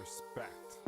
Respect.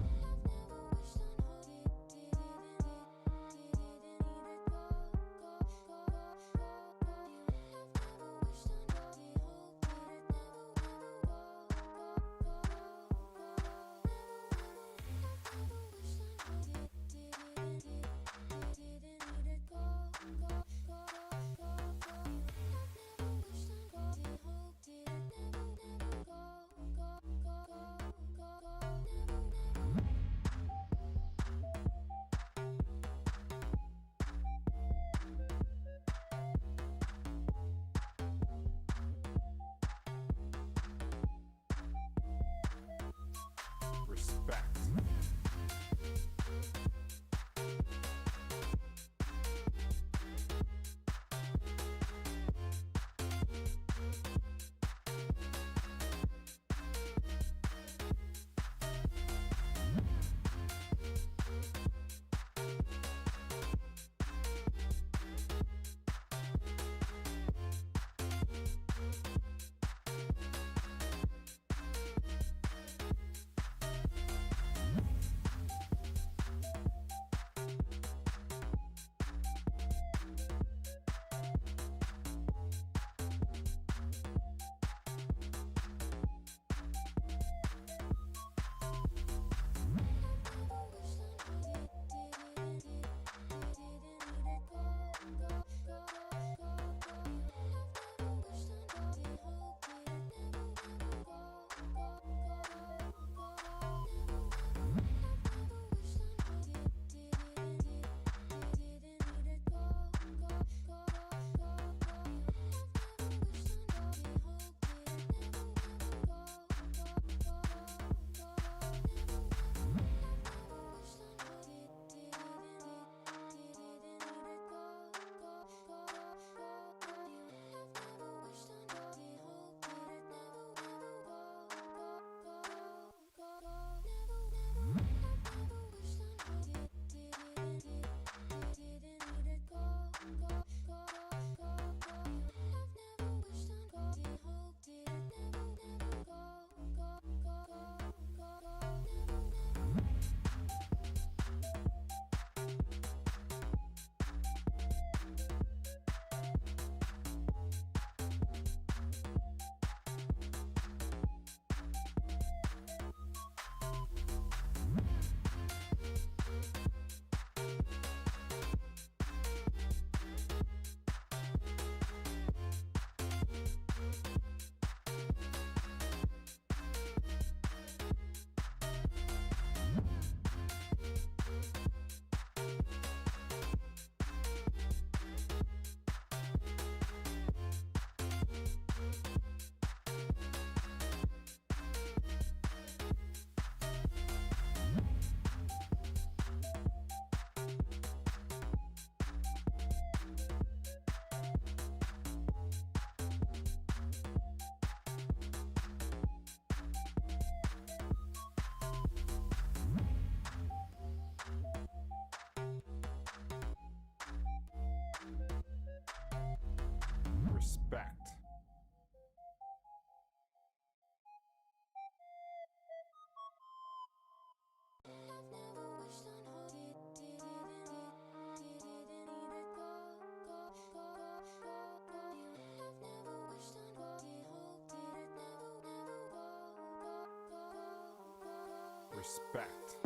Respect. Respect.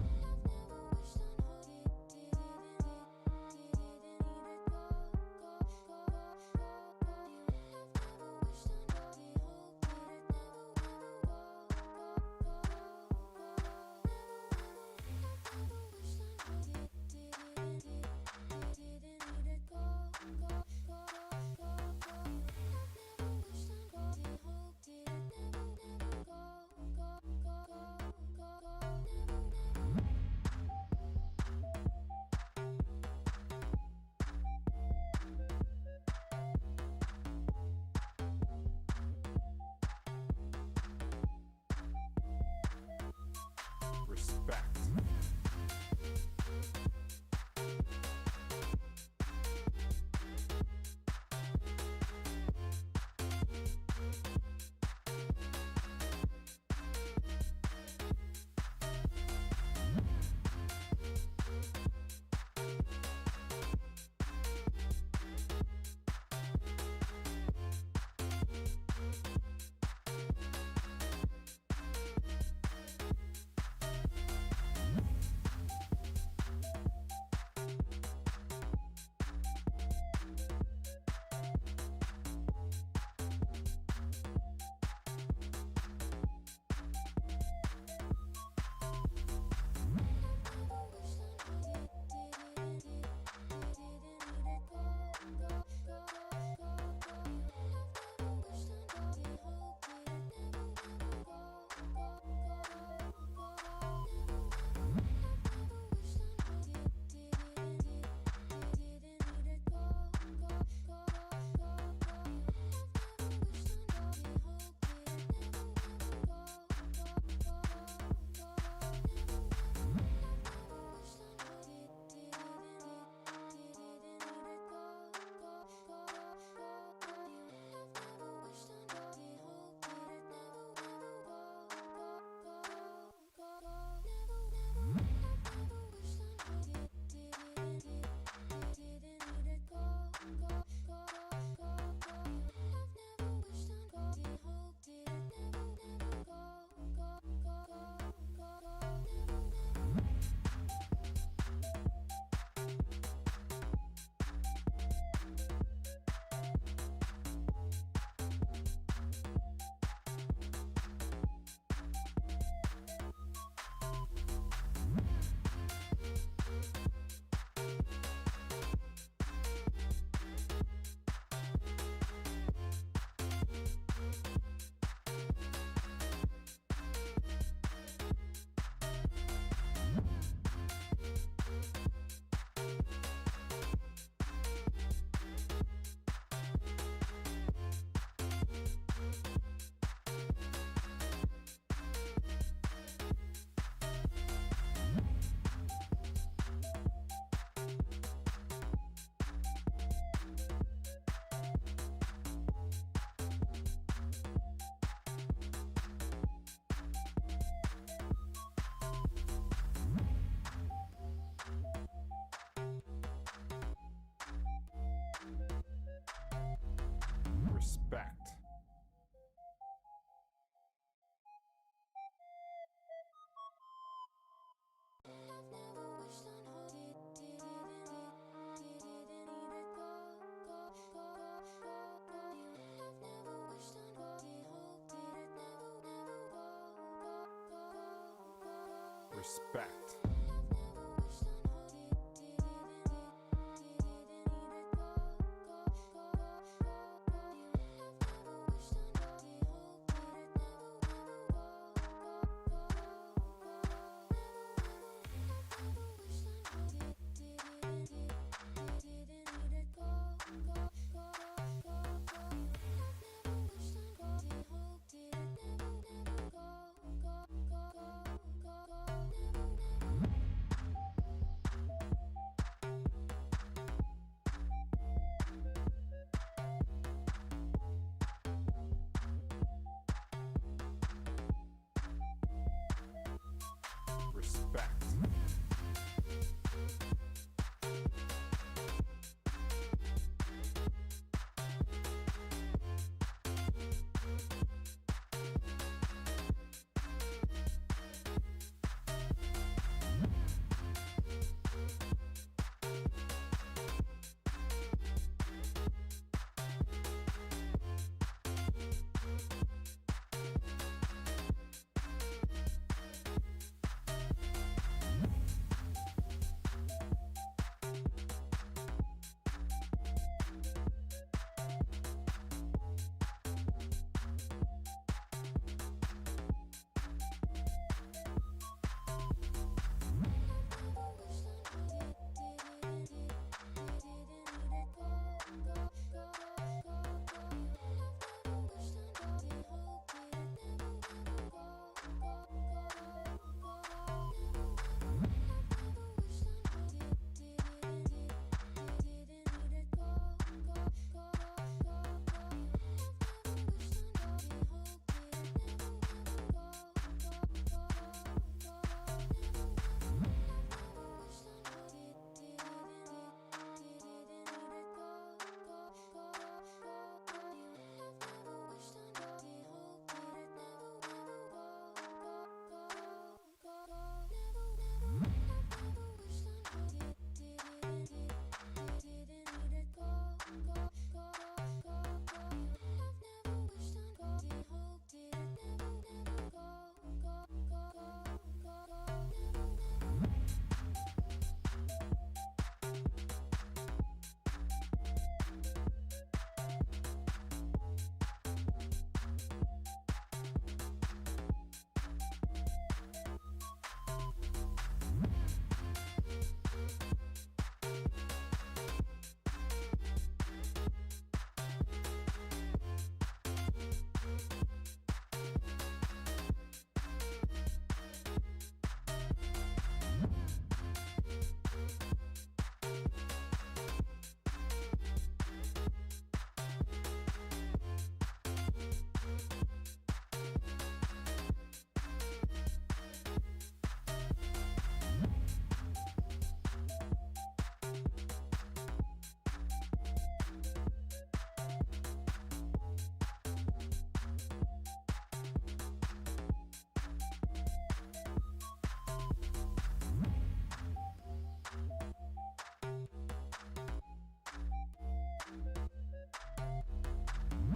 Respect.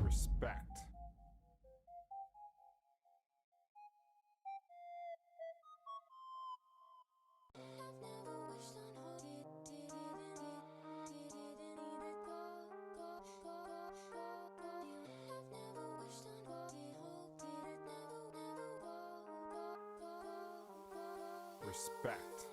Respect. Respect.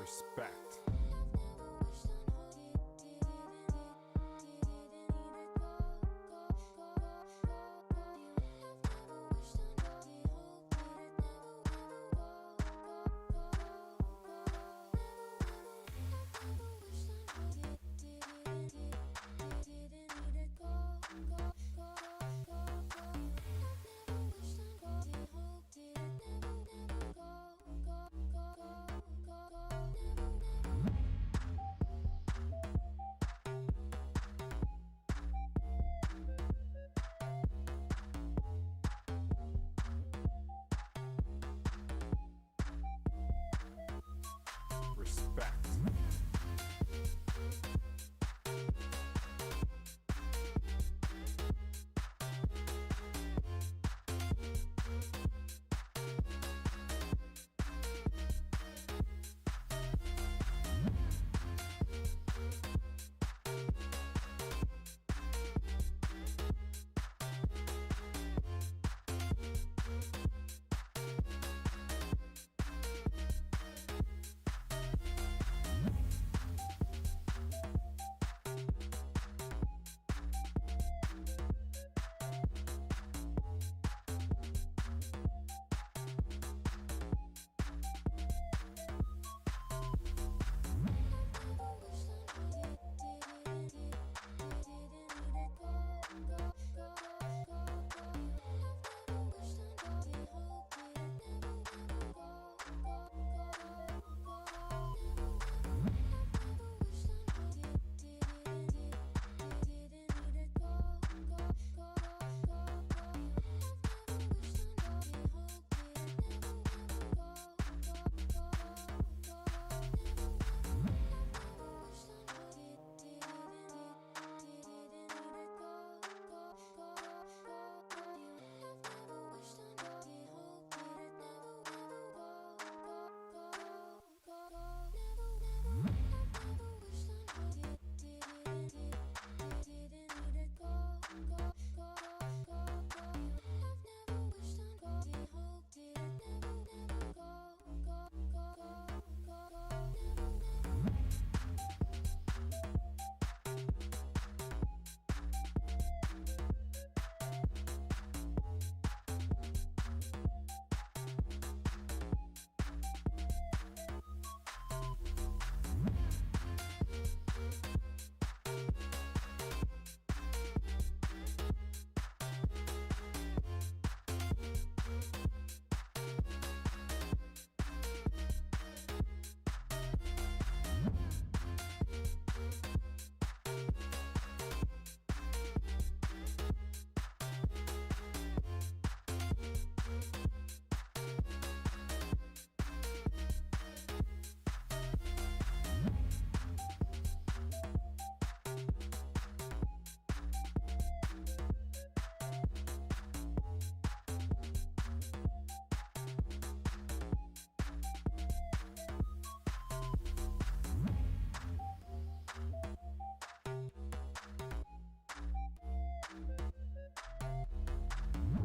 Respect.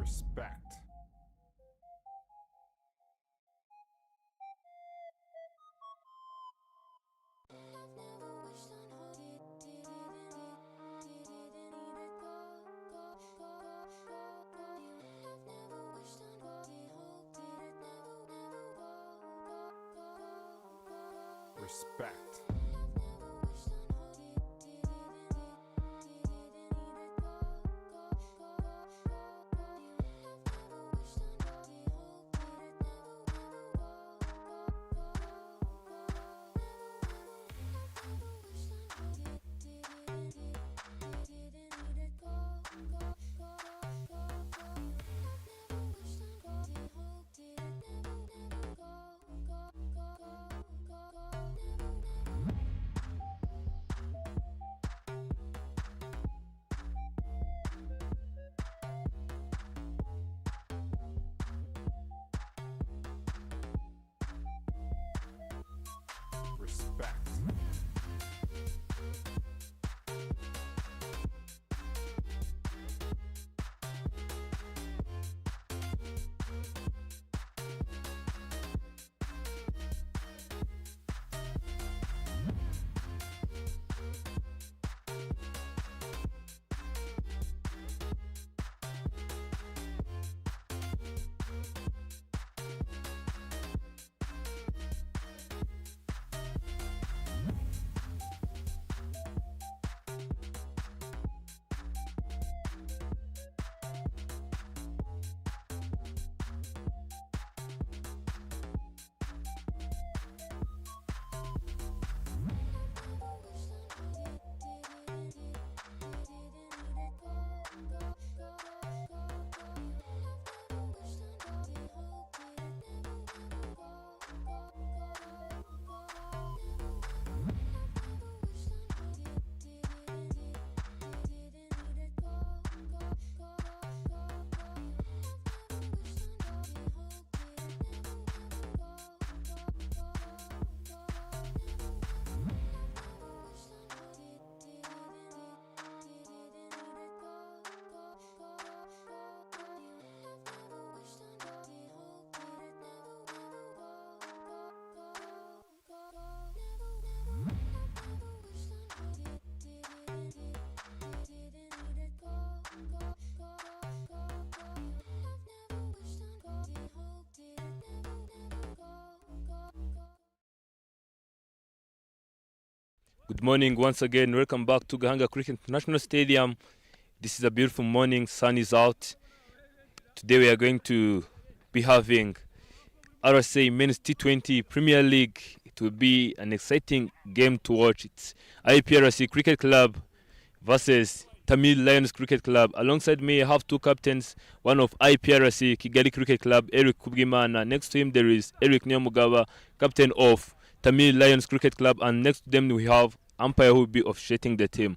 Respect. Respect. Good morning once again. Welcome back to Gahanga Cricket International Stadium. This is a beautiful morning. Sun is out. Today we are going to be having RSA Men's T20 Premier League. It will be an exciting game to watch. It's IPRC Cricket Club versus Tamil Lions Cricket Club. Alongside me, I have two captains. One of IPRC Kigali Cricket Club, Eric Kubgimana. Next to him, there is Eric Nyamugaba, captain of Tamil Lions Cricket Club. And next to them, we have umpire who will be officiating the team.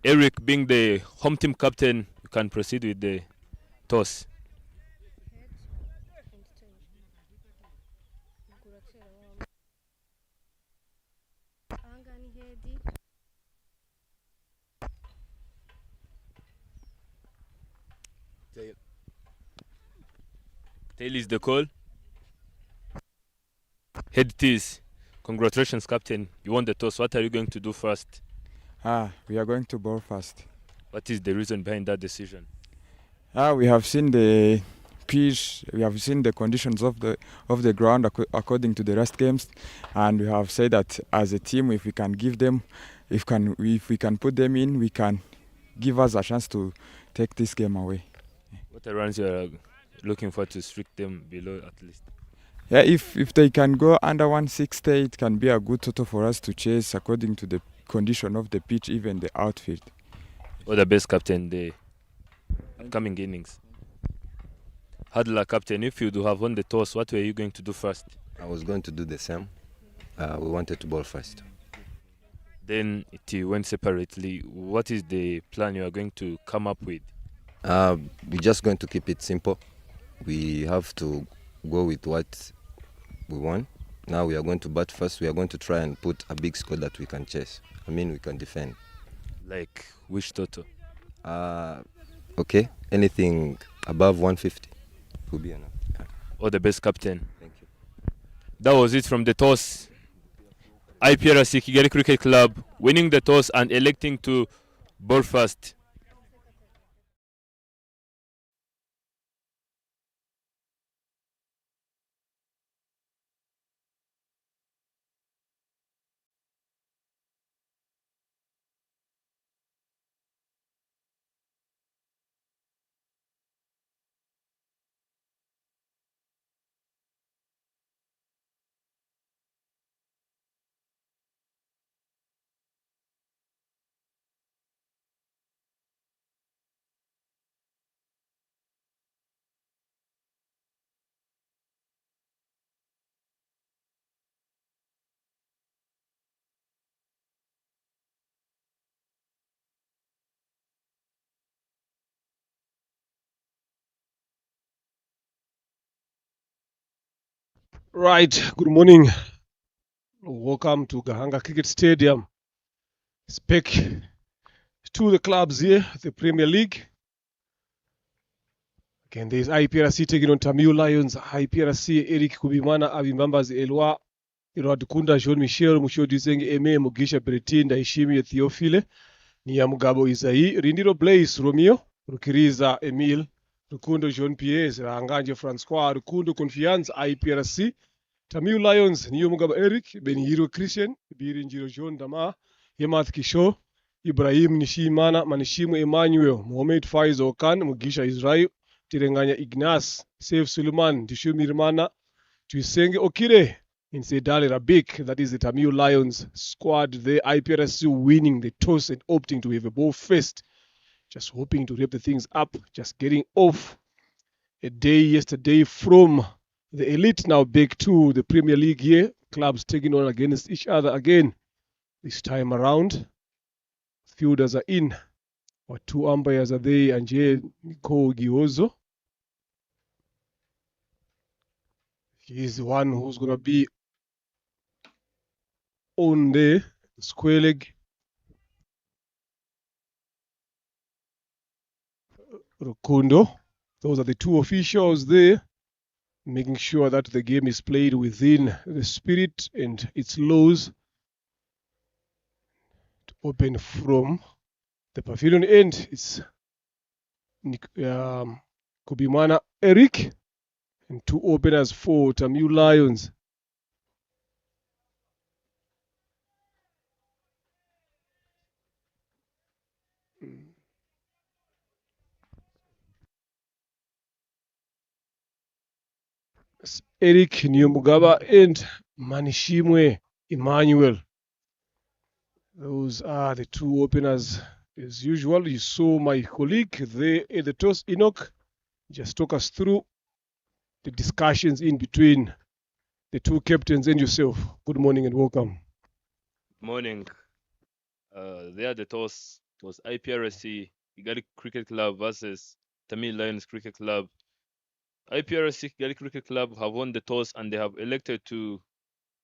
Eric, being the home team captain, you can proceed with the toss. Tail is the call. Head it is. Congratulations, captain. You won the toss. What are you going to do first? We are going to bowl first. What is the reason behind that decision? We have seen the pitch, we have seen the conditions of the ground according to the rest games, and we have said that as a team, if we can give them, if we can put them in, we can give us a chance to take this game away. What are runs you are looking for to restrict them below at least? Yeah, if they can go under 160, it can be a good total for us to chase according to the condition of the pitch, even the outfield. Or the best captain, the upcoming innings. Hadla captain, if you do have won the toss, what were you going to do first? I was going to do the same. We wanted to bowl first. Then it went separately. What is the plan you are going to come up with? We're just going to keep it simple. We have to go with what we want. Now we are going to bat first. We are going to try and put a big score that we can chase. We can defend. Like which total? Okay, anything above 150 will be enough. Yeah. Or the best captain. Thank you. That was it from the toss. IPRC Kigali Cricket Club winning the toss and electing to bowl first. Right, good morning. Welcome to Gahanga Cricket Stadium. It's back to the clubs here, the Premier League. Again, there's IPRC taking on Tamil Lions. IPRC Eric Kubimana abimambazi Elwa Iradukunda Jean Michel Mushodiseng Eme Mugisha Bretin Daishimi Theophile Niyamugabo Isai Rindiro Blaze Romeo Rukiriza Emile Rukundo Jean Pierre Ranganje Francois Rukundo Confiance IPRC Tamil Lions Niyomugabo Eric Benihiro Christian Birinjiro John Dama Yemath Kisho Ibrahim Nishimana Manishimu Emmanuel Mohamed Faiz Okan Mugisha Israel Tirenganya Ignas Saif Suleiman Dishumirmana Tuisenge Okire in Sedale Rabik. That is the Tamil Lions squad. The IPRC winning the toss and opting to have a ball first. Just hoping to wrap the things up. Just getting off a day yesterday from the elite, now back to the Premier League here. Clubs taking on against each other again. This time around, fielders are in. Or two umpires are there, and Nico Giozo. He's the one who's going to be on the square leg. Rukundo. Those are the two officials there, making sure that the game is played within the spirit and its laws. To open from the pavilion end, it's Kubimana Eric and two openers for Tamil Lions. Eric Nyamugaba and Manishimwe Emmanuel. Those are the two openers. As usual, you saw my colleague there at the toss, Enoch, just talk us through the discussions in between the two captains and yourself. Good morning and welcome. Morning. They are the toss. It was IPRC Kigali Cricket Club versus Tamil Lions Cricket Club. IPRC Kigali Cricket Club have won the toss and they have elected to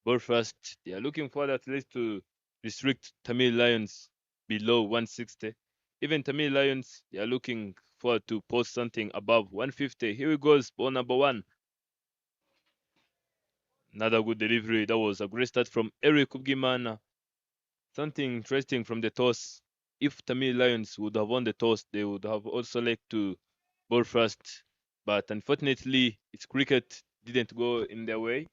bowl first. They are looking forward at least to restrict Tamil Lions below 160. Even Tamil Lions, they are looking forward to post something above 150. Here we go, ball number 1. Another good delivery. That was a great start from Eric Kubgimana. Something interesting from the toss. If Tamil Lions would have won the toss, they would have also liked to bowl first. But unfortunately, it's cricket didn't go in their way.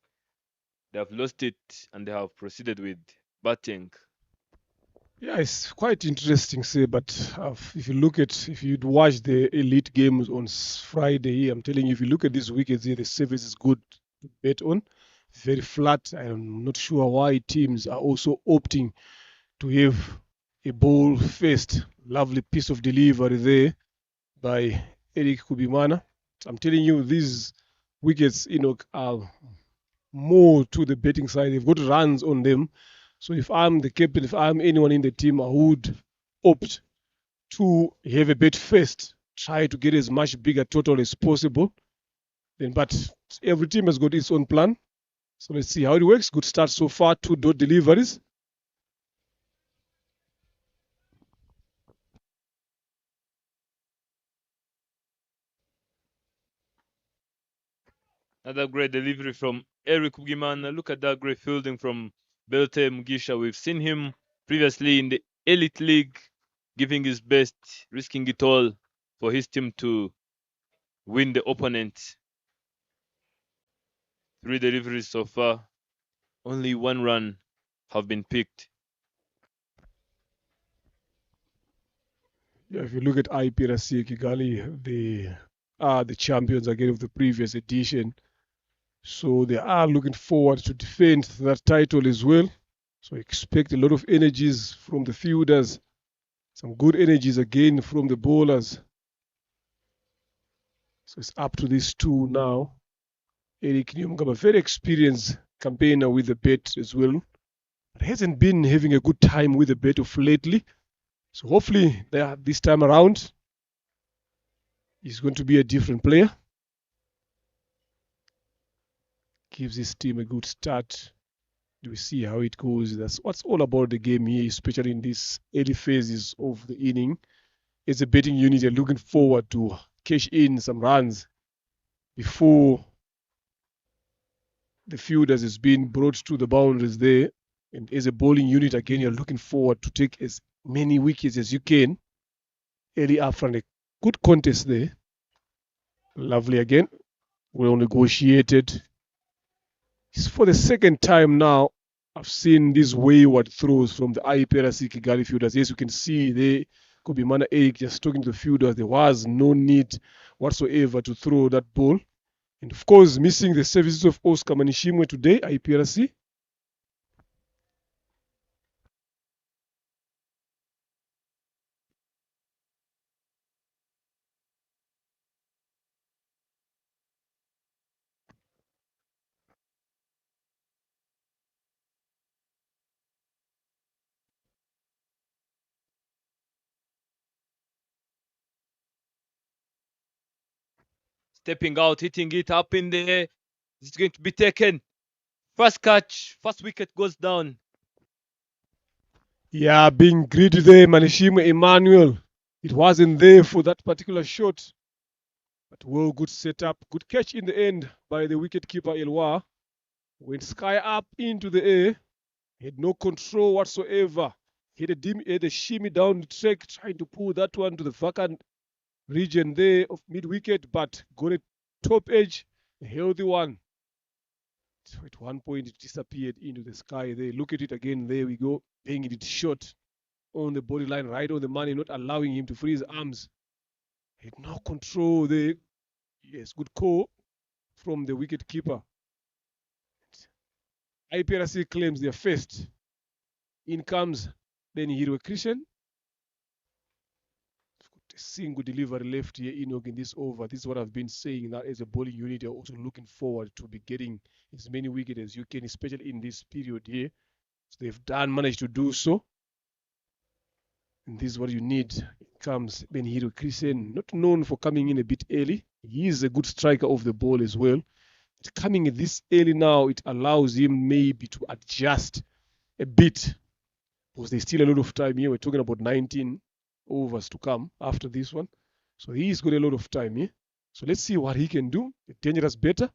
They have lost it and they have proceeded with batting. Yeah, it's quite interesting, say, but if you'd watch the elite games on Friday, I'm telling you, if you look at these wickets here, the service is good to bet on. Very flat. I'm not sure why teams are also opting to have a ball first. Lovely piece of delivery there by Eric Kubimana. I'm telling you, these wickets, are more to the betting side. They've got runs on them. So if I'm the captain, if I'm anyone in the team, I would opt to have a bet first. Try to get as much bigger total as possible. But every team has got its own plan. So let's see how it works. Good start so far. 2 dot deliveries. Another great delivery from Eric Ugimana. Look at that great fielding from Belte Mugisha. We've seen him previously in the Elite League, giving his best, risking it all for his team to win the opponent. 3 deliveries so far. Only 1 run have been picked. Yeah, if you look at IPRC Kigali, they are the champions again of the previous edition. So they are looking forward to defend that title as well. So expect a lot of energies from the fielders. Some good energies again from the bowlers. So it's up to these two now. Eric Nyamugaba, very experienced campaigner with the bet as well. But hasn't been having a good time with the bet of lately. So hopefully this time around, he's going to be a different player. Gives his team a good start. Do we see how it goes? That's what's all about the game here, especially in these early phases of the inning. As a betting unit, you're looking forward to cash in some runs before the fielders has been brought to the boundaries there. And as a bowling unit, again, you're looking forward to take as many wickets as you can early up front. A good contest there. Lovely again. Well negotiated. It's for the second time now I've seen these wayward throws from the IPRC Kigali fielders. Yes, you can see they could be Mana Eric just talking to the fielders. There was no need whatsoever to throw that ball. And of course, missing the services of Oscar Manishimwe today, IPRC. Stepping out, hitting it up in the air. It's going to be taken. First catch, first wicket goes down. Yeah, being greedy there, Manishimwe Emmanuel. It wasn't there for that particular shot. But well, good setup. Good catch in the end by the wicketkeeper Elwa. Went sky up into the air. Had no control whatsoever. Had a shimmy down the track, trying to pull that one to the vacant region there of mid-wicket, but got a top edge, a healthy one. So at one point, it disappeared into the sky there. Look at it again. There we go. Paying it short on the body line, right on the money, not allowing him to free his arms. Had no control there. Yes, good call. from the wicket keeper. IPRC claims their first. In comes Benihirwe Christian. A single delivery left here, Enoch, in this over. This is what I've been saying, that as a bowling unit, you're also looking forward to be getting as many wickets as you can, especially in this period here. So they've managed to do so. And this is what you need. It comes Benihirwe Christian, not known for coming in a bit early. He is a good striker of the ball as well. But coming in this early now, it allows him maybe to adjust a bit, because there's still a lot of time here. We're talking about 19 overs to come after this one. So he's got a lot of time here. So let's see what he can do. A dangerous batter.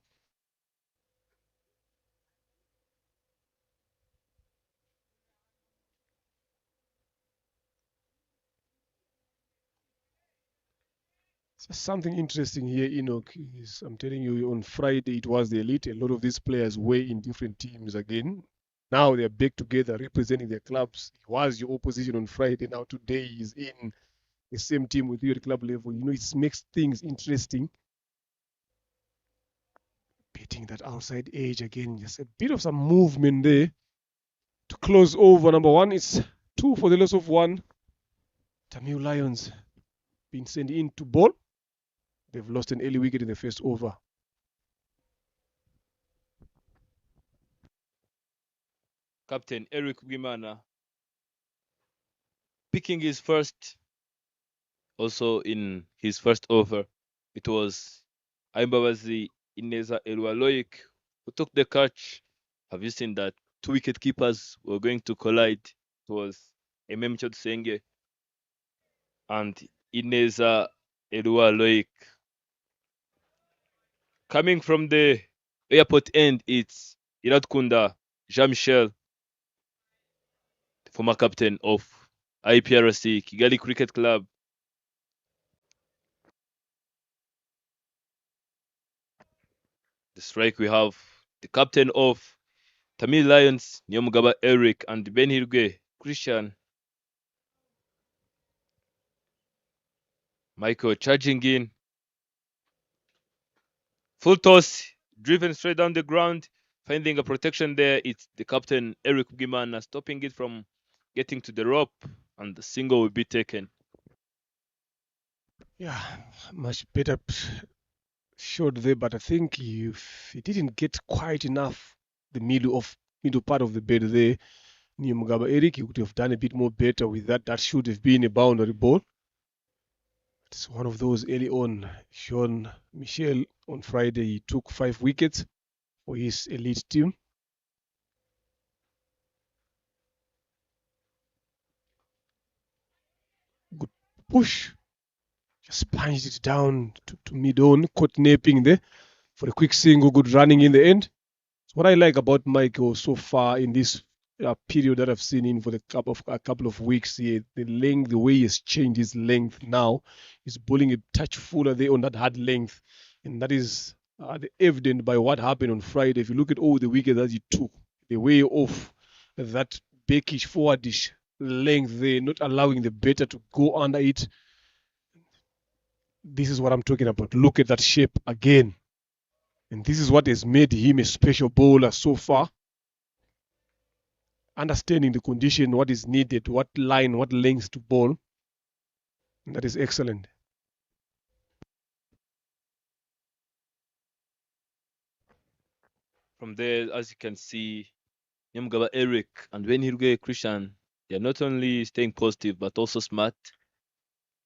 So something interesting here, Enoch, is I'm telling you, on Friday it was the elite. A lot of these players were in different teams again. Now they're back together representing their clubs. He was your opposition on Friday. Now today he's in the same team with you at club level. You know, it makes things interesting. Beating that outside edge again. Just a bit of some movement there to close over. Number one, it's 2 for the loss of 1. Tamil Lions been sent in to bowl. They've lost an early wicket in the first over. Captain Eric Gimana picking his first. Also in his first over, it was Aimbabazi Ineza Elwaloik who took the catch. Have you seen that 2 wicket keepers were going to collide? It was Emem Chodsenge and Ineza Elwaloik. Coming from the airport end, it's Iratkunda Jean-Michel, the former captain of IPRC Kigali Cricket Club. The strike, we have the captain of Tamil Lions, Nyomugaba Eric, and Benihirwe Christian. Michael charging in. Full toss, driven straight down the ground, finding a protection there. It's the captain, Eric Gimana, stopping it from getting to the rope, and the single will be taken. Yeah, much better shot there, but I think he didn't get quite enough the middle part of the bed there. Nyamugaba Eric, he could have done a bit more better with that. That should have been a boundary ball. It's one of those early on. Sean Michel on Friday, he took 5 wickets for his elite team. Good push. Just punched it down to mid-on, caught napping there for a quick single. Good running in the end. So what I like about Michael so far in this period that I've seen him for a couple of weeks here, the length, the way he's changed his length now, he's bowling a touch fuller there on that hard length, and that is evident by what happened on Friday. If you look at all the wickets that he took, the way off that backish forwardish length there, not allowing the batter to go under it. This is what I'm talking about. Look at that shape again. And this is what has made him a special bowler so far. Understanding the condition, what is needed, what line, what lengths to bowl. And that is excellent. From there, as you can see, Nyamugaba Eric and Benihirwe Christian, they're not only staying positive, but also smart.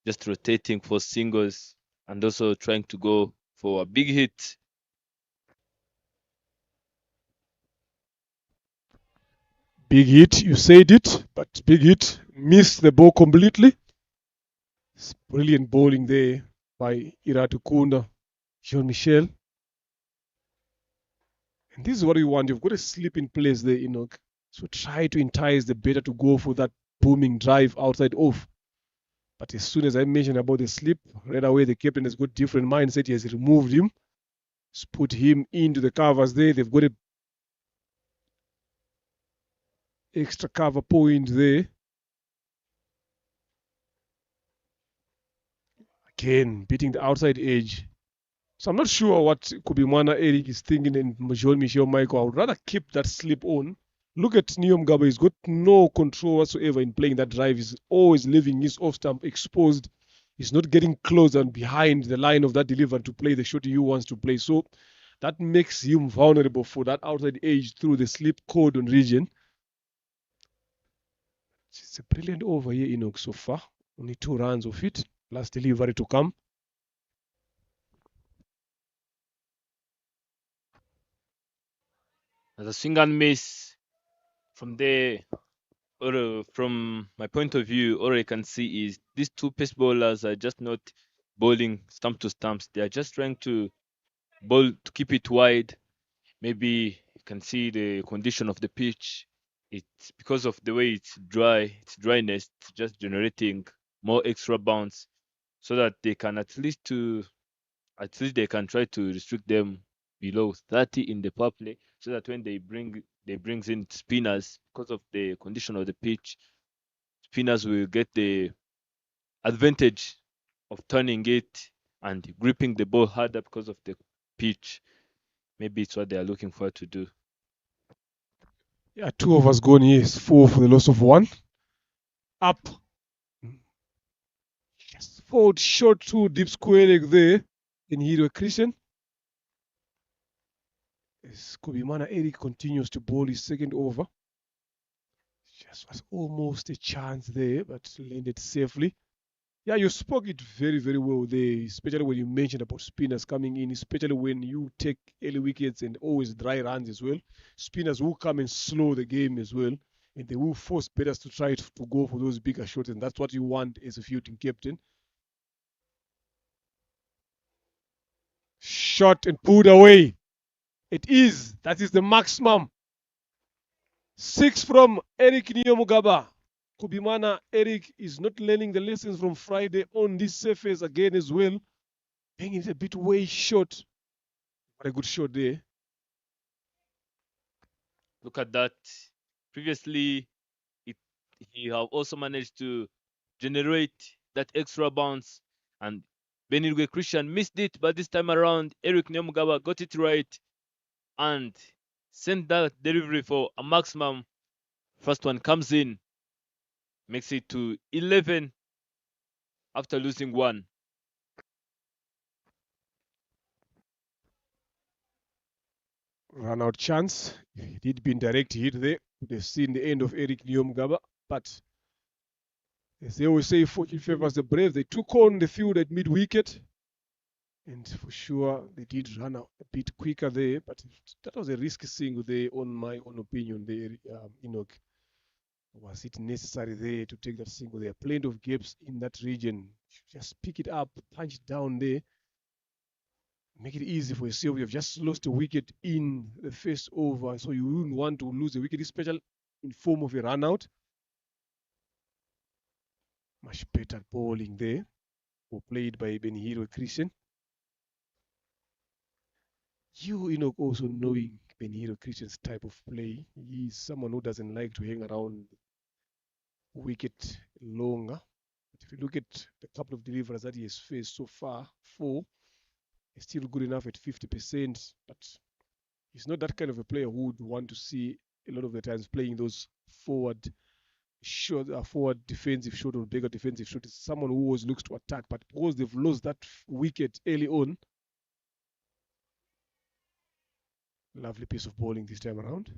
Just rotating for singles and also trying to go for a big hit. Big hit, you said it, but big hit, missed the ball completely. It's brilliant bowling there by Iratukunda, Jean-Michel. And this is what you want. You've got a slip in place there, Enoch. So try to entice the batter to go for that booming drive outside off. But as soon as I mentioned about the slip, right away the captain has got different mindset. He has removed him. He's put him into the covers there. They've got a extra cover point there. Again, beating the outside edge. So I'm not sure what Kubimana Eric is thinking and Jean Michel Michael. I would rather keep that slip on. Look at Niom Gaba. He's got no control whatsoever in playing that drive. He's always leaving his off stump exposed. He's not getting close and behind the line of that delivery to play the shot he wants to play. So that makes him vulnerable for that outside edge through the slip cordon region. It's a brilliant over here, Enoch, so far. Only 2 runs of it. Last delivery to come. As a swing and miss from there, or from my point of view, all I can see is these 2 pace bowlers are just not bowling stump to stumps. They are just trying to bowl to keep it wide. Maybe you can see the condition of the pitch. It's because of the way it's dry, it's dryness, it's just generating more extra bounce, so that they can at least they can try to restrict them below 30 in the power play, so that when they brings in spinners, because of the condition of the pitch, spinners will get the advantage of turning it and gripping the ball harder because of the pitch. Maybe it's what they are looking for to do. Yeah, 2 of us gone here. 4 for the loss of 1. Up. Just forward short 2 deep square leg there in Hero Christian. As Kubimana Eric continues to bowl his second over. Just was almost a chance there, but landed safely. Yeah, you spoke it very, very well there, especially when you mentioned about spinners coming in, especially when you take early wickets and always dry runs as well. Spinners will come and slow the game as well, and they will force batters to try to go for those bigger shots, and that's what you want as a fielding captain. Shot and pulled away. That is the maximum. 6 from Eric Niomugaba. Kubimana Eric is not learning the lessons from Friday on this surface again as well. Hanging it a bit way short. What a good shot there. Look at that. Previously, he have also managed to generate that extra bounce, and Benirwe Christian missed it, but this time around, Eric Nyamugaba got it right and sent that delivery for a maximum. First one comes in, makes it to 11 after losing 1. Run out chance. It did been direct hit there. Could have seen the end of Eric Nyomugaba, but as they always say, fortune favors the brave. They took on the field at mid wicket, and for sure they did run out a bit quicker there, but that was a risky single there, on my own opinion there, Enoch. Was it necessary there to take that single? There are plenty of gaps in that region. Just pick it up, punch it down there, make it easy for yourself. You've just lost a wicket in the first over, so you wouldn't want to lose a wicket, especially in form of a run out. Much better bowling there, or played by Benihiro Christian. You, Enoch, also knowing Benihiro Christian's type of play, he's someone who doesn't like to hang around wicket longer. But if you look at the couple of deliveries that he has faced so far, 4, he's still good enough at 50%, but he's not that kind of a player who would want to see a lot of the times playing those forward defensive shot or bigger defensive shot. It's someone who always looks to attack, but because they've lost that wicket early on, lovely piece of bowling this time around.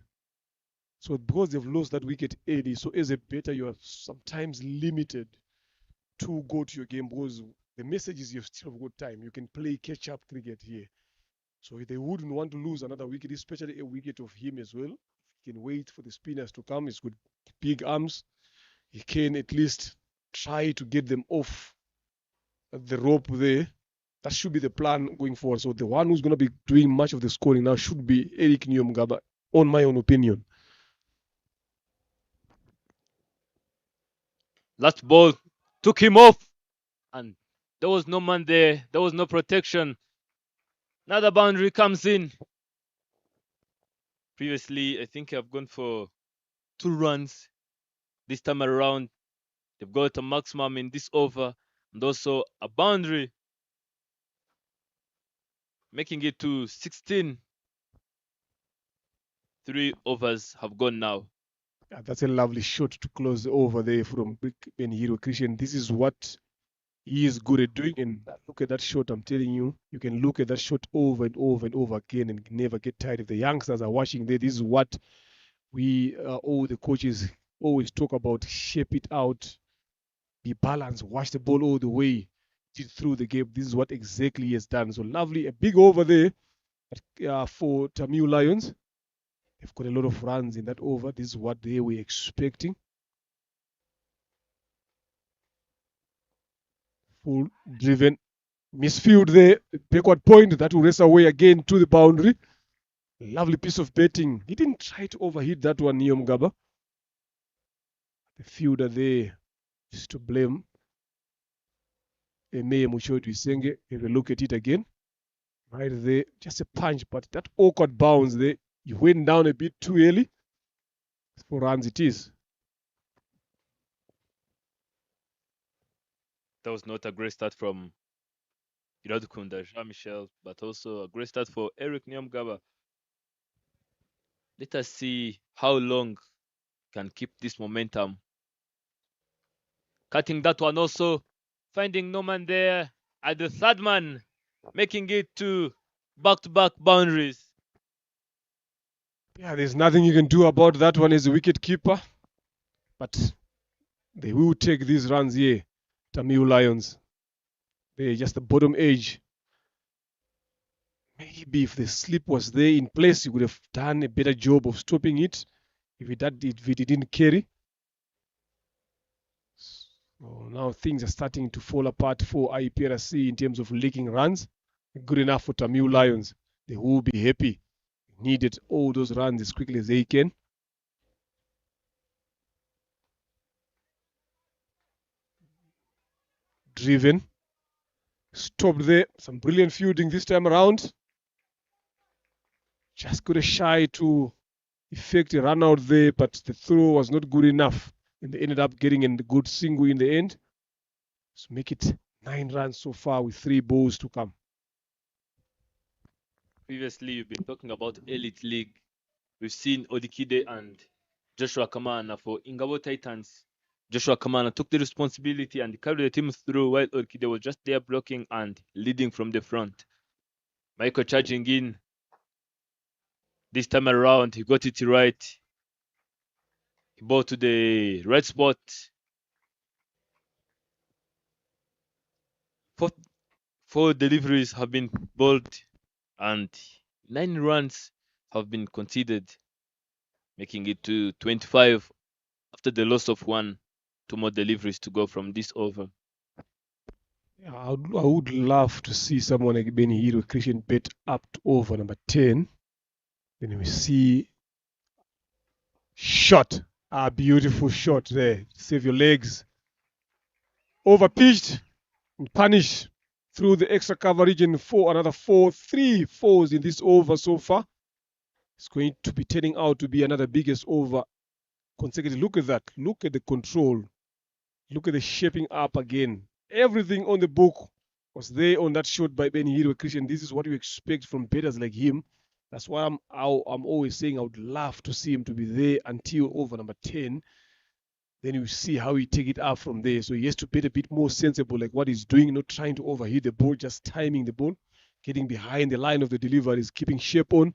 So because they've lost that wicket early, so as a batter, you are sometimes limited to go to your game, because the message is you've still got time. You can play catch-up cricket here. So they wouldn't want to lose another wicket, especially a wicket of him as well. He can wait for the spinners to come. He's got big arms. He can at least try to get them off the rope there. That should be the plan going forward. So the one who's going to be doing much of the scoring now should be Eric Nyomugaba, on my own opinion. Last ball took him off, and there was no man there. There was no protection. Another boundary comes in. Previously, I think I've gone for 2 runs. This time around, they've got a maximum in this over, and also a boundary. making it to 16. 3 overs have gone now. Yeah, that's a lovely shot to close the over there from Benhiro Christian. This is what he is good at doing. And look at that shot. I'm telling you, you can look at that shot over and over and over again and never get tired. If the youngsters are watching there, this is what we, all the coaches always talk about. Shape it out, be balanced, watch the ball all the way through the game. This is what exactly he has done. So lovely, a big over there for Tamil Lions. They've got a lot of runs in that over. This is what they were expecting. Full driven misfield there, backward point that will race away again to the boundary. Lovely piece of betting. He didn't try to overhit that one, Niom Gaba. The fielder there is to blame. Emeye Mushodu Isenge. If you look at it again, right there, just a punch, but that awkward bounce there, you went down a bit too early. 4 runs it is. That was not a great start from Iradukunda, Jean-Michel, but also a great start for Eric Nyamgaba. Let us see how long can keep this momentum. Cutting that one also, finding no man there at the third man, making it to back-to-back boundaries. Yeah, there's nothing you can do about that one as a wicket keeper. But they will take these runs here, Tamil Lions. They're just the bottom edge. Maybe if the slip was there in place, you would have done a better job of stopping it if it didn't carry. So now things are starting to fall apart for IPRC in terms of leaking runs. Good enough for Tamil Lions. They will be happy. Needed all those runs as quickly as they can. Driven. Stopped there. Some brilliant fielding this time around. Just got a shy to effect a run out there, but the throw was not good enough. And they ended up getting a good single in the end. So make it 9 runs so far with 3 balls to come. Previously, you've been talking about Elite League. We've seen Odikide and Joshua Kamana for Ingabo Titans. Joshua Kamana took the responsibility and carried the team through while Odikide was just there blocking and leading from the front. Michael charging in. This time around, he got it right. He bowled to the right spot. 4 deliveries have been bowled and 9 runs have been conceded, making it to 25 after the loss of 1. 2 more deliveries to go from this over. Yeah, I would love to see someone like Benhiro Christian bet up to over number 10. Then we see shot. A beautiful shot there. Save your legs. Over pitched and punished through the extra coverage and another 3 fours in this over so far. It's going to be turning out to be another biggest over consecutive. Look at that. Look at the control. Look at the shaping up again. Everything on the book was there on that shot by Benhiro Christian. This is what you expect from batters like him. That's why I'm always saying I would love to see him to be there until over number 10. Then you see how he take it up from there. So he has to be a bit more sensible, like what he's doing, not trying to overhit the ball, just timing the ball, getting behind the line of the deliveries, keeping shape on.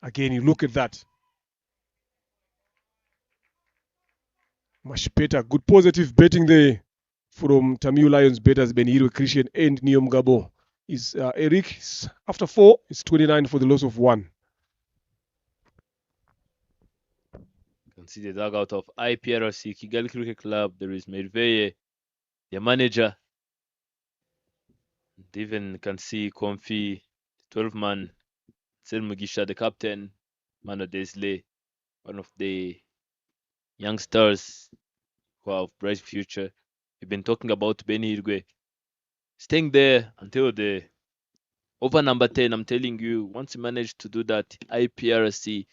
Again, you look at that. Much better. Good positive betting there from Tamil Lions betters Benhiro Christian and Niom Gabo. Is Eric after 4? It's 29 for the loss of 1. You can see the dugout of IPRC Kigali Cricket Club. There is Merveye, their manager. And even can see Comfy, 12-man, Sel Mugisha, the captain, Mano Desley, one of the young stars who have bright future. We've been talking about Benny Irgwe staying there until the over number 10. I'm telling you, once you manage to do that, IPRC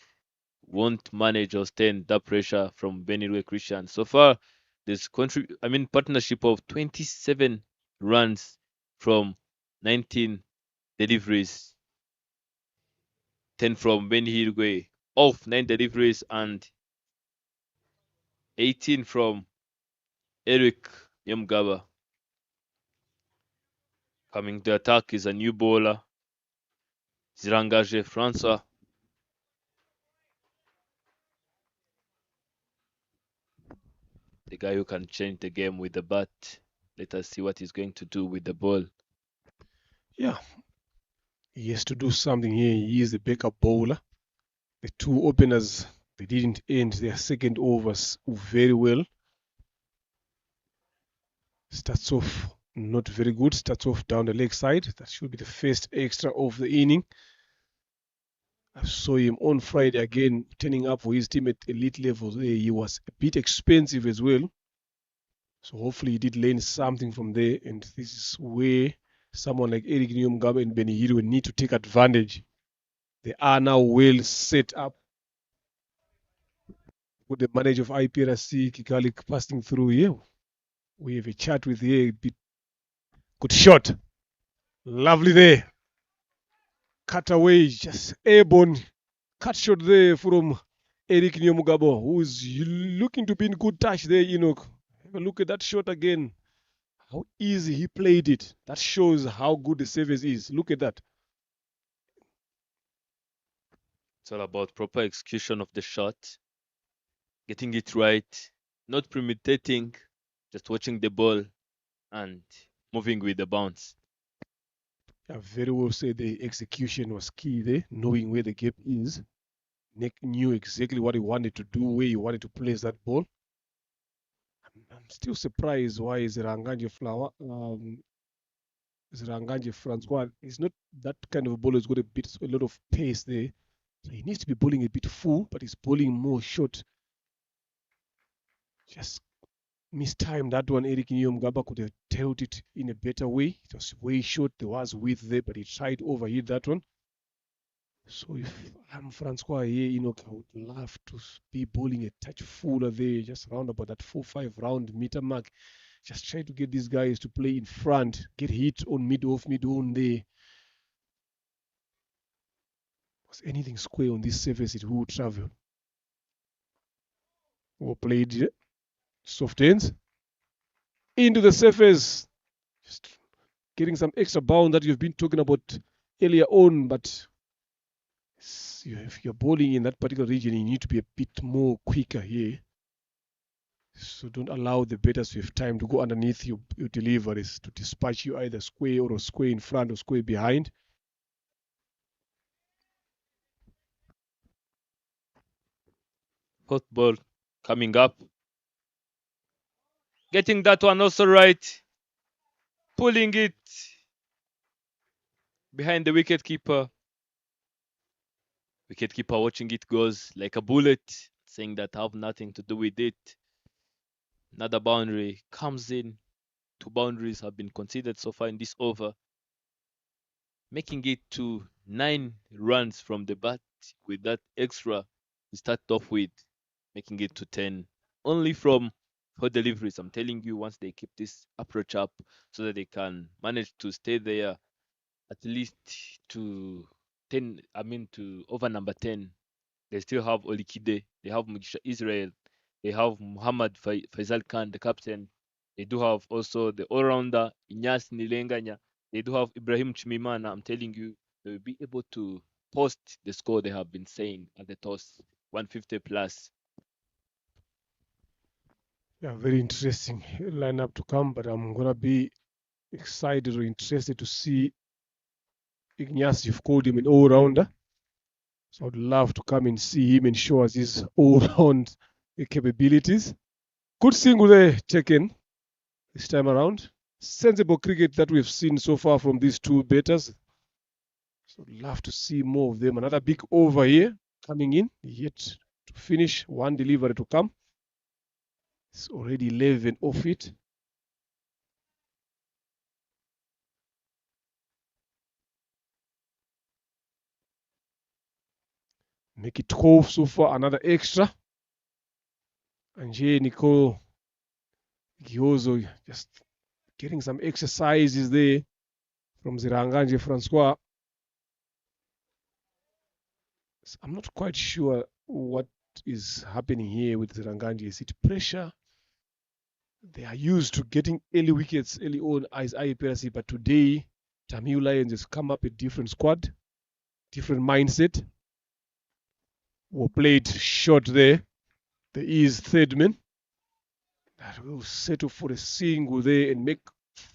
won't manage or stand that pressure from Benny Irgwe Christian. So far, there's partnership of 27 runs from 19 deliveries. 10 from Benny Hirgwe, off 9 deliveries, and 18 from Eric Nyamgaba. Coming to attack is a new bowler, Zirangaje Francois. The guy who can change the game with the bat. Let us see what he's going to do with the ball. Yeah, he has to do something here. He is the backup bowler. The two openers, they didn't end their second overs very well. Starts off not very good. Starts off down the leg side. That should be the first extra of the inning. I saw him on Friday again, turning up for his team at elite level. He was a bit expensive as well. So hopefully he did learn something from there. And this is where someone like Eric Nyamgaba and Benny Hirwe need to take advantage. They are now well set up. With the manager of IPRC, Kikalik, passing through here. We have a chat with here. Good shot. Lovely there. Cut away, just airborne. Cut shot there from Eric Nyamgaba, who is looking to be in good touch there, Enoch. Have a look at that shot again. How easy he played it. That shows how good the service is. Look at that. It's all about proper execution of the shot, getting it right, not premeditating, just watching the ball and moving with the bounce. I very well said the execution was key there, knowing where the gap is. Nick knew exactly what he wanted to do, where he wanted to place that ball. I'm still surprised why Ziranganje Francois is not that kind of a bowler who's got a lot of pace there. So he needs to be bowling a bit full, but he's bowling more short. Just mistimed that one. Eric Nyamgaba could have tailed it in a better way. It was way short. There was width there, but he tried to overhit that one. So if I'm Francois here, I would love to be bowling a touch fuller there, just around about that 4-5 round meter mark. Just try to get these guys to play in front, get hit on mid-off, mid-on there. Was anything square on this surface, it would travel. Or played soft ends into the surface. Just getting some extra bound that you've been talking about earlier on, but if you're bowling in that particular region, you need to be a bit more quicker here. So don't allow the batters to have time to go underneath your deliveries to dispatch you either square or a square in front or square behind. Fourth ball coming up. Getting that one also right. Pulling it behind the wicket keeper. Wicket keeper watching it goes like a bullet, saying that I have nothing to do with it. Another boundary comes in. 2 boundaries have been conceded so far in this over, making it to 9 runs from the bat. With that extra, we start off with making it to 10 only from 4 deliveries. I'm telling you, once they keep this approach up so that they can manage to stay there at least to 10, to over number 10, they still have Olikide, they have Mugisha Israel, they have Muhammad Faisal Khan, the captain. They do have also the all-rounder Inyas Nilenganya. They do have Ibrahim Chimimana. I'm telling you, they will be able to post the score they have been saying at the toss, 150 plus. Yeah, very interesting lineup to come, but I'm going to be excited or interested to see Ignace. You've called him an all-rounder. So I'd love to come and see him and show us his all-round capabilities. Good single there taken this time around. Sensible cricket that we've seen so far from these 2 batters. So I'd love to see more of them. Another big over here coming in. Yet to finish, 1 delivery to come. It's already 11 off it. Make it 12 so far, another extra. And here Nicole Giozo just getting some exercises there from Ziranganje Francois. I'm not quite sure what is happening here with Rangandi. Is it pressure? They are used to getting early wickets early on as IPRC, but today Tamil Lions has come up a different squad, different mindset. Were played short there. There is third man that will settle for a single there and make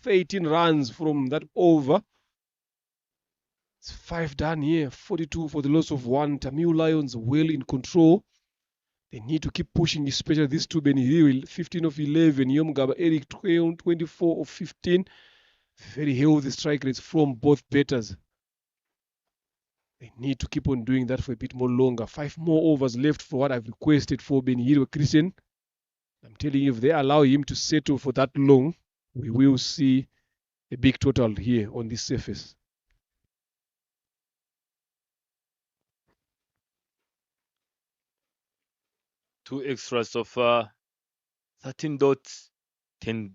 13 runs from that over. It's 5 done here, 42 for the loss of 1. Tamil Lions well in control. They need to keep pushing, especially these two. Benny Hill, 15 of 11. Yomgaba Eric, 24 of 15. Very healthy strike rates from both batters. They need to keep on doing that for a bit more longer. 5 more overs left for what I've requested for Benny Hill Christian. I'm telling you, if they allow him to settle for that long, we will see a big total here on this surface. Two extras so far, 13 dots, 10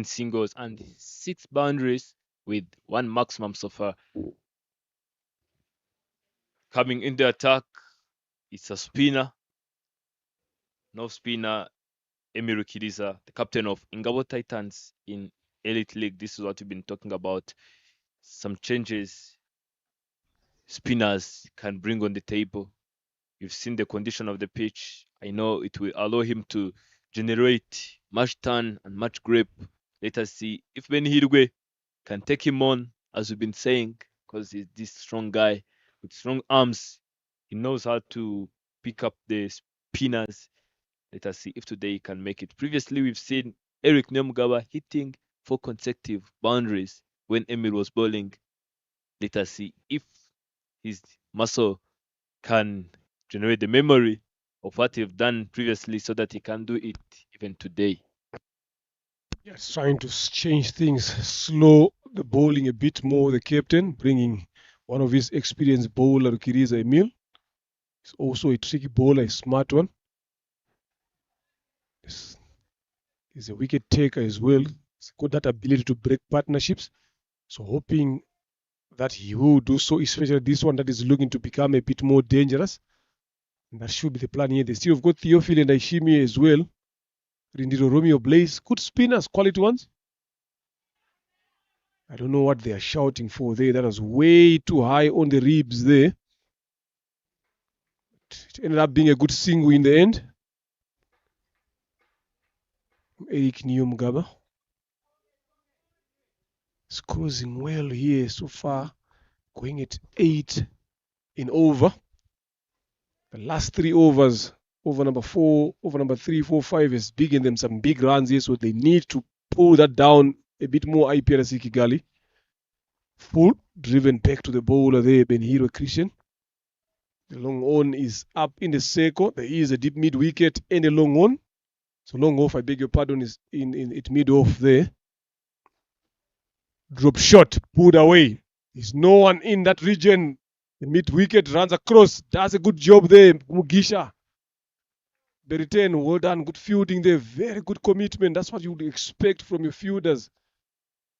singles, and 6 boundaries with 1 maximum so far. Coming in the attack, it's a spinner. No spinner, Emir Kiriza, the captain of Ingabo Titans in Elite League. This is what we've been talking about. Some changes spinners can bring on the table. You've seen the condition of the pitch. I know it will allow him to generate much turn and much grip. Let us see if Ben Hirwe can take him on, as we've been saying, because he's this strong guy with strong arms. He knows how to pick up the spinners. Let us see if today he can make it. Previously, we've seen Eric Nyamugaba hitting 4 consecutive boundaries when Emil was bowling. Let us see if his muscle can generate the memory of what he've done previously so that he can do it even today. Yes, trying to change things, slow the bowling a bit more, the captain, bringing one of his experienced bowler, Kiriza Emil. He's also a tricky bowler, a smart one. He's a wicket taker as well. He's got that ability to break partnerships. So hoping that he will do so, especially this one that is looking to become a bit more dangerous. And that should be the plan here. They still have got Theophil and Aishimi as well. Rindiro Romeo Blaze, good spinners, quality ones. I don't know what they are shouting for there. That was way too high on the ribs there. It ended up being a good single in the end. Eric Nyamugaba. It's cruising well here so far. Going at 8 in over. The last 3 overs, over number 4, over number 3, 4, 5 is bigging them some big runs here, so they need to pull that down a bit more. IPRC Kigali. Full driven back to the bowler there, Benhiro Christian. The long on is up in the circle. There is a deep mid wicket and a long on. So long off, I beg your pardon, is in it mid off there. Drop shot, pulled away. There's no one in that region. The mid wicket runs across. Does a good job there, Mugisha. The return, well done. Good fielding there. Very good commitment. That's what you would expect from your fielders.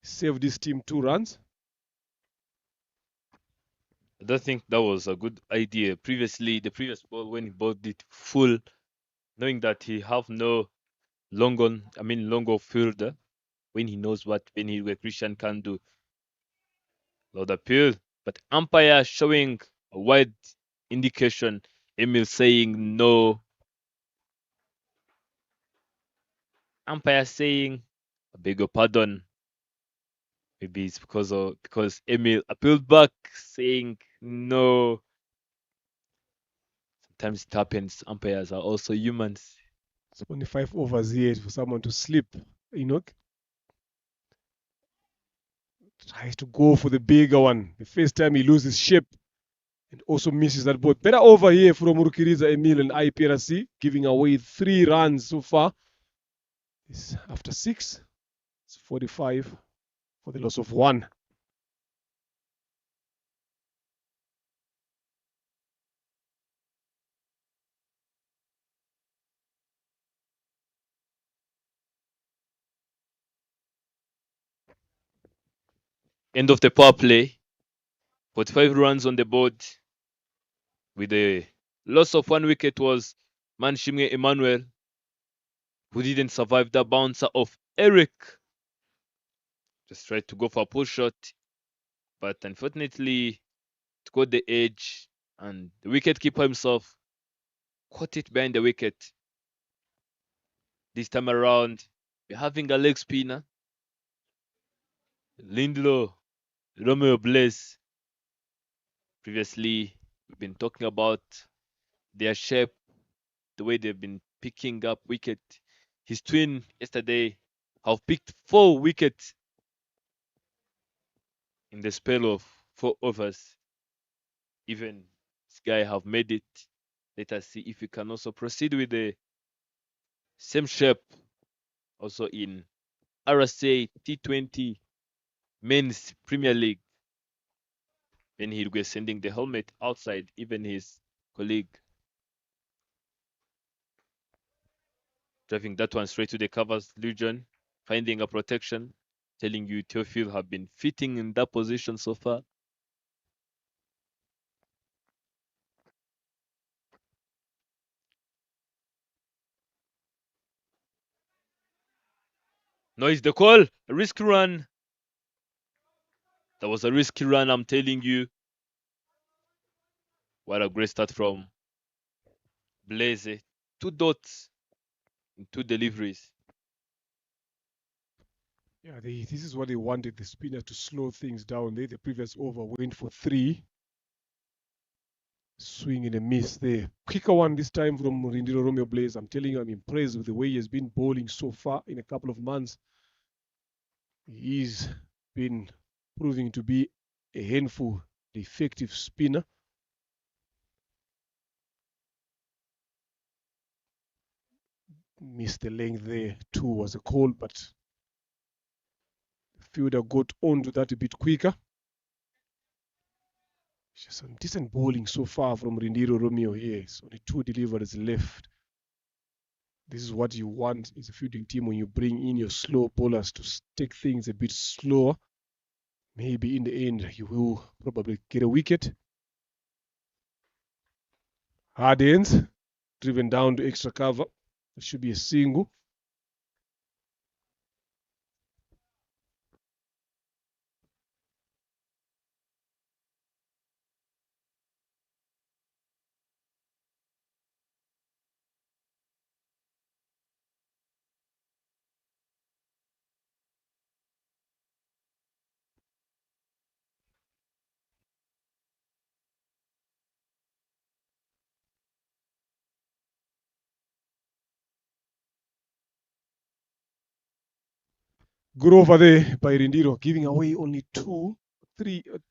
Save this team 2 runs. I don't think that was a good idea. Previously, the previous ball, when he bowled it full, knowing that he have no long off fielder, when he knows what Benhirwe Christian can do. Lord appeal, but umpire showing a wide indication. Emil saying no. Umpire saying, I beg your pardon. Maybe it's because Emil appealed back, saying no. Sometimes it happens. Umpires are also humans. It's only 5 overs here for someone to slip. Enoch tries to go for the bigger one. The first time he loses shape and also misses that ball. Better over here from Murukiriza Emil and IPRC, giving away 3 runs so far. It's after 6, it's 45 for the loss of 1. End of the power play. 45 runs on the board. with the loss of 1 wicket was Manshimwe Emmanuel, who didn't survive the bouncer of Eric. Just tried to go for a pull shot, but unfortunately it got the edge, and the wicketkeeper himself caught it behind the wicket. This time around, we're having a leg spinner, Lindlo Romeo Blaze. Previously, we've been talking about their shape, the way they've been picking up wicket. His twin yesterday have picked 4 wickets in the spell of 4 overs. Even this guy have made it. Let us see if we can also proceed with the same shape also in RSA T20 Men's Premier League. When he was sending the helmet outside, even his colleague driving that one straight to the covers. Legion finding a protection, telling you Theophil have been fitting in that position so far. No, it's the call. A risky run. That was a risky run, I'm telling you. What a great start from Blaze. 2 dots in 2 deliveries. Yeah, this is what they wanted, the spinner to slow things down. The previous over went for 3. Swing and a miss there. Quicker one this time from Rindiro Romeo Blaze. I'm telling you, I'm impressed with the way he has been bowling so far in a couple of months. He's been proving to be a handful, the effective spinner. Missed the length there. 2 was a call, but the fielder got onto that a bit quicker. Just some decent bowling so far from Rindiro Romeo here. It's only 2 deliveries left. This is what you want as a fielding team when you bring in your slow bowlers to take things a bit slower. Maybe in the end you will probably get a wicket. Hard ends, driven down to extra cover. It should be a single. Good over there by Rindiro, giving away only 2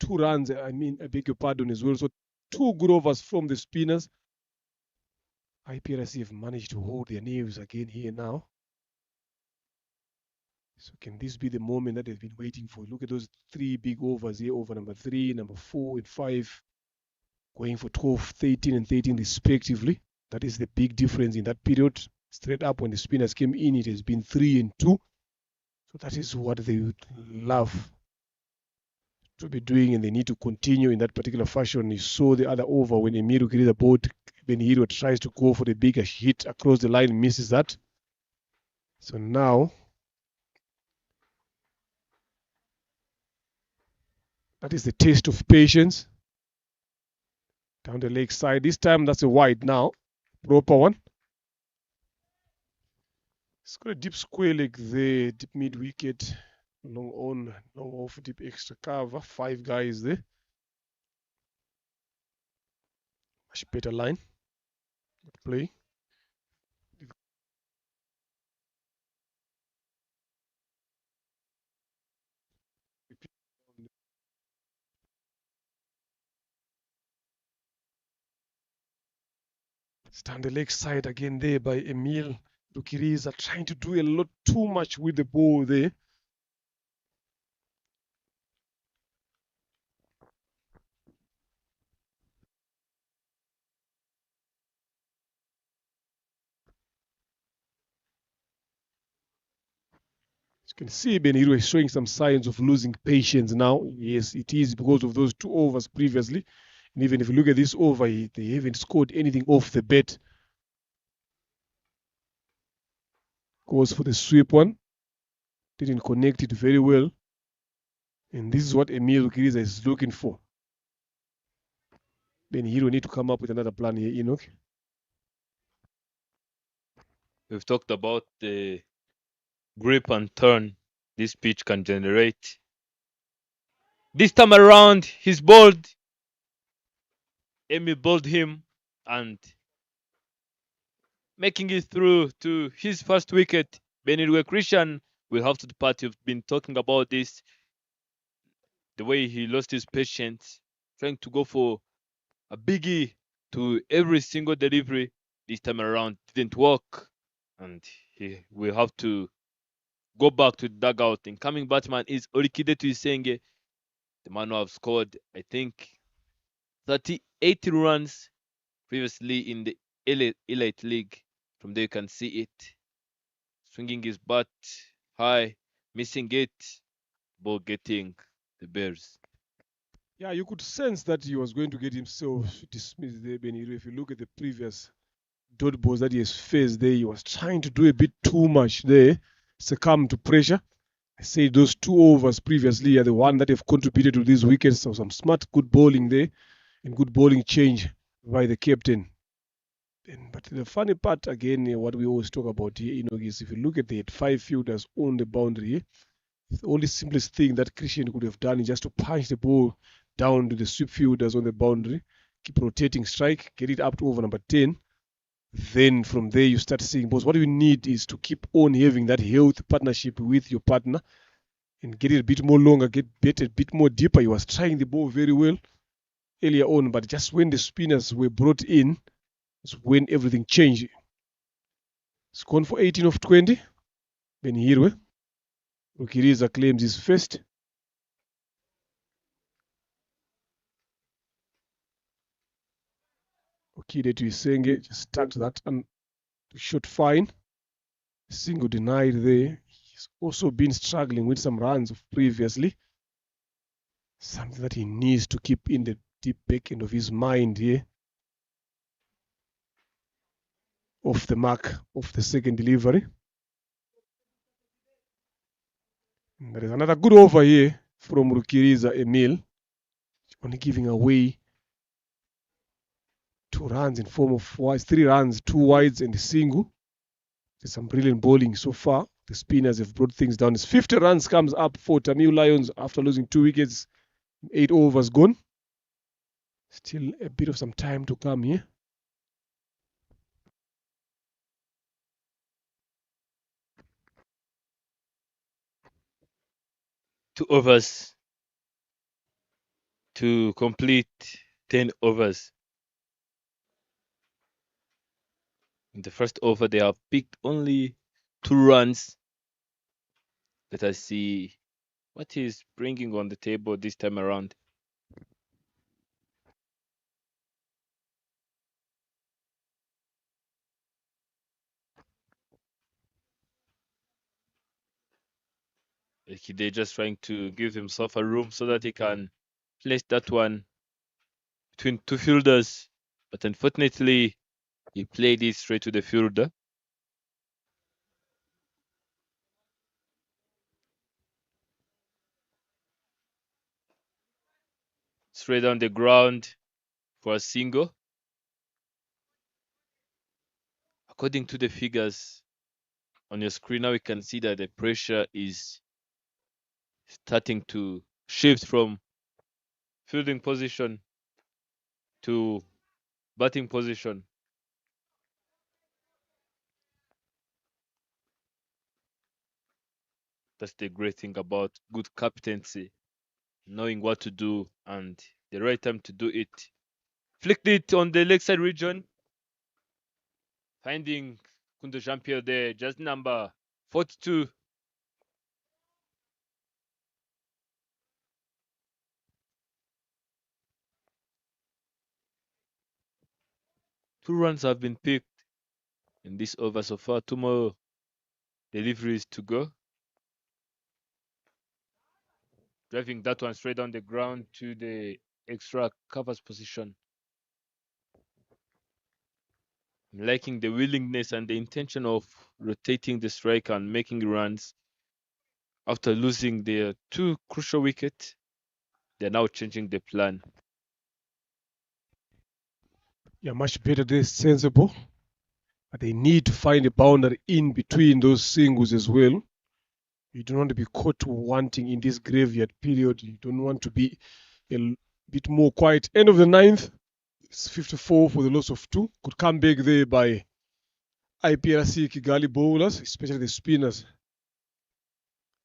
runs. I beg your pardon as well. So 2 good overs from the spinners. IPRC have managed to hold their nerves again here now. So can this be the moment that they've been waiting for? Look at those 3 big overs here, over number 3, number 4 and 5, going for 12, 13 and 13 respectively. That is the big difference in that period. Straight up when the spinners came in, it has been 3 and 2. So that is what they would love to be doing, and they need to continue in that particular fashion. You saw the other over when Emiru Kirida bowled, Benhiro tries to go for the bigger hit across the line, misses that. So now that is the taste of patience. Down the leg side. This time that's a wide now. Proper one. It's got a deep square leg there, deep mid wicket, long on, long off, deep extra cover. 5 guys there. Much better line. Good play. Stand the leg side again there by Emil Lukiriza, trying to do a lot too much with the ball there. As you can see, Benhiro is showing some signs of losing patience now. Yes, it is because of those 2 overs previously. And even if you look at this over, they haven't scored anything off the bat. Goes for the sweep one. Didn't connect it very well. And this is what Emil Ukiriza is looking for. Then he will need to come up with another plan here, Enoch. We've talked about the grip and turn this pitch can generate. This time around, he's bowled. Emil bowled him and making it through to his first wicket. Benilwe Christian will have to depart. You've been talking about this. The way he lost his patience, trying to go for a biggie to every single delivery. This time around didn't work. And he will have to go back to the dugout. Incoming batsman is Orikide Tuisenge, the man who have scored, I think, 38 runs previously in the Elite League. From there you can see it. Swinging his bat high, missing it, ball getting the Bears. Yeah, you could sense that he was going to get himself dismissed there, Benito. If you look at the previous dot balls that he has faced there, he was trying to do a bit too much there, succumb to pressure. I say those 2 overs previously are the one that have contributed to these wickets. So some smart, good bowling there and good bowling change by the captain. But the funny part, again, what we always talk about here, is if you look at the 5 fielders on the boundary, the only simplest thing that Christian could have done is just to punch the ball down to the sweep fielders on the boundary, keep rotating strike, get it up to over number 10. Then from there you start seeing balls. What you need is to keep on having that healthy partnership with your partner and get it a bit more longer, get a bit more deeper. He was trying the ball very well earlier on, but just when the spinners were brought in is when everything changed. It's gone for 18 of 20. Benihirwe. Ukiriza claims his first. Okide Tuisenge just tagged that and shot fine. Single denied there. He's also been struggling with some runs previously. Something that he needs to keep in the deep back end of his mind here. Off the mark of the second delivery. And there is another good over here from Rukiriza Emil. Only giving away 2 runs in form of wides, 3 runs, 2 wides and a single. There's some brilliant bowling so far. The spinners have brought things down. It's 50 runs comes up for Tamil Lions after losing 2 wickets. 8 overs gone. Still a bit of some time to come here. Two overs to complete 10 overs. In the first over, they have picked only 2 runs. Let us see what he's bringing on the table this time around. They're just trying to give himself a room so that he can place that one between 2 fielders. But unfortunately, he played it straight to the fielder. Straight on the ground for a single. According to the figures on your screen now, we can see that the pressure is starting to shift from fielding position to batting position. That's the great thing about good captaincy, knowing what to do and the right time to do it. Flicked it on the leg side region, finding Kundo Jean-Pierre there, just number 42. Two runs have been picked in this over so far. 2 more deliveries to go. Driving that one straight on the ground to the extra covers position. I'm liking the willingness and the intention of rotating the striker and making runs. After losing their two crucial wickets, they're now changing the plan. Yeah, much better. They're sensible. But they need to find a boundary in between those singles as well. You don't want to be caught wanting in this graveyard period. You don't want to be a bit more quiet. End of the ninth, it's 54 for the loss of two. Could come back there by IPRC Kigali bowlers, especially the spinners.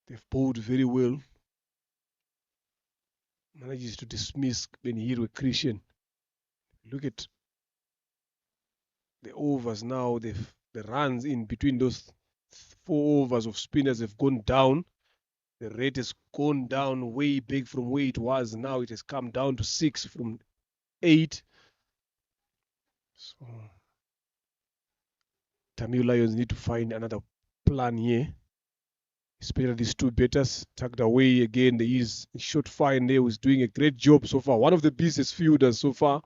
They've bowled very well. Manages to dismiss Benihiro Christian. Look at the overs now. The runs in between those 4 overs of spinners have gone down. The rate has gone down way big from where it was. Now it has come down to 6 from 8. So Tamil Lions need to find another plan here. Especially these two batters tucked away again. There is short fine there who's doing a great job so far. One of the busiest fielders so far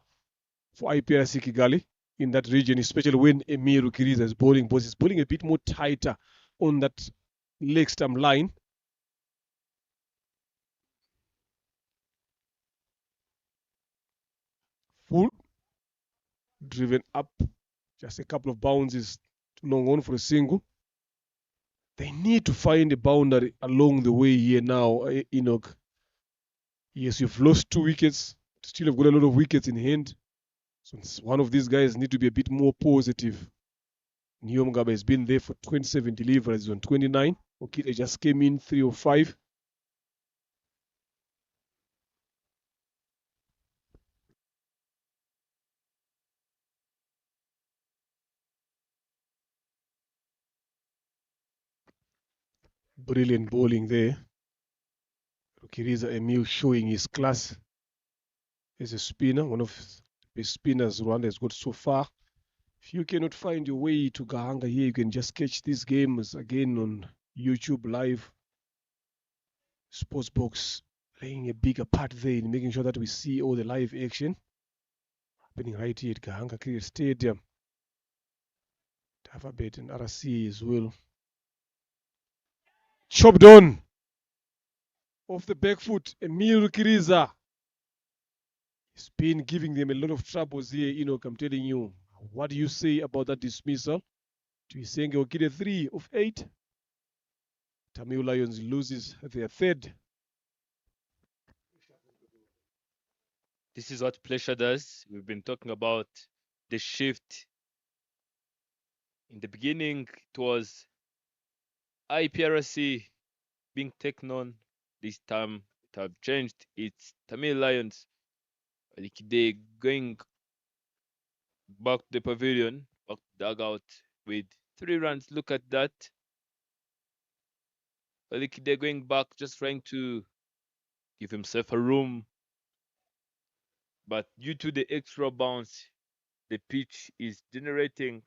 for IPRC Kigali in that region, especially when Emir Ukiriza is bowling, but he's bowling a bit more tighter on that leg stump line. Full driven up, just a couple of bounces too long on for a single. They need to find a boundary along the way here now, Enoch. Yes, you've lost 2 wickets, still have got a lot of wickets in hand. So one of these guys need to be a bit more positive. Nyomgaba has been there for 27 deliveries on 29. Okita just came in 3 or 5. Brilliant bowling there. Rukiriza Emil showing his class as a spinner, one of the spinners Rwanda has got so far. If you cannot find your way to Gahanga here, you can just catch these games again on YouTube Live. Sportsbox playing a bigger part there in making sure that we see all the live action happening right here at Gahanga Cricket Stadium. Tafabet and RC as well. Chopped on off the back foot, Emil Rukiriza. He's been giving them a lot of troubles here, Enoch, I'm telling you. What do you say about that dismissal? Do you think he'll get a 3 of 8? Tamil Lions loses their third. This is what pressure does. We've been talking about the shift. In the beginning, it was IPRC being taken on. This time, it have changed. It's Tamil Lions. Like they going back to the pavilion, back to the dugout with 3 runs. Look at that. Like they're going back, just trying to give himself a room. But due to the extra bounce, the pitch is generating.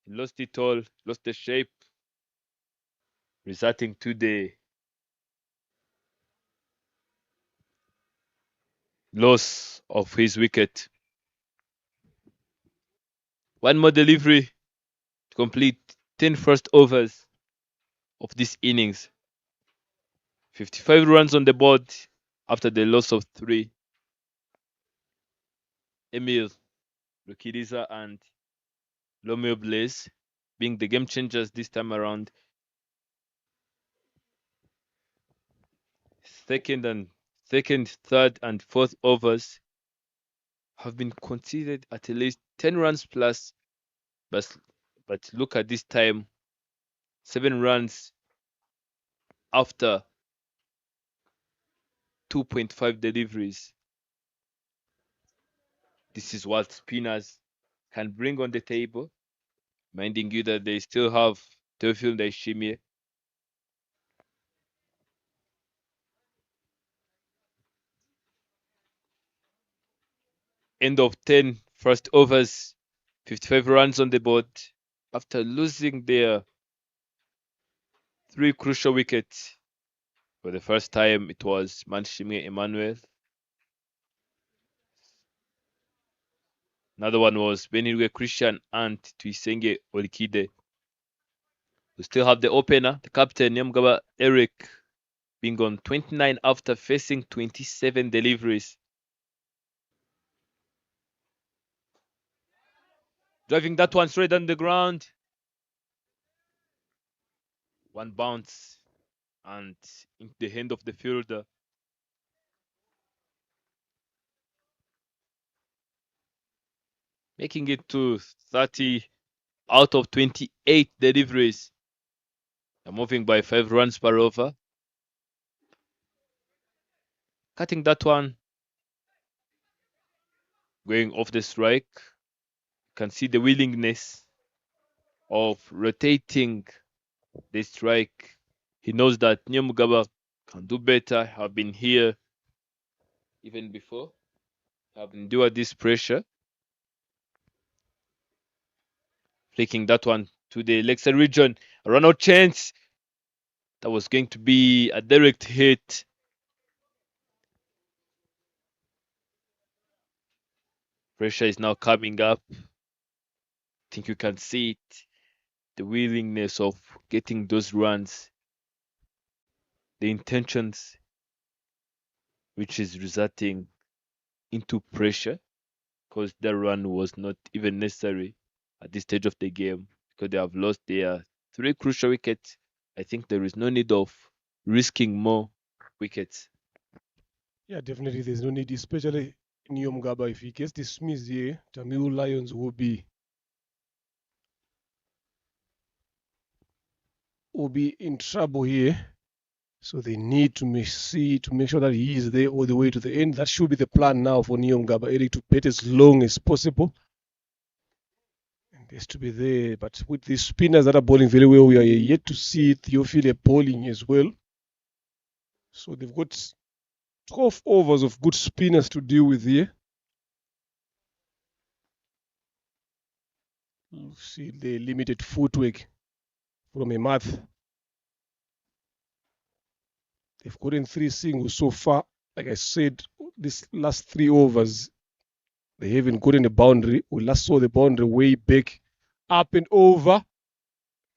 He lost it all, lost the shape, resulting to the loss of his wicket. One more delivery to complete 10 first overs of this innings. 55 runs on the board after the loss of 3. Emil, Rukiriza, and Romeo Blaze being the game changers this time around. Second, third, and fourth overs have been conceded at least 10 runs plus. But look at this time, 7 runs after 2.5 deliveries. This is what spinners can bring on the table, minding you that they still have Teofil Daishimie. End of 10 first overs, 55 runs on the board after losing their 3 crucial wickets. For the first time, it was Manshimie Emmanuel. Another one was Benirwe Christian and Tuisenge Olikide. We still have the opener, the captain, Nyamgaba Eric, being on 29 after facing 27 deliveries. Driving that one straight on the ground. One bounce and into the hand of the fielder. Making it to 30 out of 28 deliveries. They're moving by 5 runs per over. Cutting that one. Going off the strike. You can see the willingness of rotating the strike. He knows that Nyamugaba can do better, have been here even before, have endured this pressure. Flicking that one to the leg side region. A run out chance. That was going to be a direct hit. Pressure is now coming up. I think you can see it. The willingness of getting those runs. The intentions which is resulting into pressure, because the run was not even necessary at this stage of the game because they have lost their 3 crucial wickets. I think there is no need of risking more wickets. Yeah, definitely there's no need, especially Nyamgaba. If he gets dismissed here, Tamil Lions will be in trouble here. So they need to make sure that he is there all the way to the end. That should be the plan now for Nyamgaba Eric, to bet as long as possible. And there's to be there. But with the spinners that are bowling very well, we are yet to see Theophile bowling as well. So they've got 12 overs of good spinners to deal with here. You see the limited footwork from a math. They've gotten 3 singles so far. Like I said, this last 3 overs, they haven't gotten a boundary. We last saw the boundary way back, up and over.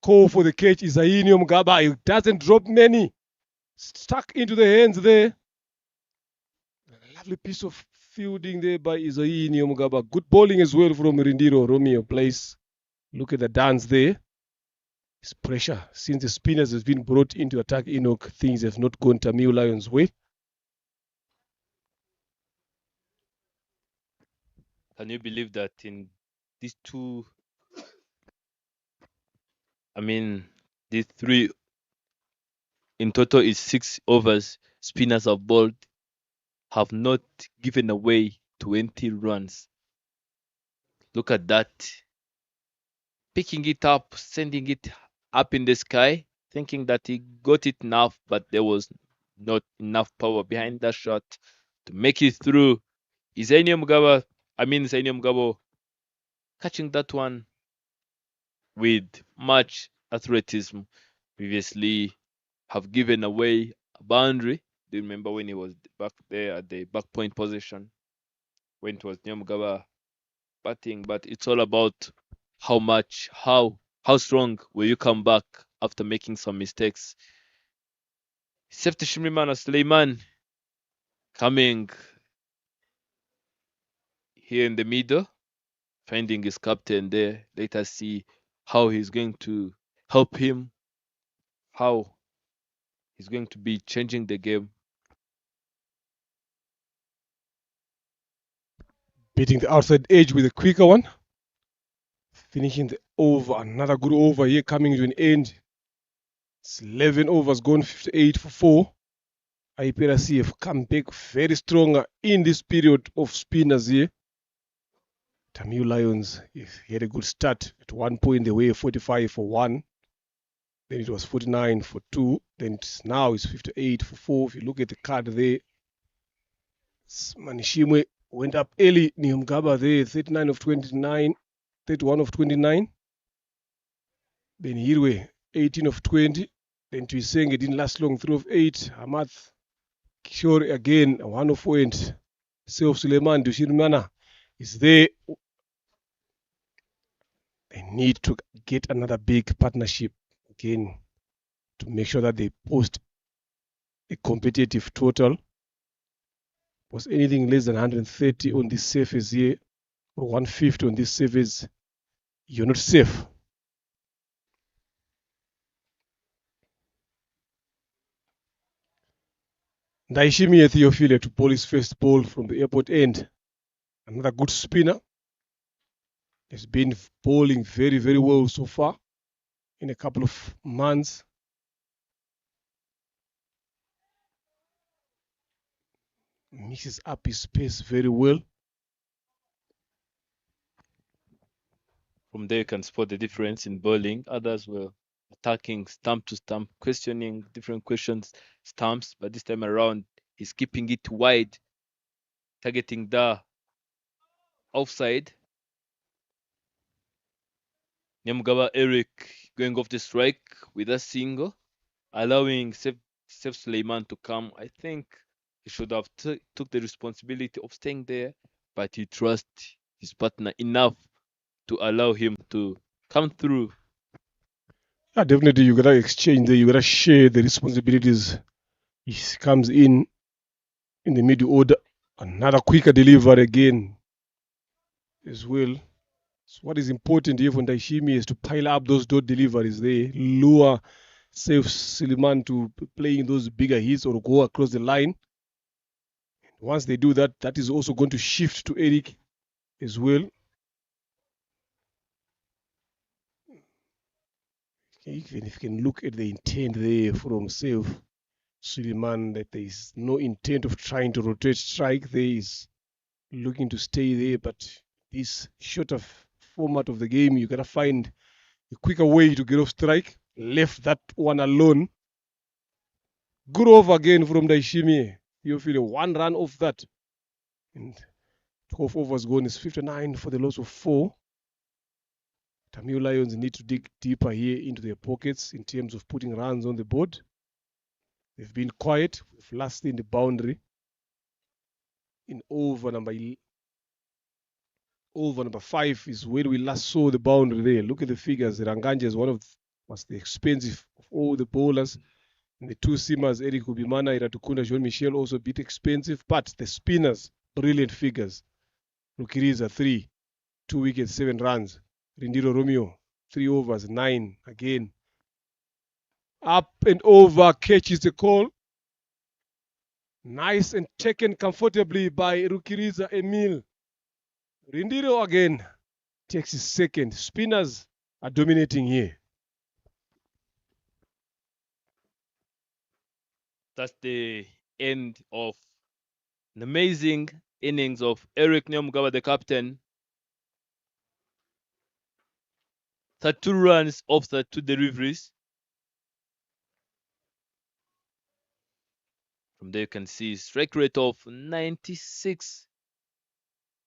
Call for the catch. Isaini Nyamgaba. He doesn't drop many. Stuck into the hands there. A lovely piece of fielding there by Isaini Nyamgaba. Good bowling as well from Rindiro Romeo Place. Look at the dance there. It's pressure. Since the spinners has been brought into attack, Enoch, things have not gone Tamil Lions' way. Can you believe that in these 3 in total is 6 overs spinners have bowled, have not given away 20 runs. Look at that. Picking it up, sending it up in the sky, thinking that he got it enough, but there was not enough power behind that shot to make it through. Isaini Nyamgaba catching that one with much athleticism. Previously have given away a boundary. Do you remember when he was back there at the back point position when it was Nyamgaba batting? But it's all about how strong will you come back after making some mistakes. Safety Shimrimana Suleiman coming here in the middle, finding his captain there. Let us see how he's going to help him, how he's going to be changing the game. Beating the outside edge with a quicker one. Finishing the over. Another good over here coming to an end. It's 11 overs gone, 58 for 4. IPRC have come back very stronger in this period of spinners here. Tamil Lions had a good start. At one point they were 45 for 1. Then it was 49 for 2. Then now it's 58 for 4. If you look at the card there, Manishimwe went up early. Nyamgaba there, 39 of 29, 31 of 29. Then Hirwe, 18 of 20. Then Tuisenge didn't last long, 3 of 8. Hamath Kishore again, 1 of 1. Self Suleiman Dushirmana is there They need to get another big partnership again to make sure that they post a competitive total. Was anything less than 130 on this surface here, or 150 on this surface, you're not safe. Ndaishimi Theophile to bowl his first ball from the airport end. Another good spinner. He's been bowling very, very well so far in a couple of months. Mixes up his pace very well. From there, you can spot the difference in bowling. Others were attacking stump to stump, questioning different questions, stumps. But this time around, he's keeping it wide, targeting the offside. Nyamugaba Eric going off the strike with a single, allowing Sef Suleiman to come. I think he should have took the responsibility of staying there, but he trusts his partner enough to allow him to come through. Yeah, definitely you gotta exchange there, you gotta share the responsibilities. He comes in the middle order. Another quicker delivery again as well. So what is important here for Ndaishimi is to pile up those dot deliveries there, lure Saif Suleiman to playing those bigger hits or go across the line. Once they do that, that is also going to shift to Eric as well. Even if you can look at the intent there from Saif Suleiman, that there is no intent of trying to rotate strike. There is looking to stay there, but this shorter format of the game, you gotta find a quicker way to get off strike. Left that one alone. Good over again from Daishimi. You feel 1 run off that. And 12 overs gone is 59 for the loss of 4. Tamil Lions need to dig deeper here into their pockets in terms of putting runs on the board. They've been quiet. We've last seen the boundary in over number 5 is when we last saw the boundary there. Look at the figures. Ranganja is was the expensive of all the bowlers. And the two seamers, Eric Ubimana, Iratukunda, Jean Michel, also a bit expensive. But the spinners, brilliant figures. Rukiriza, 3, 2 wickets, 7 runs. Rindiro Romeo, 3 overs, 9 again. Up and over, catches the call. Nice and taken comfortably by Rukiriza Emil. Rindiro again takes his second. Spinners are dominating here. That's the end of an amazing innings of Eric Nyamugaba, the captain. 32 runs off 32 deliveries. From there you can see strike rate of 96.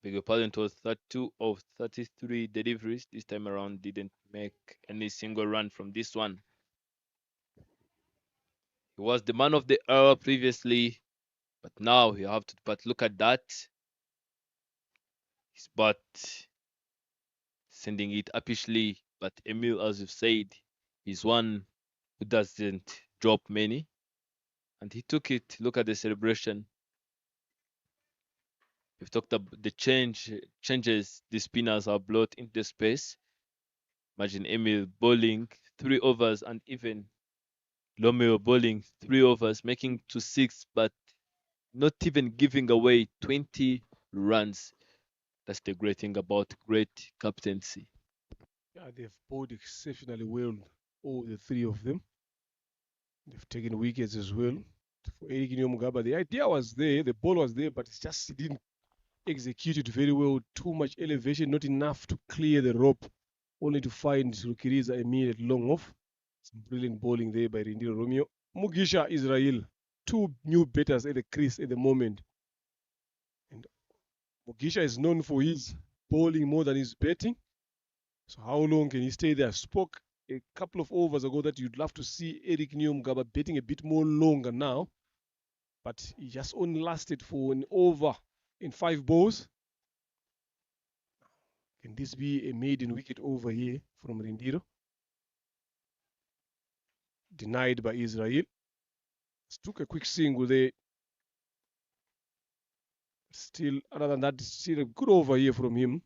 Beg your pardon, it was 32 of 33 deliveries. This time around didn't make any single run from this one. He was the man of the hour previously, but now you have to look at that. His bat sending it uppishly, but Emil, as you've said, is one who doesn't drop many. And he took it. Look at the celebration. We've talked about the changes the spinners have brought into the space. Imagine Emil bowling 3 overs and even Romeo bowling 3 overs, making to 6, but not even giving away 20 runs. That's the great thing about great captaincy. Yeah, they've bowled exceptionally well, all the 3 of them. They've taken wickets as well. For Eric Nyamugaba, the idea was there, the ball was there, but he didn't execute it very well. Too much elevation, not enough to clear the rope, only to find Rukiriza Emil at long off. Some brilliant bowling there by Rindiro Romeo. Mugisha Israel, 2 new batters at the crease at the moment. And Mugisha is known for his bowling more than his batting. So how long can he stay there? I spoke a couple of overs ago that you'd love to see Eric Nyamugaba batting a bit more longer now. But he just only lasted for an over in 5 balls. Can this be a maiden wicket over here from Rindiro? Denied by Israel. Took a quick single there. Still, other than that, still a good over here from him.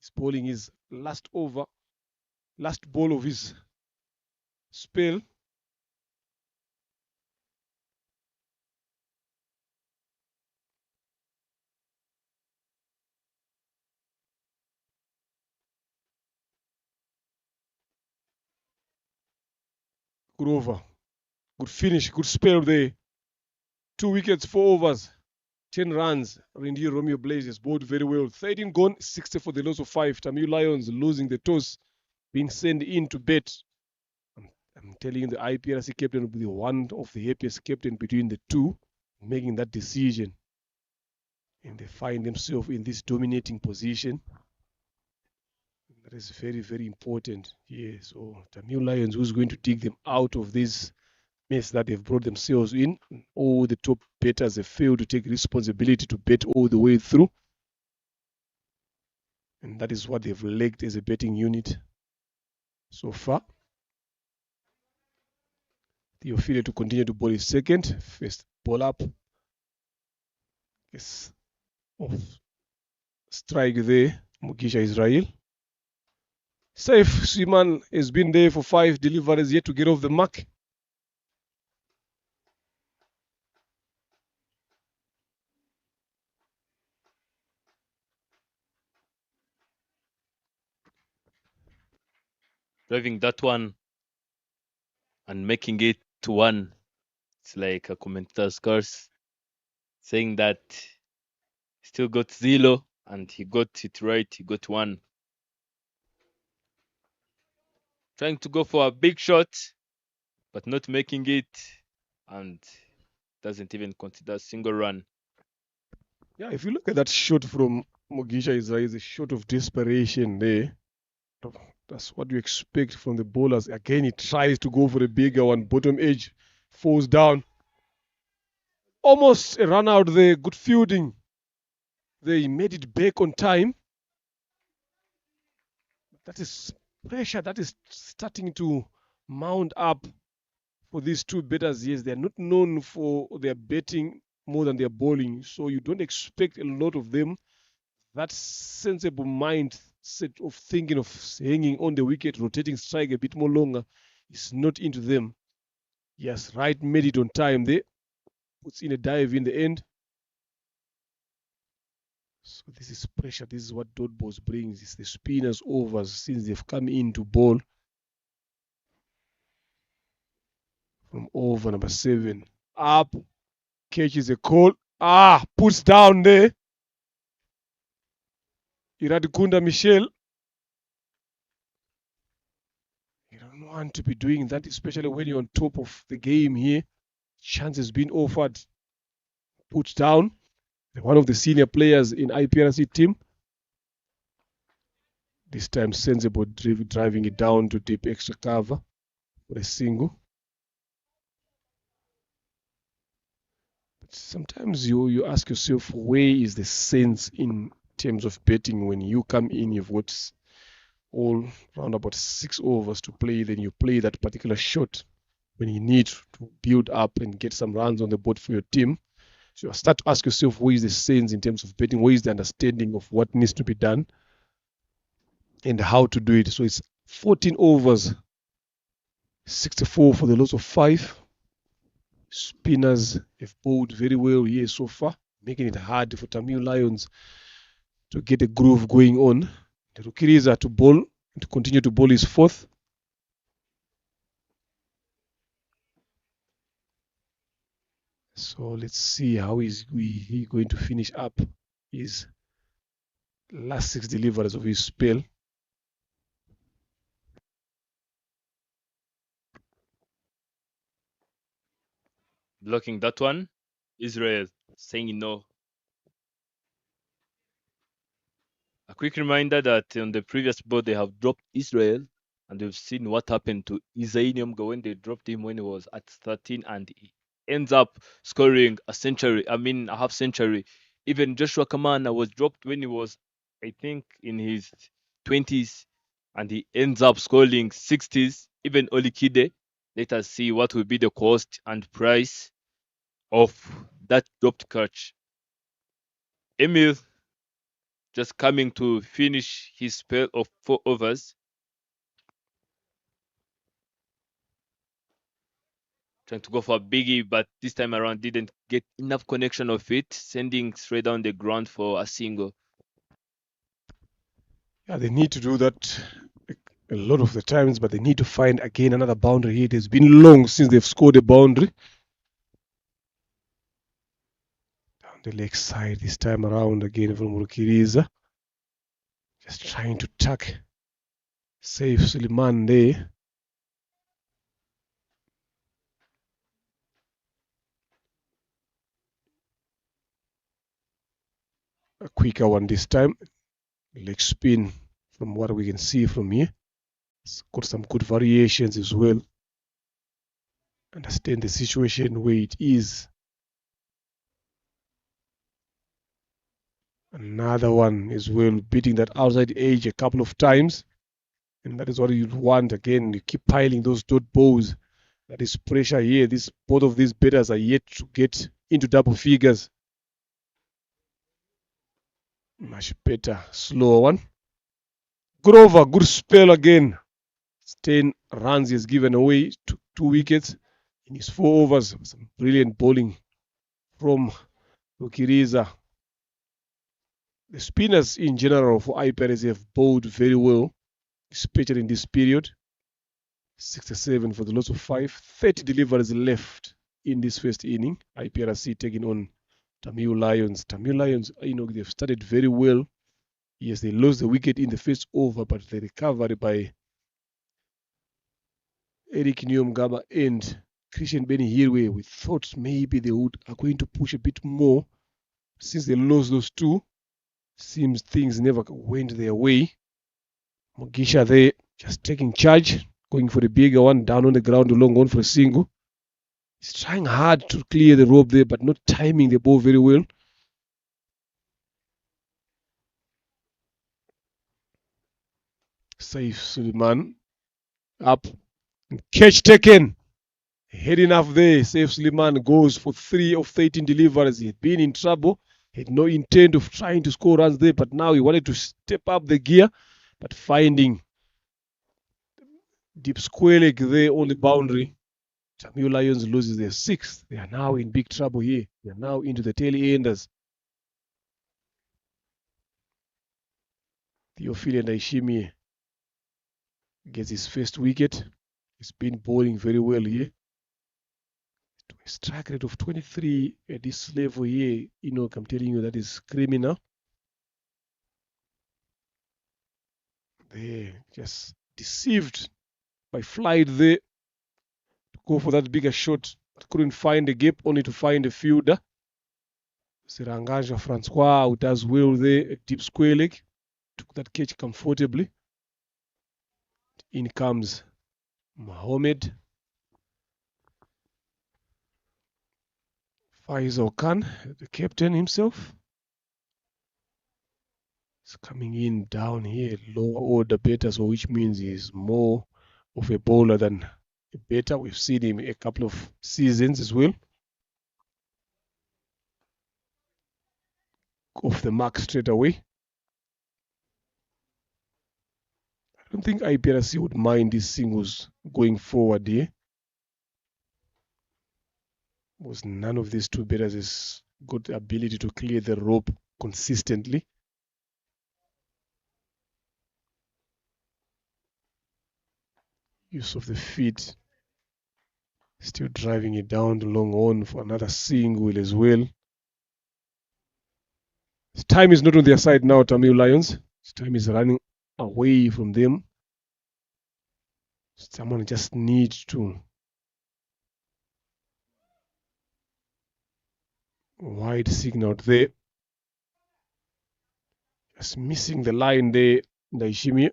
He's bowling his last over, last ball of his spell. Good over. Good finish. Good spell there. 2 wickets, 4 overs, 10 runs. Rindiro Romeo Blazes bowled very well. 13 gone, 60 for the loss of 5. Tamil Lions losing the toss, being sent in to bat. I'm telling you, the IPRC captain will be one of the happiest captain between the two, making that decision. And they find themselves in this dominating position. That is very, very important here. So Tamil Lions, who's going to dig them out of this mess that they've brought themselves in? All the top batters have failed to take responsibility to bat all the way through. And that is what they've lacked as a batting unit so far. Theophile to continue to bowl his second. First ball up. Yes. Off strike there. Mugisha Israel. Saif Suleiman has been there for 5 deliveries, yet to get off the mark. Driving that one and making it to 1. It's like a commentator's curse, saying that he still got 0 and he got it right. He got 1. Trying to go for a big shot, but not making it, and doesn't even consider a single run. Yeah, if you look at that shot from Mugisha Israel, it's a shot of desperation there. That's what you expect from the bowlers. Again, he tries to go for a bigger one. Bottom edge falls down. Almost a run out there. Good fielding. They made it back on time. That is pressure that is starting to mount up for these two batters. Yes, they're not known for their batting more than their bowling. So you don't expect a lot of them. That sensible mindset of thinking of hanging on the wicket, rotating strike a bit more longer, is not into them. Yes, right, made it on time there. Puts in a dive in the end. So this is pressure. This is what dot balls brings. It's the spinners overs since they've come in to bowl. From over number 7. Up. Catches a call. Puts down there. Iradikunda Michelle. You don't want to be doing that, especially when you're on top of the game here. Chance has been offered. Puts down. One of the senior players in IPRC team. This time sensible, driving it down to deep extra cover for a single. But sometimes you ask yourself, where is the sense in terms of betting when you come in? You've got all around about 6 overs to play, then you play that particular shot when you need to build up and get some runs on the board for your team. So you start to ask yourself, where is the sense in terms of betting? Where is the understanding of what needs to be done and how to do it? So it's 14 overs, 64 for the loss of 5. Spinners have bowled very well here so far, making it hard for Tamil Lions to get a groove going on. The Rukiriza to bowl, to continue to bowl his 4th. So let's see how is he going to finish up his last 6 deliveries of his spell. Blocking that one. Israel saying no. A quick reminder that on the previous board they have dropped Israel, and we've seen what happened to Isainium when they dropped him when he was at 13, and he ends up scoring a half century. Even Joshua Kamana was dropped when he was, I think, in his 20s and he ends up scoring 60s, even Olikide. Let us see what will be the cost and price of that dropped catch. Emil just coming to finish his spell of 4 overs. Trying to go for a biggie, but this time around didn't get enough connection of it, sending straight down the ground for a single. Yeah, they need to do that a lot of the times, but they need to find again another boundary here. It has been long since they've scored a boundary. Down the leg side this time around again from Rukiriza. Just trying to tuck Saif Suleiman there. A quicker one this time. Leg spin from what we can see from here. It's got some good variations as well. Understand the situation where it is. Another one as well, beating that outside edge a couple of times. And that is what you want. Again, you keep piling those dot balls. That is pressure here. Both of these batters are yet to get into double figures. Much better. Slower one. Good over. Good spell again. 10 runs he has given away to 2 wickets in his 4 overs. Some brilliant bowling from Rukiriza. The spinners in general for IPRC have bowled very well, especially in this period. 67 for the loss of 5. 30 deliveries left in this first inning. IPRC taking on Tamil Lions. Tamil Lions, they've started very well. Yes, they lost the wicket in the first over, but the recovery by Eric Nyomgaba and Christian Benny Hirwe, we thought maybe they are going to push a bit more. Since they lost those two, seems things never went their way. Mugisha there just taking charge, going for the bigger one, down on the ground, long on for a single. He's trying hard to clear the rope there, but not timing the ball very well. Saif Suleiman up and catch taken. Heading up there, Saif Suleiman goes for 3 of 13 deliveries. He'd been in trouble, had no intent of trying to score runs there, but now he wanted to step up the gear, but finding deep square leg there on the boundary. Tamil Lions loses their 6th. They are now in big trouble here. They are now into the tail enders. Theophile Ndaishimie gets his first wicket. He's been bowling very well here. A strike rate of 23 at this level here, I'm telling you, that is criminal. They just deceived by flight there to go for that bigger shot, but couldn't find a gap, only to find a fielder. Siranganja Francois, who does well there, a deep square leg, took that catch comfortably. In comes Mohammed. Faisal Khan, the captain himself, is coming in down here, lower order batter, so which means he's more of a bowler than a batter. We've seen him a couple of seasons as well. Off the mark straight away. I don't think IPRC would mind these singles going forward here. Was none of these two batters has got the ability to clear the rope consistently. Use of the feet. Still driving it down the long on for another single as well. Time is not on their side now, Tamil Lions. Time is running away from them. Someone just needs to wide signal there. Just missing the line there, Ndaishimie.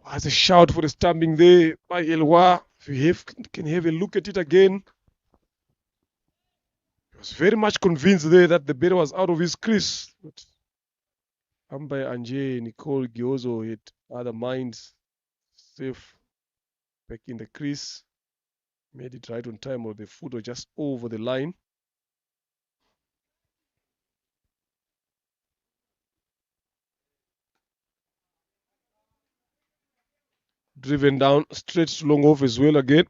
As a shout for the stamping there by Elwa. If you can have a look at it again. He was very much convinced there that the batter was out of his crease. But umpire Anje Nicole Giozo had other minds. Safe back in the crease. Made it right on time, or the foot was just over the line. Driven down, straight to long off as well again.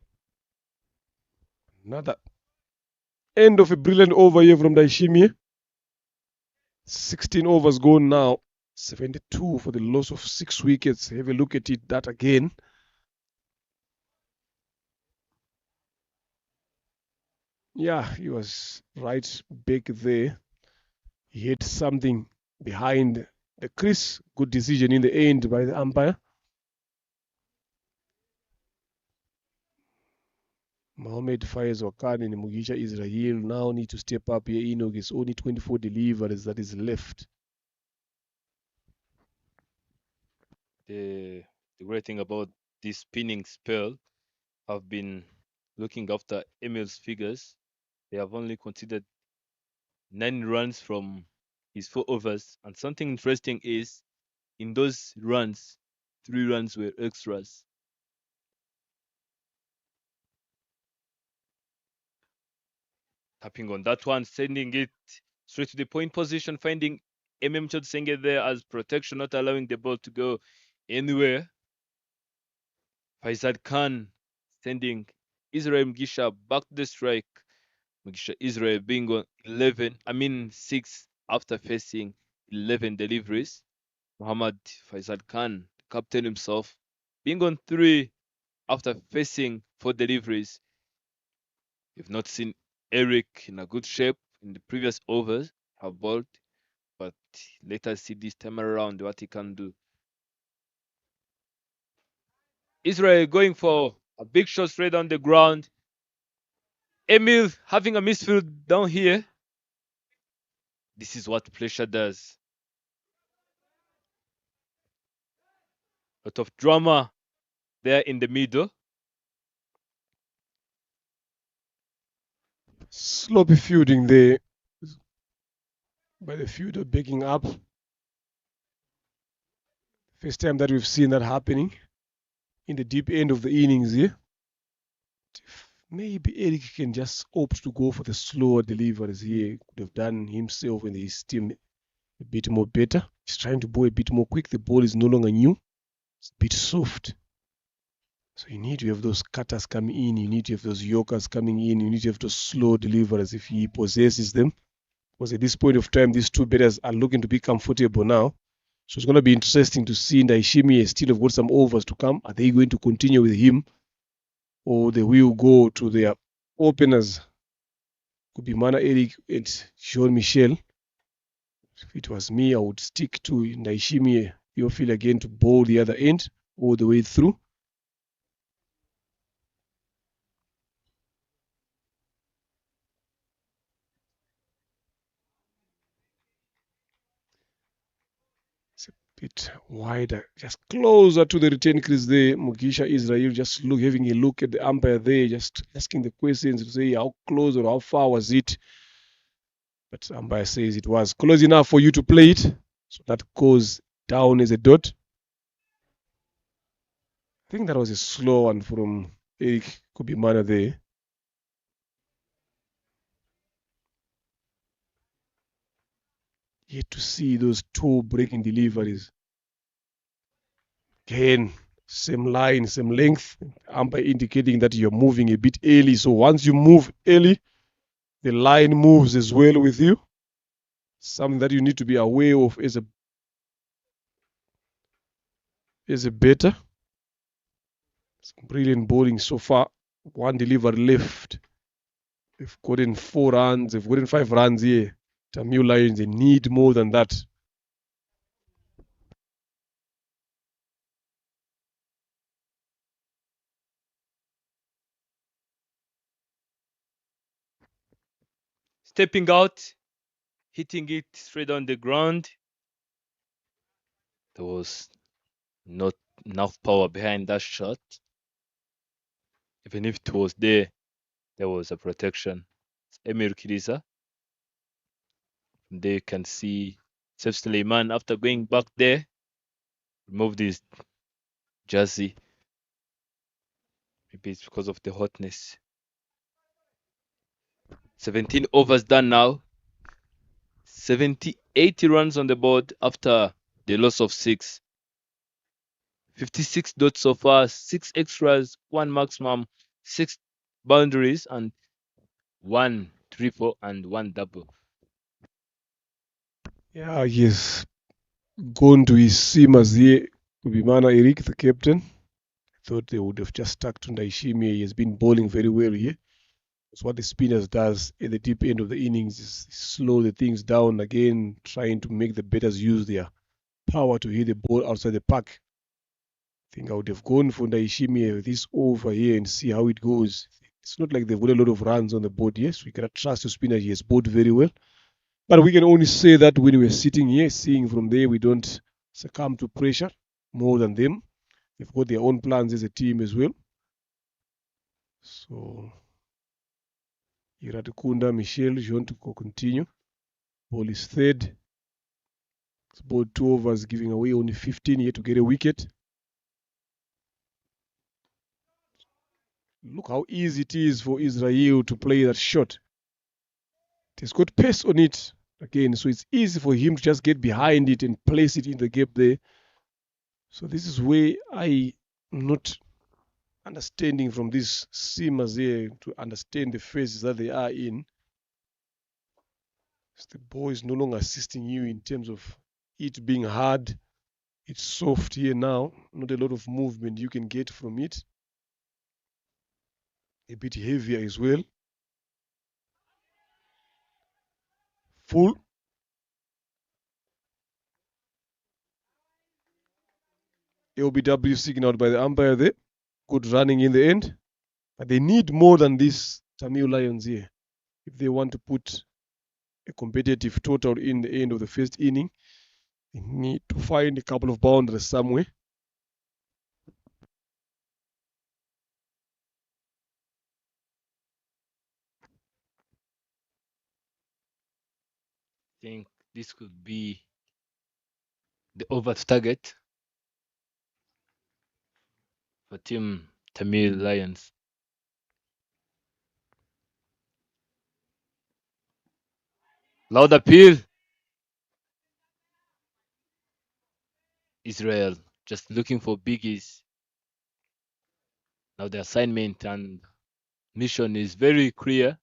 Another end of a brilliant over here from Daishimi. 16 overs gone now. 72 for the loss of 6 wickets. Have a look at it, that again. Yeah, he was right back there. He hit something behind the crease. Good decision in the end by the umpire. Mohamed Faiz Wakan and Mugisha Israel now need to step up here. Enoch is only 24 deliveries that is left. The great thing about this spinning spell, I've been looking after Emil's figures. They have only conceded 9 runs from his 4 overs. And something interesting is, in those runs, 3 runs were extras. Tapping on that one, sending it straight to the point position, finding Chodsenge there as protection, not allowing the ball to go anywhere. Faisal Khan sending Israel Mugisha back to the strike. Mugisha Israel being on 6 after facing 11 deliveries. Muhammad Faisal Khan, captain himself, being on 3 after facing 4 deliveries. You've not seen Eric in a good shape in the previous overs, have bowled, but let us see this time around what he can do. Israel going for a big shot straight on the ground. Emil having a misfield down here. This is what pressure does. Lot of drama there in the middle. Sloppy fielding there by the fielder backing up. First time that we've seen that happening in the deep end of the innings here. Maybe Eric can just opt to go for the slower deliveries here. Could have done himself and his team a bit more better. He's trying to bowl a bit more quick. The ball is no longer new. It's a bit soft. So you need to have those cutters coming in. You need to have those yorkers coming in. You need to have those slow deliverers if he possesses them. Because at this point of time, these two batters are looking to be comfortable now. So it's going to be interesting to see Ndaishimi still have got some overs to come. Are they going to continue with him? Or they will go to their openers? Could be Mana Eric and Jean Michel. If it was me, I would stick to Ndaishimi Theophile again to bowl the other end all the way through. It's a bit wider, just closer to the return crease there. Mugisha Israel just having a look at the umpire there, just asking the questions to say how close or how far was it. But the umpire says it was close enough for you to play it. So that goes down as a dot. I think that was a slow one from Eric Kubimana there. Yet to see those 2 breaking deliveries. Again, same line, same length. Umpire indicating that you're moving a bit early. So once you move early, the line moves as well with you. Something that you need to be aware of as a batter. Some brilliant bowling so far. 1 delivery left. They've gotten 4 runs. They've gotten 5 runs here. Tamil Lions, they need more than that. Stepping out, hitting it straight on the ground. There was not enough power behind that shot. Even if it was there was a protection. Emir Kiriza. From there you can see Sef Suleiman, after going back there, removed his jersey. Maybe it's because of the hotness. 17 overs done now. 80 runs on the board after the loss of 6. 56 dots so far, 6 extras, 1 maximum, 6 boundaries, and 1 triple and 1 double. Yeah, he's gone to his seamers here. Kubimana Eric, the captain. Thought they would have just stuck to Ndaishimi. He has been bowling very well here. That's what the spinners does at the deep end of the innings, is slow the things down again, trying to make the batters use their power to hit the ball outside the park. I think I would have gone for Ndaishimi this over here and see how it goes. It's not like they've got a lot of runs on the board. Yes, we cannot trust the spinner. He has bowled very well. But we can only say that when we're sitting here, seeing from there, we don't succumb to pressure more than them. They've got their own plans as a team as well. So, Iratukunda, Michel, Jean to continue. Ball is third. It's bowled 2 overs, giving away only 15 here to get a wicket. Look how easy it is for Israel to play that shot. It has got pace on it again, so it's easy for him to just get behind it and place it in the gap there. So this is where I'm not understanding from these seamers here to understand the phases that they are in. The ball is no longer assisting you in terms of it being hard. It's soft here now, not a lot of movement you can get from it. A bit heavier as well. Full. LBW signaled by the umpire there. Good running in the end. But they need more than this Tamil Lions here if they want to put a competitive total in the end of the first inning. They need to find a couple of boundaries somewhere. I think this could be the over to target for Team Tamil Lions. Loud appeal. Israel just looking for biggies. Now the assignment and mission is very clear.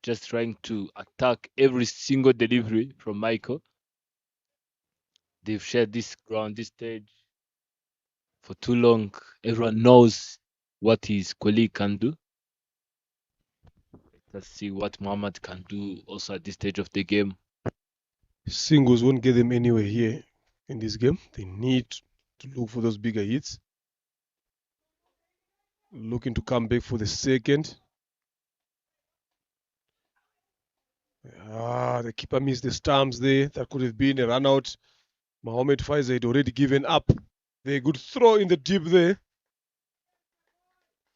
Just trying to attack every single delivery from Michael. They've shared this ground, this stage for too long. Everyone knows what his colleague can do. Let's see what Mohammad can do also at this stage of the game. Singles won't get them anywhere here in this game. They need to look for those bigger hits. Looking to come back for the second. The keeper missed the stumps there. That could have been a run out. Mohamed Faiza had already given up. Very good throw in the deep there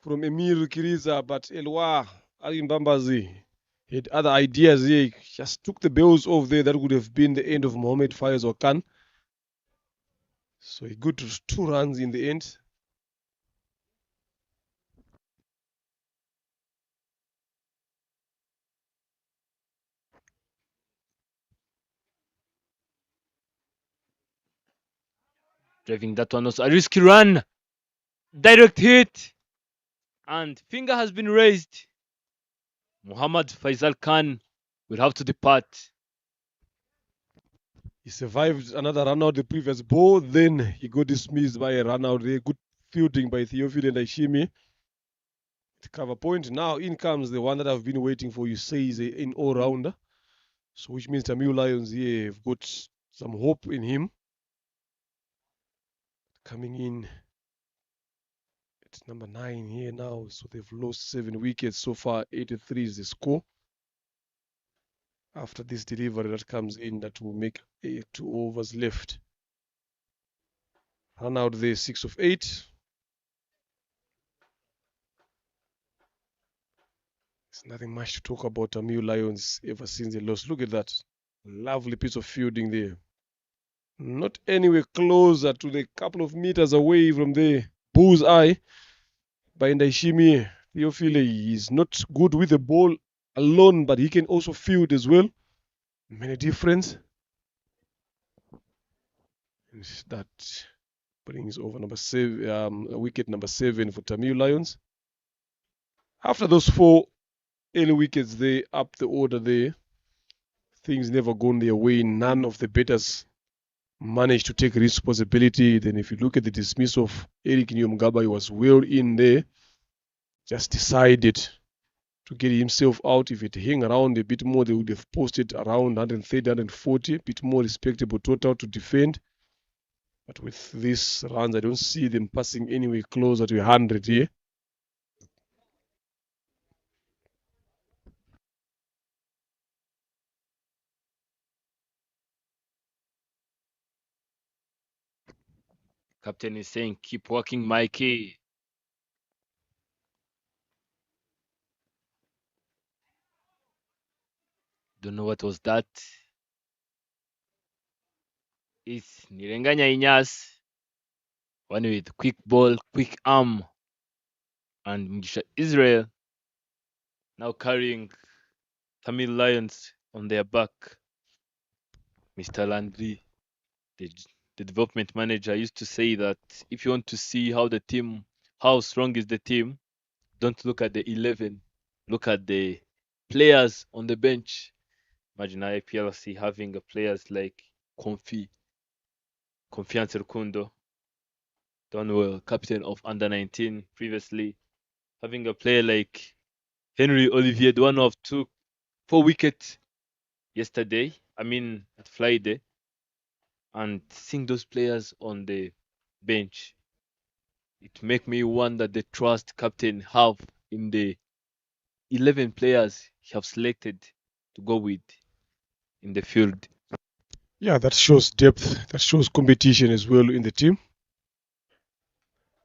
from Emir Kiriza, but Elwa Arimbambazi had other ideas here. Just took the bells off there. That would have been the end of Mohamed Faiza Khan. So he got 2 runs in the end. Driving that one was a risky run. Direct hit. And finger has been raised. Muhammad Faisal Khan will have to depart. He survived another run out the previous ball. Then he got dismissed by a run out there. Good fielding by Theophile and Aishimi. To cover point. Now in comes the one that I've been waiting for. You say is an all-rounder. So which means Tamil Lions here have got some hope in him. Coming in at number 9 here now. So they've lost 7 wickets so far. 83 is the score. After this delivery that comes in, that will make 2 overs left. Run out there, 6 of 8. There's nothing much to talk about Tamil Lions ever since they lost. Look at that. Lovely piece of fielding there. Not anywhere closer to the couple of meters away from the bullseye by Ndaishimi. Theophile is not good with the ball alone, but he can also field as well. Many difference. And that brings over number 7, wicket number 7 for Tamil Lions. After those 4 early wickets there, up the order there, things never gone their way. None of the batters managed to take responsibility. Then if you look at the dismiss of Eric Nyomgaba, he was well in there. Just decided to get himself out. If it hung around a bit more, they would have posted around 130, 140, a bit more respectable total to defend. But with these runs, I don't see them passing anywhere closer to 100 here. Captain is saying, keep working, Mikey. Don't know what was that. It's Nirenganya Inyas. One with quick ball, quick arm. And Mugisha Israel now carrying Tamil Lions on their back. Mr. Landry, the development manager, used to say that if you want to see how strong is the team, don't look at the 11, look at the players on the bench. Imagine IPRC having players like Confiance Rukundo, Donwell, captain of under-19 previously, having a player like Henry Olivier, the one who took 4 wickets yesterday, at Friday, and seeing those players on the bench, it make me wonder the trust captain have in the 11 players he have selected to go with in the field. Yeah, that shows depth. That shows competition as well in the team.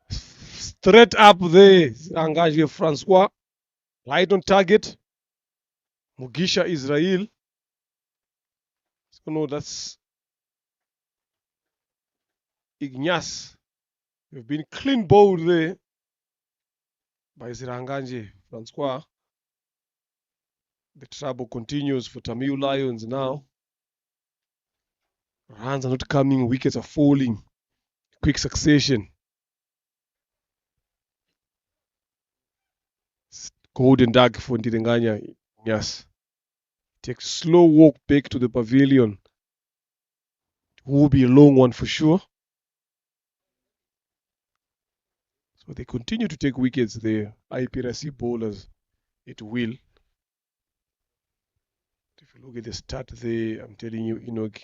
Straight up there, Angaje Francois, right on target. Mugisha Israel. So no, that's Ignace. You've been clean bowled there by Ziranganje Francois. The trouble continues for Tamil Lions now. Runs are not coming, wickets are falling. Quick succession. Golden duck for Ndirenganya. Yes. Takes a slow walk back to the pavilion. It will be a long one for sure. So they continue to take wickets there. IPRC bowlers at will. If you look at the start there, I'm telling you, Enoch,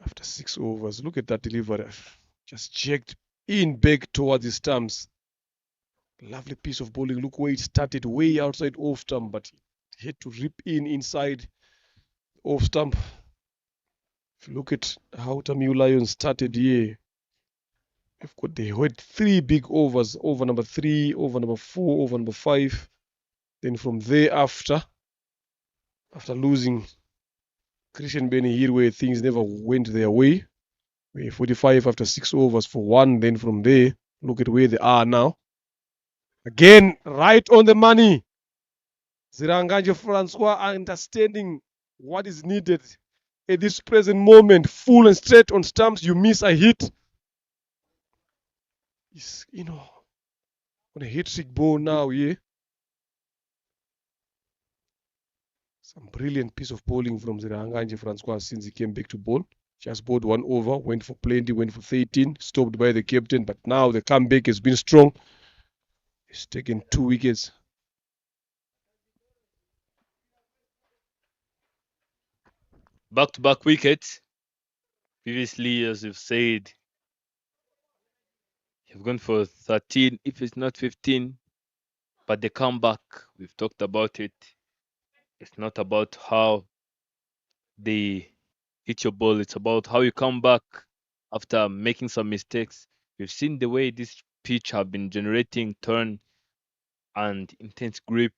after 6 overs, look at that delivery. Just jacked in back towards the stumps. Lovely piece of bowling. Look where it started, way outside off stump, but it had to rip inside off stump. If you look at how Tamil Lions started here, they had 3 big overs, over number 3, over number 4, over number 5. Then from there after losing Christian Benny here, where things never went their way, 45 after 6 overs for 1. Then from there, look at where they are now. Again, right on the money. Ziranganje Francois understanding what is needed at this present moment. Full and straight on stumps, you miss a hit. It's, on a hit-trick ball now, yeah. Some brilliant piece of bowling from Ziranganje Francois since he came back to bowl. Just bowled 1 over, went for plenty, went for 13, stopped by the captain, but now the comeback has been strong. He's taken 2 wickets. Back-to-back wickets. Previously, as you've said, you've gone for 13, if it's not 15. But the comeback, we've talked about it. It's not about how they hit your ball. It's about how you come back after making some mistakes. We've seen the way this pitch have been generating turn and intense grip.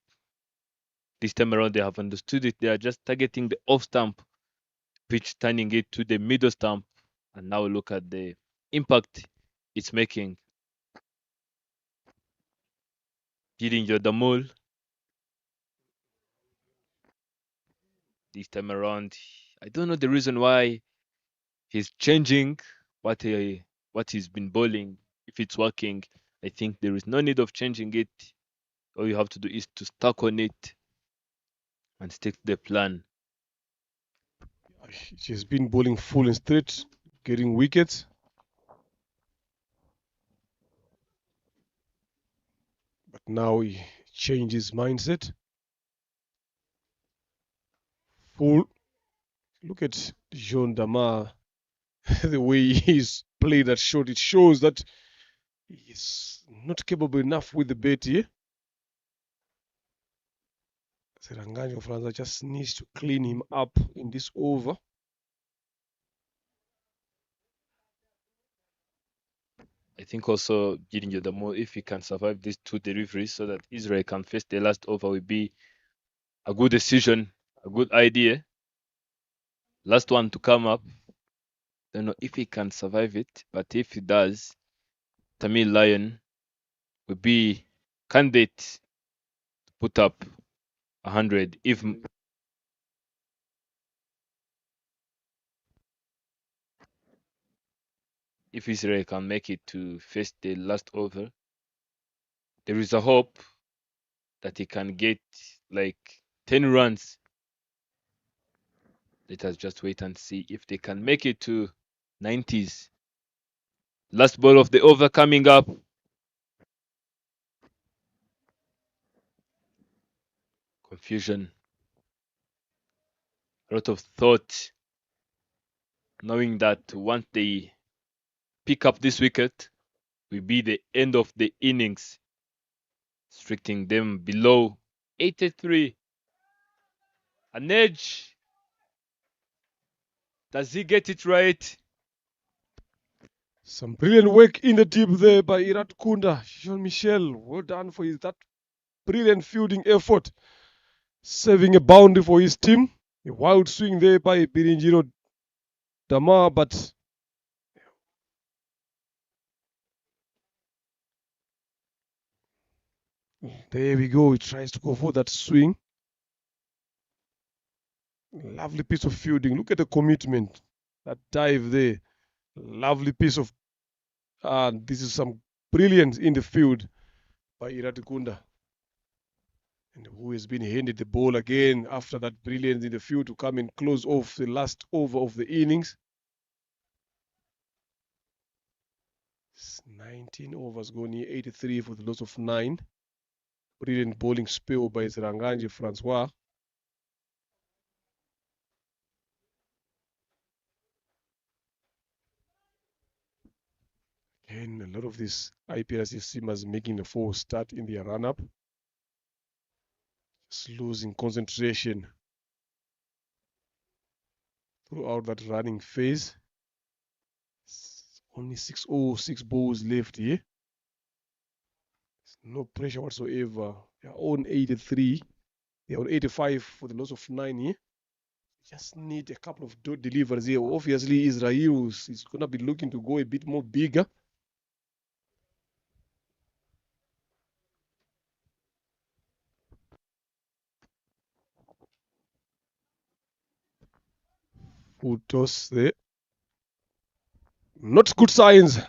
This time around, they have understood it. They are just targeting the off stump pitch, turning it to the middle stump. And now look at the impact it's making. Hitting your Damul. This time around, I don't know the reason why he's changing what he's been bowling. If it's working, I think there is no need of changing it. All you have to do is to stuck on it and stick to the plan. She's been bowling full and straight, getting wickets. But now he changed his mindset. Full. Look at Jean Damar, the way he's played that shot. It shows that he's not capable enough with the bat here. Seranganyo Franza just needs to clean him up in this over. I think also getting you the more if he can survive these two deliveries so that Israel can face the last over will be a good decision, a good idea. Last one to come up. Don't know if he can survive it, but if he does, Tamil Lion will be candidate to put up 100 if Israel can make it to face the last over. There is a hope that he can get like 10 runs. Let us just wait and see if they can make it to 90s. Last ball of the over coming up. Confusion. A lot of thought. Knowing that once they pick up this wicket, will be the end of the innings. Restricting them below 83. An edge. Does he get it right? Some brilliant work in the deep there by Iratkunda. Jean-Michel, well done for that brilliant fielding effort. Saving a boundary for his team. A wild swing there by Birinjiro Damar, but there we go. He tries to go for that swing. Lovely piece of fielding. Look at the commitment. That dive there. Lovely piece of. This is some brilliance in the field by Iratikunda. And who has been handed the ball again after that brilliance in the field to come and close off the last over of the innings. 19 overs going here, 83 for the loss of 9. Brilliant bowling spell by Seranganje Francois. And a lot of these IPRC seamers making a false start in their run-up. Just losing concentration throughout that running phase. Only 6 balls left here. There's no pressure whatsoever. They're on 83. They're on 85 for the loss of 9 here. Just need a couple of deliveries here. Obviously, Israel is going to be looking to go a bit more bigger. Full toss there. Not good signs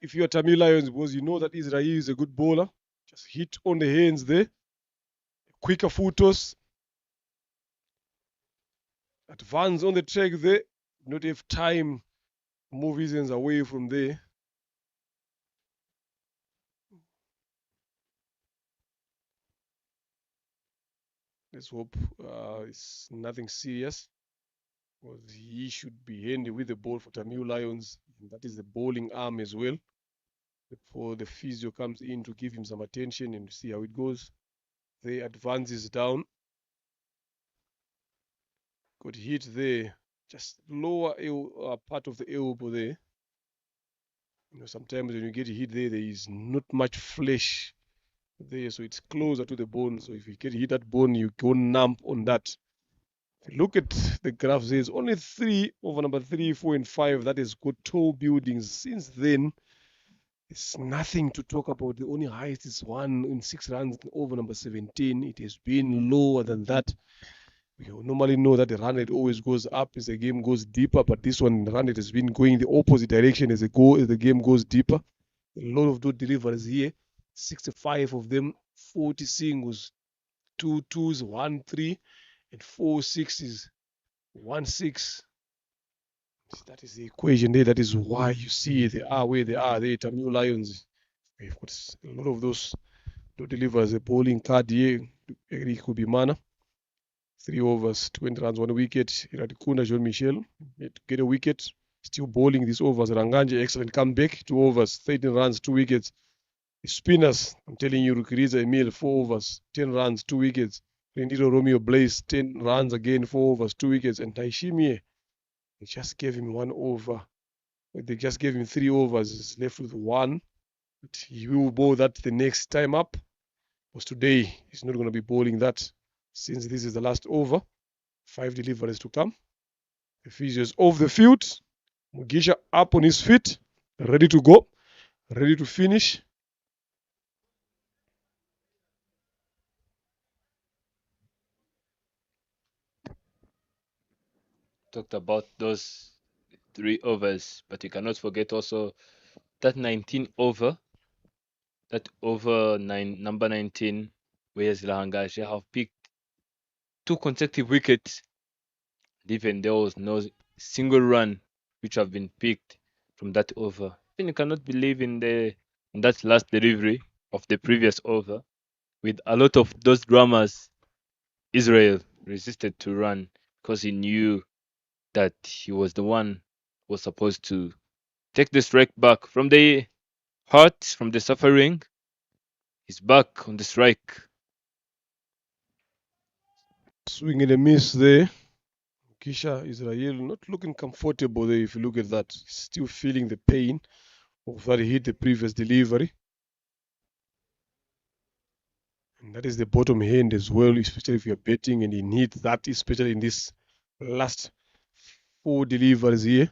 if you're Tamil Lions, because you know that Israel is a good bowler. Just hit on the hands there. Quicker full toss. Advance on the track there. Not have time to move his hands away from there. Let's hope it's nothing serious. Because he should be handy with the ball for Tamil Lions. And that is the bowling arm as well. Before the physio comes in to give him some attention and see how it goes. The advance is down. Got hit there. just lower part of the elbow there. Sometimes when you get hit there is not much flesh there, so it's closer to the bone. So if you get hit that bone, you go numb on that. If you look at the graphs, there's only 3 over number 3, 4, and 5 that is good toe buildings. Since then, it's nothing to talk about. The only highest is 1 in 6 runs over number 17. It has been lower than that. We normally know that the run rate always goes up as the game goes deeper, but this one, the run rate has been going the opposite direction as the game goes deeper. A lot of those deliveries here, 65 of them, 40 singles, 2 twos, 1 3, and 4 sixes, 1 6. That is the equation there. That is why you see they are where they are. They Tamil Lions. We've got a lot of those deliveries. A bowling card here, Eric Kubimana. 3 overs, 20 runs, 1 wicket. Iradikunda Jean Michel get a wicket. Still bowling these overs. Ranganje, excellent comeback. 2 overs, 13 runs, 2 wickets. The spinners, I'm telling you, Rukiriza Emil, 4 overs, 10 runs, 2 wickets. Rendiro Romeo Blaze, 10 runs again, 4 overs, 2 wickets. And Taishimie, they just gave him 1 over. They just gave him 3 overs. He's left with 1. But he will bowl that the next time up. Because today, he's not going to be bowling that. Since this is the last over, 5 deliveries to come. The physios off the field. Mugisha up on his feet, ready to go, ready to finish. Talked about those 3 overs, but you cannot forget also that 19 over, that over number 19, where Gahanga have picked 2 consecutive wickets. Even there was no single run which have been picked from that over. Even you cannot believe in that last delivery of the previous over. With a lot of those dramas, Israel resisted to run because he knew that he was the one who was supposed to take the strike back from the hurt, from the suffering. He's back on the strike. Swing and a miss there. Kisha Israel not looking comfortable there if you look at that. Still feeling the pain of that he hit the previous delivery. And that is the bottom hand as well, especially if you're betting and you need that, especially in this last 4 deliveries here.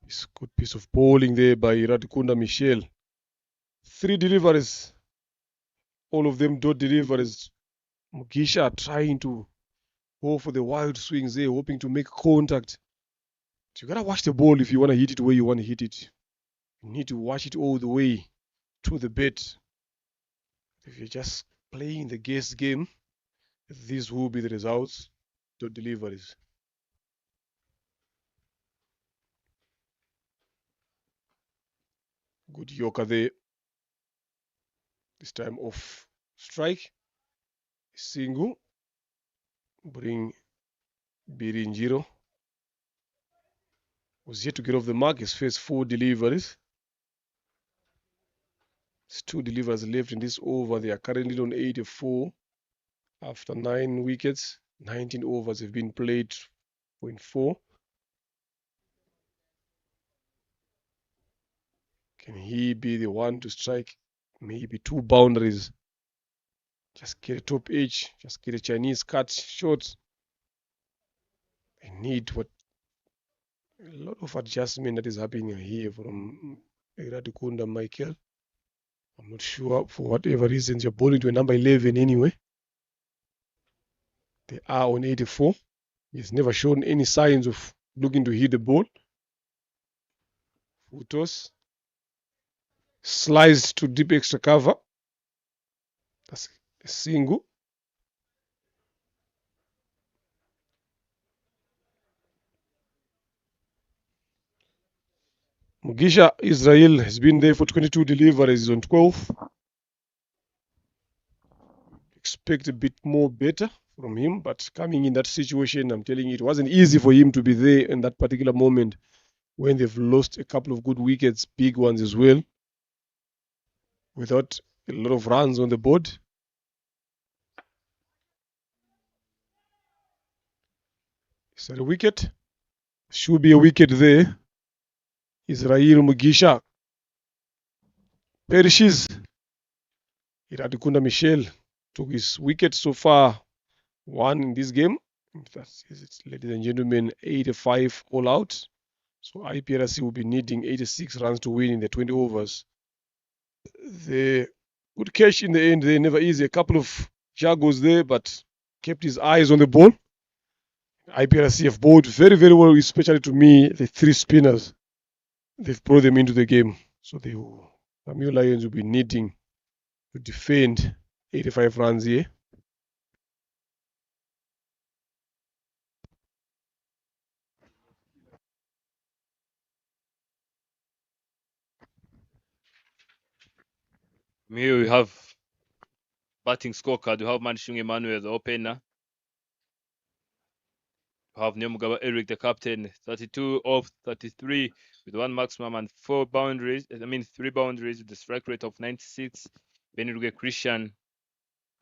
It's a good piece of bowling there by Iradikunda Michel. 3 deliveries. All of them dot deliveries. Mugisha trying to go for the wild swings there, hoping to make contact. So you gotta watch the ball if you want to hit it where you want to hit it. You need to watch it all the way to the bet. If you're just playing the guess game, these will be the results. Dot deliveries. Good Yoka there. This time off strike. Single. Bring Birinjiro. Was yet to get off the mark. His first 4 deliveries. There's 2 deliveries left in this over. They are currently on 84 after 9 wickets. 19 overs have been played. 0.4. Can he be the one to strike maybe 2 boundaries? Just get a top edge. Just get a Chinese cut short. I need a lot of adjustment that is happening here from Iradikunda Michael. I'm not sure for whatever reasons you're bowling to a number 11 anyway. They are on 84. He's never shown any signs of looking to hit the ball. Futos. Sliced to deep extra cover. That's a single. Mugisha Israel has been there for 22 deliveries on 12. Expect a bit more better from him. But coming in that situation, I'm telling you, it wasn't easy for him to be there in that particular moment when they've lost a couple of good wickets, big ones as well, without a lot of runs on the board. Is that a wicket? Should be a wicket there. Israel Mugisha perishes. Iradikunda Michel took his wicket so far, one in this game. That's it, ladies and gentlemen, 85 all out. So IPRC will be needing 86 runs to win in the 20 overs. The good catch in the end, they never easy. A couple of juggles there, but kept his eyes on the ball. IPRC have bowled very, very well, especially to me, the three spinners. They've brought them into the game. So the Tamil Lions will be needing to defend 85 runs here. Here we have batting scorecard. We have Manishung Emmanuel, the opener. We have Nyamugaba Eric, the captain, 32 of 33 with one maximum and 3 boundaries with the strike rate of 96. Benirwe Christian,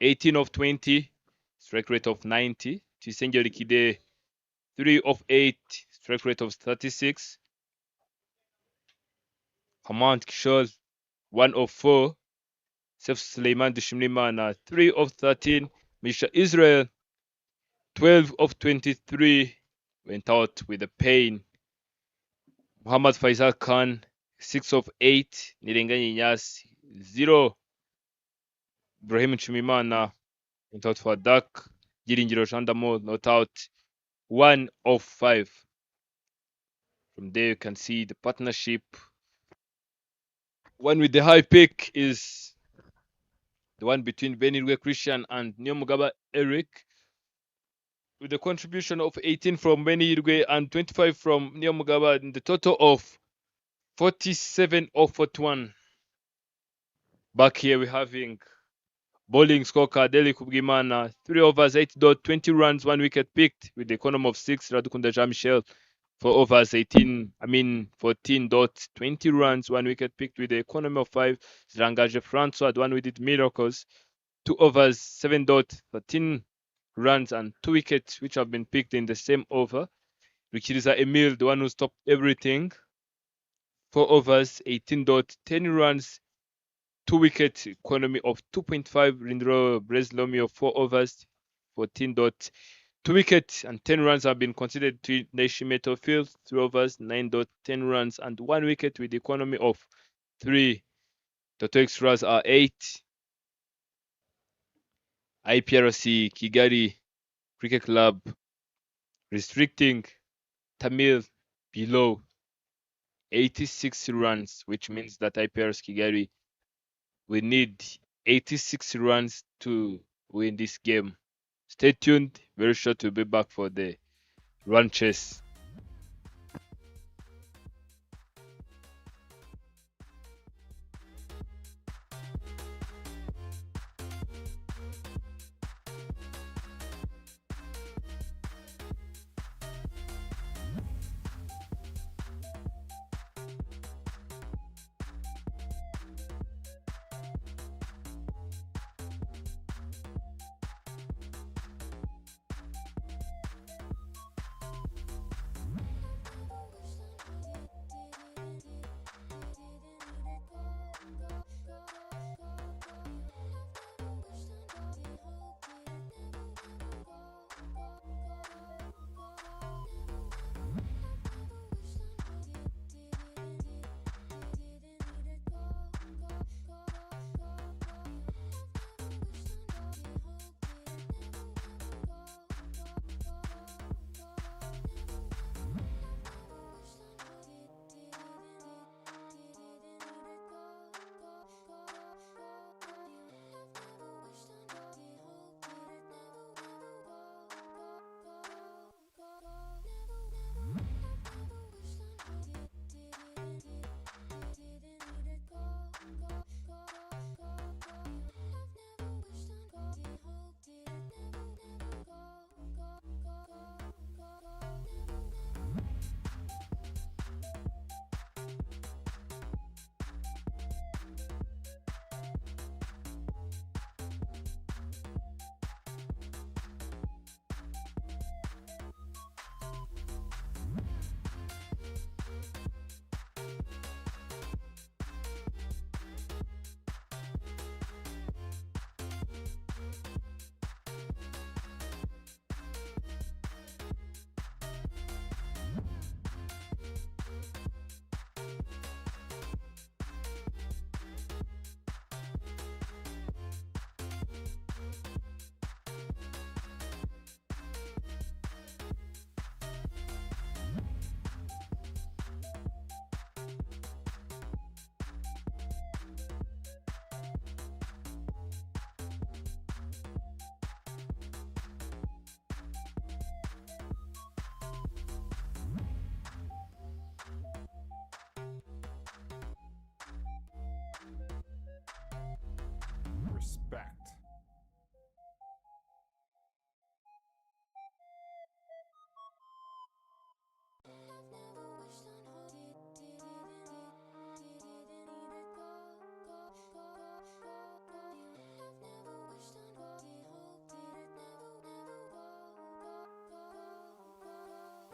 18 of 20, strike rate of 90. Chisenjo Likide, 3 of 8, strike rate of 36. Hamant Kishore, 1 of 4. Sef Suleiman Dushimlimana, 3 of 13. Misha Israel, 12 of 23, went out with a pain. Muhammad Faisal Khan, 6 of 8. Nirenganyi Nyasi, 0. Ibrahim Chumimana went out for a duck. Giringiro Shandamo not out, 1 of 5. From there you can see the partnership. One with the high pick is the one between Benirwe Christian and Nyamugaba Eric, with a contribution of 18 from Benirwe and 25 from Nyamugaba, in the total of 47 of 41. Back here we're having bowling scorecard. Deli Kubgimana, 3 overs, 8.20 runs, 1 wicket picked with the economy of 6. Radukunda Jean-Michel, 4 overs, 14.20 runs, 1 wicket picked with the economy of 5. Zrangaje Francois, the one who did miracles, 2 overs, 7.13 runs and 2 wickets which have been picked in the same over. Rikiriza Emil, the one who stopped everything, 4 overs, 18.10 runs, 2 wickets, economy of 2.5. Rindro Breslomio, 4 overs, 14.2 wickets and 10 runs have been considered to Neshimeto Field, 3 overs, 9.10 runs and 1 wicket with the economy of 3. Total extras are 8. IPRC Kigali Cricket Club restricting Tamil below 86 runs, which means that IPRC Kigali will need 86 runs to win this game. Stay tuned, very sure to be back for the run chase.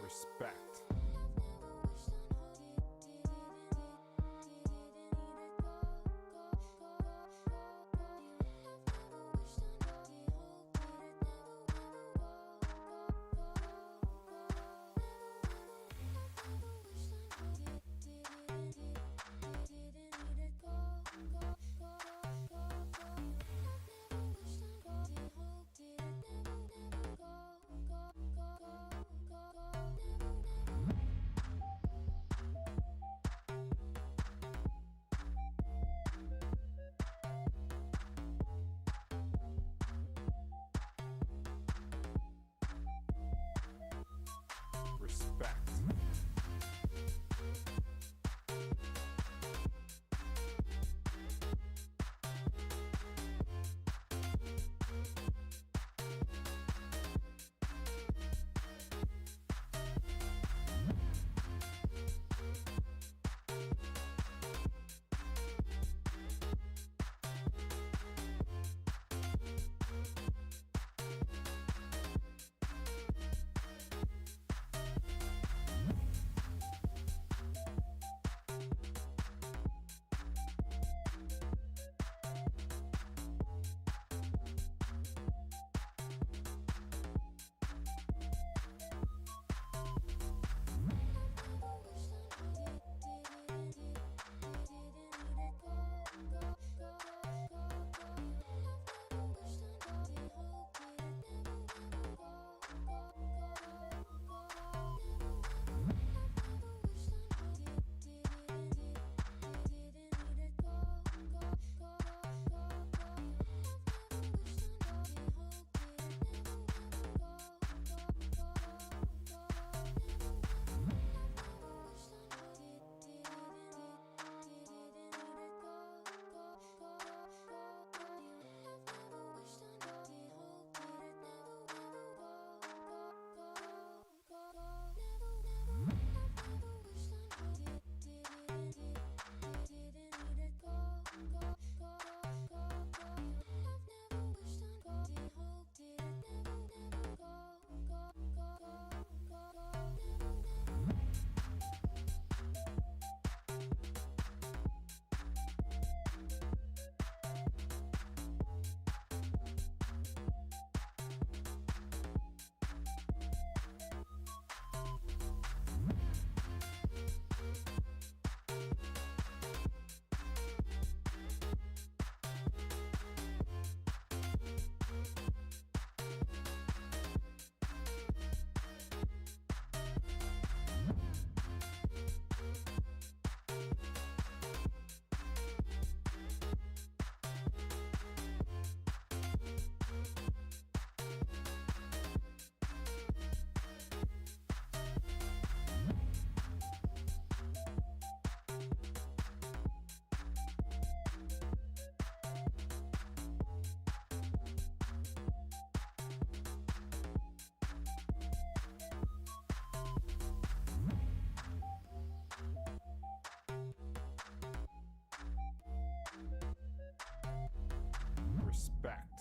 Respect. Respect. Respect.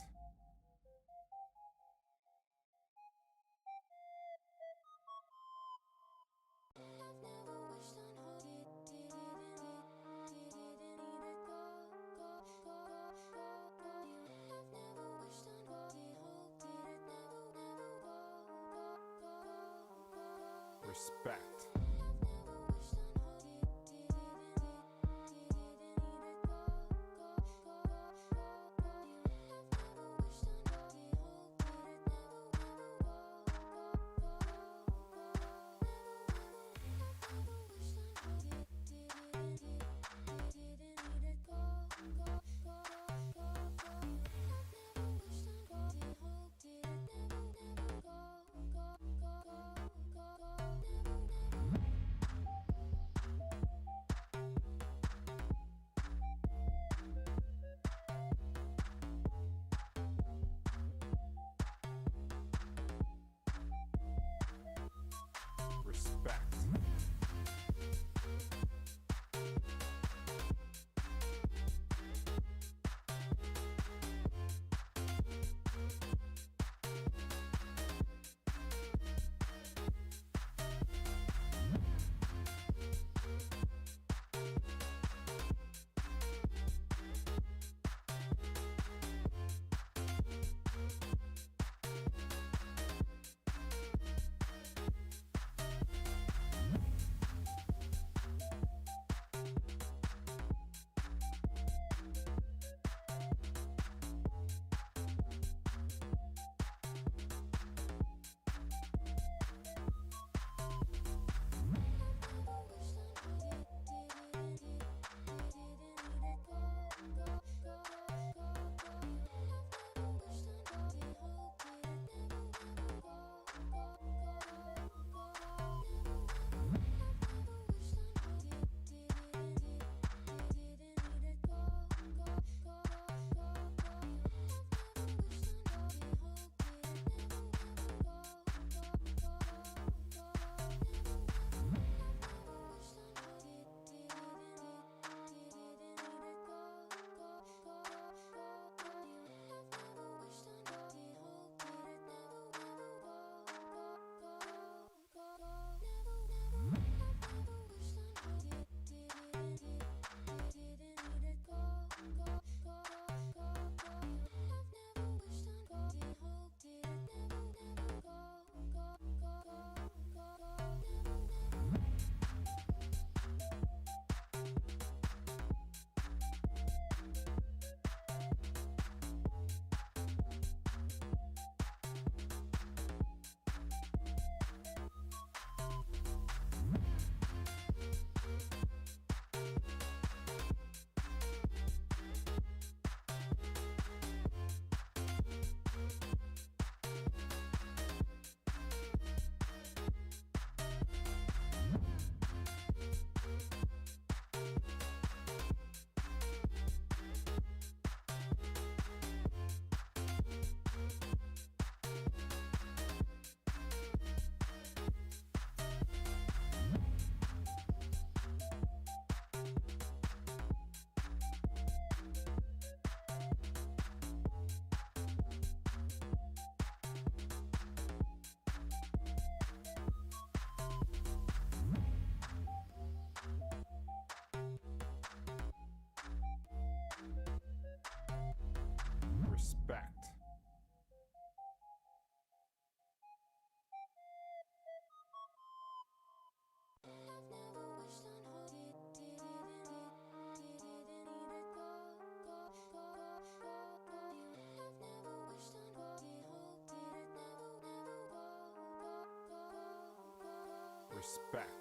Respect. Respect.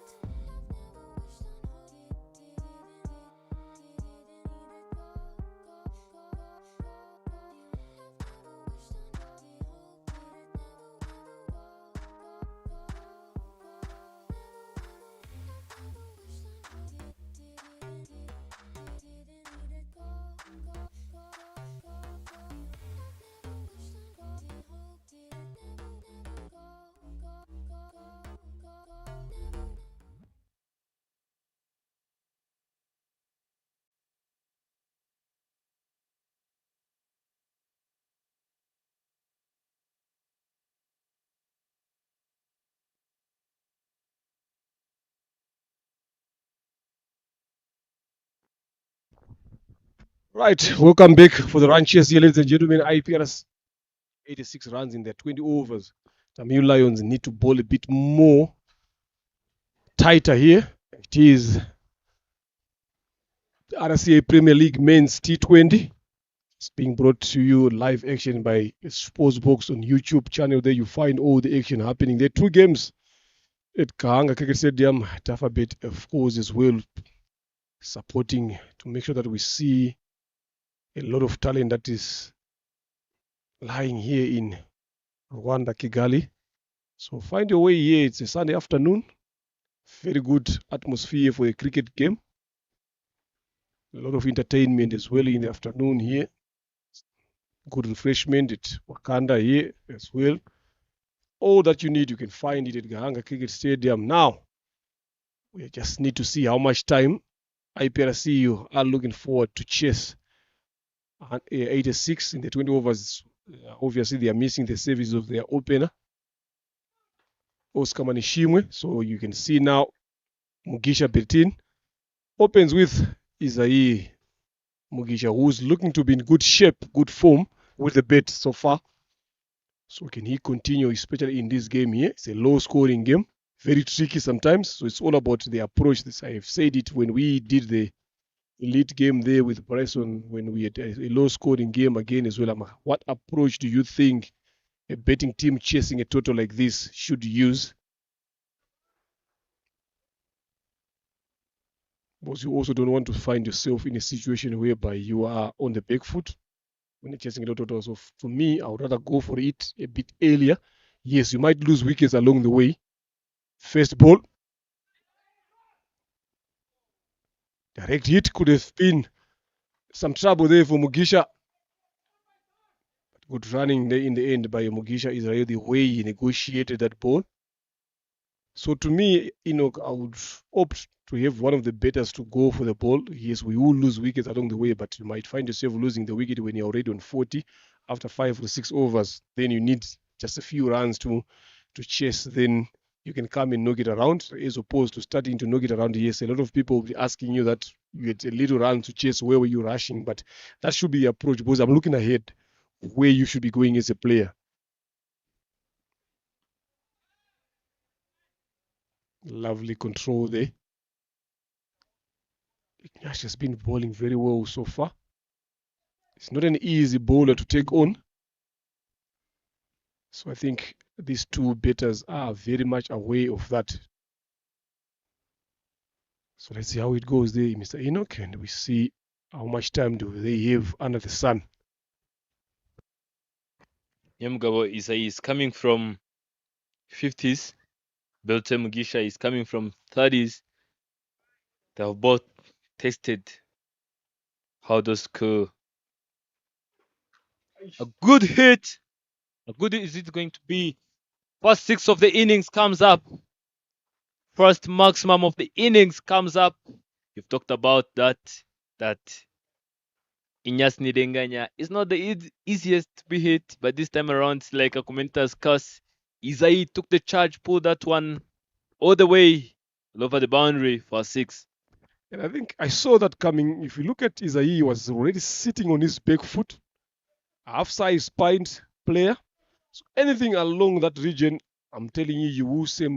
Right, welcome back for the run chase here, ladies and gentlemen. IPRC 86 runs in their 20 overs. Tamil Lions need to bowl a bit more tighter here. It is the RCA Premier League Men's T20. It's being brought to you live action by Sportsbox on YouTube channel. There you find all the action happening. There are two games at Gahanga Cricket Stadium. Tougher bit, of course, as well, supporting to make sure that we see a lot of talent that is lying here in Rwanda, Kigali. So find your way here. It's a Sunday afternoon. Very good atmosphere for a cricket game. A lot of entertainment as well in the afternoon here. Good refreshment at Wakanda here as well. All that you need, you can find it at Gahanga Cricket Stadium. Now, we just need to see how much time IPRC are looking forward to chase 86 in the 20 overs. Obviously, they are missing the service of their opener, Oscar Manishimwe. So you can see now Mugisha Bertin opens with Isai Mugisha, who's looking to be in good shape, good form with the bat so far. So can he continue, especially in this game here? It's a low-scoring game, very tricky sometimes. So it's all about the approach. This I have said it when we did the elite game there with Bryson, when we had a low-scoring game again as well. What approach do you think a betting team chasing a total like this should use? Because you also don't want to find yourself in a situation whereby you are on the back foot when you're chasing a total. So for me, I would rather go for it a bit earlier. Yes, you might lose wickets along the way. First ball. Direct hit could have been some trouble there for Mugisha. Good running there in the end by Mugisha Israel, the way he negotiated that ball. So to me, I would opt to have one of the betters to go for the ball. Yes, we will lose wickets along the way, but you might find yourself losing the wicket when you're already on 40 after 5 or 6 overs. Then you need just a few runs to chase. Then you can come and knock it around, as opposed to starting to knock it around. Yes, a lot of people will be asking you that you had a little run to chase. Where were you rushing? But that should be the approach, because I'm looking ahead where you should be going as a player. Lovely control there. Ignash has been bowling very well so far. It's not an easy bowler to take on. So I think these two batters are very much aware of that. So let's see how it goes there, Mr. Enoch, and we see how much time do they have under the sun. Nyamugabo is coming from 50s. Belte Mugisha is coming from 30s. They have both tested how to score. A good hit. A good hit is it going to be? First 6 of the innings comes up. First maximum of the innings comes up. You've talked about that Inyas Nidenganya is not the easiest to be hit, but this time around, it's like a commentator's curse. Isai took the charge, pulled that one all the way over the boundary for 6. And I think I saw that coming. If you look at Isai, he was already sitting on his back foot, half-size spined player. So anything along that region, I'm telling you, you will see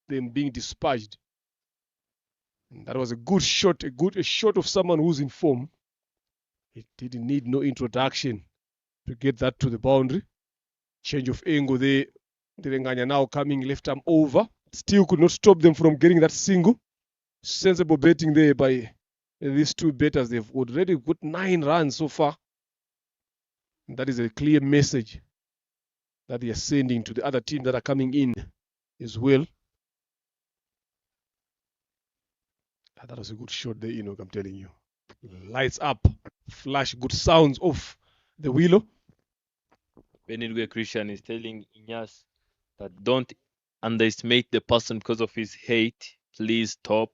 them being dispatched. And that was a good shot, a shot of someone who's in form. It didn't need no introduction to get that to the boundary. Change of angle there. Direnganya now coming left arm over. still could not stop them from getting that single. Sensible betting there by these two batters. They've already got 9 runs so far. That is a clear message that they are sending to the other team that are coming in as well. That was a good shot there, Enoch, I'm telling you. Lights up, flash, good sounds off the willow. Benedict Christian is telling Inyas that don't underestimate the person because of his hate. Please stop.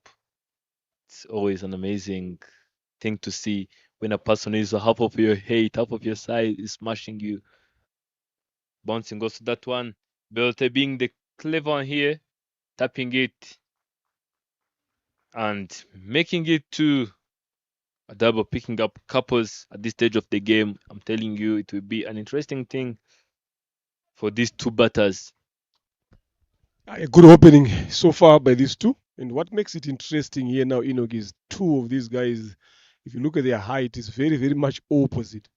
It's always an amazing thing to see when a person is half of your hate, half of your side is smashing you. Bouncing goes to that one. Belte being the clever one here, tapping it and making it to a double, picking up couples at this stage of the game. I'm telling you, it will be an interesting thing for these two batters. A good opening so far by these two. And what makes it interesting here now, Enoch, is two of these guys, if you look at their height, is very, very much opposite.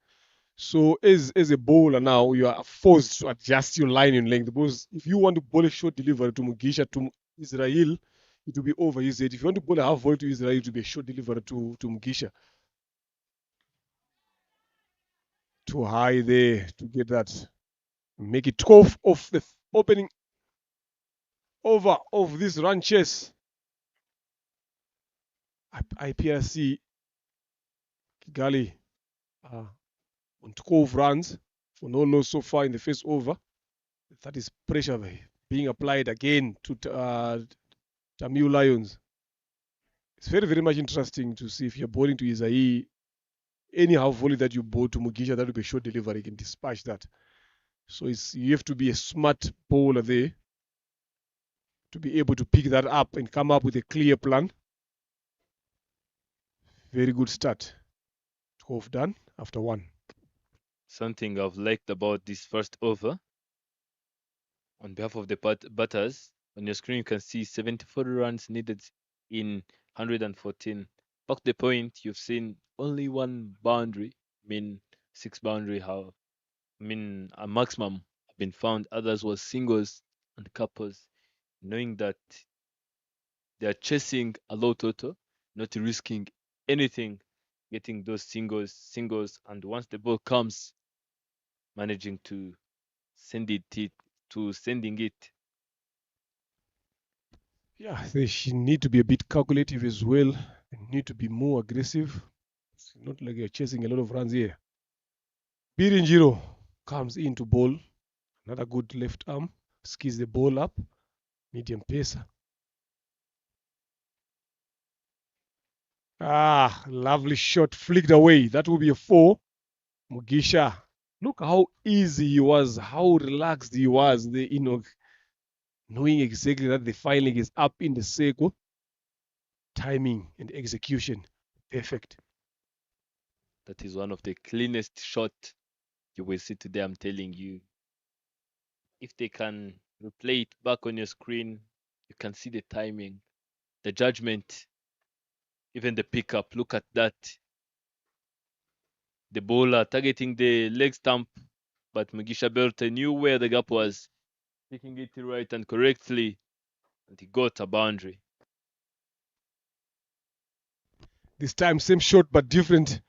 So as a bowler now, you are forced to adjust your line in length. Because if you want to bowl a short delivery to Mugisha, to Israel, it will be over his head. If you want to bowl a half volley to Israel, it will be a short delivery to Mugisha. Too high there to get that. Make it 12 off the opening over of this run chase. IPRC Kigali on 12 runs for no loss so far in the first over. That is pressure being applied again to Tamil Lions. It's very, very much interesting to see if you're bowling to Isai, any half volley that you bowl to Mugisha, that will be a short delivery. You can dispatch that. So you have to be a smart bowler there to be able to pick that up and come up with a clear plan. Very good start. 12 done after 1. Something I've liked about this first over, on behalf of the batters, on your screen you can see 74 runs needed in 114. Back to the point, you've seen only one boundary, 6 boundary have, a maximum have been found. Others were singles and couples, knowing that they are chasing a low total, not risking anything, getting those singles, and once the ball comes, managing to sending it. Yeah, they need to be a bit calculative as well. They need to be more aggressive. It's not like you're chasing a lot of runs here. Birinjiro comes in to bowl. Another good left arm. Skis the ball up. Medium pacer. Lovely shot flicked away. That will be a 4. Mugisha. Look how easy he was, how relaxed he was. Knowing exactly that the filing is up in the circle. Timing and execution, perfect. That is one of the cleanest shots you will see today, I'm telling you. If they can replay it back on your screen, you can see the timing, the judgment, even the pickup. Look at that. The bowler targeting the leg stump, but Mugisha Belte knew where the gap was, picking it right and correctly, and he got a boundary. This time same shot but different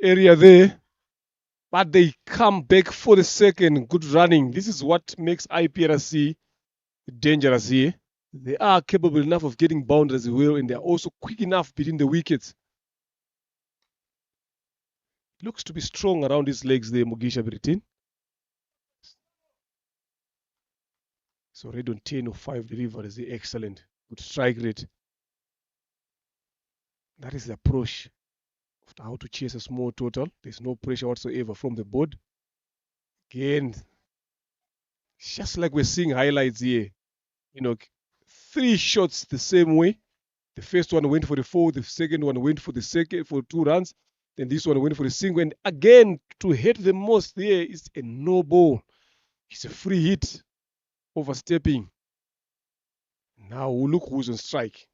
area there. But they come back for the second. Good running. This is what makes IPRC dangerous here. They are capable enough of getting boundaries as well, and they're also quick enough between the wickets. Looks to be strong around his legs there, Mugisha Britin. So already on 10 or 5 deliveries. Excellent. Good strike rate. That is the approach of how to chase a small total. There's no pressure whatsoever from the board. Again, just like we're seeing highlights here. 3 shots the same way. The first one went for the 4, the second one went for the 2 runs. Then this one went for the single. And again, to hit the most there is a no ball. It's a free hit. Overstepping. Now look who's on strike.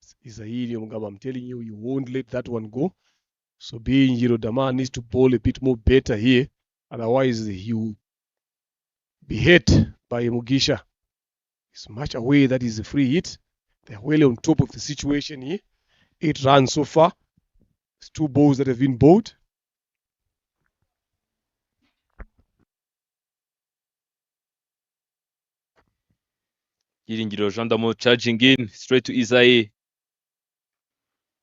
It's Isaidi Mugaba. I'm telling you, you won't let that one go. So being Dama needs to bowl a bit more better here. Otherwise, he will be hit by Mugisha. He's much aware that is a free hit. They're well on top of the situation here. 8 runs so far. It's 2 balls that have been bowled. Giringiro Jandamo charging in straight to Isai.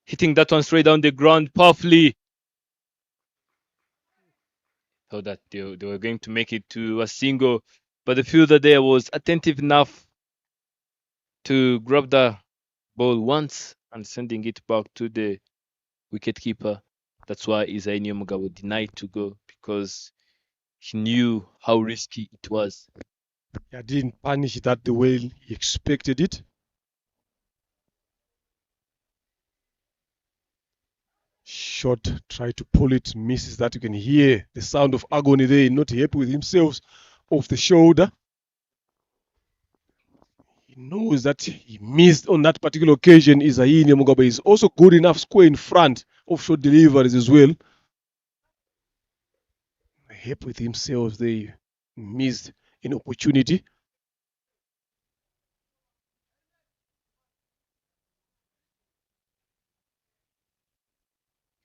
Hitting that one straight down the ground powerfully. Thought that they were going to make it to a single, but the fielder there was attentive enough to grab the ball once and sending it back to the wicket keeper. That's why Isai Nyomugabo denied to go, because he knew how risky it was. He didn't punish that the way he expected it. Shot, try to pull it, misses that. You can hear the sound of agony there, not happy with himself, off the shoulder. He knows that he missed on that particular occasion. Isai Nyomugabo is also good enough square in front of short deliveries as well. Happy with himself, they missed an opportunity.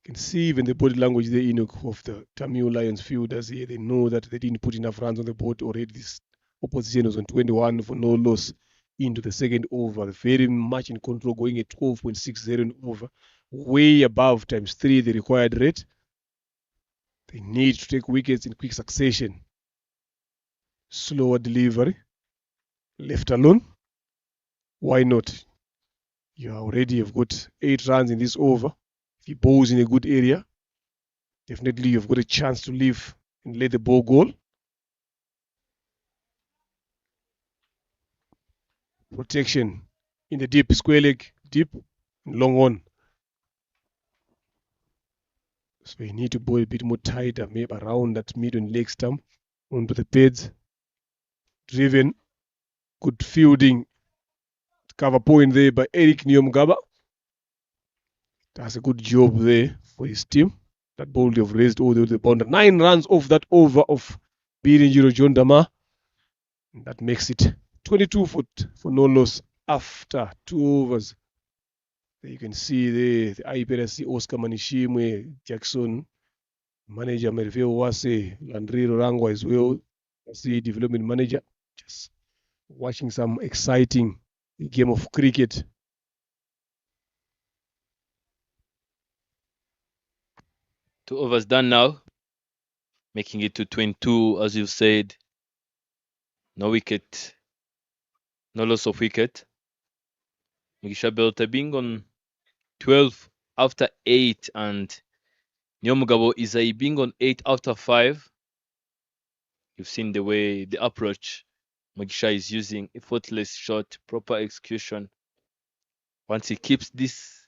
You can see even the body language there, of the Tamil Lions fielders here. They know that they didn't put enough runs on the board already. This opposition was on 21 for no loss into the second over. Very much in control, going at 12.60 in over, way above ×3 the required rate. They need to take wickets in quick succession. Slower delivery, left alone. Why not? You already have got 8 runs in this over. If he bowls in a good area, definitely you've got a chance to leave and let the ball go. Protection in the deep, square leg, deep, long on. So you need to bowl a bit more tighter, maybe around that mid and leg stump, onto the pads. Driven, good fielding, cover point there by Eric Nyomugabo. Does a good job there for his team. That ball they have raised all the way to the boundary. 9 runs off that over of Giringiro Jandamo. That makes it 22 for no loss after 2 overs. There you can see the IPRC Oscar Manishimwe, Jackson, manager Merveo Wase, Landry Rangwa as well, as the development manager. Just watching some exciting game of cricket. Two overs done now, making it to 22, as you said. No wicket, no loss of wicket. Mugisha Belta being on 12 after 8, and Nyomugabo Isai being on 8 after 5. You've seen the way the approach Mugisha is using, effortless shot, proper execution. Once he keeps these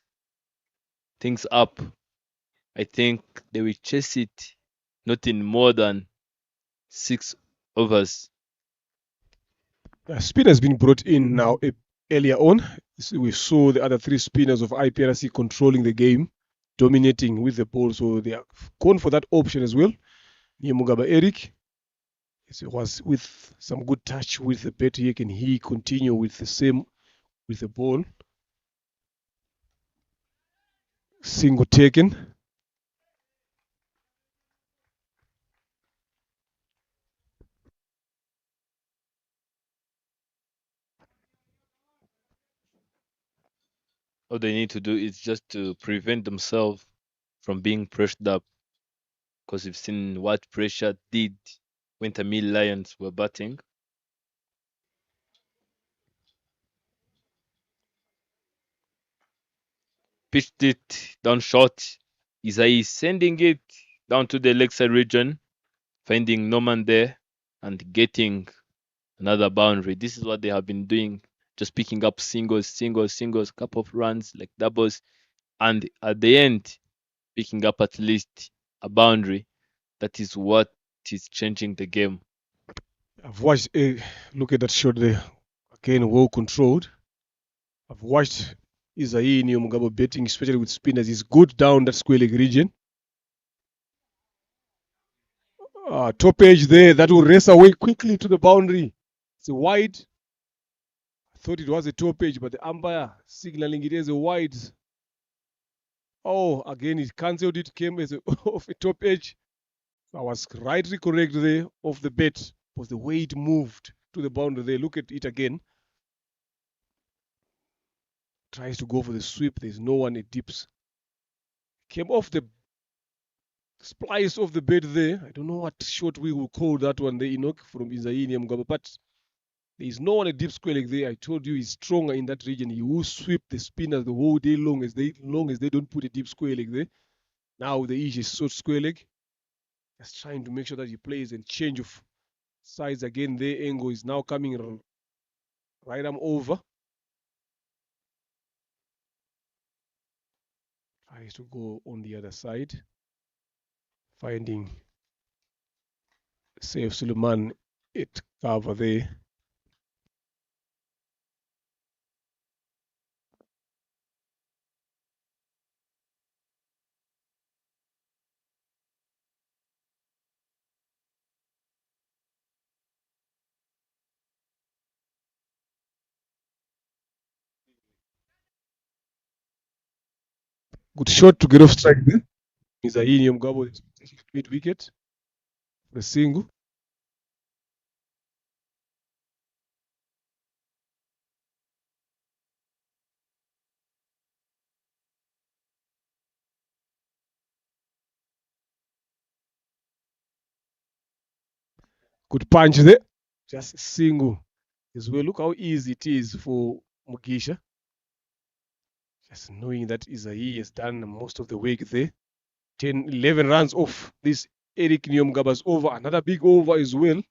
things up, I think they will chase it not in more than 6 overs. A spin has been brought in now earlier on. So we saw the other 3 spinners of IPRC controlling the game, dominating with the ball. So they are gone for that option as well. Nyomugabo Eric, it was with some good touch with the bat here. Can he continue with the same with the ball? Single taken. All they need to do is just to prevent themselves from being pressured up, because you've seen what pressure did when Tamil Lions were batting. Pitched it down short. Isai sending it down to the leg side region, finding no man there and getting another boundary. This is what they have been doing, just picking up singles, couple of runs like doubles, and at the end, picking up at least a boundary. That is what is changing the game. I've watched, look at that shot there. Again, well controlled. I've watched Isai Nyomugabo batting, especially with spinners. He's good down that square leg region. Top edge there, that will race away quickly to the boundary. It's a wide. Thought it was a top edge, but the umpire signaling it as a wide. Oh, again, it cancelled it, came as off a top edge. So I was rightly correct there off the bet. Was the way it moved to the boundary there. Look at it again. Tries to go for the sweep. There's no one. It dips. Came off the splice of the bet there. I don't know what shot we will call that one. The Enoch from Izaini Mugaba, but there's no one a deep square like there. I told you he's stronger in that region. He will sweep the spinners the whole day long as they don't put a deep square leg there. Now the edge is short square leg. Just trying to make sure that he plays and change of sides again. Their angle is now coming right arm over. Tries to go on the other side. Finding Saif Suleiman at cover there. Good shot to get off strike there. Izaini Mugabo is mid wicket for a single. Good punch there. Just a single as well. Look how easy it is for Mugisha. Just knowing that Izai has done most of the work there. 10, 11 runs off this Eric Nyomgaba's over. Another big over as well.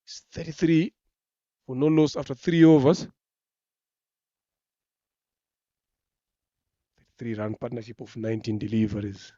It's 33 for no loss after 3 overs. 3-run partnership of 19 deliveries.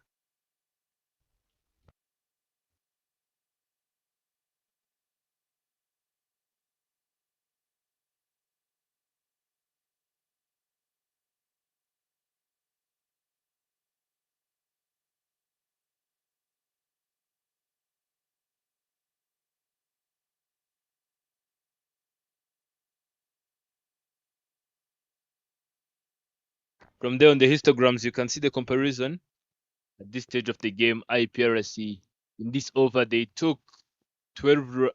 From there on the histograms, you can see the comparison. At this stage of the game, IPRC, in this over, they took 12,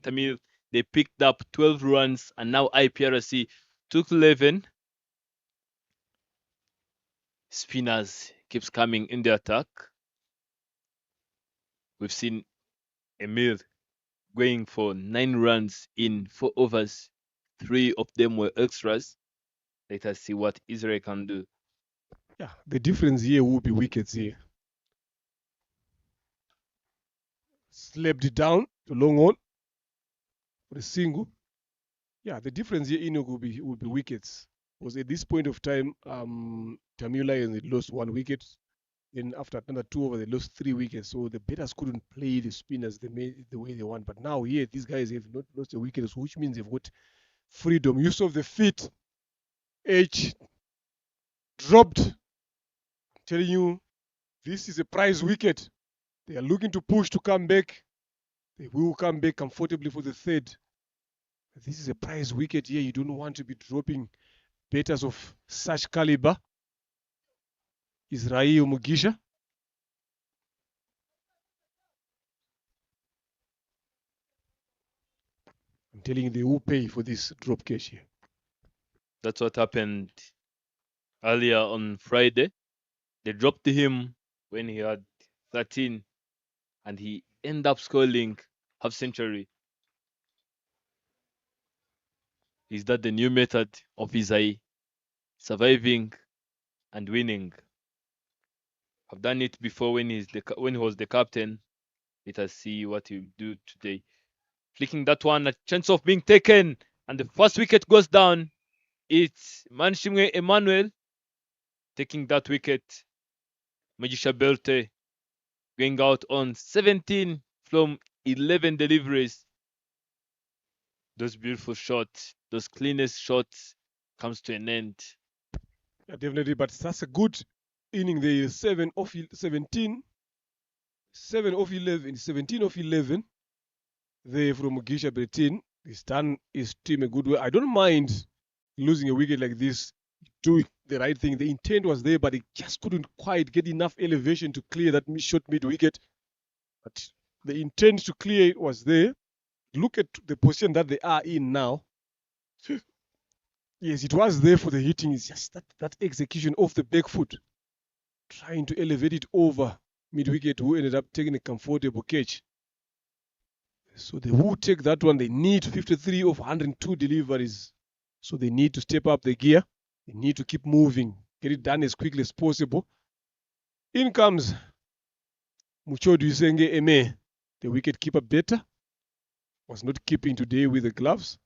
Tamil, they picked up 12 runs, and now IPRC took 11. Spinners keeps coming in the attack. We've seen Emil going for 9 runs in 4 overs. 3 of them were extras. Let us see what Israel can do. Yeah, the difference here will be wickets here. Slapped it down to long on for a single. Yeah, the difference here in will be wickets. Because at this point of time, Tamil Lions had lost 1 wicket. Then after another 2 overs, they lost 3 wickets. So the batters couldn't play the spinners the way they want. But now here, these guys have not lost a wicket, which means they've got freedom. Use of the feet. Edge dropped. I'm telling you, this is a prize wicket. They are looking to push to come back. They will come back comfortably for the 3rd. This is a prize wicket here. You don't want to be dropping batters of such caliber. Israel Mugisha. I'm telling you, they will pay for this drop cash here. That's what happened earlier on Friday. They dropped him when he had 13, and he ended up scoring half century. Is that the new method of Isai? Surviving and winning. I've done it before when he was the captain. Let us see what he'll do today. Flicking that one, a chance of being taken, and the first wicket goes down. It's Manshimwe Emmanuel taking that wicket. Majisha Belte going out on 17 from 11 deliveries. Those beautiful shots, those cleanest shots comes to an end. Yeah, definitely, but that's a good inning there. 7 of 17, 7 of 11, 17 of 11 there from Mugisha Bretin. He's done his team a good way. I don't mind losing a wicket like this, doing the right thing. The intent was there, but it just couldn't quite get enough elevation to clear that short mid wicket. But the intent to clear it was there. Look at the position that they are in now. Yes, it was there for the hitting. It's just that execution off the back foot, trying to elevate it over mid wicket, who ended up taking a comfortable catch. So they will take that one. They need 53 of 102 deliveries. So they need to step up the gear. They need to keep moving, get it done as quickly as possible. In comes Muchodu Isenge Eme, the wicket keeper better. Was not keeping today with the gloves.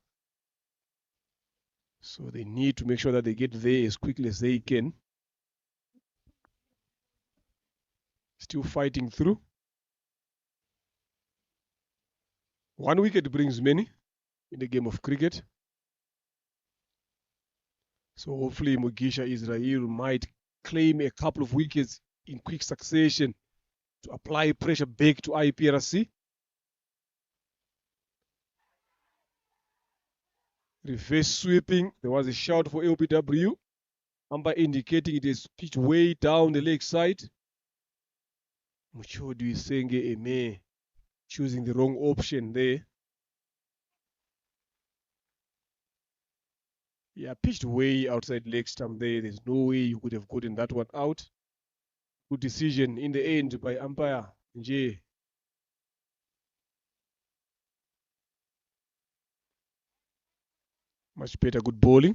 So they need to make sure that they get there as quickly as they can. Still fighting through. One wicket brings many in the game of cricket. So hopefully Mugisha Israel might claim a couple of wickets in quick succession to apply pressure back to IPRC. Reverse sweeping. There was a shout for LBW. Umpire indicating it is pitched way down the leg side. Muchodu Isenge Eme choosing the wrong option there. Yeah, pitched way outside leg stump there. There's no way you could have gotten that one out. Good decision in the end by umpire Nje. Much better, good bowling.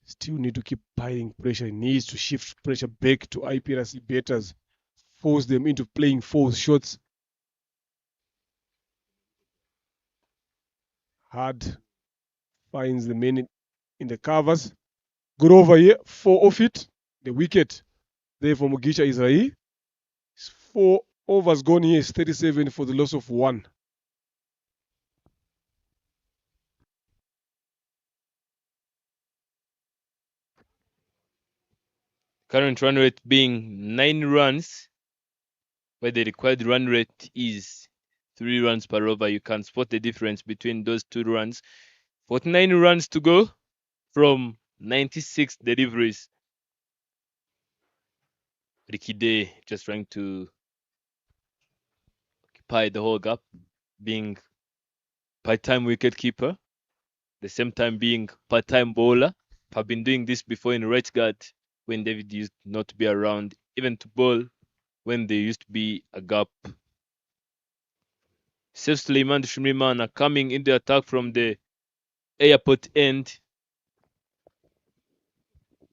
Still need to keep piling pressure. He needs to shift pressure back to IPRC batters. Force them into playing false shots. Hard finds the man in the covers. Good over here, 4 off it. The wicket there for Mugisha Israel. 4 overs gone here is 37 for the loss of 1. Current run rate being 9 runs, where the required run rate is 3 runs per over. You can spot the difference between those 2 runs. 49 runs to go from 96 deliveries. Ricky Day just trying to occupy the whole gap, being part-time wicket keeper, the same time being part-time bowler. I've been doing this before in right guard when David used not to be around, even to bowl when there used to be a gap. Sef Suleiman Shimrimana coming in the attack from the airport end.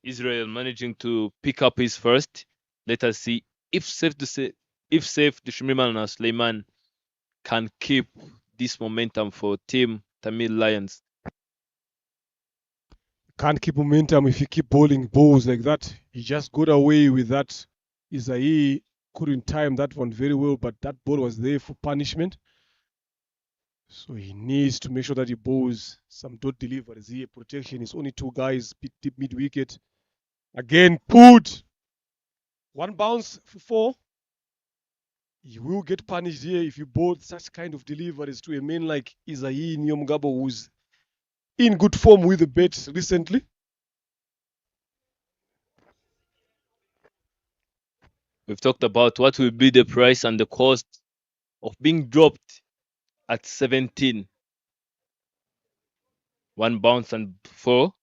Israel managing to pick up his first. Let us see if Sef Shimrimana Suleiman can keep this momentum for Team Tamil Lions. Can't keep momentum if you keep bowling balls like that. He just got away with that. Isai couldn't time that one very well, but that ball was there for punishment. So he needs to make sure that he bowls some dot deliveries here. Protection is only 2 guys deep mid wicket. Again, put 1 bounce for 4. You will get punished here if you bowl such kind of deliveries to a man like Isai Nyomgabo, who's in good form with the bat recently. We've talked about what will be the price and the cost of being dropped at 17. 1 bounce and 4,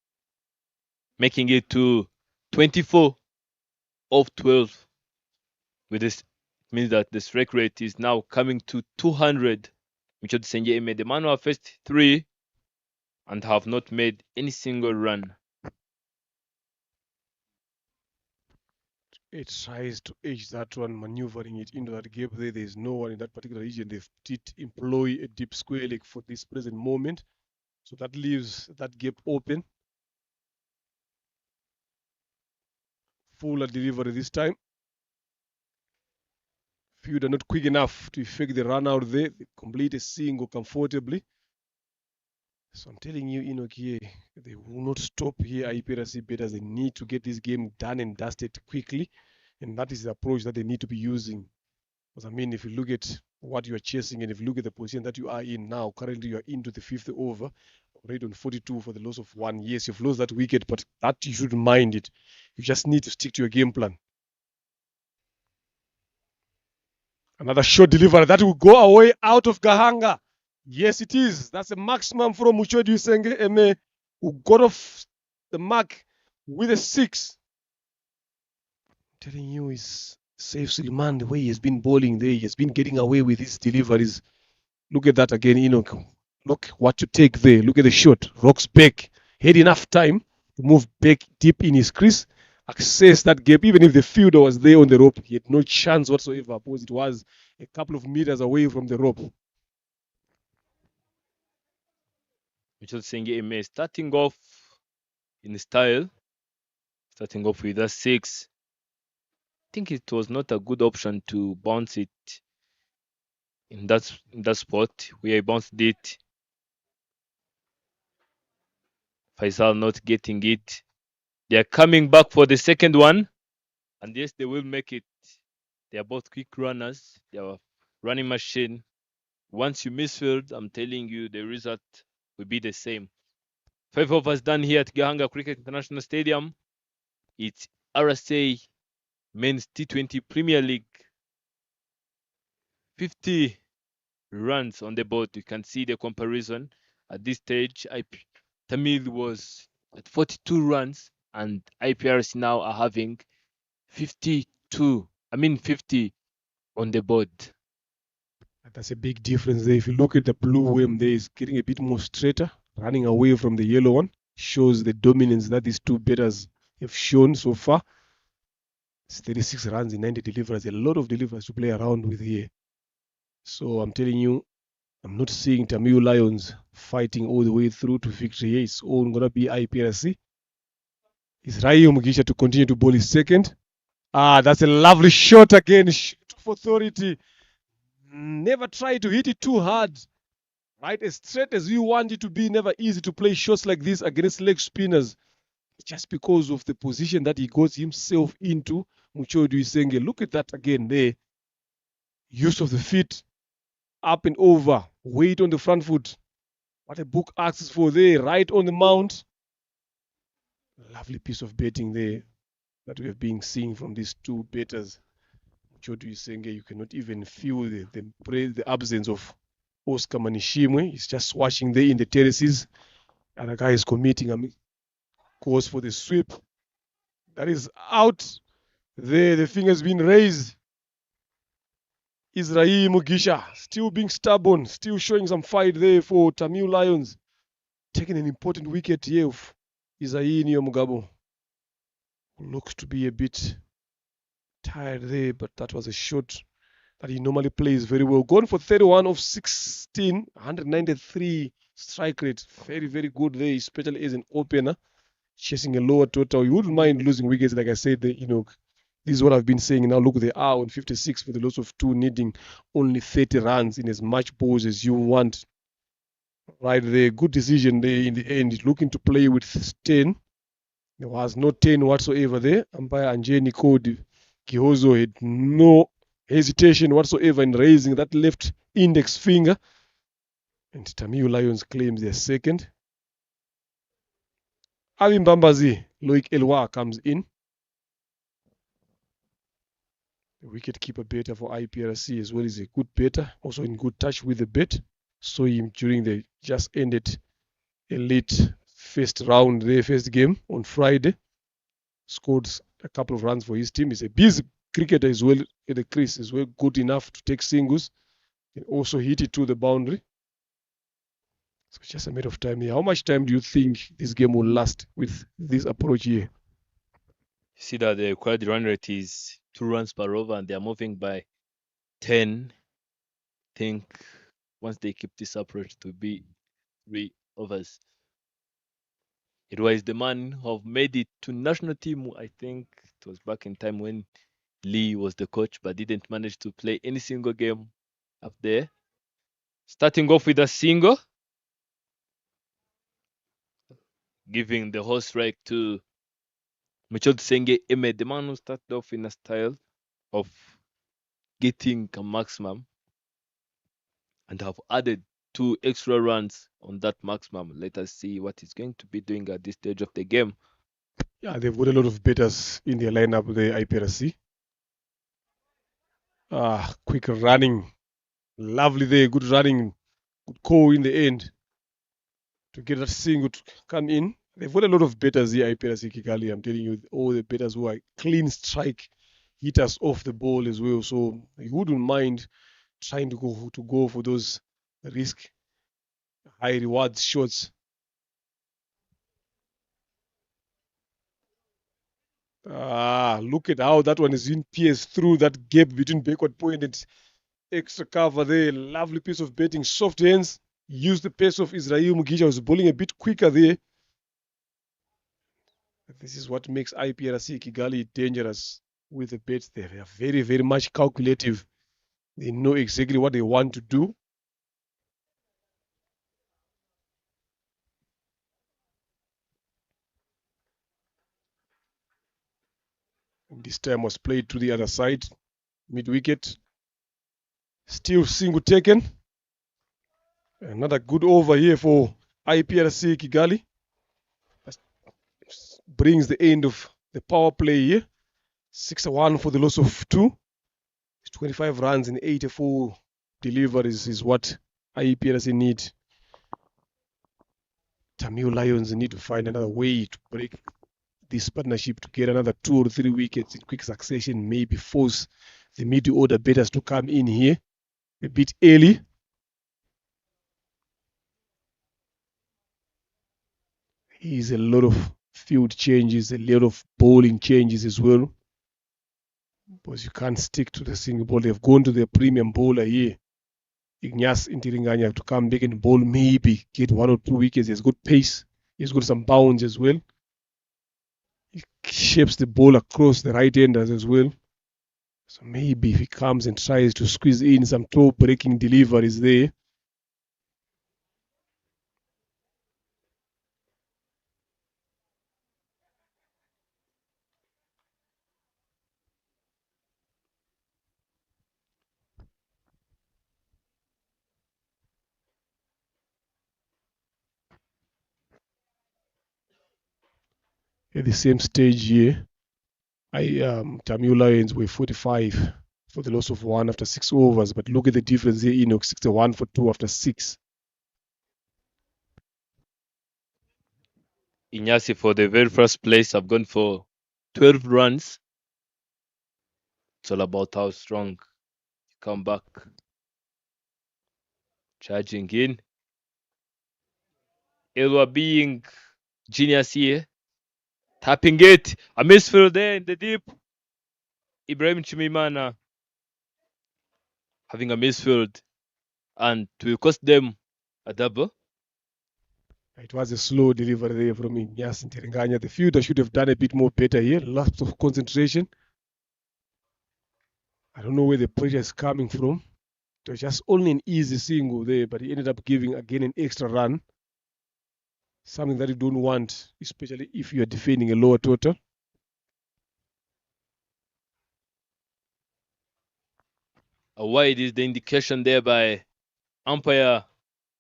making it to 24 of 12. With this, means that the strike rate is now coming to 200. Michod Senje made the man who have faced 3 and have not made any single run. It tries to edge that one, maneuvering it into that gap there. There's no one in that particular region. They did employ a deep square leg for this present moment. So that leaves that gap open. Fuller delivery this time. Fielder not quick enough to effect the run out there. They complete a single comfortably. So I'm telling you, Enoch, they will not stop here. IPRC batters, they need to get this game done and dusted quickly. And that is the approach that they need to be using. Because I mean, if you look at what you are chasing. And if you look at the position that you are in now, currently you are into the fifth over, already on 42 for the loss of 1. Yes, you've lost that wicket, but that you shouldn't mind it. You just need to stick to your game plan. Another short delivery that will go away out of Gahanga. Yes, it is. That's a maximum from Muchodi Usenge Eme, who got off the mark with a 6. I'm telling you, he's Saif Suleiman, the way he has been bowling there, he has been getting away with his deliveries. Look at that again, Enoch. Look what you take there. Look at the shot. Rocks back. Had enough time to move back deep in his crease, access that gap. Even if the fielder was there on the rope, he had no chance whatsoever because it was a couple of meters away from the rope. Michel Senge starting off in style, starting off with a 6. I think it was not a good option to bounce it in that spot where he bounced it. Faisal not getting it. They are coming back for the second one, and yes, they will make it. They are both quick runners. They are running machine. Once you misfield, I'm telling you, the result will be the same. 5 overs done here at Gahanga Cricket International Stadium. It's RSA Men's T20 Premier League. 50 runs on the board. You can see the comparison. At this stage, Tamil was at 42 runs, and IPRC now are having 50 on the board. That's a big difference there. If you look at the blue worm there, is getting a bit more straighter, running away from the yellow one. Shows the dominance that these two batters have shown so far. It's 36 runs in 90 deliveries. A lot of deliveries to play around with here. So I'm telling you, I'm not seeing Tamil Lions fighting all the way through to victory here. It's all going to be IPRC. It's Rayo Mugisha to continue to bowl his second. That's a lovely shot again. Shoot for authority. Never try to hit it too hard. Right, as straight as you want it to be. Never easy to play shots like this against leg spinners. Just because of the position that he goes himself into. Muchodu Isenge. Look at that again there. Use of the feet. Up and over. Weight on the front foot. What a book asks for there. Right on the mount. Lovely piece of betting there that we have been seeing from these two batters. Muchodu Isenge, you cannot even feel the absence of Oscar Manishimwe. He's just swashing there in the terraces. And the guy is committing a course for the sweep. That is out. There, the finger's been raised. Israel Mugisha still being stubborn, still showing some fight there for Tamil Lions. Taking an important wicket here of Isaia Mugabo. Looks to be a bit tired there, but that was a shot that he normally plays very well. Gone for 31 of 16, 193 strike rate. Very, very good there, especially as an opener. Chasing a lower total. You wouldn't mind losing wickets, like I said, this is what I've been saying. Now look, they are on 56 for the loss of 2, needing only 30 runs in as much balls as you want. Right there, good decision there in the end. Looking to play with 10. There was no 10 whatsoever there. Umpire Anjeni Code Gihozo had no hesitation whatsoever in raising that left index finger. And Tamil Lions claims their second. Avim Bambazi, Loic Elwa comes in. The wicket keeper better for IPRC as well is a good better, also in good touch with the bet. Saw him during the just ended elite first round, their first game on Friday. Scored a couple of runs for his team. He's a busy cricketer as well at the crease, as well good enough to take singles and also hit it to the boundary. So it's just a matter of time here. How much time do you think this game will last with this approach here? You see that the required run rate is 2 runs per over, and they are moving by 10. I think once they keep this approach to be 3 overs. It was the man who have made it to national team. I think it was back in time when Lee was the coach, but didn't manage to play any single game up there. Starting off with a single, giving the horse strike to Michel Senge Eme, the man who started off in a style of getting a maximum. and have added 2 extra runs on that maximum. Let us see what he's going to be doing at this stage of the game. Yeah, they've got a lot of batters in their lineup, the IPRC. Quick running. Lovely there, good running. Good call in the end to get that single to come in. They've got a lot of batters here, IPRC Kigali. I'm telling you, all the batters who are clean strike hitters off the ball as well. So you wouldn't mind trying to go for those risk high reward shots. Look at how that one is in pierced through that gap between backward point and extra cover there. Lovely piece of batting, soft hands. Use the pace of Israel Mugisha, was bowling a bit quicker there. This is what makes IPRC Kigali dangerous with the bats. They are very, very much calculative. They know exactly what they want to do. And this time was played to the other side, mid wicket. Still single taken. Another good over here for IPRC Kigali. That brings the end of the power play here. 6-1 for the loss of 2. 25 runs and 84 deliveries is what IPRC need. Tamil Lions need to find another way to break this partnership to get another 2 or 3 wickets in quick succession, maybe force the middle order batters to come in here a bit early. Here's a lot of field changes, a lot of bowling changes as well. Because you can't stick to the single ball. They've gone to their premium bowler here, Ignace Intiringanya, to come back and bowl, maybe get 1 or 2 wickets. He's got pace. He's got some bounce as well. He shapes the ball across the right-handers as well. So maybe if he comes and tries to squeeze in some toe-breaking deliveries there. At the same stage here, Tamil Lions were 45 for the loss of 1 after 6 overs. But look at the difference here, Enoch, 61 for 2 after 6. Inyasi, for the very first place, I've gone for 12 runs. It's all about how strong you come back. Charging in. Elwa being genius here. Tapping it. A misfield there in the deep. Ibrahim Chimimana having a misfield. And to cost them a double. It was a slow delivery there from Ignace Ntirenganya. The fielder should have done a bit more better here. Lots of concentration. I don't know where the pressure is coming from. It was just only an easy single there, but he ended up giving again an extra run. Something that you don't want, especially if you are defending a lower total. A wide is the indication there by umpire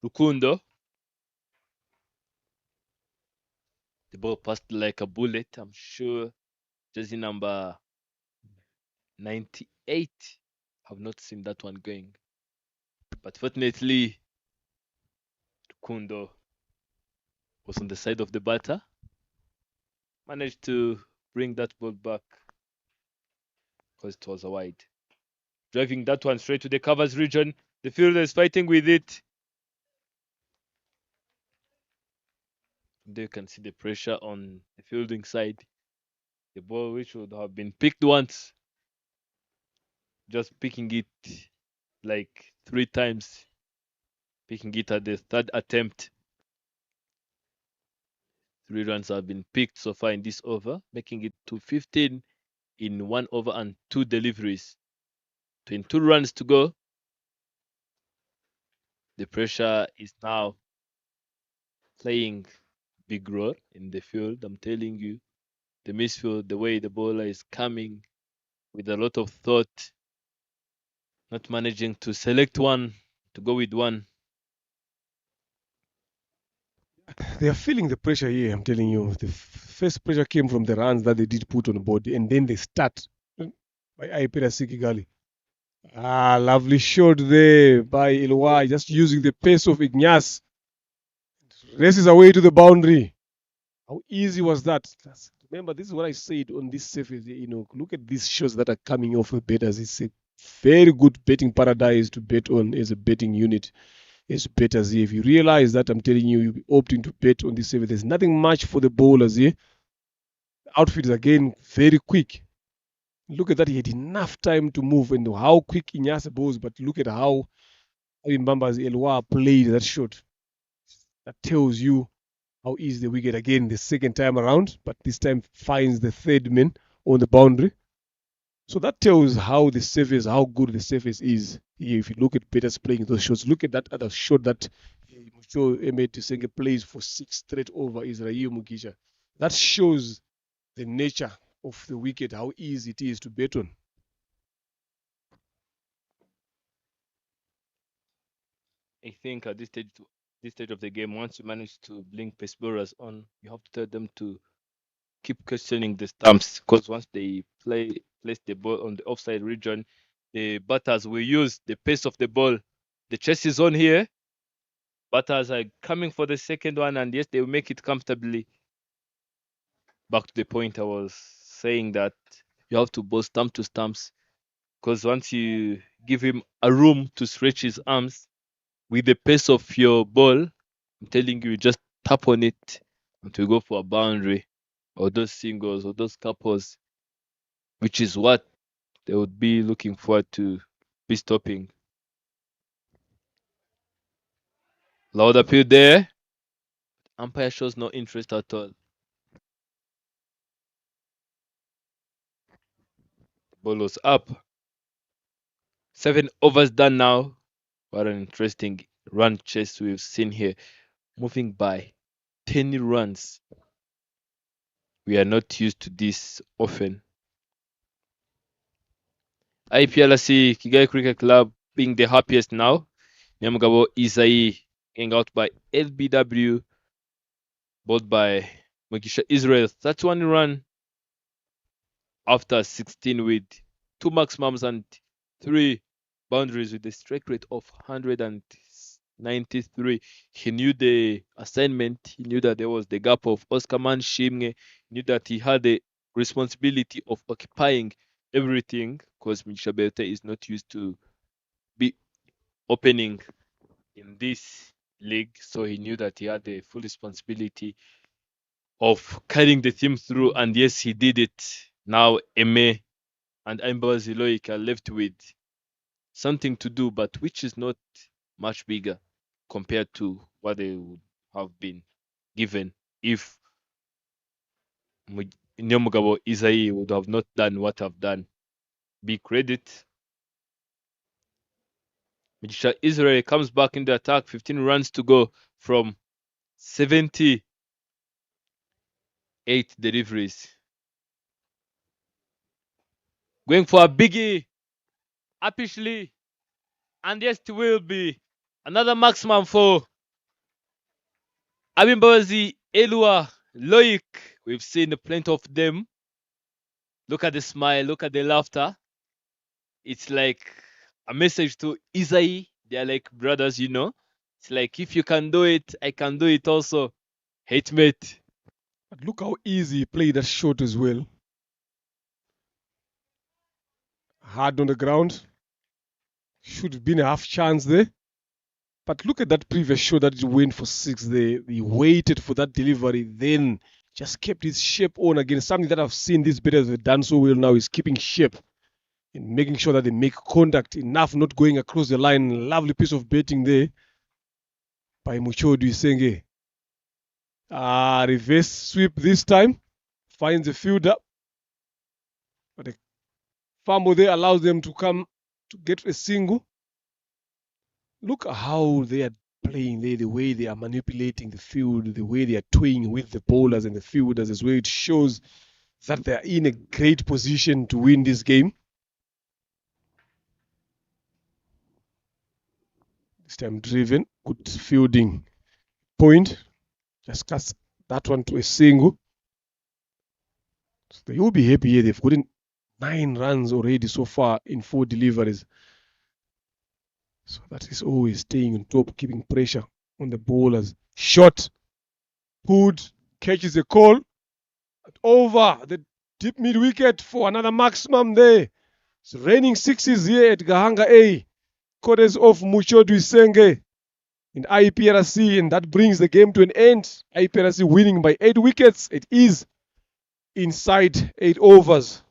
Rukundo. The ball passed like a bullet. I'm sure jersey number 98 have not seen that one going. But fortunately, Rukundo was on the side of the batter. Managed to bring that ball back because it was a wide. Driving that one straight to the covers region. The fielder is fighting with it. There you can see the pressure on the fielding side. The ball which would have been picked once, just picking it like 3 times, picking it at the 3rd attempt. 3 runs have been picked so far in this over, making it to 15 in 1 over and 2 deliveries. 22 runs to go. The pressure is now playing big role in the field. I'm telling you, the misfield, the way the bowler is coming with a lot of thought, not managing to select one to go with one. They are feeling the pressure here, I'm telling you. The first pressure came from the runs that they did put on the board, and then they start by IPRC Kigali. Lovely shot there by Ilwai, just using the pace of Ignace. Races away to the boundary. How easy was that? Remember, this is what I said on this surface. Look at these shots that are coming off the betters. It's a very good betting paradise to bet on as a betting unit. As betters here. If you realize that, I'm telling you, you'll be opting to bet on this surface. There's nothing much for the bowlers here. The outfit is again very quick. Look at that, he had enough time to move, and how quick Inyasa bowls, but look at how Mbamba's Elwa played that shot. That tells you how easy the wicket again the second time around, but this time finds the third man on the boundary. So that tells how the surface, how good the surface is. If you look at betters playing those shots, look at that other shot that Eme Tisenge plays for 6 straight over Israel Mugisha. That shows the nature of the wicket, how easy it is to bet on. I think at this stage of the game, once you manage to blink pace bowlers on, you have to tell them to keep questioning the stumps, because once they place the ball on the offside region, the batters will use the pace of the ball. The chase is on here. Batters are coming for the second one, and yes, they will make it comfortably. Back to the point I was saying, that you have to bowl stump to stumps, because once you give him a room to stretch his arms with the pace of your ball, I'm telling you, just tap on it and to go for a boundary or those singles or those couples, which is what they would be looking forward to be stopping. Loud appeal there. Umpire shows no interest at all. Ball was up. 7 overs done now. What an interesting run chase we've seen here. Moving by 10 runs. We are not used to this often. IPRC Kigali Cricket Club being the happiest now. Nyamugabo Isai getting out by LBW, bowled by Mugisha Israel. That's one run after 16 with 2 maximums and 3 boundaries with a strike rate of 193. He knew the assignment. He knew that there was the gap of Oscar Manshimge. He knew that he had the responsibility of occupying everything, because Mugisha Belte is not used to be opening in this league. So he knew that he had the full responsibility of carrying the team through, and yes, he did it. Now Eme and Aimbazi Loic are left with something to do, but which is not much bigger compared to what they would have been given if Nyamugabo Isai would have not done what I've done. Big credit. Mugisha Israel comes back in the attack, 15 runs to go from 78 deliveries. Going for a biggie, Apishli, and yes, it will be another maximum for Abimbazi, Elua, Loic. We've seen plenty of them. Look at the smile, look at the laughter. It's like a message to Isai. They're like brothers, you know. It's like, if you can do it, I can do it also. Hate mate. But look how easy he played that shot as well. Hard on the ground. Should have been a half chance there. But look at that previous shot that he went for 6 there. He waited for that delivery, then just kept his shape on again. Something that I've seen these batters have done so well now is keeping shape and making sure that they make contact enough, not going across the line. Lovely piece of betting there by Muchodu Isenge. Reverse sweep this time. Finds the fielder. But the fumble there allows them to come to get a single. Look at how they are playing there, the way they are manipulating the field, the way they are toying with the bowlers and the fielders as well. It shows that they are in a great position to win this game. This time driven, good fielding point. Just cast that one to a single. So they will be happy here. They've gotten 9 runs already so far in 4 deliveries. So that is always staying on top, keeping pressure on the bowlers. Shot, pulled, catches a call. Over the deep mid wicket for another maximum there. It's raining sixes here at Gahanga A. Quarters of Mucho Duisenge in IPRC, and that brings the game to an end. IPRC winning by 8 wickets. It is inside 8 overs.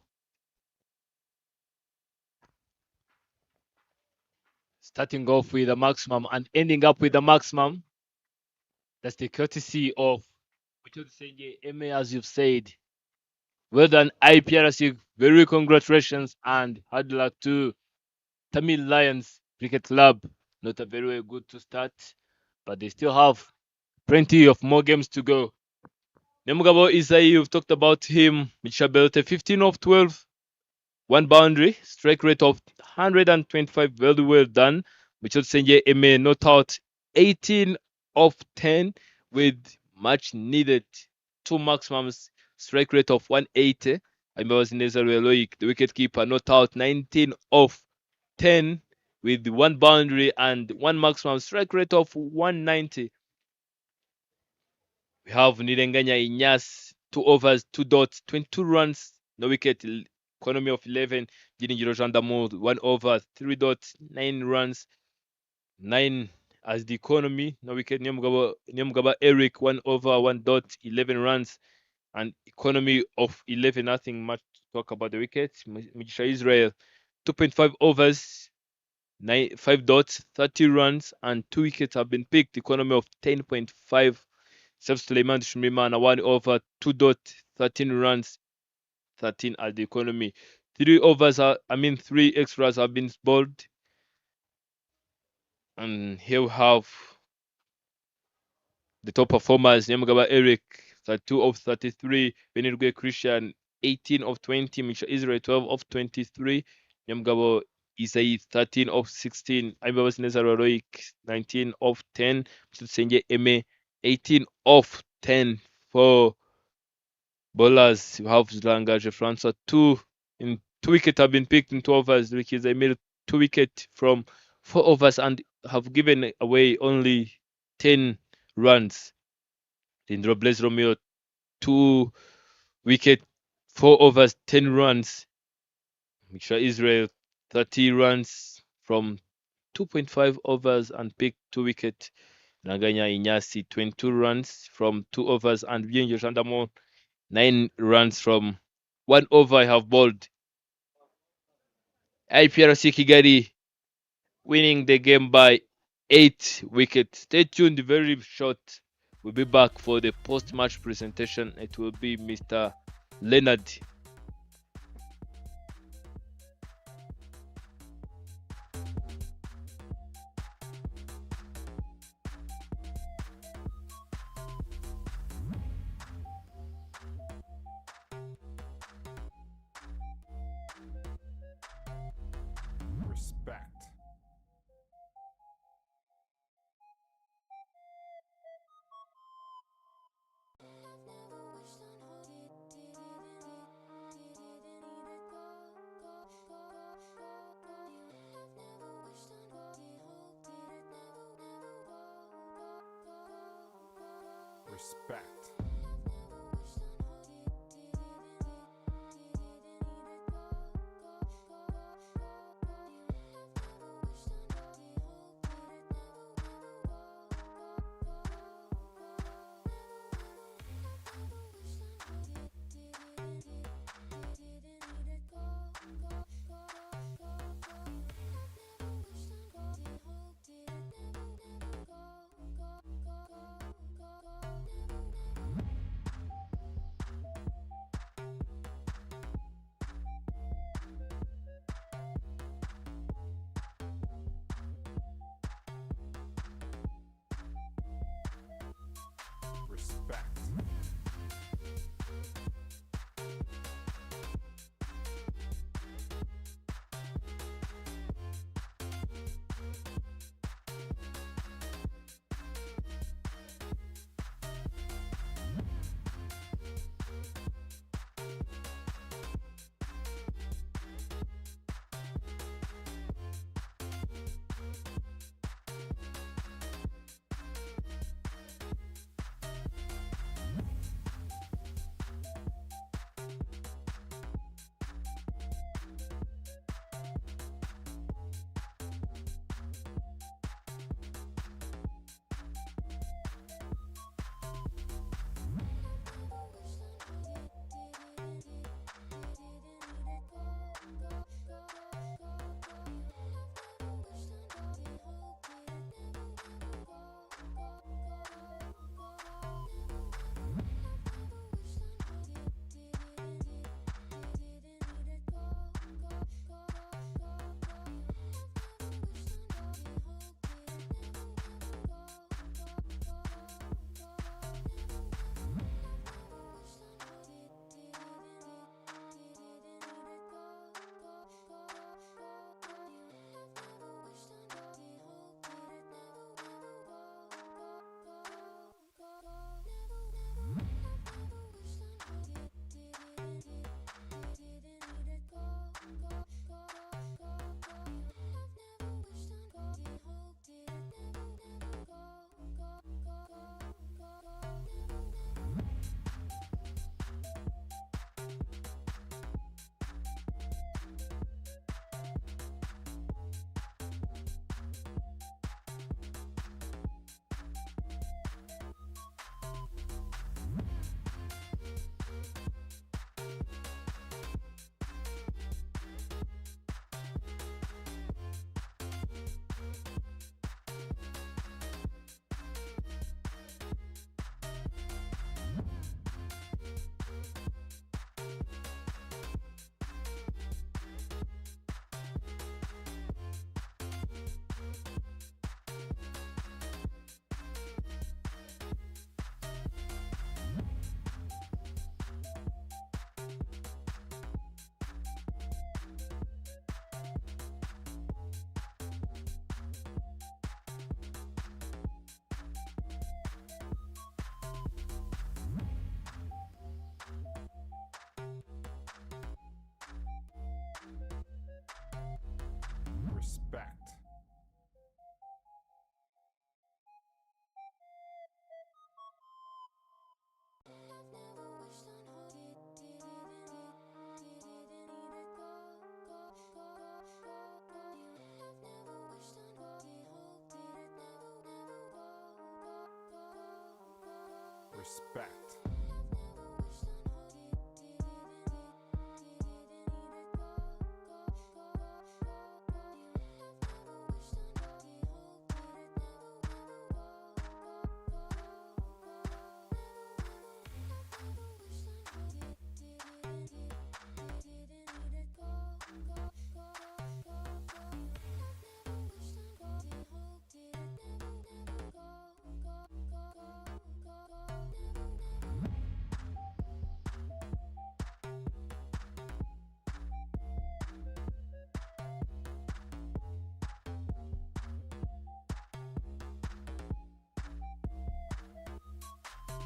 Starting off with a maximum and ending up with a maximum. That's the courtesy of MA, as you've said. Well done, IPRC. Very congratulations and hard luck to Tamil Lions Cricket Club. Not a very good to start, but they still have plenty of more games to go. Nemugabo Isai, you've talked about him. Michabelte, 15 of 12, 1 boundary, strike rate of 125, very well done. Michel Senye Eme, not out, 18 of 10 with much needed 2 maximums, strike rate of 180. The wicket keeper, not out, 19 of 10 with 1 boundary and 1 maximum, strike rate of 190. We have Nirenganya Inyas, 2 overs, 2 dots, 22 runs, no wicket, economy of 11. Gini Jirojandamo, 1 over, 3 dots, 9 runs, 9 as the economy, no wicket. Nyamugaba Eric, 1 over, 1 dot, 11 runs, and economy of 11. Nothing much to talk about the wickets. Mujisha Israel, 2.5 overs, 5 dots, 30 runs, and 2 wickets have been picked. Economy of 10.5. Sef Suleiman Shumimana, 1 over, 2 dot, 13 runs, 13 at the economy. 3 extras have been bowled. And here we have the top performers. Nyamugaba Eric, 32 of 33. Benirgue Christian, 18 of 20. Misha Israel, 12 of 23. Nyamugaba Isai, 13 of 16. Aibabas Nezaro Roik, 19 of 10. Senje Eme, 18 of 10 for bowlers. You have Zlanga Jefransa, 2 wickets have been picked in 2 overs, which is a mere 2 wickets from 4 overs and have given away only 10 runs. Indro Blaze Romeo, 2 wickets, 4 overs, 10 runs. Mixture Israel, 30 runs from 2.5 overs and picked 2 wickets. Naganya Inyasi, 22 runs from 2 overs, and Vienjo Shandamo, 9 runs from 1 over. I have bowled. IPRC Kigali winning the game by 8 wickets. Stay tuned, very short. We'll be back for the post-match presentation. It will be Mr. Leonard. Respect. Respect. Respect.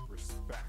Respect.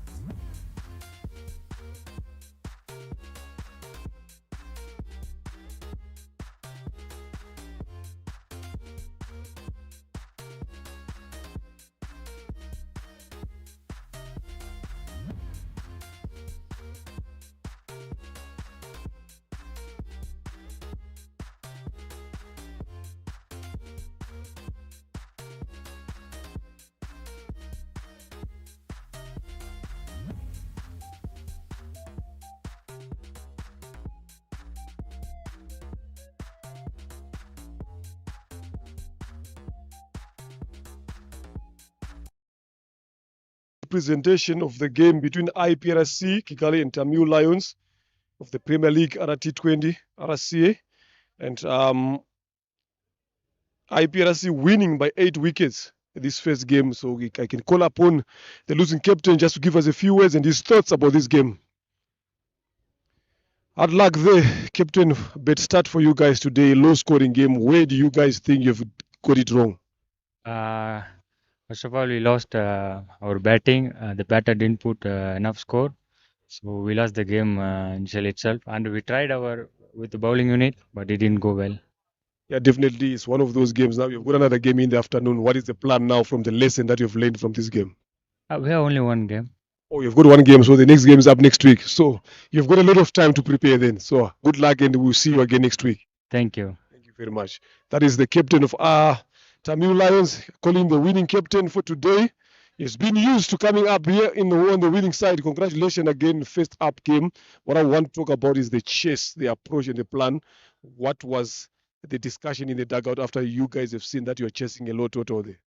Presentation of the game between IPRC Kigali and Tamil Lions of the Premier League T20 RCA, and IPRC winning by 8 wickets this first game. So I can call upon the losing captain just to give us a few words and his thoughts about this game. Hard luck there, Captain. Bad start for you guys today. Low scoring game. Where do you guys think you've got it wrong? First of all, we lost our batting. The batter didn't put enough score, so we lost the game initially itself. And we tried with the bowling unit, but it didn't go well. Yeah, definitely. It's one of those games. Now you've got another game in the afternoon. What is the plan now from the lesson that you've learned from this game? We have only one game. Oh, you've got one game, so the next game is up next week. So you've got a lot of time to prepare then. So good luck, and we'll see you again next week. Thank you. Thank you very much. That is the captain of Tamil Lions, calling the winning captain for today. He's been used to coming up here on the winning side. Congratulations again, first up game. What I want to talk about is the chase, the approach, and the plan. What was the discussion in the dugout after you guys have seen that you're chasing a lot total there?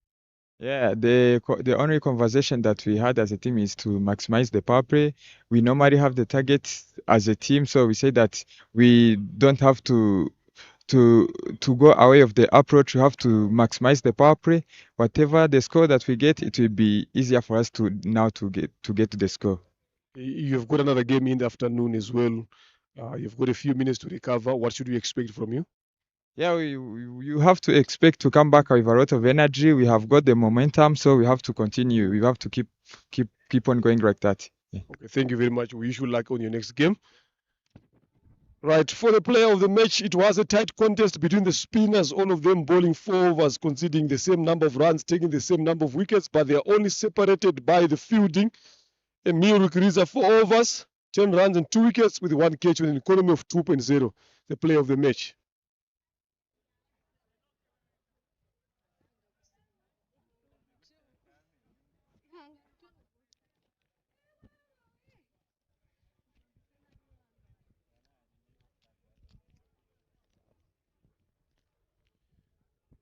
Yeah, the only conversation that we had as a team is to maximize the power play. We normally have the target as a team, so we say that we don't have to go away of the approach. We have to maximize the power play. Whatever the score that we get, it will be easier for us to get to the score. You've got another game in the afternoon as well. You've got a few minutes to recover. What should we expect from you? Yeah, you have to expect to come back with a lot of energy. We have got the momentum, so we have to continue. We have to keep on going like that. Yeah. Okay, thank you very much. We wish you luck on your next game. Right, for the player of the match, it was a tight contest between the spinners, all of them bowling 4 overs, conceding the same number of runs, taking the same number of wickets, but they are only separated by the fielding. Emil Rukiriza 4 overs, 10 runs and 2 wickets with 1 catch with an economy of 2.0, the player of the match.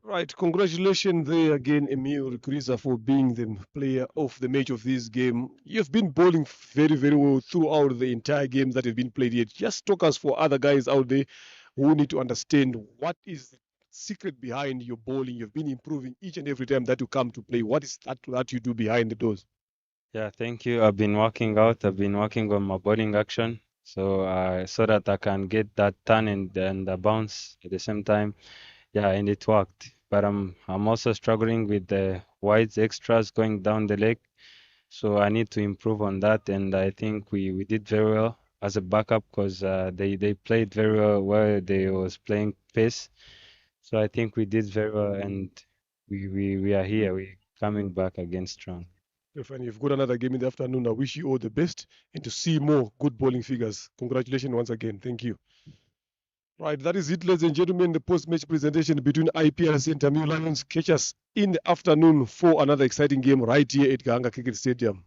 Right, congratulations there again, Emil Rukiriza, for being the player of the match of this game. You've been bowling very, very well throughout the entire game that have been played here. Just talk us for other guys out there who need to understand what is the secret behind your bowling. You've been improving each and every time that you come to play. What is that you do behind the doors? Yeah, thank you. I've been working out. I've been working on my bowling action, so that I can get that turn and the bounce at the same time. Yeah, and it worked. But I'm also struggling with the wides extras going down the leg, so I need to improve on that. And I think we did very well as a backup because they played very well where they was playing pace. So I think we did very well, and we are here. We're coming back again strong. Stefan, you've got another game in the afternoon. I wish you all the best and to see more good bowling figures. Congratulations once again. Thank you. Right, that is it, ladies and gentlemen. The post-match presentation between IPRC and Tamil Lions. Catch us in the afternoon for another exciting game right here at Gahanga Cricket Stadium.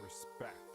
Respect.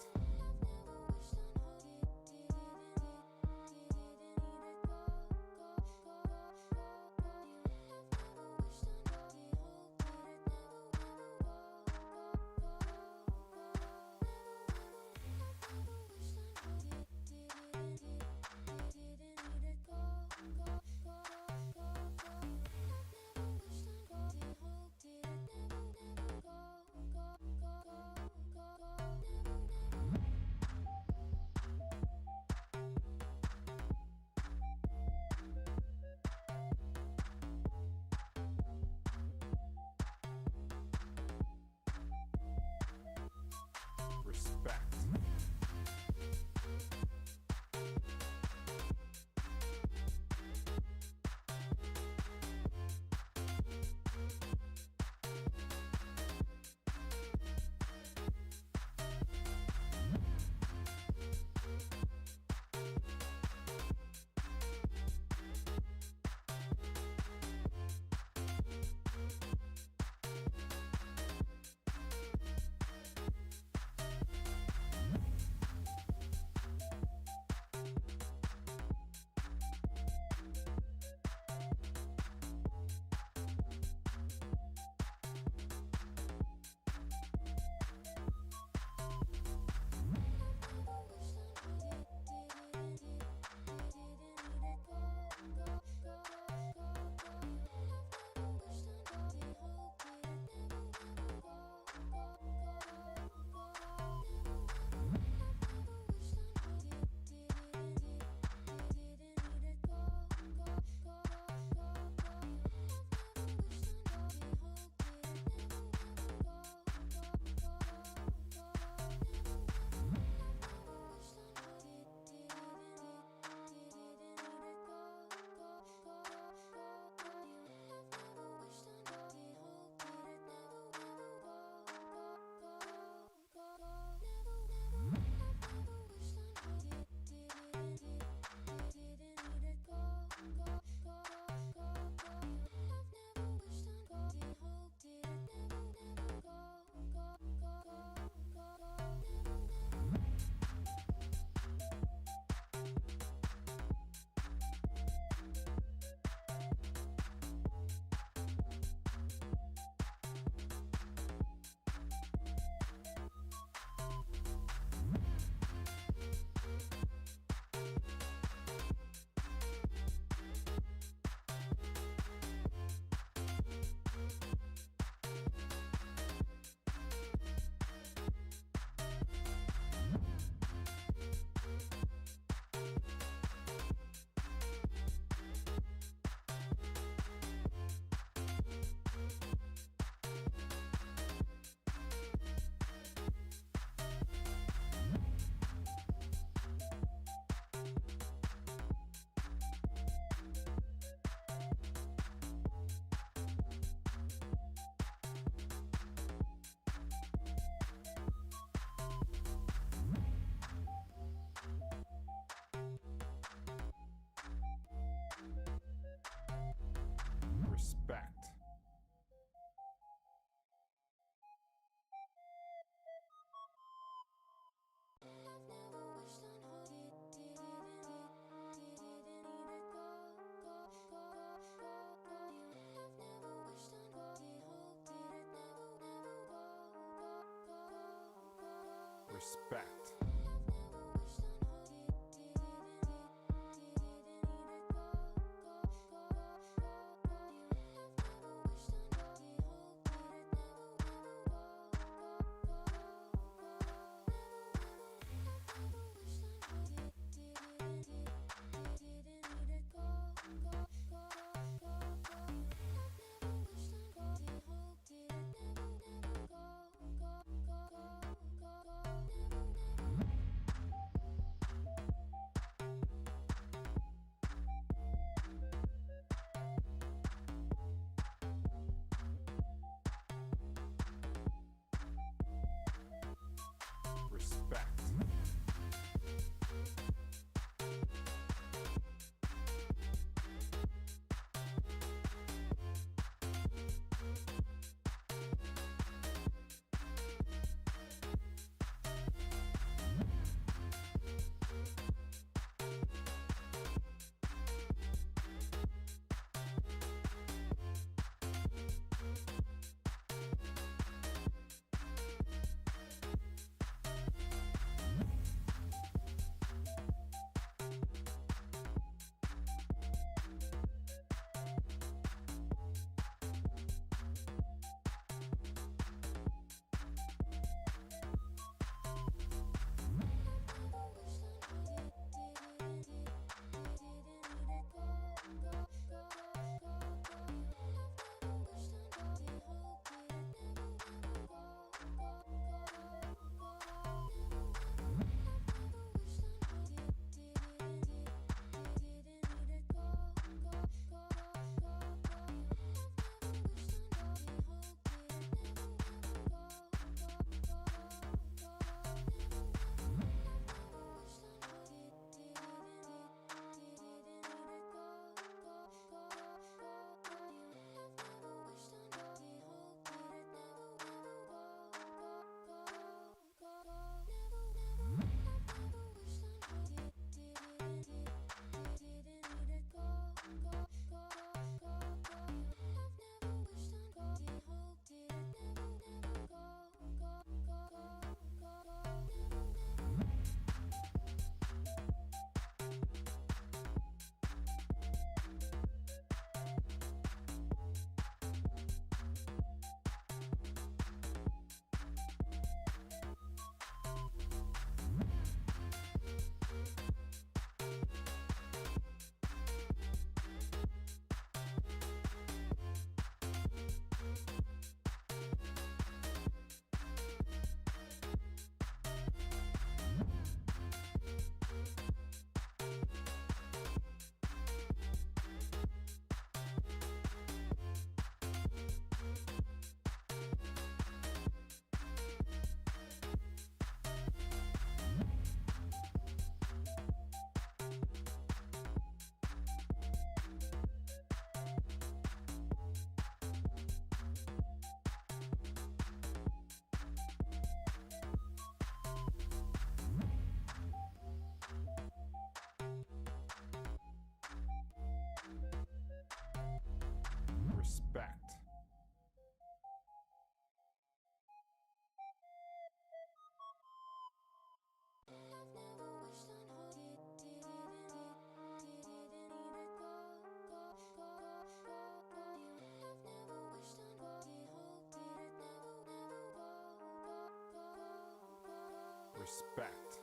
Respect.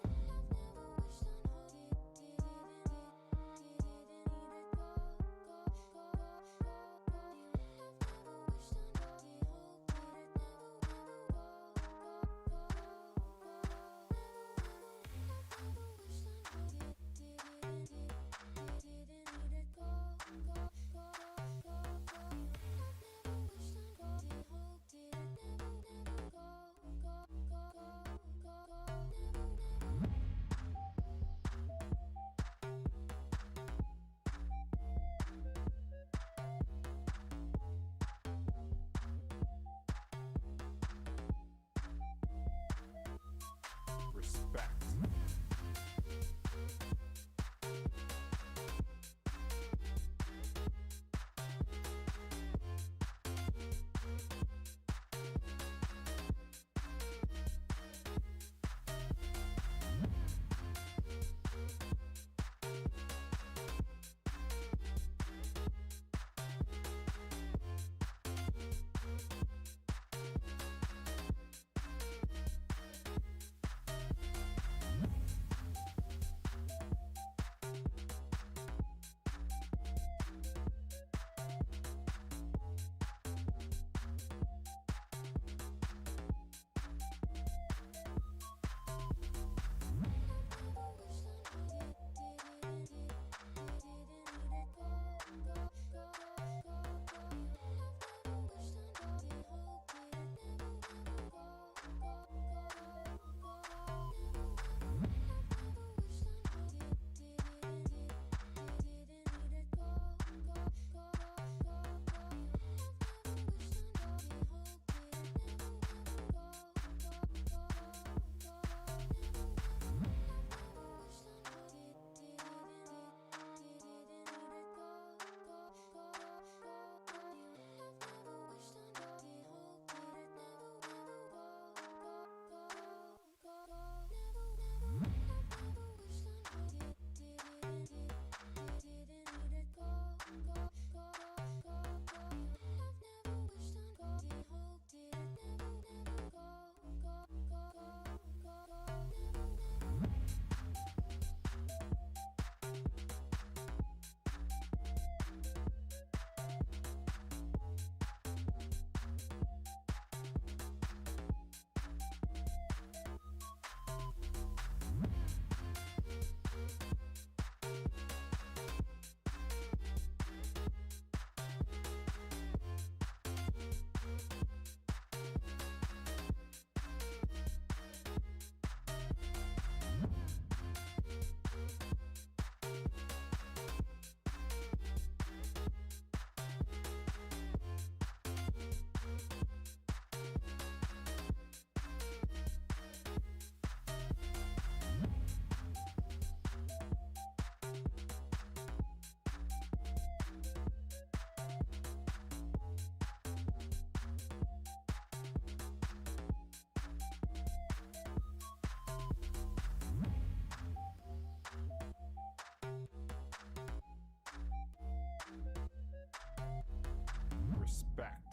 Respect. Respect.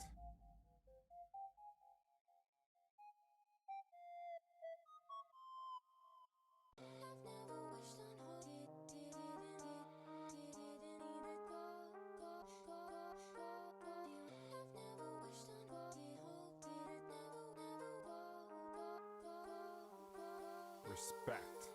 Respect.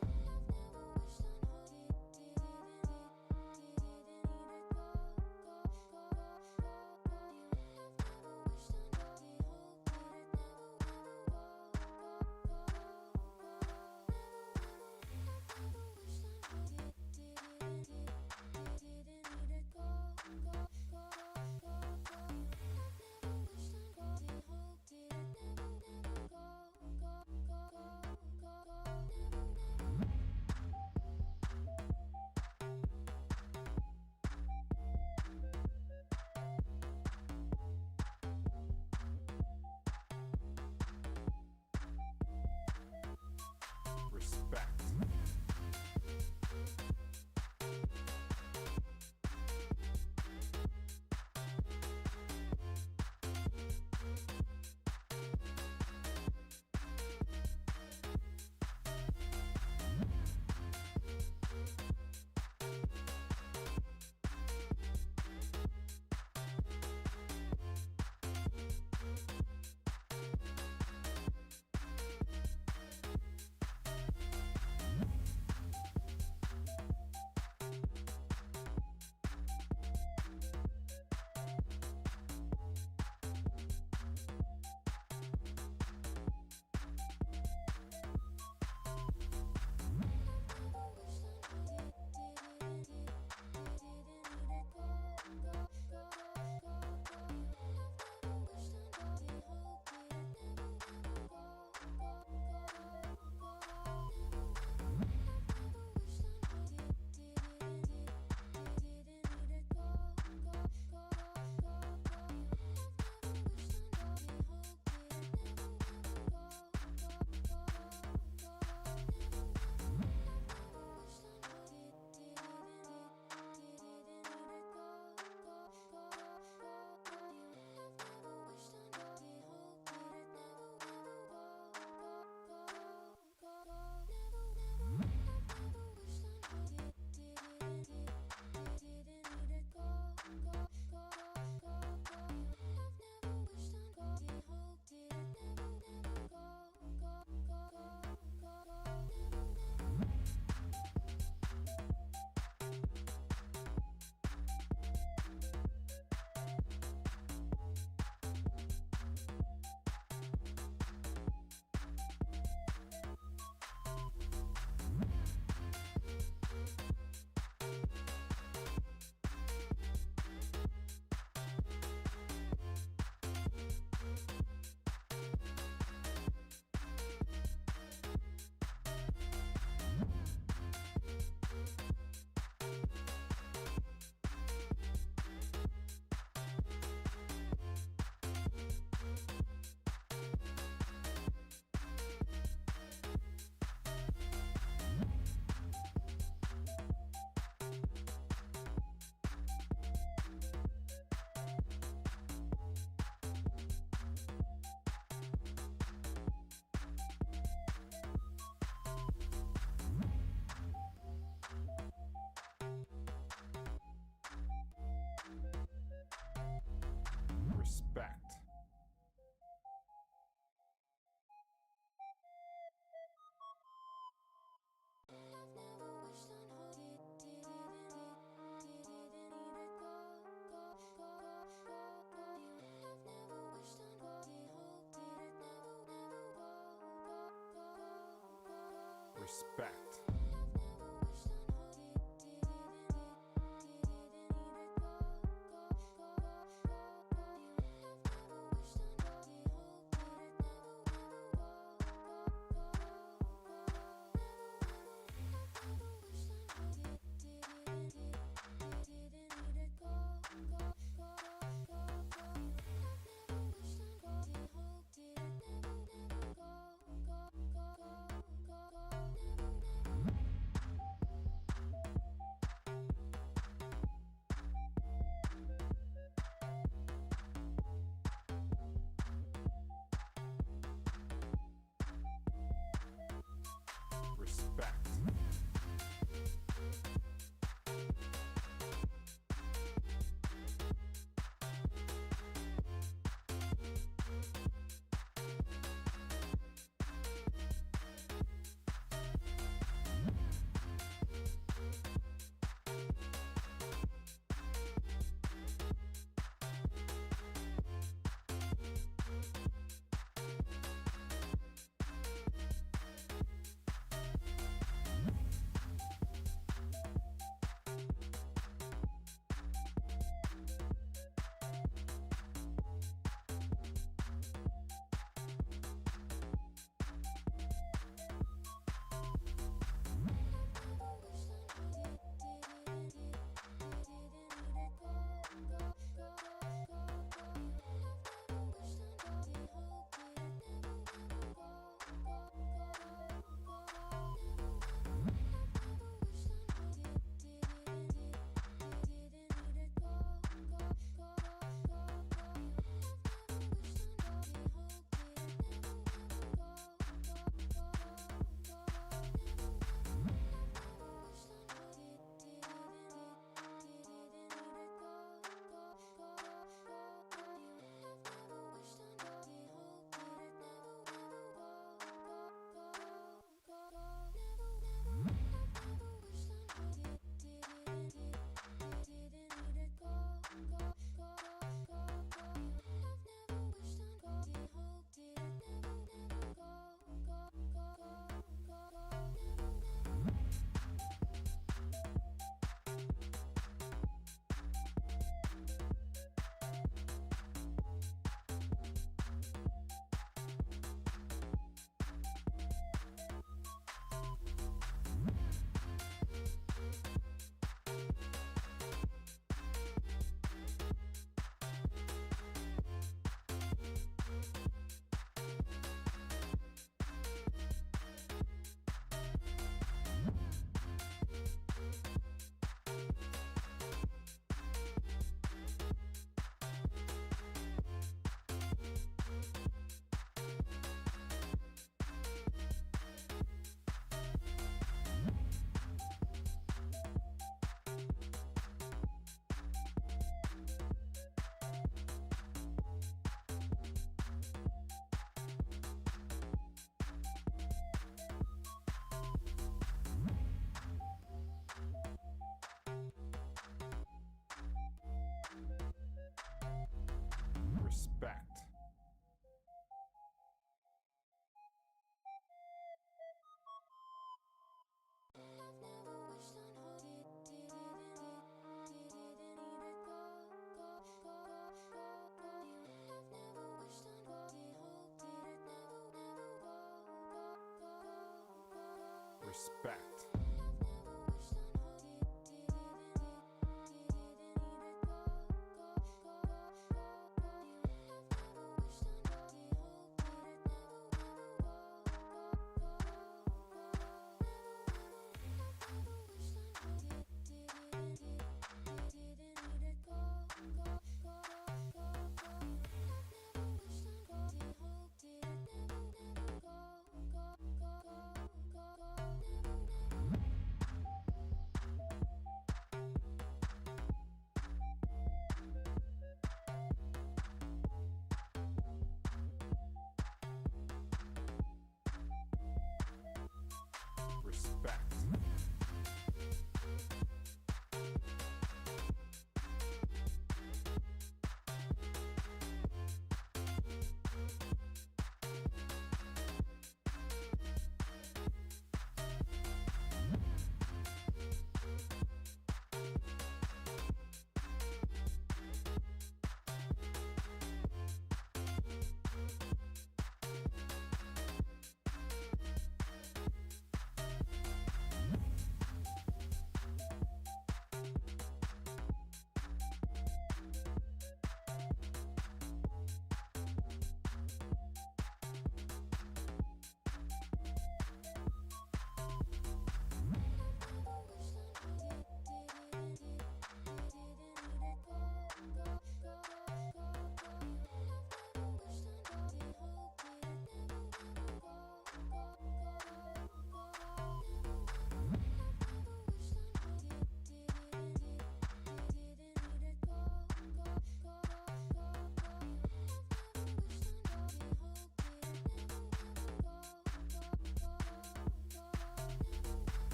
Respect. Respect. Respect. Respect.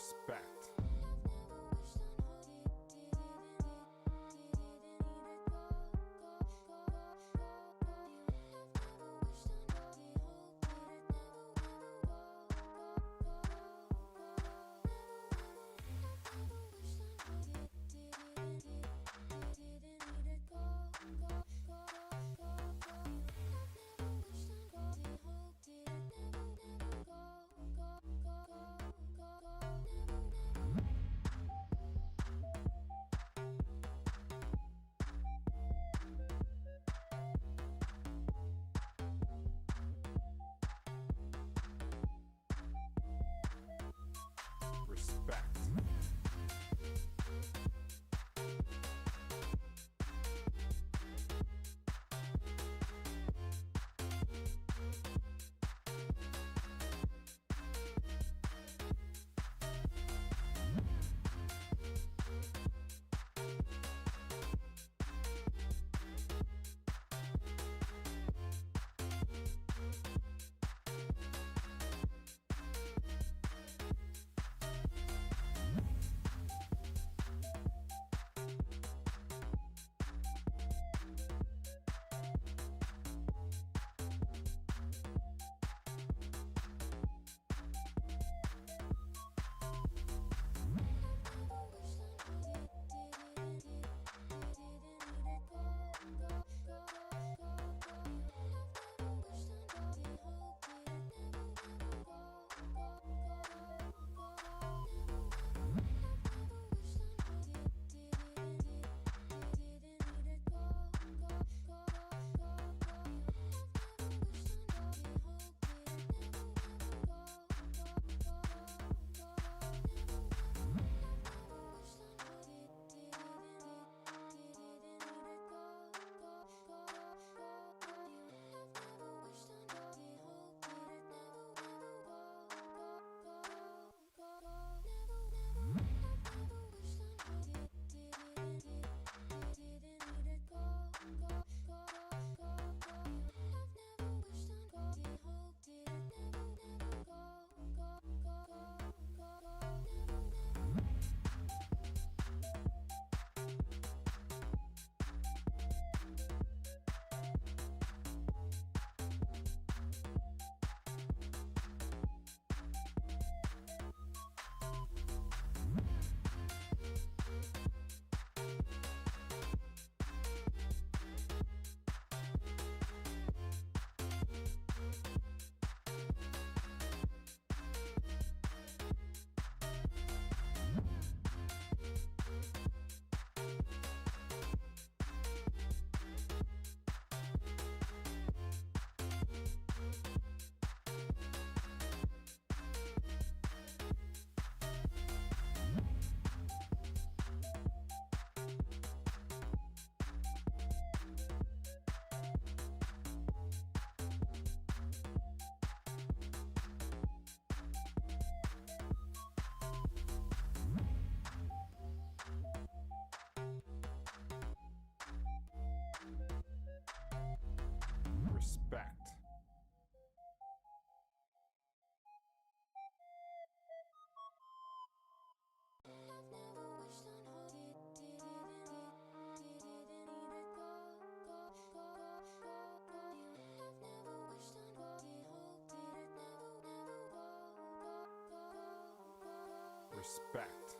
Respect. Respect. Respect. Respect.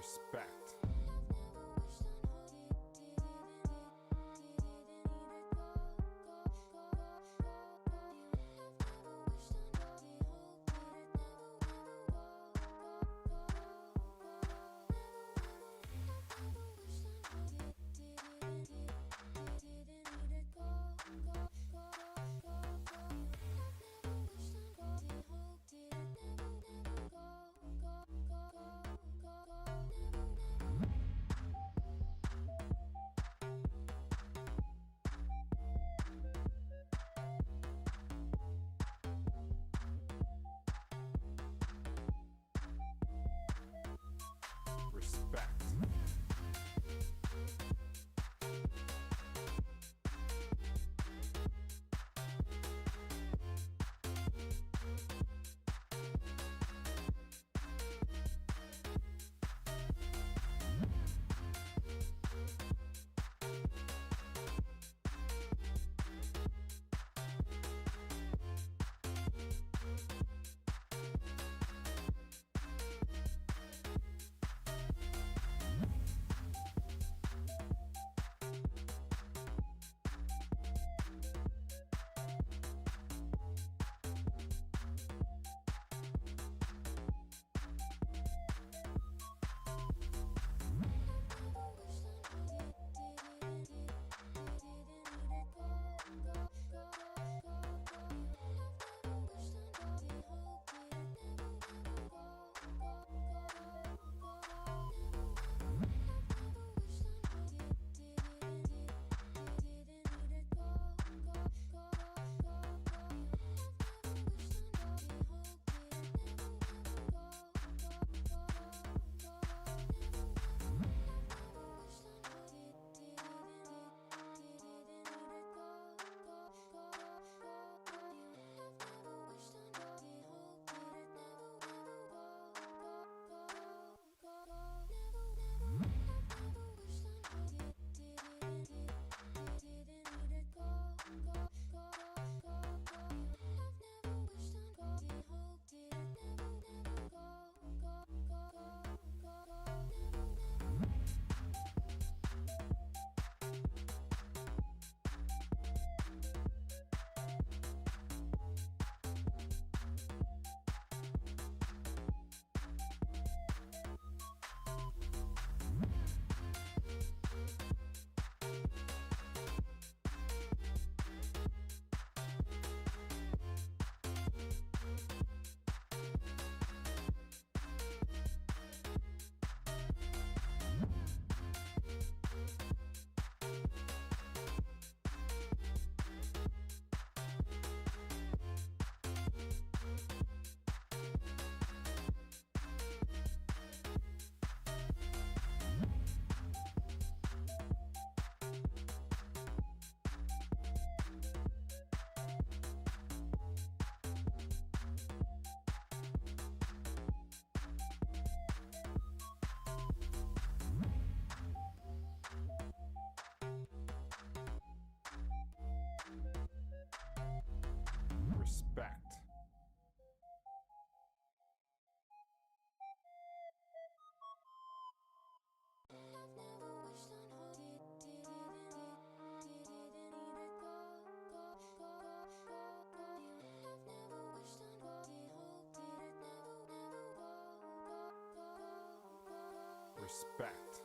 Respect. Respect. Respect. Respect.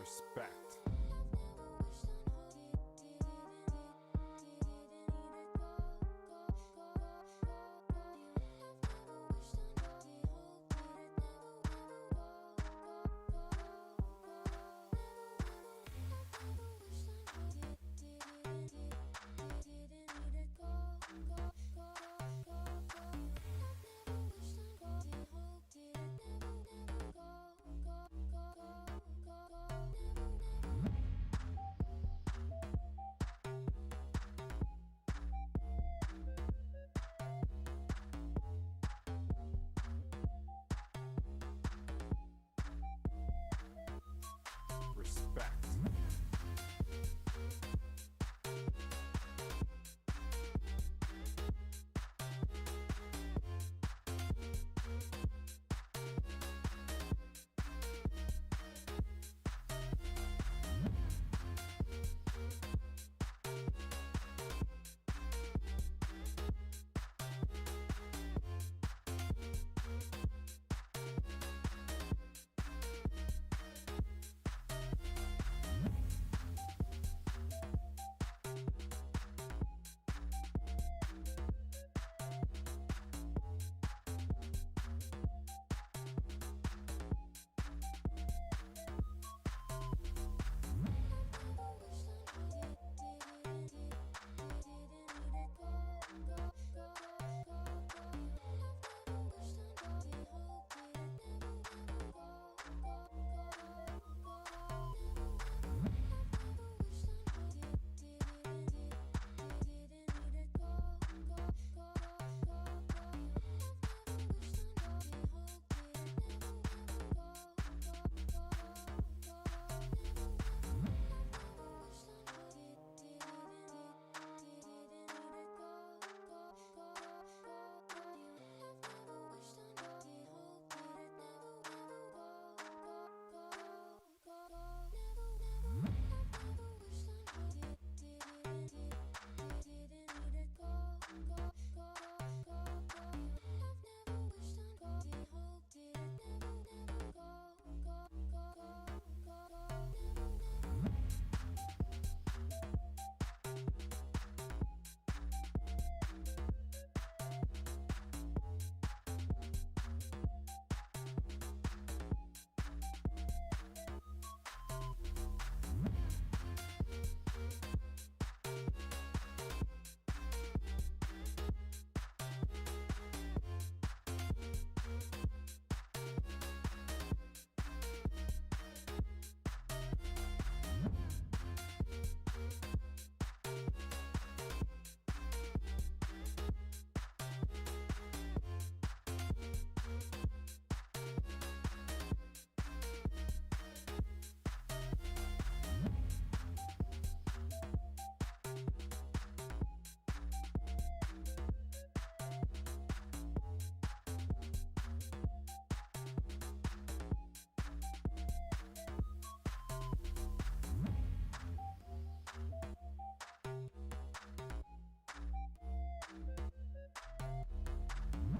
Respect. Respect.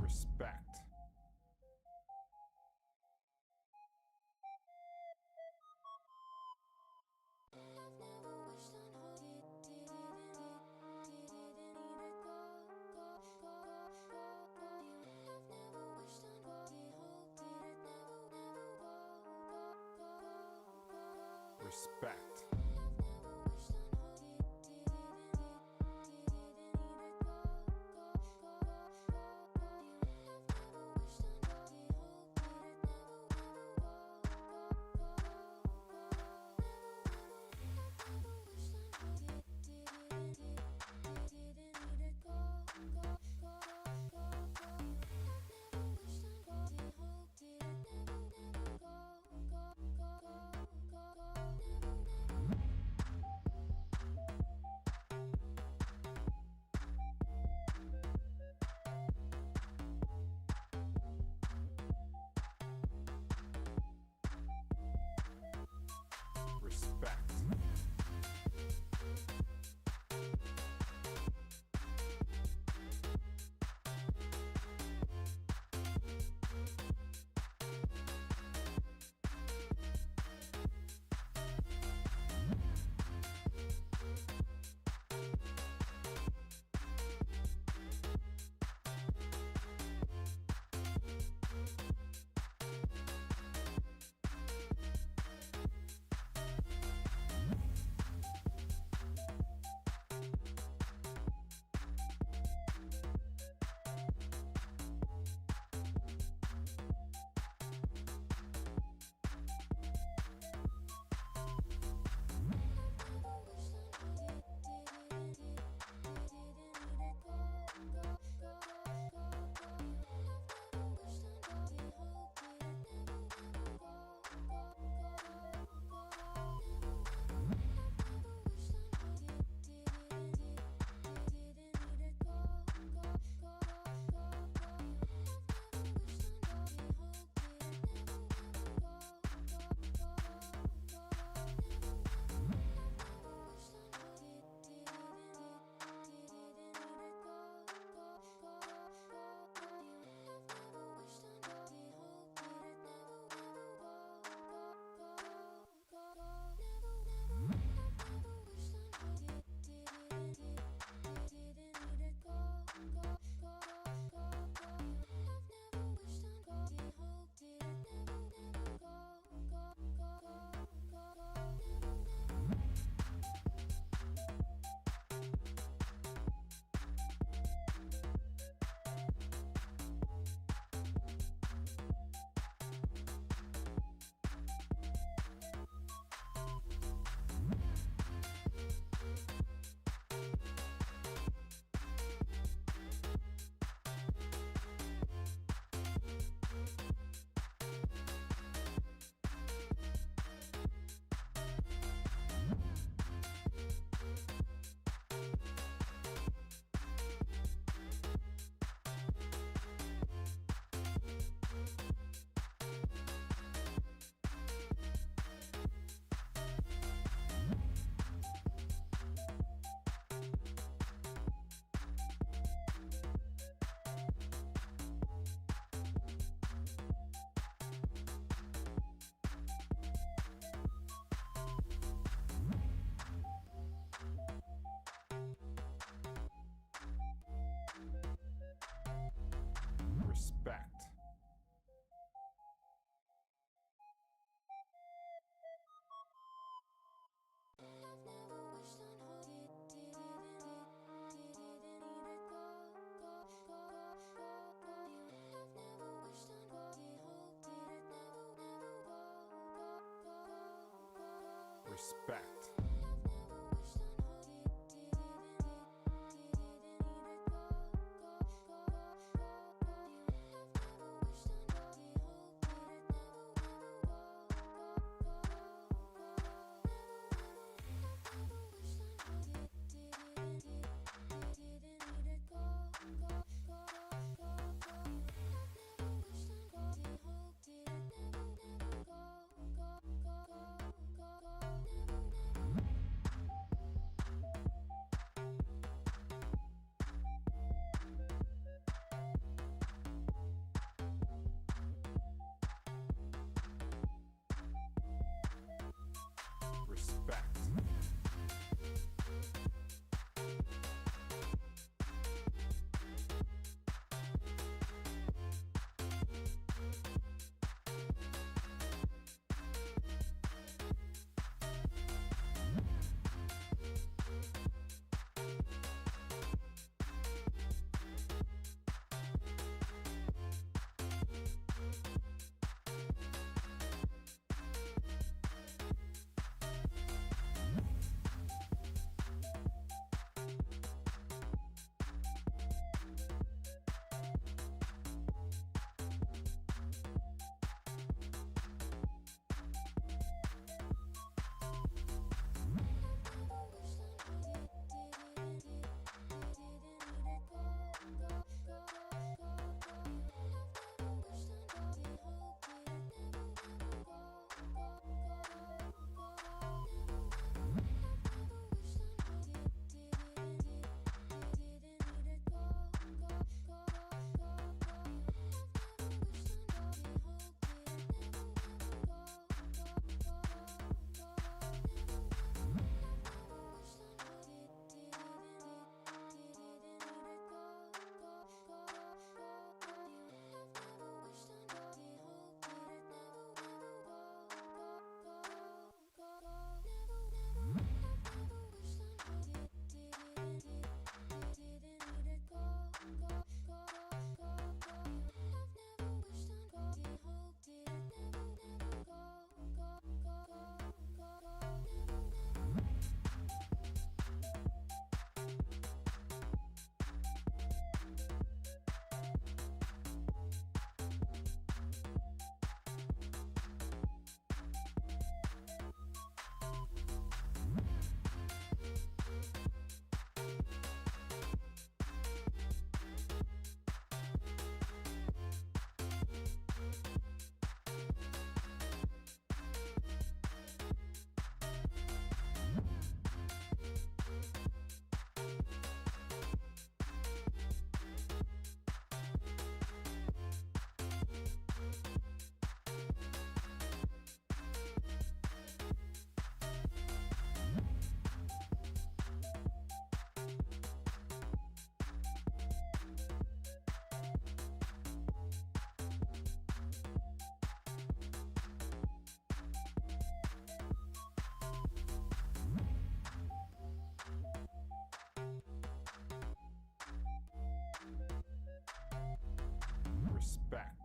Respect. Respect. Respect. Respect. Respect.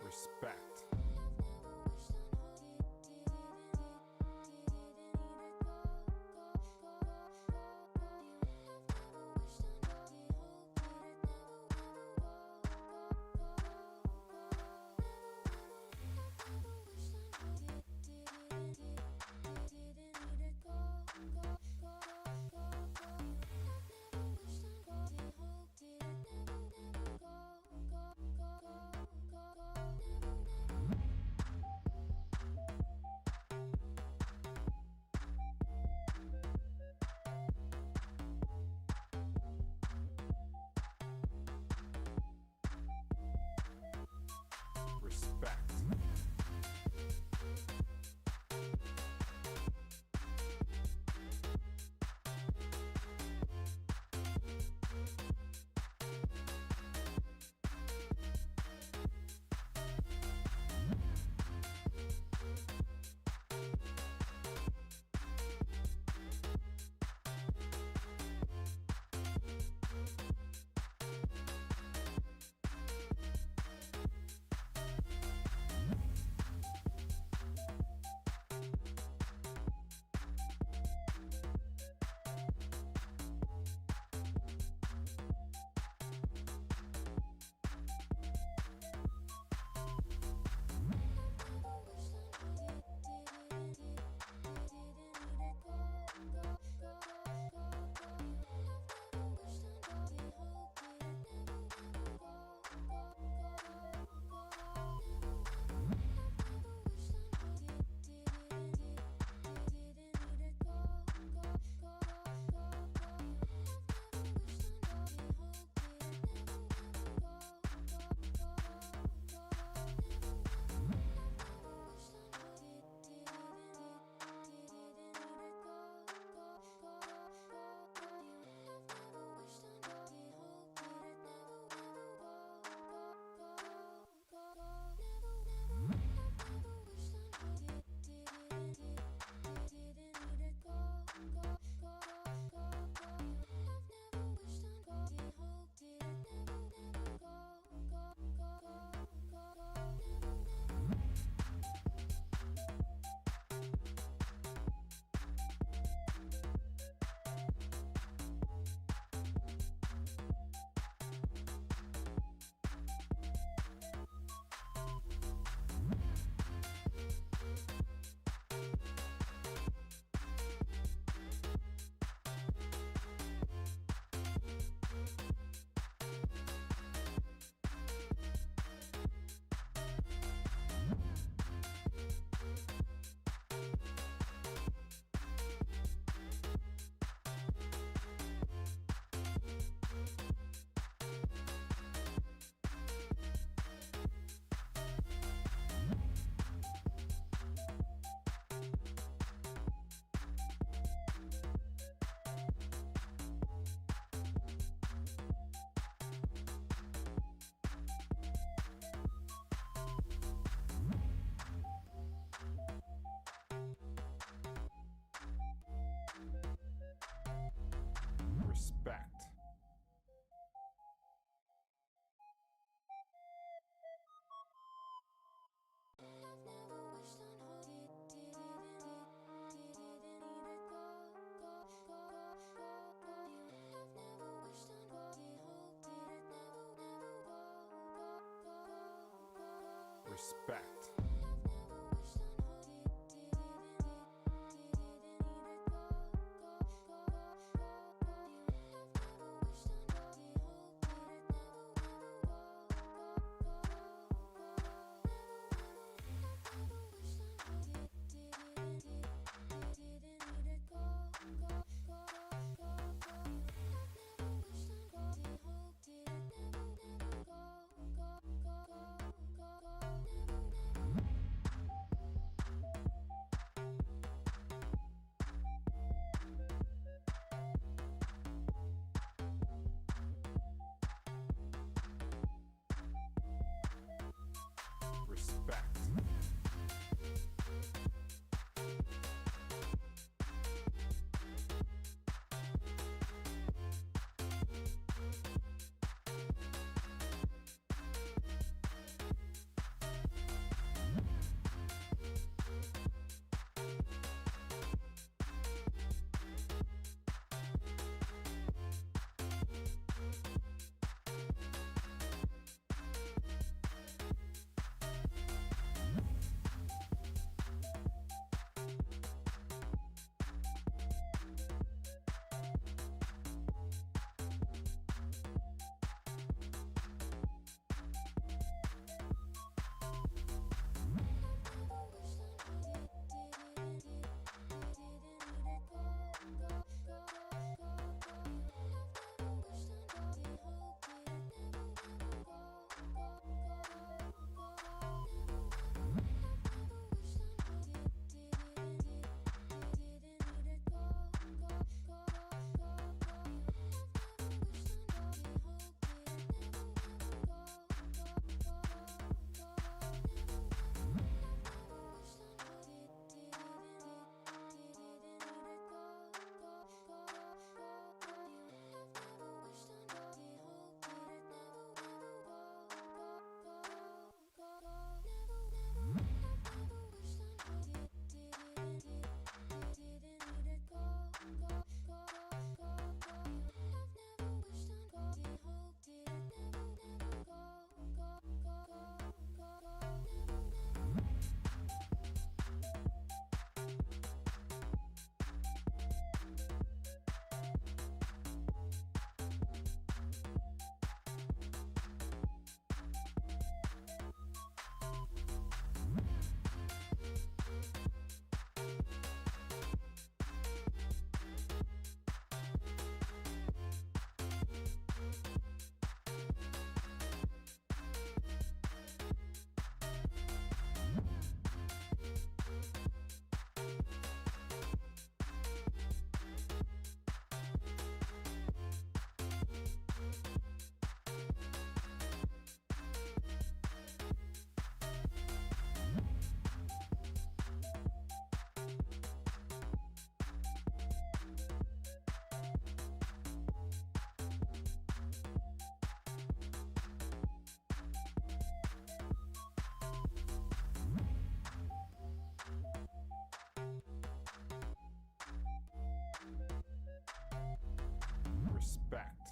Respect. Respect. Respect. Respect.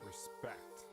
Respect.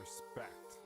Respect.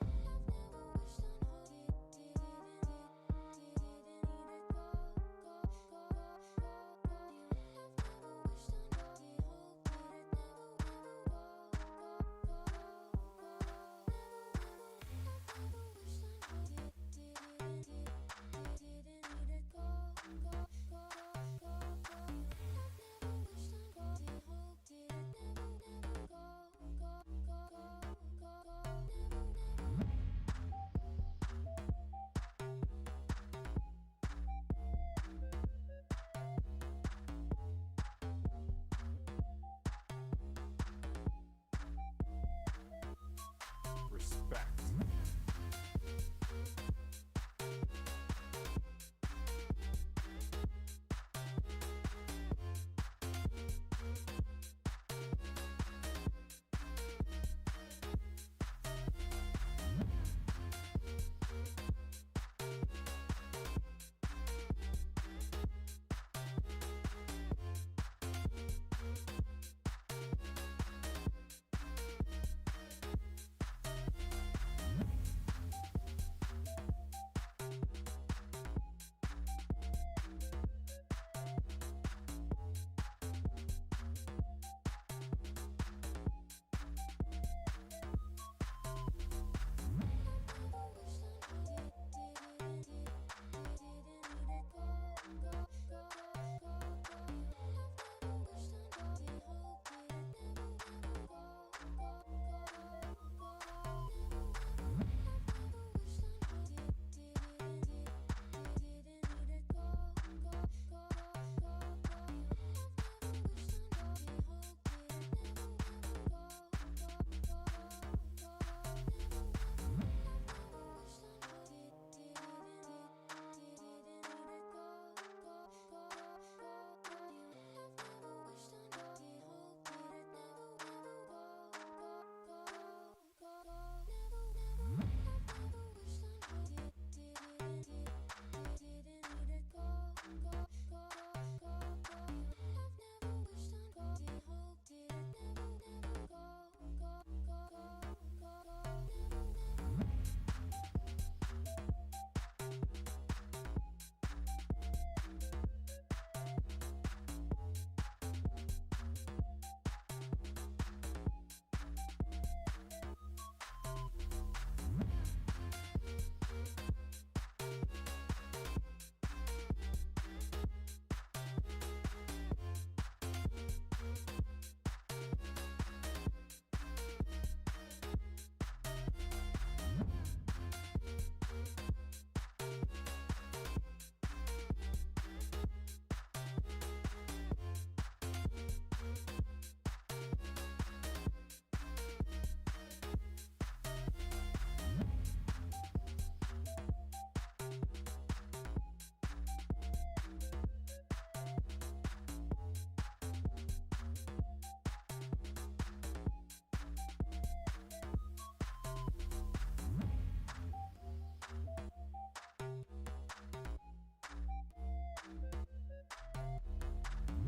Respect.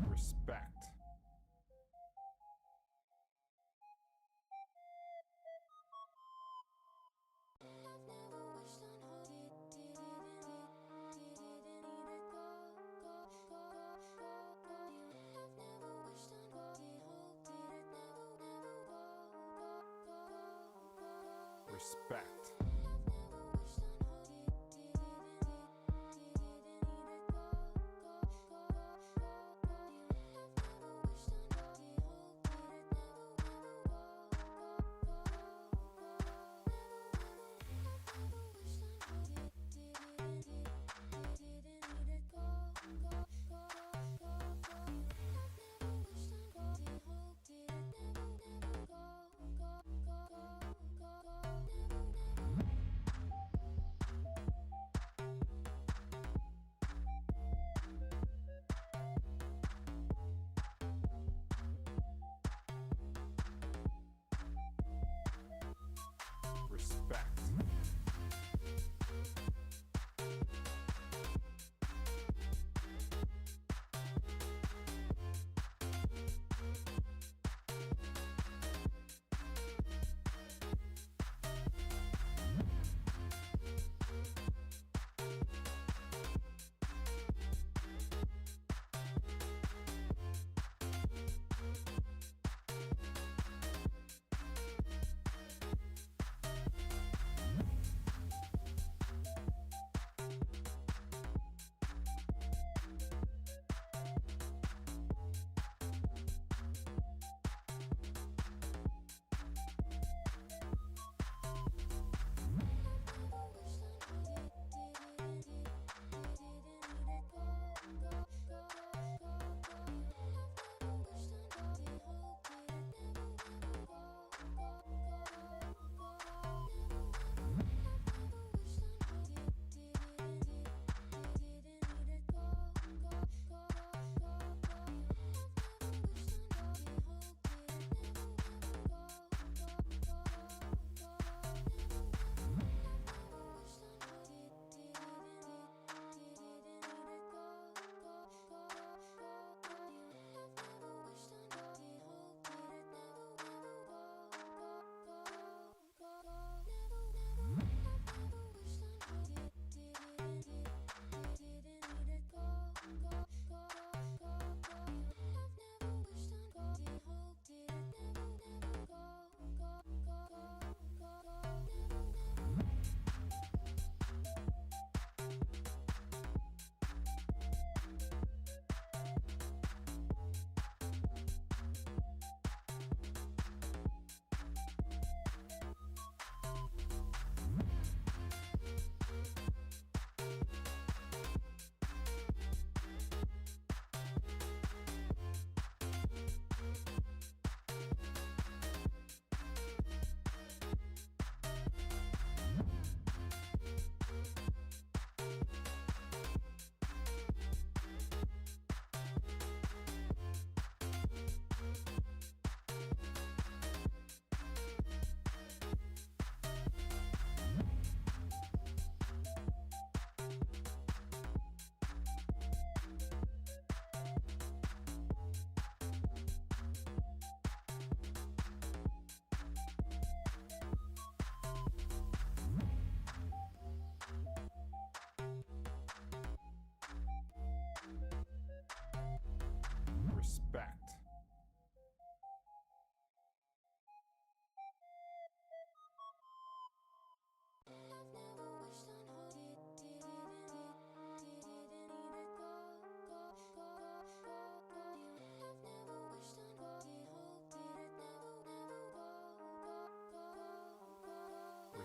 Respect. Respect.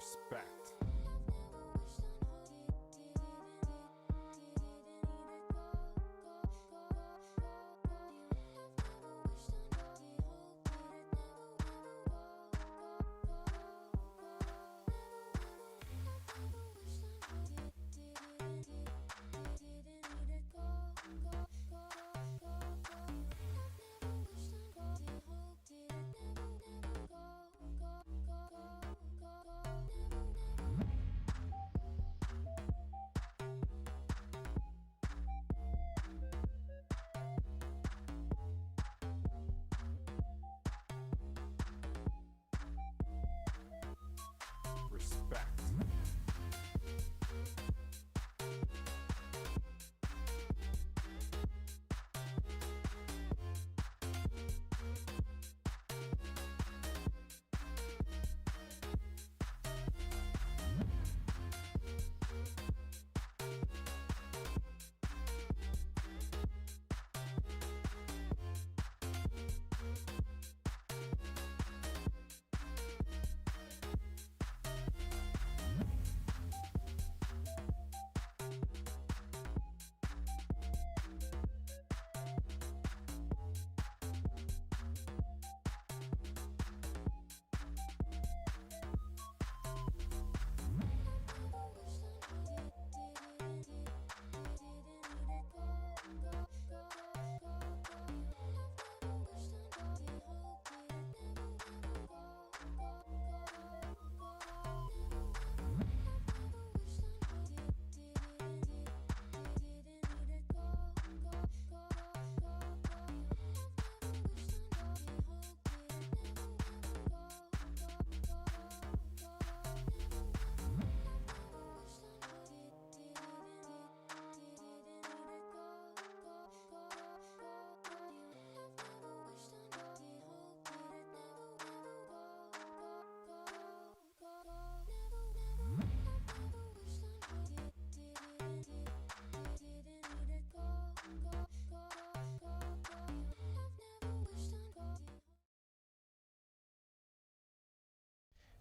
Respect. Respect.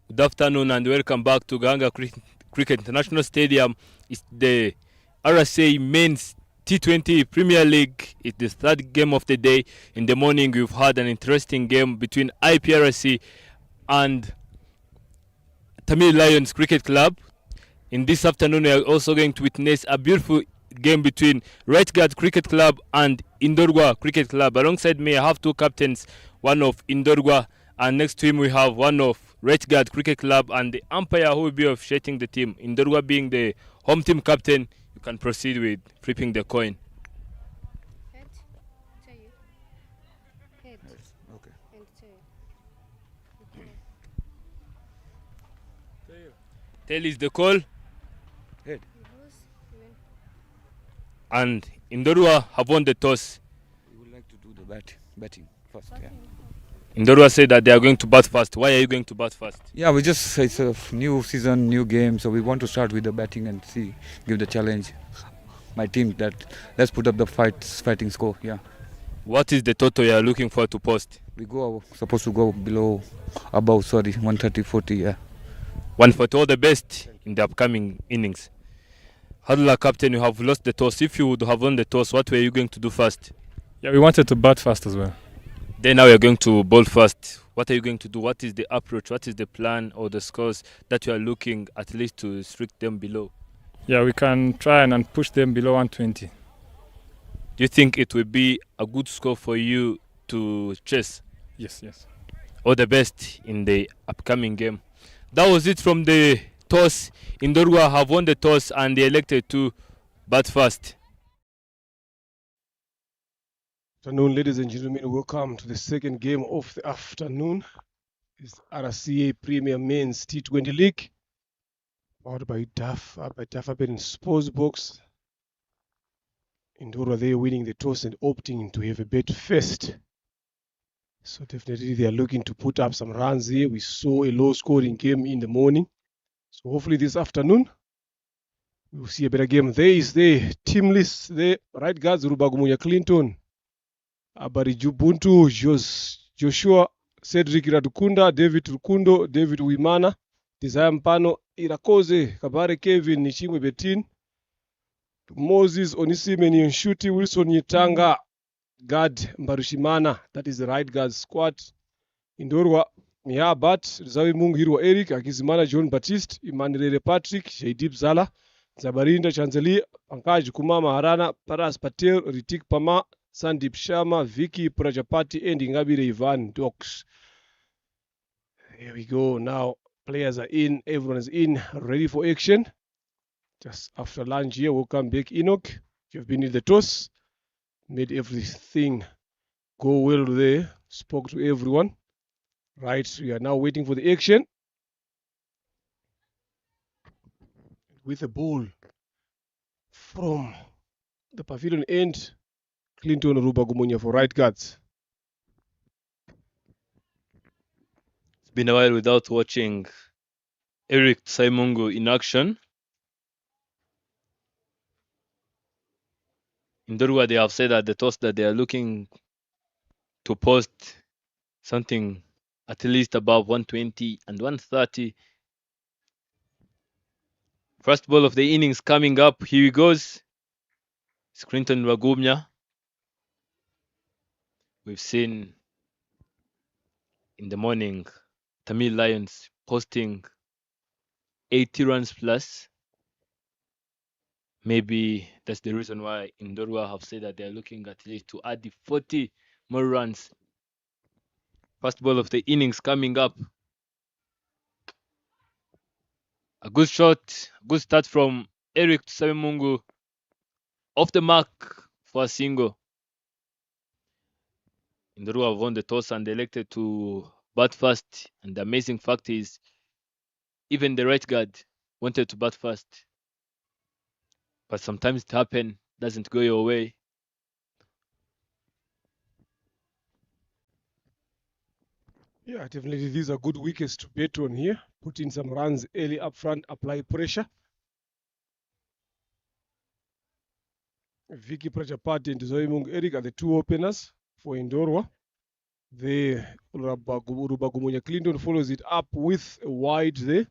Good afternoon and welcome back to Gahanga Cricket International Stadium. It's the RSA Men's T20 Premier League. It's the third game of the day. In the morning, we've had an interesting game between IPRC and Tamil Lions Cricket Club. In this afternoon, we are also going to witness a beautiful game between Right Guard Cricket Club and Indorgwa Cricket Club. Alongside me, I have two captains, one of Indorgwa, and next to him we have one of Right Guard Cricket Club and the umpire who will be officiating the team. Indorgwa being the home team captain, you can proceed with flipping the coin. Head, tail. Head. Okay. And tail. Tail is the call, You lose, you win. and Indorgwa have won the toss. We would like to do the batting first. Yeah. Batting. Indorgwa said that they are going to bat first. Why are you going to bat first? Yeah, it's a new season, new game, so we want to start with the batting and give the challenge. My team that let's put up the fighting score. Yeah, What is the total you are looking for to post? supposed to go above 130, 40. Yeah. One for all the best in the upcoming innings. Hadla captain, you have lost the toss. If you would have won the toss, what were you going to do first? Yeah, we wanted to bat fast as well. Then now you're going to bowl first. What are you going to do? What is the approach? What is the plan or the scores that you are looking at least to restrict them below? Yeah, we can try and push them below 120. Do you think it will be a good score for you to chase? Yes. All the best in the upcoming game. That was it from the toss. Indorgwa have won the toss and they elected to bat first. Afternoon, ladies and gentlemen. Welcome to the second game of the afternoon. It's RCA Premier Men's T20 League, powered by Dafabet in Sports Box. Indorgwa, they winning the toss and opting to have a bet first. So definitely they are looking to put up some runs here. We saw a low-scoring game in the morning. So hopefully this afternoon we'll see a better game. There is the team list. The right guards: Rubagumunya Clinton, Abari Jubuntu, Joshua, Cedric Radukunda, David Rukundo, David Wimana, Desire Mpano, Irakoze, Kabare Kevin, Nichimwe Betin, Moses Onisime Nyonshuti, Wilson Yitanga, guard Mbarushimana, that is the right guard squad. Indorwa, Miabat, Zawi Mungirwa Eric, Akizimana John Baptiste, Imanirere Patrick, Shaidip Zala, Zabarinda Chanzali, Pankaj Kumama Harana, Paras Patel, Ritik Pama, Sandip Sharma, Vicky Prajapati, and Ingabire Ivan Doks. Here we go. Now, players are in, everyone is in, ready for action. Just after lunch here, welcome back, Enoch. You've been in the toss, made everything go well there, spoke to everyone. Right, we are now waiting for the action. With a ball from the pavilion end, Clinton Rubagumunya for right guards. It's been a while without watching Eric Saimungu in action. In Dorua, they have said at the toss that they are looking to post something at least above 120 and 130. First ball of the innings coming up. Here he goes. It's Clinton Ragumya. We've seen in the morning Tamil Lions posting 80 runs plus. Maybe that's the reason why Indorua have said that they're looking at least to add the 40 more runs. First ball of the innings coming up. A good shot, good start from Eric Savimungu. Off the mark for a single. Indorua have won the toss and elected to bat first. And the amazing fact is, even the right guard wanted to bat first. But sometimes it happens, doesn't go your way. Yeah, definitely these are good wickets to bet on here. Put in some runs early up front, apply pressure. Vicky Prajapati and Zoimung Eric are the two openers for Indorwa. The Rubagumunya Clinton follows it up with a wide there.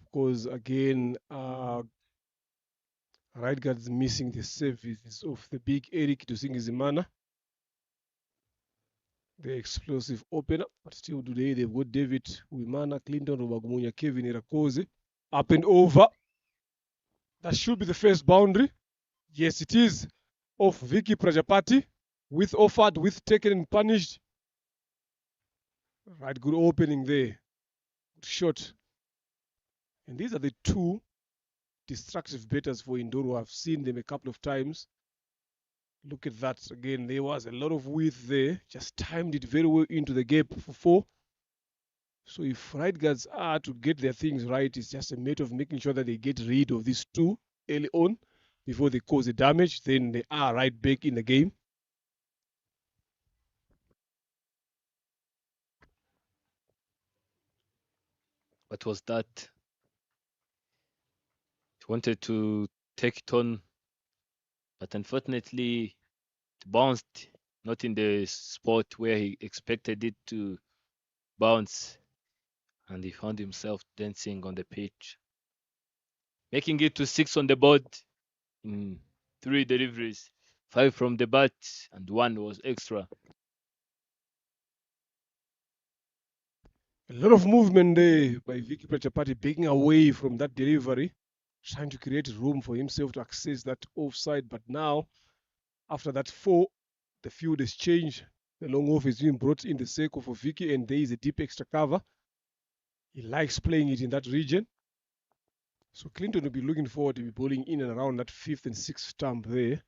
Of course, again, right guard is missing the services of the big Eric Dusingizimana, the explosive opener. But still today they've got David Wimana, Clinton Rubagumunya, Kevin Irakoze. Up and over. That should be the first boundary. Yes, it is. Of Vicky Prajapati. With offered, with taken and punished. Right, good opening there. Good shot. And these are the two destructive batters for Indoro. I've seen them a couple of times. Look at that again. There was a lot of width there. Just timed it very well into the gap for 4. So if right guards are to get their things right, it's just a matter of making sure that they get rid of these two early on before they cause the damage. Then they are right back in the game. What was that? He wanted to take it on, but unfortunately it bounced not in the spot where he expected it to bounce, and he found himself dancing on the pitch, making it to 6 on the board in 3 deliveries, 5 from the bat and 1 was extra. A lot of movement there by Vicky Prajapati, backing away from that delivery, trying to create room for himself to access that offside. But now, after that 4, the field has changed. The long off is being brought in the circle for Vicky, and there is a deep extra cover. He likes playing it in that region. So Clinton will be looking forward to be bowling in and around that 5th and 6th stump there.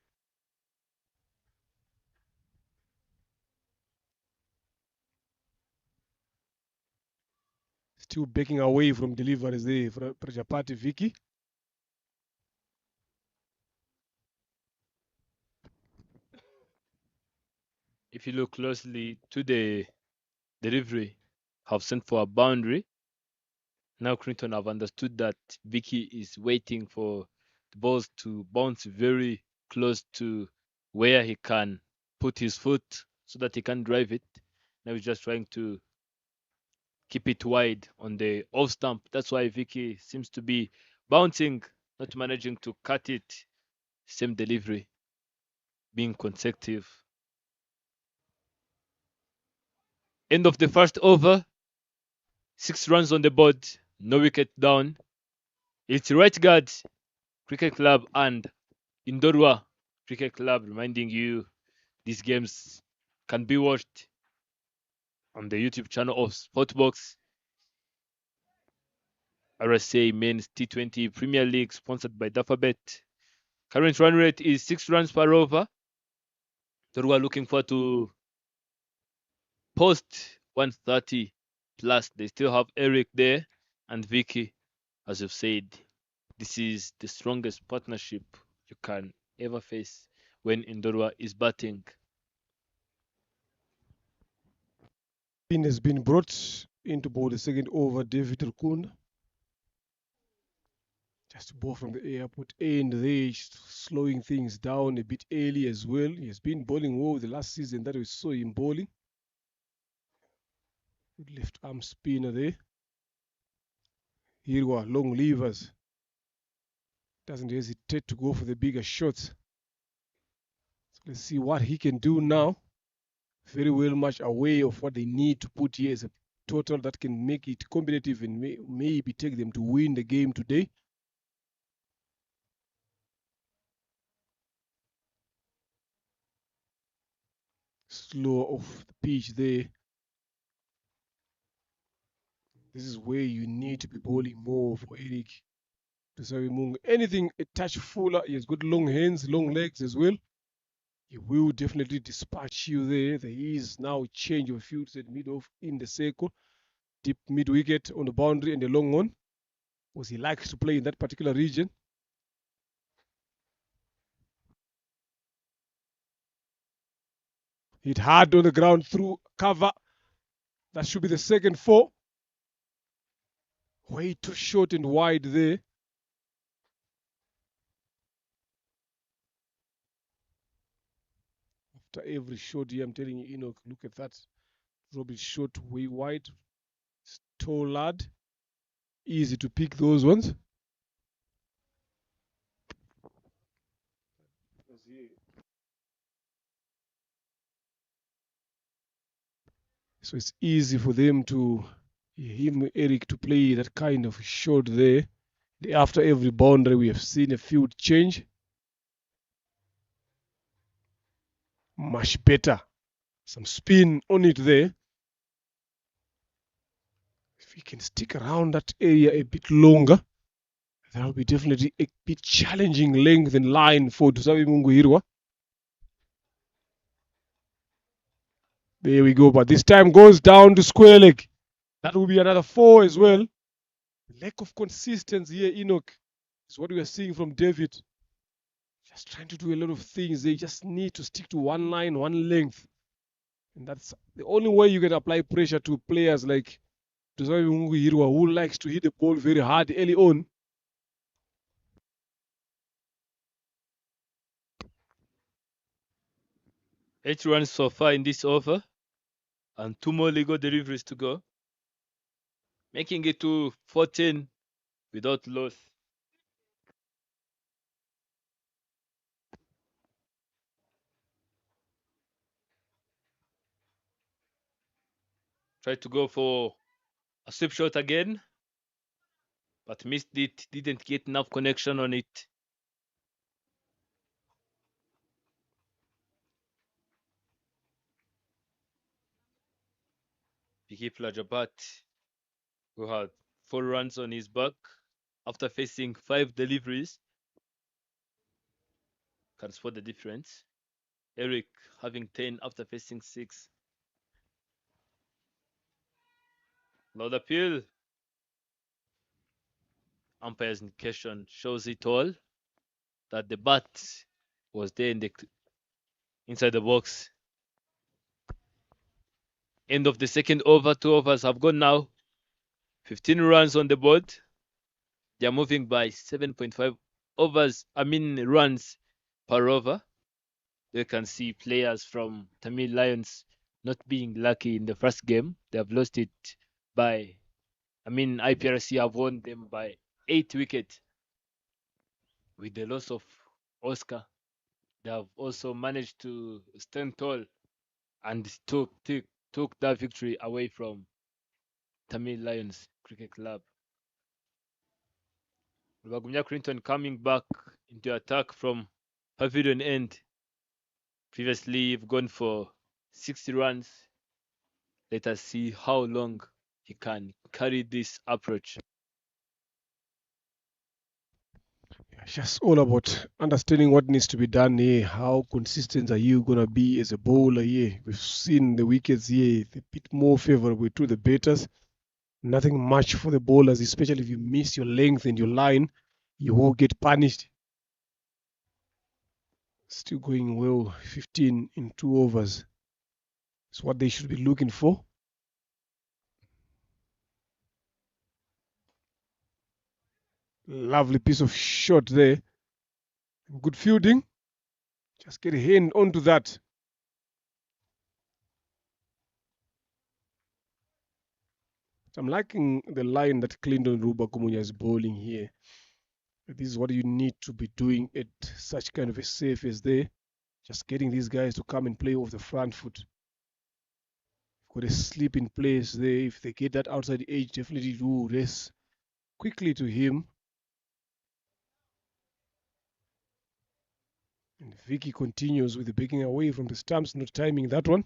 Still backing away from deliveries there for Prajapati Vicky. If you look closely to the delivery, have sent for a boundary. Now Clinton have understood that Vicky is waiting for the balls to bounce very close to where he can put his foot so that he can drive it. Now he's just trying to keep it wide on the off stump. That's why Vicky seems to be bouncing, not managing to cut it. Same delivery, being consecutive. End of the first over. 6 runs on the board. No wicket down. It's right guard Cricket Club and Indorwa Cricket Club reminding you these games can be watched on the YouTube channel of Sportbox. RSA Men's T20 Premier League sponsored by Dafabet. Current run rate is 6 runs per over. Indorwa looking forward to post 130 plus. They still have Eric there and Vicky. As you've said, this is the strongest partnership you can ever face when Indorwa is batting. Pin has been brought into bowl the second over. David Rukunda. Just ball from the airport end there, slowing things down a bit early as well. He has been bowling well the last season that we saw him bowling. Good left arm spinner there. Here we are, long levers. Doesn't hesitate to go for the bigger shots. So let's see what he can do now. Very well much aware of what they need to put here as a total that can make it competitive and maybe take them to win the game today. Slow off the pitch there. This is where you need to be bowling more for Eric. Anything a touch fuller. He has got long hands, long legs as well. He will definitely dispatch you there. There is now change of field at mid-off in the circle. Deep mid-wicket on the boundary and the long one. Because he likes to play in that particular region. Hit hard on the ground through cover. That should be the second 4. Way too short and wide there. After every shot here, I'm telling you, Enoch, look at that. Robbie shot way wide. It's tall lad. Easy to pick those ones. So it's easy for them to, Eric, to play that kind of shot there. After every boundary, we have seen a field change. Much better. Some spin on it there. If we can stick around that area a bit longer, that will be definitely a bit challenging length and line for Dusabe Munguhirwa. There we go, but this time goes down to square leg. That will be another 4 as well. Lack of consistency here, Enoch, is what we are seeing from David. Just trying to do a lot of things. They just need to stick to one line, one length. And that's the only way you can apply pressure to players like Dusabe Munguhirwa, who likes to hit the ball very hard early on. Eight runs so far in this over, and 2 more legal deliveries to go, making it to 14 without loss. Tried to go for a sweep shot again, but missed it, didn't get enough connection on it. Vicky Plajabat, who had 4 runs on his back after facing 5 deliveries, can spot the difference. Eric having 10 after facing 6. Loud appeal. Umpire's indication shows it all that the bat was there in inside the box. End of the second over. 2 overs have gone now. 15 runs on the board. They are moving by 7.5 runs per over. You can see players from Tamil Lions not being lucky in the first game. They have lost it by, IPRC have won them by 8 wickets with the loss of Oscar. They have also managed to stand tall and took that victory away from Tamil Lions Cricket Club. Rubagumya Clinton coming back into attack from pavilion end. Previously, you've gone for 60 runs. Let us see how long he can carry this approach. It's just all about understanding what needs to be done here. How consistent are you going to be as a bowler here? We've seen the wickets here a bit more favorable to the batters. Nothing much for the bowlers, especially if you miss your length and your line, you will get punished. Still going well, 15 in 2 overs. It's what they should be looking for. Lovely piece of shot there. Good fielding. Just get a hand onto that. I'm liking the line that Clinton Rubagumunya is bowling here. This is what you need to be doing at such kind of a safe as there. Just getting these guys to come and play off the front foot. Got a slip in place there. If they get that outside edge, definitely do race quickly to him. And Vicky continues with the breaking away from the stumps, not timing that one.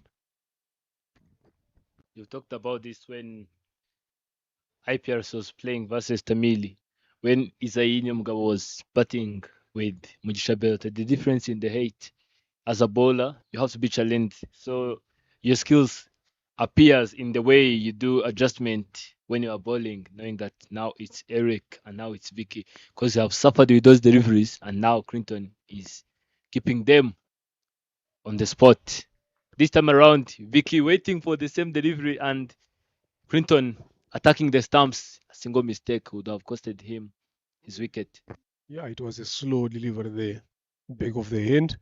You talked about this when IPRC was playing versus Tamili. When Isai Nyamga was batting with Mujisha Belta, the difference in the height as a bowler, you have to be challenged. So your skills appears in the way you do adjustment when you are bowling, knowing that now it's Eric and now it's Vicky, because you have suffered with those deliveries, and now Clinton is keeping them on the spot. This time around, Vicky waiting for the same delivery and Clinton attacking the stumps. A single mistake would have costed him his wicket. Yeah, it was a slow delivery there. Back of the hand.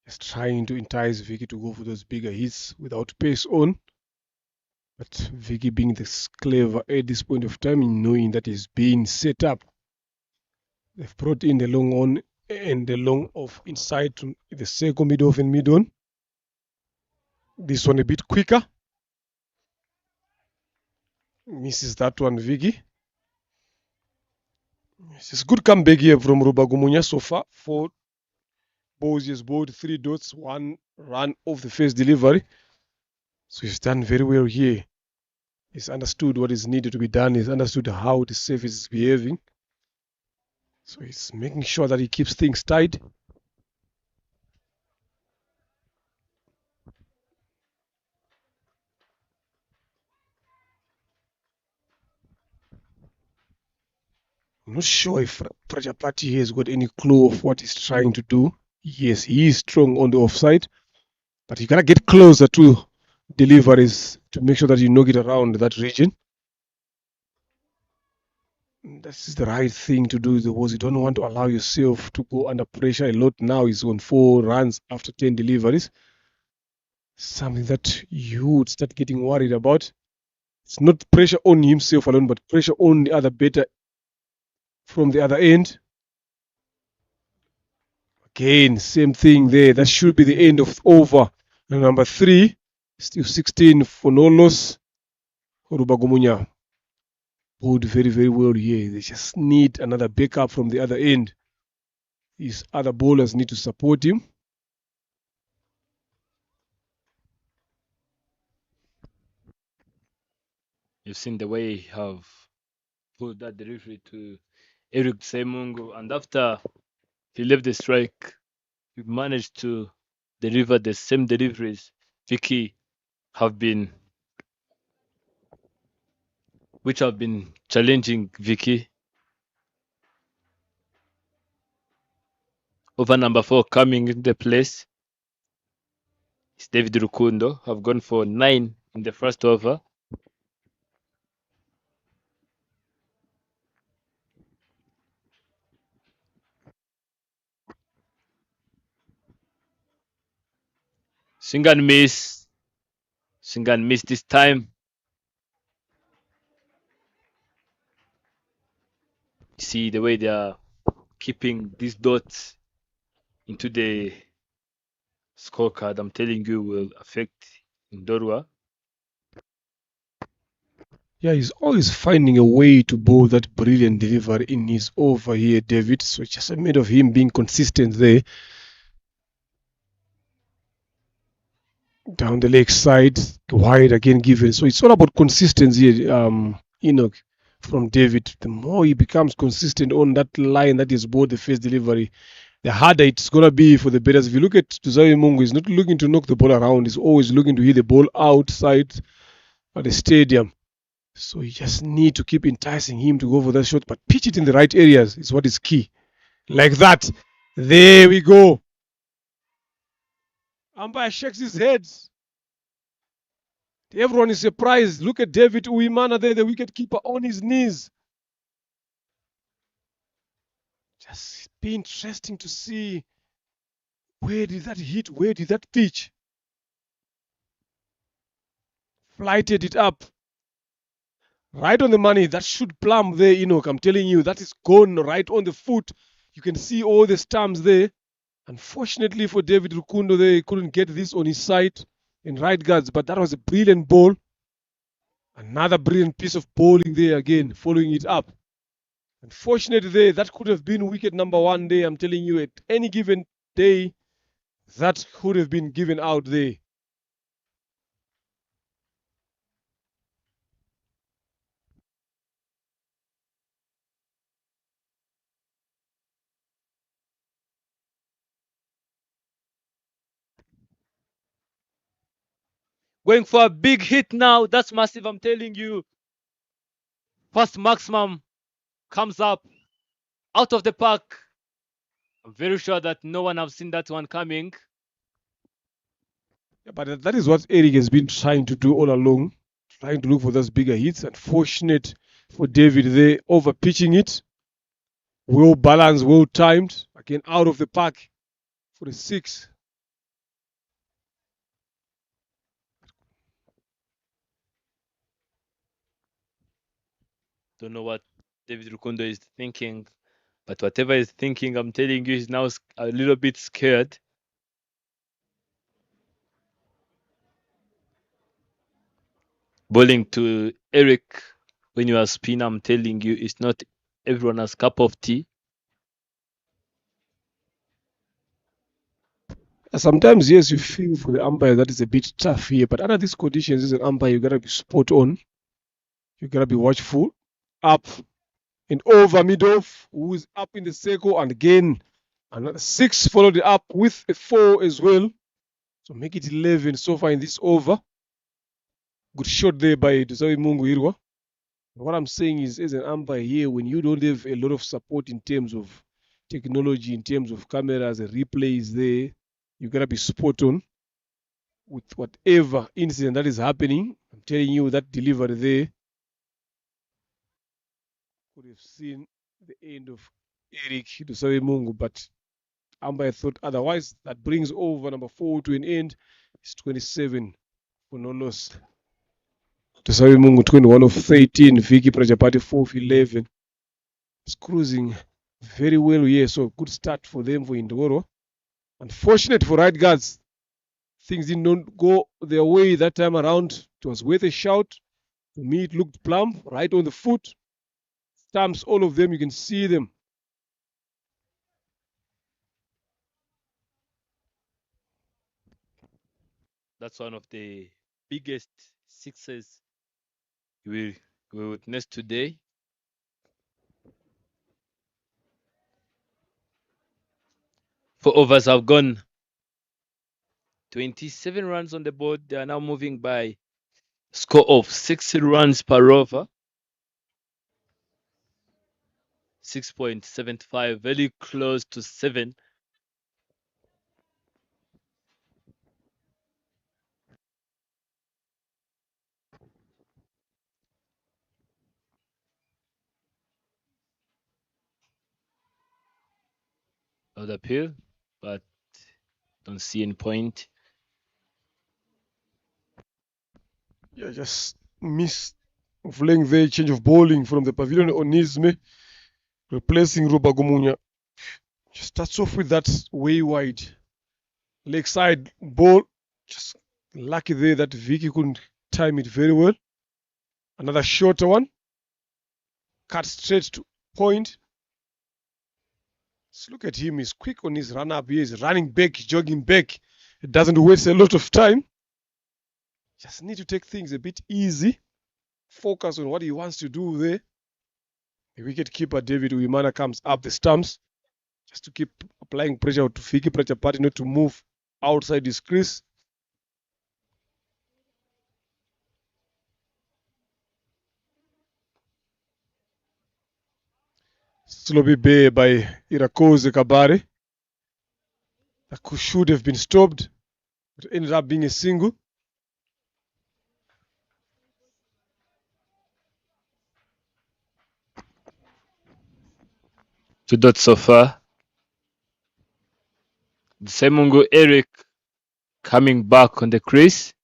Just trying to entice Vicky to go for those bigger hits without pace on. But Vicky being this clever at this point of time, knowing that he's being set up. They've brought in the long on and the long off inside to the second mid off and mid on. This one a bit quicker. Misses that one, Vicky. It's a good comeback here from Rubagumunya so far. 4 balls, he has bowled 3 dots, 1 run off the first delivery. So he's done very well here. He's understood what is needed to be done. He's understood how the surface is behaving. So he's making sure that he keeps things tight. I'm not sure if Prajapati has got any clue of what he's trying to do. Yes, he is strong on the offside, but you gotta get closer to deliveries to make sure that you knock it around that region. That's the right thing to do because you don't want to allow yourself to go under pressure a lot. Now he's on 4 runs after 10 deliveries. Something that you would start getting worried about. It's not pressure on himself alone, but pressure on the other batter from the other end. Again, same thing there. That should be the end of over. And number 3, still 16 for no loss. Rubagumunya bowled very, very well here. They just need another backup from the other end. His other bowlers need to support him. You've seen the way he have put that delivery to Eric Semungu, and after he left the strike, he managed to deliver the same deliveries Vicky which have been challenging Vicky. Over number 4 coming in the place is David Rukundo, have gone for 9 in the first over. Swing and miss. Singan missed this time. See the way they are keeping these dots into the scorecard. I'm telling you, will affect Ndorwa. Yeah, he's always finding a way to bowl that brilliant delivery in his over here, David. So it's just a matter of him being consistent there. Down the leg side, wide again given. So it's all about consistency, Enoch, from David. The more he becomes consistent on that line that is both the first delivery, the harder it's going to be for the batters. If you look at Tuzawi Mungu, he's not looking to knock the ball around. He's always looking to hit the ball outside at the stadium. So you just need to keep enticing him to go for that shot, but pitch it in the right areas is what is key. Like that. There we go. Umpire shakes his head. Everyone is surprised. Look at David Uwimana there, the wicket keeper, on his knees. Just be interesting to see where did that hit, where did that pitch. Flighted it up. Right on the money. That should plumb there, Enoch. I'm telling you, that is gone right on the foot. You can see all the stumps there. Unfortunately for David Rukundo, they couldn't get this on his side in right guards, but that was a brilliant ball. Another brilliant piece of bowling there again, following it up. Unfortunately there, that could have been wicket number 1 there. I'm telling you, at any given day, that could have been given out there. Going for a big hit now. That's massive, I'm telling you. First maximum comes up out of the park. I'm very sure that no one has seen that one coming. Yeah, but that is what Eric has been trying to do all along, trying to look for those bigger hits. Unfortunate for David there, over pitching it. Well balanced, well timed. Again, out of the park for the 6. Don't know what David Rukundo is thinking, but whatever he's thinking, I'm telling you, he's now a little bit scared. Bowling to Eric when you are spinner, I'm telling you, it's not everyone's cup of tea. Sometimes, yes, you feel for the umpire that is a bit tough here, but under these conditions, as an umpire, you gotta be spot on. You gotta be watchful. Up and over mid off, who is up in the circle, and again another 6 followed it up with a 4 as well. So make it 11 so far in this over. Good shot there by Dusawi Mungu Irwa. What I'm saying is, as an umpire here, when you don't have a lot of support in terms of technology, in terms of cameras and replays there, you gotta be spot on with whatever incident that is happening. I'm telling you, that delivery there could have seen the end of Eric Dusawi Mungu, but umpire thought otherwise. That brings over number 4 to an end. It's 27 for no loss. Dusawi Mungu 21 of 13. Vicky Prajapati 4 of 11. It's cruising very well here. So good start for them for Indoro. Unfortunate for right guards. Things did not go their way that time around. It was worth a shout. To me, it looked plumb, right on the foot. Stamps, all of them, you can see them. That's one of the biggest sixes we witnessed today. Four overs have gone. 27 runs on the board. They are now moving by score of 60 runs per over. 6.75, very close to 7. Of the appeal, but don't see any point. Yeah, just miss of laying the change of bowling from the pavilion on Nizme, replacing Rubagumunya. Just starts off with that way wide leg side ball. Just lucky there that Vicky couldn't time it very well. Another shorter one. Cut straight to point. Let's look at him. He's quick on his run up here. He's running back, jogging back. It doesn't waste a lot of time. Just need to take things a bit easy. Focus on what he wants to do there. The wicket keeper David Uimana comes up the stumps just to keep applying pressure to Vicky Prachapati not to move outside his crease. Sloppy bay by Irakoze Kabare. That should have been stopped. It ended up being a single. Two dots so far. Semungu Eric coming back on the crease.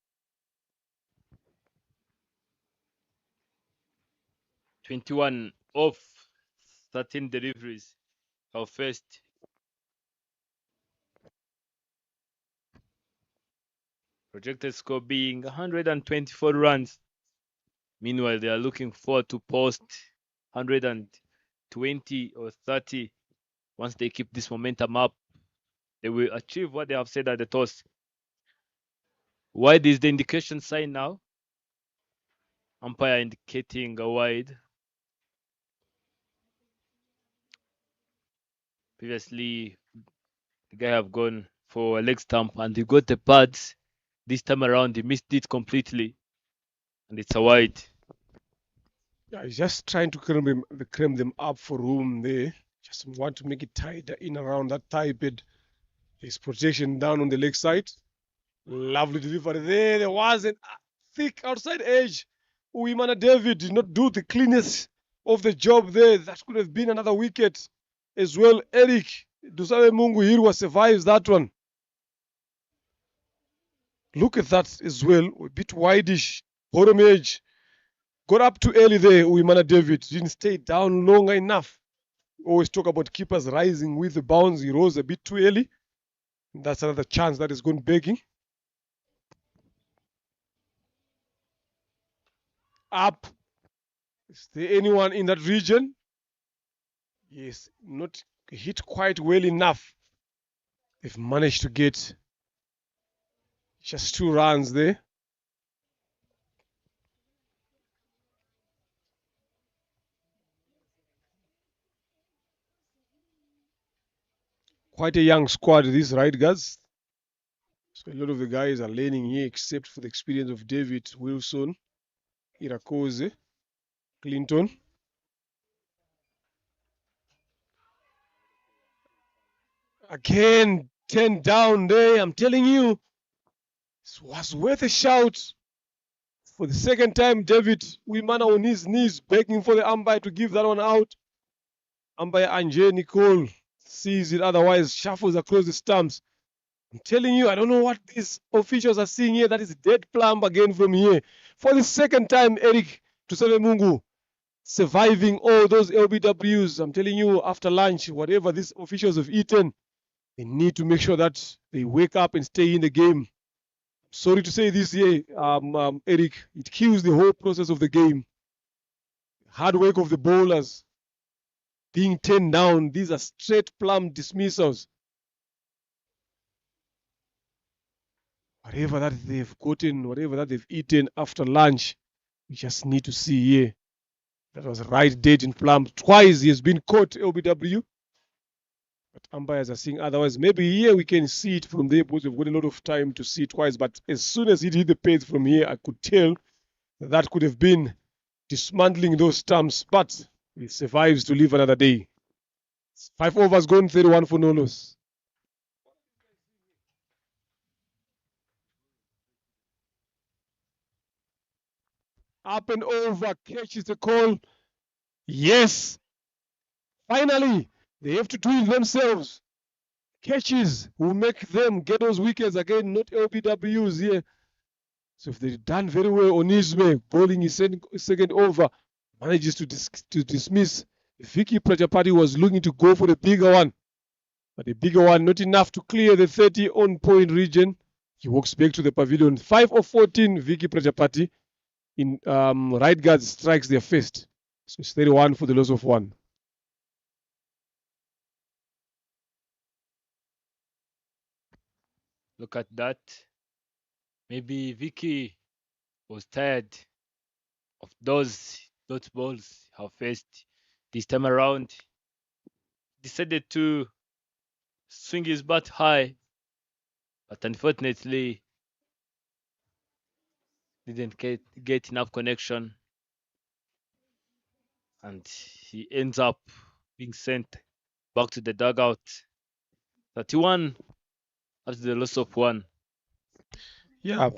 21 off 13 deliveries. Our first. Projected score being 124 runs. Meanwhile, they are looking forward to post 120 or 30. Once they keep this momentum up, they will achieve what they have said at the toss. Wide is the indication sign now. Umpire indicating a wide. Previously, the guy have gone for a leg stump and he got the pads. This time around, he missed it completely. And it's a wide. Yeah, he's just trying to cram them up for room there. Just want to make it tighter in around that thigh bed. His protection down on the leg side. Lovely delivery there. There was a thick outside edge. Uimana David did not do the cleanest of the job there. That could have been another wicket as well. Eric Dusawe Mungu Hirwa survives that one. Look at that as well. A bit wideish. Bottom edge. Got up too early there, Uimana David. Didn't stay down long enough. Always talk about keepers rising with the bounce. He rose a bit too early. That's another chance that is going begging. Up. Is there anyone in that region? Yes, not hit quite well enough. They've managed to get just 2 runs there. Quite a young squad, this, right, guys? So a lot of the guys are learning here, except for the experience of David Wilson, Irakoze, Clinton. Again, 10 down there. I'm telling you, it was worth a shout. For the second time, David Uimana on his knees, begging for the umpire to give that one out. Umpire Anje Nicole sees it, otherwise shuffles across the stumps. I'm telling you, I don't know what these officials are seeing here. That is dead plumb again from here. For the second time, Eric Tusele Mungu surviving all those LBWs. I'm telling you, after lunch, whatever these officials have eaten, they need to make sure that they wake up and stay in the game. Sorry to say this here, Eric, it kills the whole process of the game. Hard work of the bowlers. Being 10 down, these are straight plumb dismissals. Whatever that they've gotten, whatever that they've eaten after lunch, we just need to see here. That was right dead in plumb. Twice he has been caught, LBW. But umpires are seeing otherwise. Maybe here we can see it from there because we've got a lot of time to see it twice. But as soon as it hit the pace from here, I could tell that could have been dismantling those stumps. But he survives to live another day. 5 overs gone, 31 for no loss. Up and over, catches the call. Yes. Finally, they have to do it themselves. Catches will make them get those wickets again, not LBWs here. So if they've done very well, Onisme bowling his second over, manages to dismiss. Vicky Prajapati was looking to go for the bigger one, but the bigger one not enough to clear the 30 on point region. He walks back to the pavilion. 5 of 14, Vicky Prajapati in right guard strikes their first. So it's 31 for the loss of 1. Look at that. Maybe Vicky was tired of those dot balls her faced this time around. Decided to swing his bat high, but unfortunately didn't get enough connection, and he ends up being sent back to the dugout. 31 after the loss of 1. Yeah,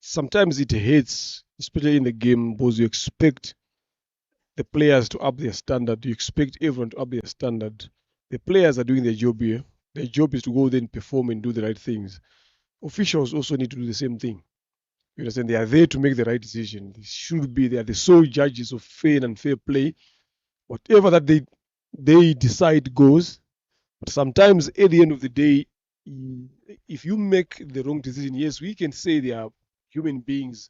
sometimes it hurts, especially in the game, because you expect the players to up their standard. You expect everyone to up their standard. The players are doing their job here. Their job is to go there and perform and do the right things. Officials also need to do the same thing. You understand? They are there to make the right decision. They are the sole judges of fair and fair play. Whatever that they decide goes. But sometimes at the end of the day, if you make the wrong decision, yes, we can say they are human beings,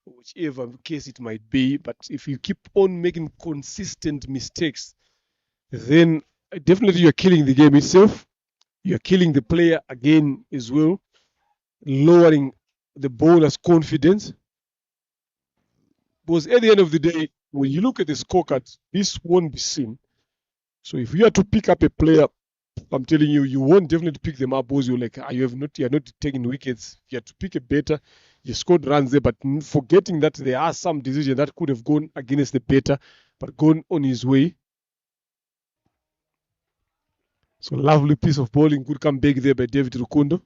whichever case it might be. But if you keep on making consistent mistakes, then definitely you're killing the game itself. You're killing the player again as well, lowering the bowler's confidence. Because at the end of the day, when you look at the scorecards, this won't be seen. So if you are to pick up a player, I'm telling you, you won't definitely pick them up because you're like, you're not taking wickets. You have to pick a better. You scored runs there, but forgetting that there are some decisions that could have gone against the better, but gone on his way. So lovely piece of bowling could come back there by David Rukundo.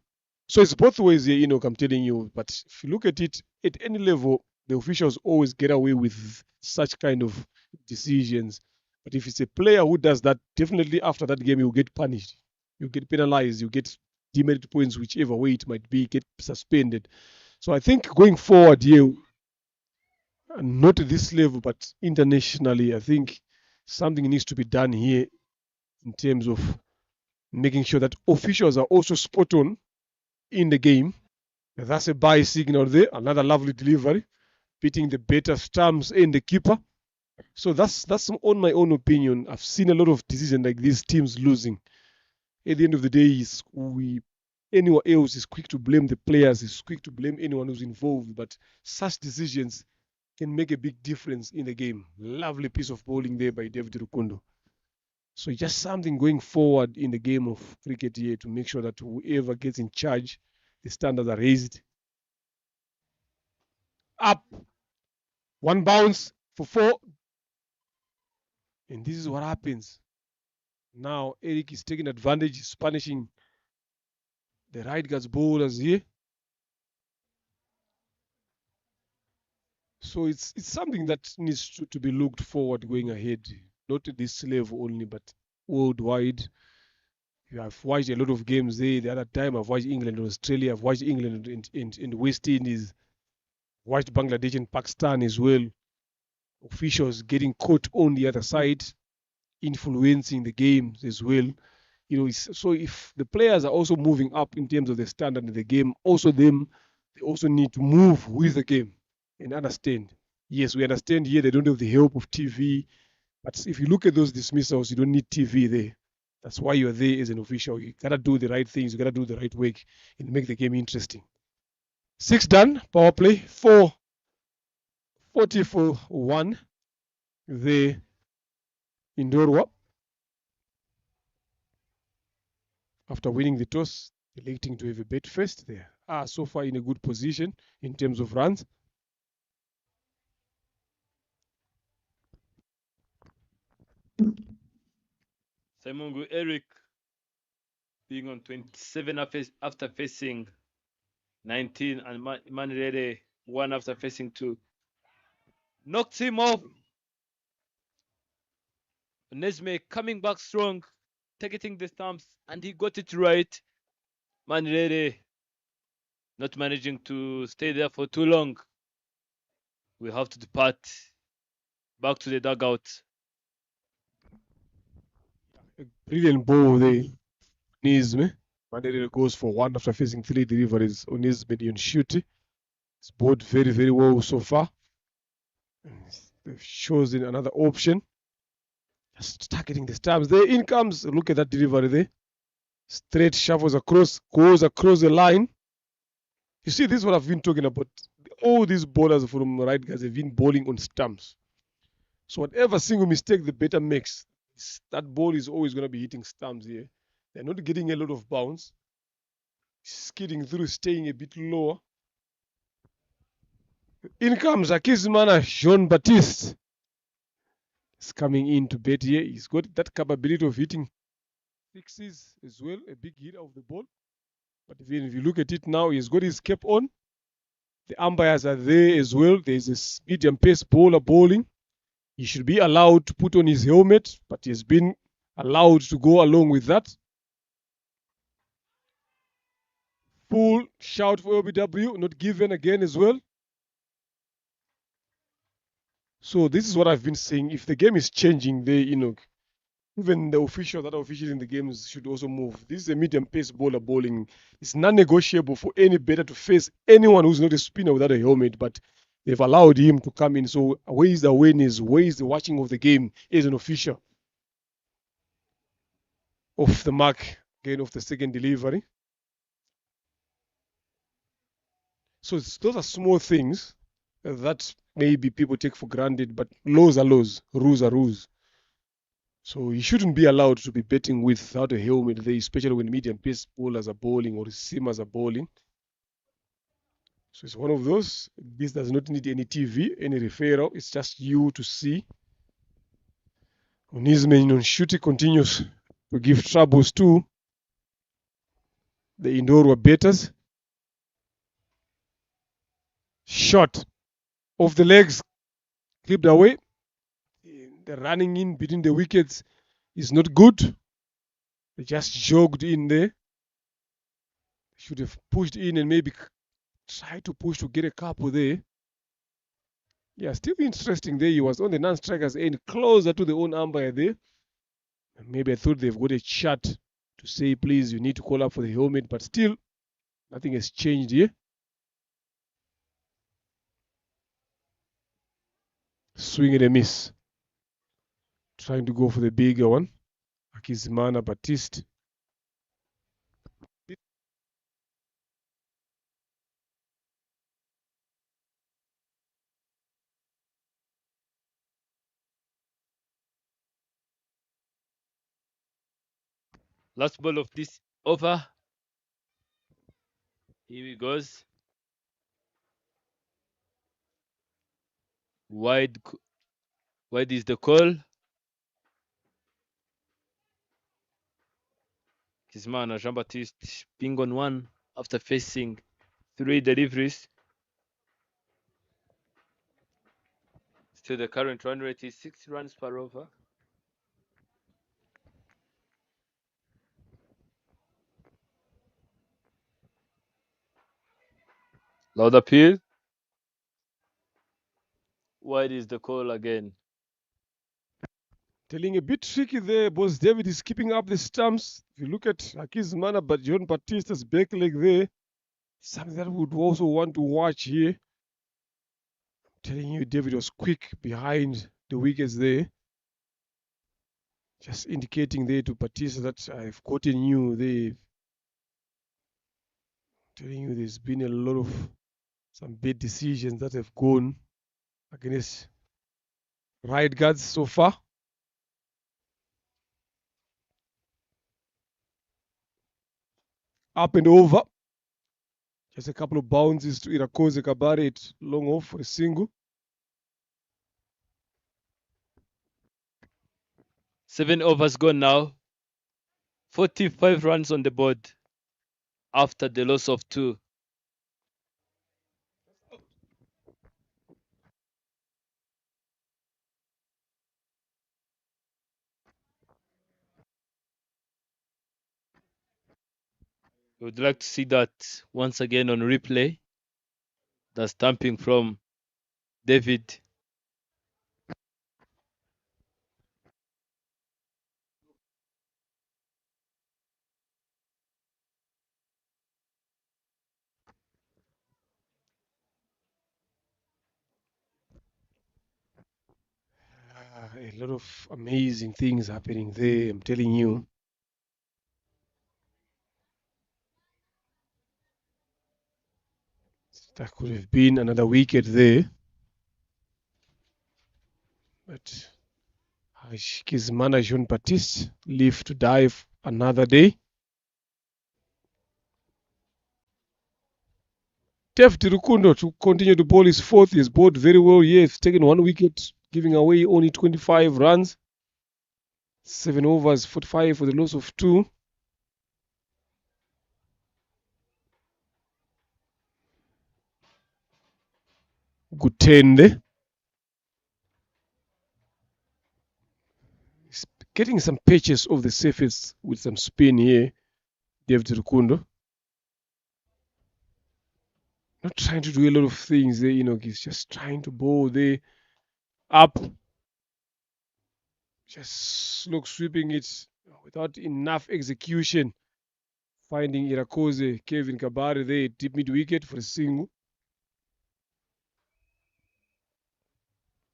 So it's both ways here, Enoch, I'm telling you. But if you look at it, at any level, the officials always get away with such kind of decisions. But if it's a player who does that, definitely after that game, you'll get punished. You get penalized. You get demerit points, whichever way it might be, get suspended. So I think going forward here, not at this level, but internationally, I think something needs to be done here in terms of making sure that officials are also spot on in the game. That's a buy signal there. Another lovely delivery, beating the better stumps and the keeper. So that's on my own opinion. I've seen a lot of decisions like these teams losing. At the end of the day, anyone else is quick to blame the players, is quick to blame anyone who's involved. But such decisions can make a big difference in the game. Lovely piece of bowling there by David Rukundo. So just something going forward in the game of cricket here to make sure that whoever gets in charge, the standards are raised. Up. One bounce for 4. And this is what happens. Now Eric is taking advantage, he's punishing the right guard's bowlers here. So it's something that needs to be looked forward going ahead. Not at this level only, but worldwide. I've watched a lot of games there. The other time I've watched England and Australia. I've watched England in West Indies. Watched Bangladesh and Pakistan as well. Officials getting caught on the other side, influencing the games as well. So if the players are also moving up in terms of the standard of the game, they also need to move with the game and understand. Yes, we understand here they don't have the help of TV, but if you look at those dismissals, you don't need TV there. That's why you're there as an official. You gotta do the right things, you gotta do the right work and make the game interesting. 6 done, power play, 40 for 1 there in Dorwa. After winning the toss, electing to have a bet first, they are so far in a good position in terms of runs. Simongu Eric being on 27 after facing 19, and Manrede 1 after facing 2. Knocked him off. Nesme coming back strong, targeting the stumps, and he got it right. Manrede not managing to stay there for too long. We have to depart back to the dugout. Brilliant ball there. Nizme. Mandela goes for one after facing 3 deliveries. Onizme and Shuti. It's bowled very, very well so far. They've chosen another option. Just targeting the stumps. There in comes. Look at that delivery there. Straight shuffles across, goes across the line. You see, this is what I've been talking about. All these bowlers from right guys have been bowling on stumps. So whatever single mistake the batter makes, that ball is always going to be hitting stumps here. They're not getting a lot of bounce. Skidding through, staying a bit lower. In comes Akizimana Jean Baptiste. He's coming in to bat here. He's got that capability of hitting sixes as well, a big hit of the ball. But even if you look at it now, he's got his cap on. The umpires are there as well. There's a medium pace bowler bowling. He should be allowed to put on his helmet, but he has been allowed to go along with that. Full shout for LBW, not given again as well. So this is what I've been saying. If the game is changing, even the officials that are officials in the games should also move. This is a medium pace bowler bowling. It's non-negotiable for any batter to face anyone who's not a spinner without a helmet, but they've allowed him to come in. So where is the awareness? Where is the watching of the game as an official? Off the mark, again of the second delivery. So those are small things that maybe people take for granted, but laws are laws, rules are rules. So you shouldn't be allowed to be betting without a helmet there, especially when medium pace bowlers are bowling or seamers are bowling. So it's one of those. This does not need any TV, any referral. It's just you to see. Onizme Nonchuti continues to give troubles to the Indorwa batters. Shot off the legs, clipped away. The running in between the wickets is not good. They just jogged in there. Should have pushed in and maybe try to push to get a couple there. Yeah, still interesting there. He was on the non-strikers end, closer to the own umpire there. Maybe I thought they've got a chat to say, please, you need to call up for the helmet, but still, nothing has changed here. Swing and a miss. Trying to go for the bigger one. Akizimana Baptiste. Last ball of this over. Here he goes. Wide is the call. Kismana Jean-Baptiste being on one after facing 3 deliveries. Still the current run rate is 6 runs per over. Loud appeal. Wide is the call again. Telling a bit tricky there. Boss David is keeping up the stumps. If you look at Akizimana but John Baptiste's back leg there, something that we would also want to watch here. I'm telling you, David was quick behind the wickets there. Just indicating there to Batista that I've gotten you there. Telling you there's been a lot of some bad decisions that have gone against right guards so far. Up and over. Just a couple of bounces to Irakoze Kabare. It's long off for a single. 7 overs gone now. 45 runs on the board after the loss of 2. We would like to see that once again on replay. The stamping from David. A lot of amazing things happening there, I'm telling you. That could have been another wicket there. But Kizimana Jean Baptiste live to die another day. Tef Tirukundo to continue to bowl his fourth. He's bowled very well here. He's taken 1 wicket, giving away only 25 runs. 7 overs, 45 for the loss of 2. Gutende. He's getting some pitches of the surface with some spin here. David Rukundo. Not trying to do a lot of things there, he's just trying to bowl there up. Just sweeping it without enough execution. Finding Irakoze, Kevin Kabare there, deep mid wicket for a single.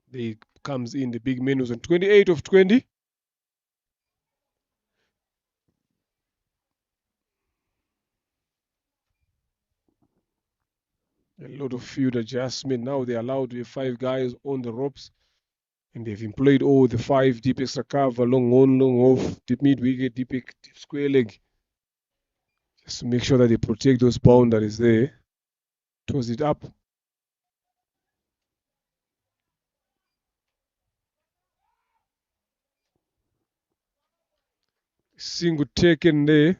There comes in the big man who's on 28 of 20. A lot of field adjustment. Now they're allowed to have 5 guys on the ropes. And they've employed all the 5 deep extra cover, long on, long off, deep mid wicket, deep square leg. Just to make sure that they protect those boundaries there. Toss it up. Single taken there.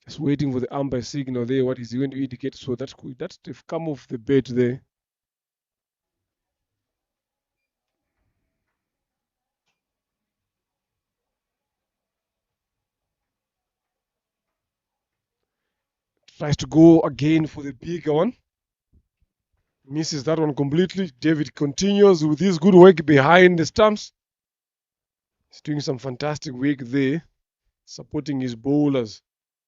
Just waiting for the umpire signal there. What is he going to indicate? So that's they've come off the bat there. Tries to go again for the bigger one. Misses that one completely. David continues with his good work behind the stumps. He's doing some fantastic work there, supporting his bowlers.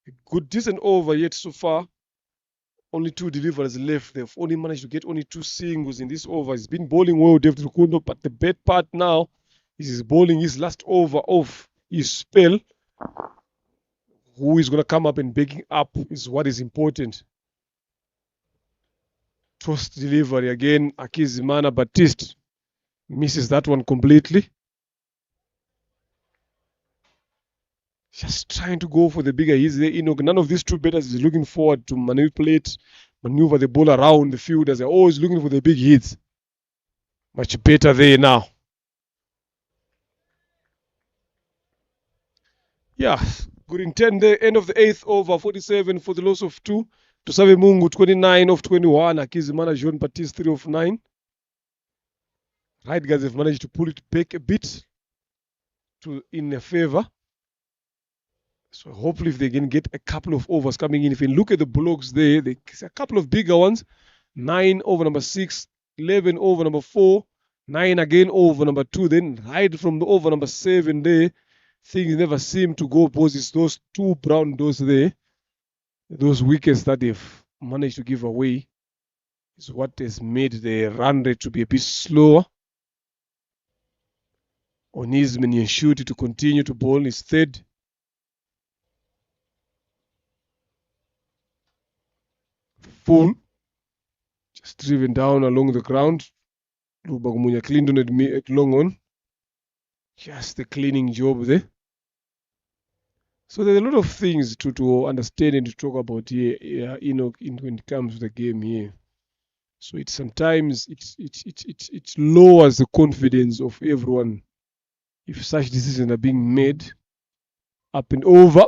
A good, decent over yet so far. Only 2 deliveries left. They've only managed to get only 2 singles in this over. He's been bowling well, David Rukundo, but the bad part now is he's bowling his last over of his spell. Who is going to come up and backing up is what is important. Toss delivery again. Akizimana Baptiste misses that one completely. Just trying to go for the bigger hits there. None of these 2 batters is looking forward to maneuver the ball around the field as they're always looking for the big hits. Much better there now. Yeah, good intent there. End of the 8th over, 47 for the loss of 2. Tusabe Mungu, 29 of 21. Akizimana Jean Baptiste, 3 of 9. Right guys have managed to pull it back a bit in their favor. So hopefully if they can get a couple of overs coming in. If you look at the blocks there, there's a couple of bigger ones. 9 over number 6, 11 over number 4, 9 again over number 2. Then right from the over number 7 there, things never seem to go because it's those 2 brown doors there. Those wickets that they've managed to give away is what has made the run rate to be a bit slower. Onisman Yenshuti to continue to bowl his 3rd. Full. Just driven down along the ground. Lubagumunya cleaned on at long on. Just the cleaning job there. So there's a lot of things to understand and to talk about here, when it comes to the game here. So it sometimes it lowers the confidence of everyone if such decisions are being made. Up and over,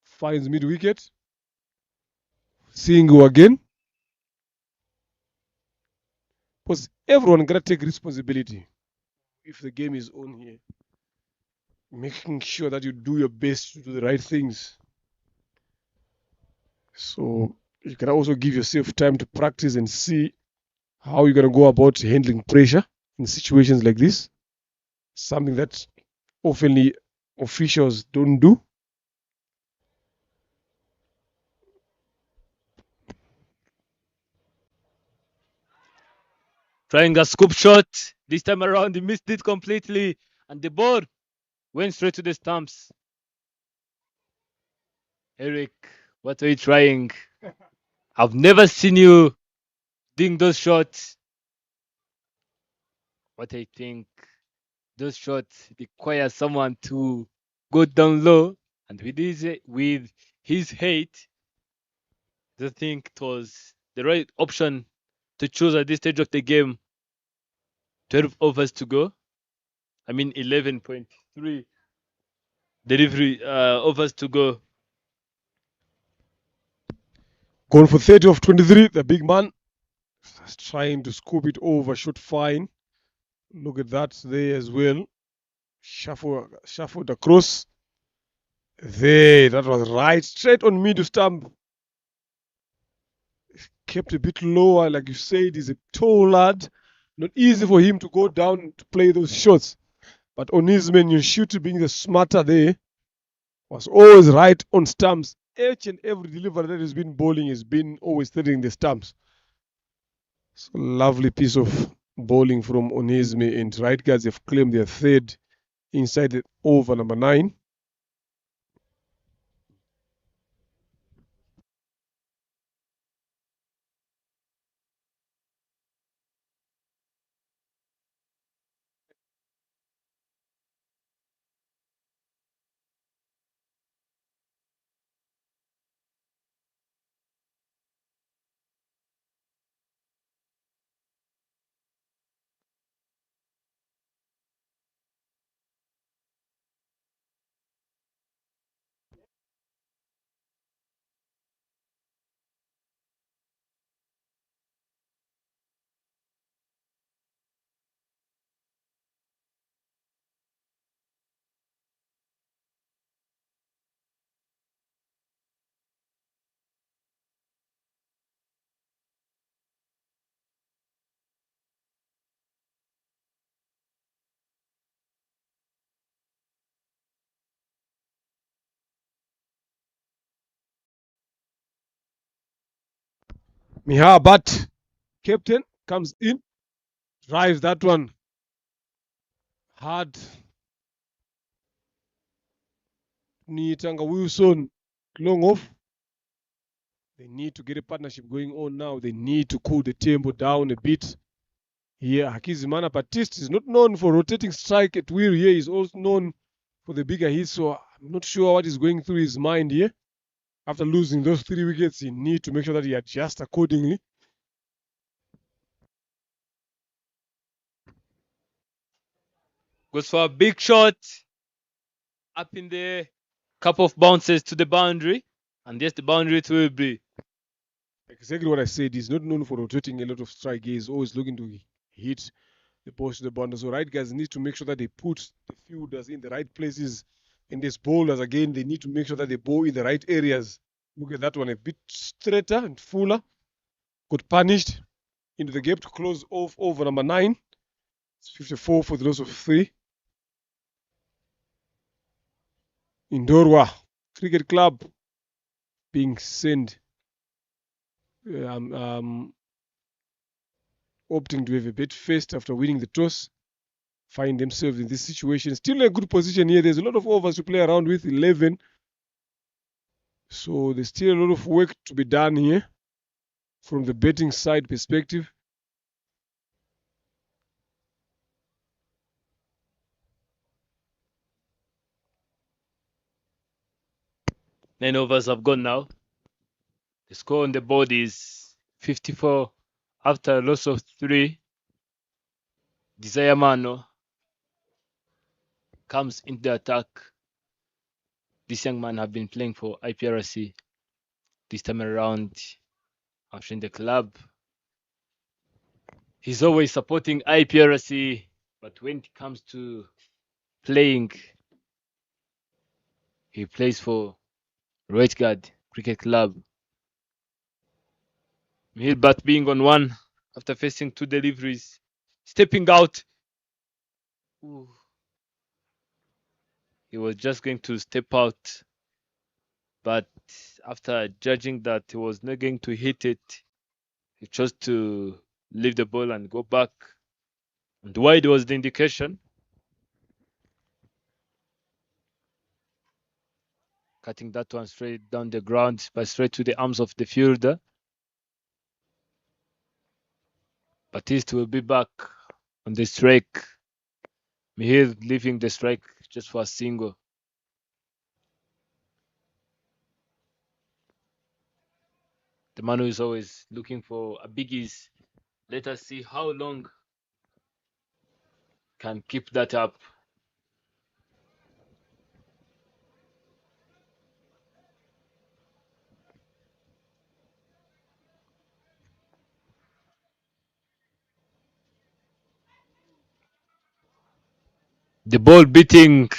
finds mid wicket, single again. Because everyone gotta take responsibility if the game is on here. making sure that you do your best to do the right things. So you can also give yourself time to practice and see how you're going to go about handling pressure in situations like this. Something that often officials don't do. Trying a scoop shot. This time around, he missed it completely. And the ball went straight to the stumps. Eric, what are you trying? I've never seen you doing those shots. What I think those shots require someone to go down low, and with his height, I think it was the right option to choose at this stage of the game. 12 overs to go. I mean 11.3 delivery overs to go. Going for 30 of 23, the big man trying to scoop it over, shoot fine. Look at that there as well. Shuffled across. There, that was right, straight on mid stump. Kept a bit lower, like you said, he's a tall lad. Not easy for him to go down to play those shots. But on his man, you shoot being the smarter there. Was always right on stumps. Each and every delivery that has been bowling has been always hitting the stumps. So lovely piece of bowling from Onesme, and right guards have claimed their third inside the over number 9. Miha Bhatt, captain, comes in, drives that one hard. Nitanga Wilson, long off. They need to get a partnership going on now. They need to cool the tempo down a bit. Here, Hakizimana Baptiste is not known for rotating strike at will here. He's also known for the bigger hits. So I'm not sure what is going through his mind here. After losing those 3 wickets, he needs to make sure that he adjusts accordingly. Goes for a big shot. Up in the couple of bounces to the boundary. And yes, the boundary it will be. Exactly what I said. He's not known for rotating a lot of strike. He's always looking to hit the ball to the boundary. So right guys need to make sure that they put the fielders in the right places. And these bowlers, again, they need to make sure that they bowl in the right areas. Look at that one, a bit straighter and fuller. Got punished into the gap to close off over number 9. It's 54 for the loss of 3. Indorwa Cricket Club being sent, opting to have a bit first after winning the toss. Find themselves in this situation. Still in a good position here. There's a lot of overs to play around with, 11. So there's still a lot of work to be done here from the betting side perspective. Nine overs have gone now. The score on the board is 54 after a loss of 3. Desire Mano comes into the attack. This young man have been playing for IPRC this time around. After in the club, he's always supporting IPRC, but when it comes to playing He plays for Wicket Cricket Club. Mihir bat being on one after facing two deliveries. Stepping out. Ooh. He was just going to step out, but after judging that he was not going to hit it, he chose to leave the ball and go back. And wide was the indication. Cutting that one straight down the ground, but straight to the arms of the fielder. Batiste will be back on the strike. Mihir leaving the strike just for a single. The man who is always looking for a biggies. Let us see how long can keep that up. The ball beating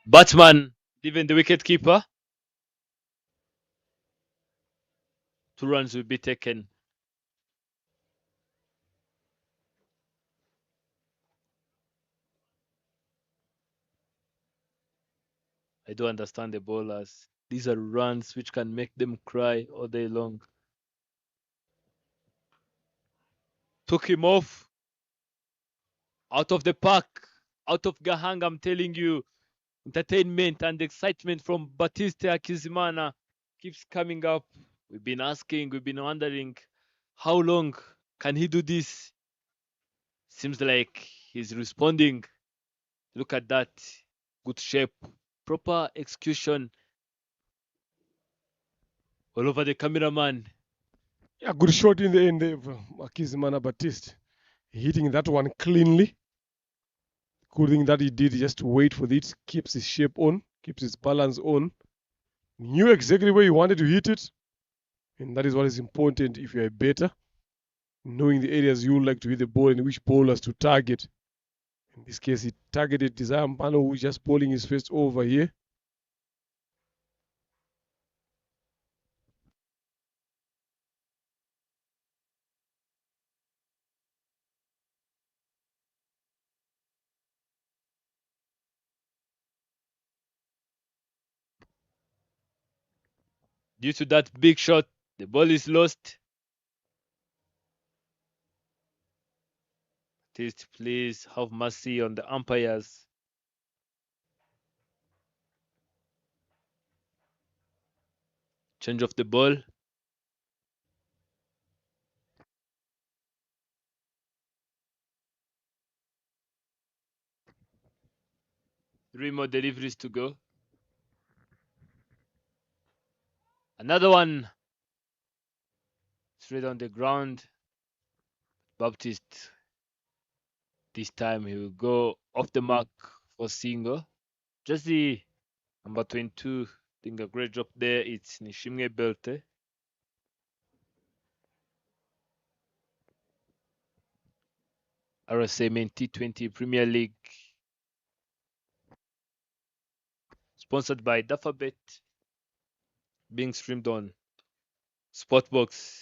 batsman, even the wicket keeper. 2 runs will be taken. I do understand the bowlers. These are runs which can make them cry all day long. Took him off. Out of the park. Out of Gahanga, I'm telling you. Entertainment and excitement from Batista Akizimana keeps coming up. We've been asking, we've been wondering, how long can he do this? Seems like he's responding. Look at that. Good shape. Proper execution. All over the cameraman. Yeah, good shot in the end of Akizimana Batiste. Hitting that one cleanly. Good thing that he did, just wait for it, keeps his shape on, keeps his balance on. Knew exactly where he wanted to hit it. And that is what is important if you're a batter. Knowing the areas you like to hit the ball and which bowlers to target. In this case, he targeted Desire Mbano, who is just bowling his first over here. Due to that big shot, the ball is lost. Please have mercy on the umpires. Change of the ball. Three more deliveries to go. Another one. Straight on the ground. Baptiste. This time he will go off the mark for single. Jesse, number 22, doing a great job there. It's Nishimwe Belte. RSA Main T20 Premier League. Sponsored by Dafabet. Being streamed on Sportbox.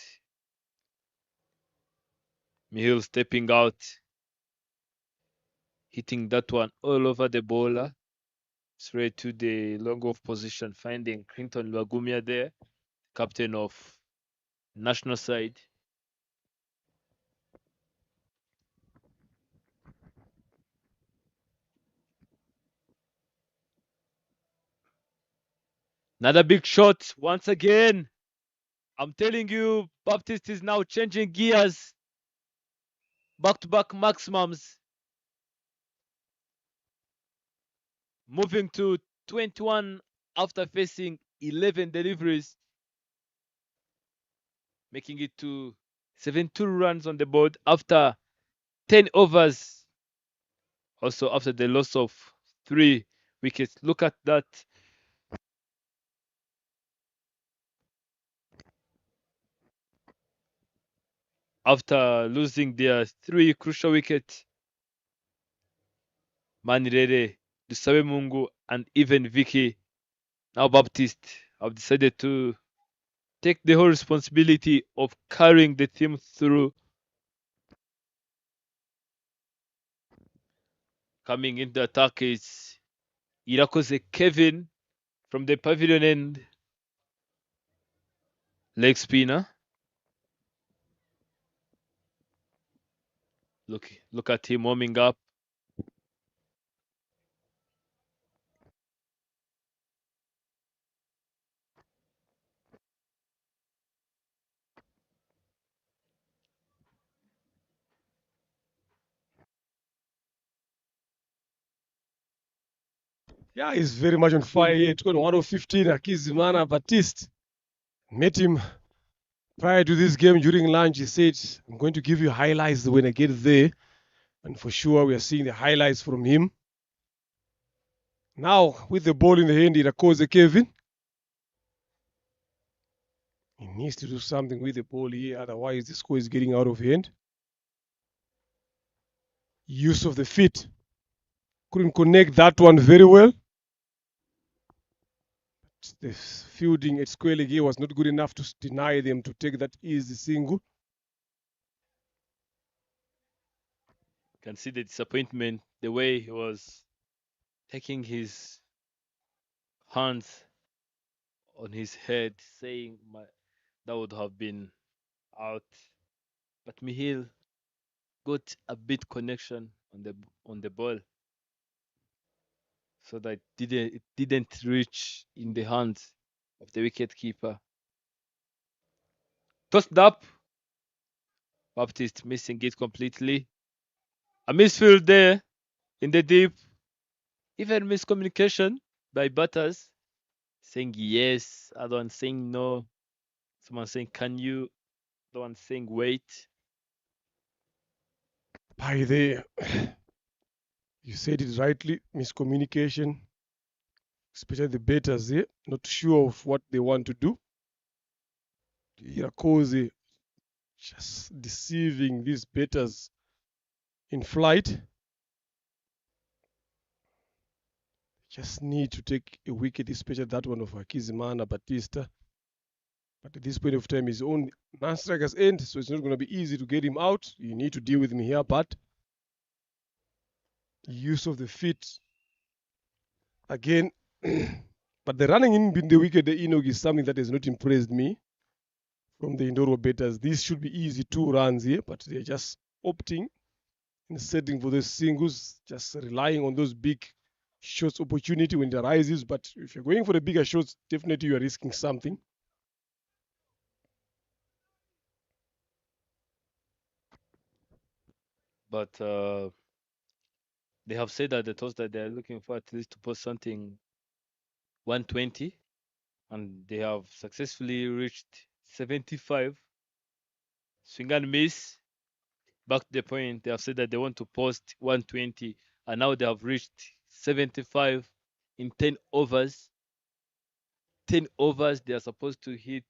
Mihil stepping out. Hitting that one all over the bowler. Straight to the long off position. Finding Clinton Lwagumia there. Captain of national side. Another big shot once again. I'm telling you, Baptiste is now changing gears. Back-to-back maximums. Moving to 21 after facing 11 deliveries. Making it to 72 runs on the board after 10 overs. Also after the loss of 3 wickets. Look at that. After losing their 3 crucial wickets, Manirere, Dusabe Mungu, and even Vicky Now Baptiste have decided to take the whole responsibility of carrying the team through. Coming in the attack is Irakoze Kevin from the pavilion end. Leg spinner. Look at him warming up. Yeah, he's very much on fire here. 21-15, Akizimana Baptiste. Met him prior to this game during lunch. He said, I'm going to give you highlights when I get there. And for sure, we are seeing the highlights from him. Now, with the ball in the hand, Irakoze Kevin. He needs to do something with the ball here, otherwise the score is getting out of hand. Use of the feet. Couldn't connect that one very well. The fielding at Square here was not good enough to deny them to take that easy single. You can see the disappointment, the way he was taking his hands on his head, saying that would have been out. But Mihil got a bit connection on the ball, so that it didn't reach in the hands of the wicket keeper. Tossed up. Baptiste missing it completely. A misfield there in the deep. Even miscommunication by batters, saying yes, other one saying no. Someone saying can you, other one saying wait. By the, you said it rightly, miscommunication, especially the batters here, not sure of what they want to do. Irakoze just deceiving these batters in flight. Just need to take a wicket, especially that one of Akizimana Batista. But at this point of time, his own non-strikers end, so it's not going to be easy to get him out. You need to deal with me here, but use of the feet again. But the running in the wicket, the Inog, is something that has not impressed me from the Indoro batters. These should be easy 2 runs here, but they're just opting and setting for those singles, just relying on those big shots opportunity when it arises. But if you're going for the bigger shots, definitely you are risking something. But they have said that the toss that they are looking for at least to post something 120, and they have successfully reached 75. Swing and miss. Back to the point, they have said that they want to post 120, and now they have reached 75 in 10 overs. 10 overs, they are supposed to hit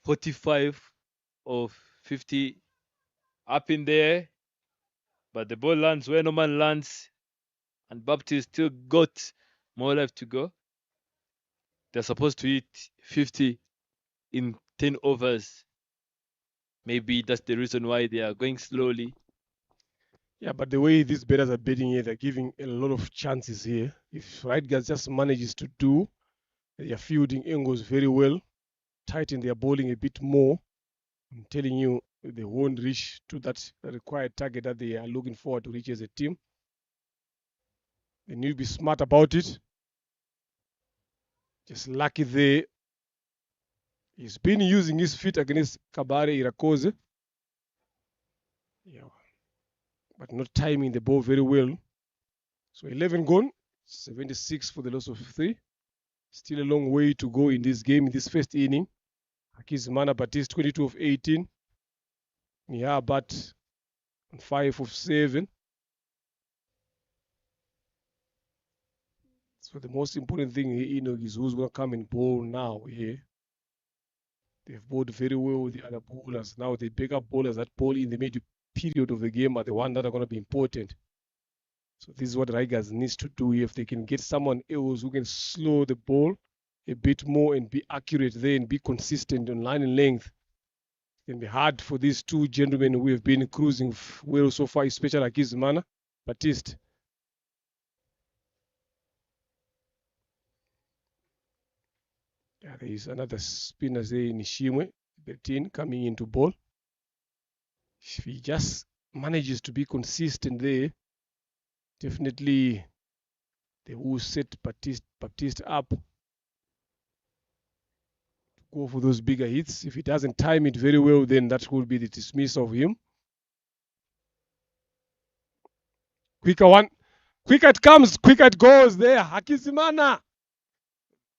45 or 50 up in there, but the ball lands where no man lands, and Baptiste still got more life to go. They're supposed to hit 50 in 10 overs. Maybe that's the reason why they are going slowly. Yeah, but the way these batters are betting here, they're giving a lot of chances here. If Right Guys just manages to do their fielding angles very well, tighten their bowling a bit more, I'm telling you, they won't reach to that required target that they are looking forward to reach as a team. They need to be smart about it. Just lucky there. He's been using his feet against Kabare Irakoze. Yeah. But not timing the ball very well. So 11 gone, 76 for the loss of 3. Still a long way to go in this game, in this first inning. Akizimana Baptiste, 22 of 18. Yeah, but 5 of 7. So the most important thing here, is who's going to come and bowl now here. They've bowled very well with the other bowlers. Now the backup bowlers that bowl in the middle period of the game are the ones that are going to be important. So this is what Tigers needs to do. If they can get someone else who can slow the ball a bit more and be accurate there and be consistent on line and length, it can be hard for these two gentlemen who have been cruising well so far, especially Akizimana, Baptiste. Yeah, there is another spinner there, Nishimwe, 13, coming into ball. If he just manages to be consistent there, definitely they will set Baptiste up to go for those bigger hits. If he doesn't time it very well, then that will be the dismiss of him. Quicker one. Quicker it comes. Quicker it goes there. Hakizimana.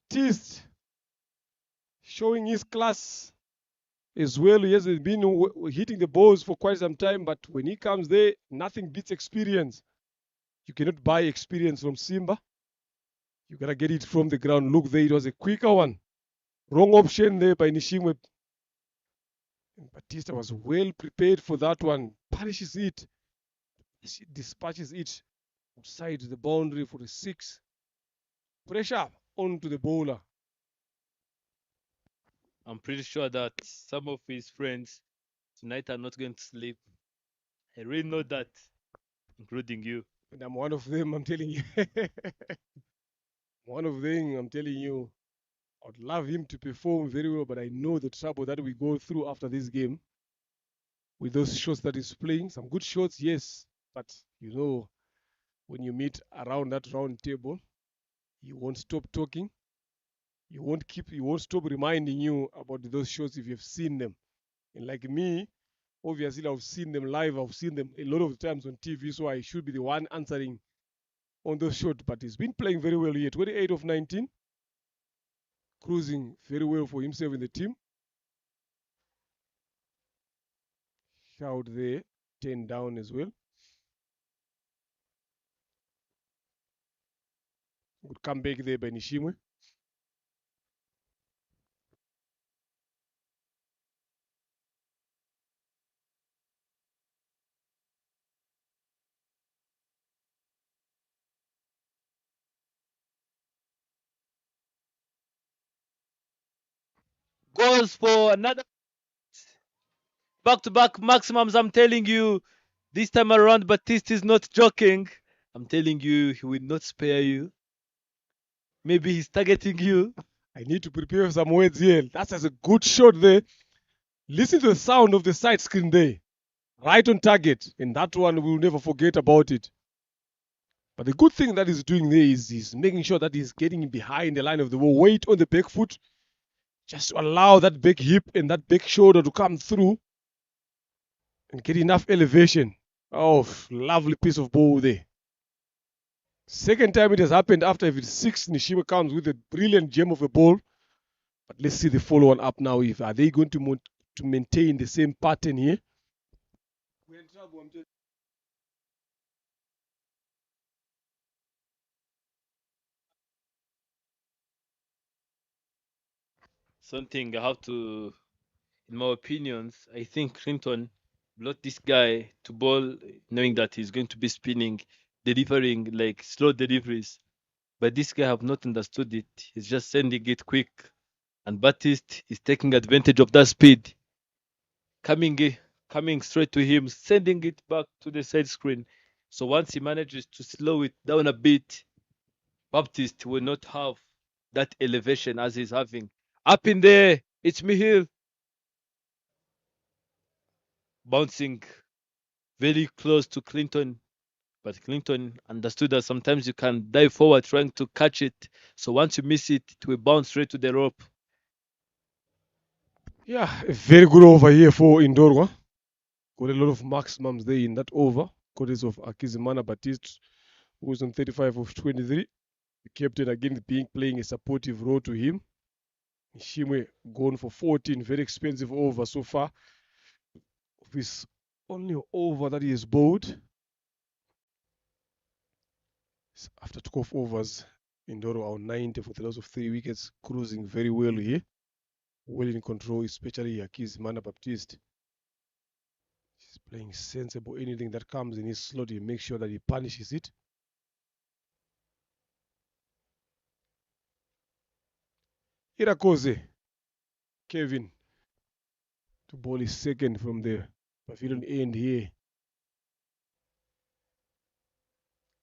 Baptiste showing his class as well. He has been hitting the balls for quite some time, but when he comes there, nothing beats experience. You cannot buy experience from Simba. You gotta get it from the ground. Look there, it was a quicker one. Wrong option there by Nishimwe. Batista was well prepared for that one. Punishes it. Dispatches it outside the boundary for the 6. Pressure onto the bowler. I'm pretty sure that some of his friends tonight are not going to sleep. I really know that, including you. And I'm one of them, I'm telling you. One of them, I'm telling you. I'd love him to perform very well, but I know the trouble that we go through after this game with those shots that he's playing. Some good shots, yes, but you know, when you meet around that round table, he won't stop talking. He won't stop reminding you about those shots if you've seen them. And like me, obviously I've seen them live. I've seen them a lot of times on TV, so I should be the one answering on those shots. But he's been playing very well here. 28 of 19. Cruising very well for himself in the team. Shout there. 10 down as well. Good comeback there by Nishimwe. Goes for another back-to-back maximums. I'm telling you, this time around, Batiste is not joking. I'm telling you, he will not spare you. Maybe he's targeting you. I need to prepare some words here. That's a good shot there. Listen to the sound of the side screen there. Right on target. And that one, we'll never forget about it. But the good thing that he's doing there is he's making sure that he's getting behind the line of the ball. Weight on the back foot. Just to allow that back hip and that back shoulder to come through and get enough elevation. Oh, lovely piece of ball there. Second time it has happened after every 6, Nishimwe comes with a brilliant gem of a ball. But let's see the follow-on up now. Are they going to maintain the same pattern here? We're in trouble. Something I have to, in my opinions, I think Clinton brought this guy to ball knowing that he's going to be spinning, delivering like slow deliveries. But this guy have not understood it. He's just sending it quick. And Batiste is taking advantage of that speed. Coming straight to him, sending it back to the side screen. So once he manages to slow it down a bit, Baptiste will not have that elevation as he's having. Up in there, it's Mihir. Bouncing very close to Clinton. But Clinton understood that sometimes you can dive forward trying to catch it. So once you miss it, it will bounce straight to the rope. Yeah, a very good over here for Indorwa. Got a lot of maximums there in that over. Courtesy of Akizimana Baptiste, who was on 35 of 23. The captain again playing a supportive role to him. Nishimwe gone for 14. Very expensive over so far. Of his only over that he has bowled. After 12 overs, Indoro on 90 for the loss of 3 wickets. Cruising very well here. Well in control, especially Akizimana Baptiste. He's playing sensible. Anything that comes in his slot, he makes sure that he punishes it. Irakoze, Kevin, to ball his second from the pavilion end here.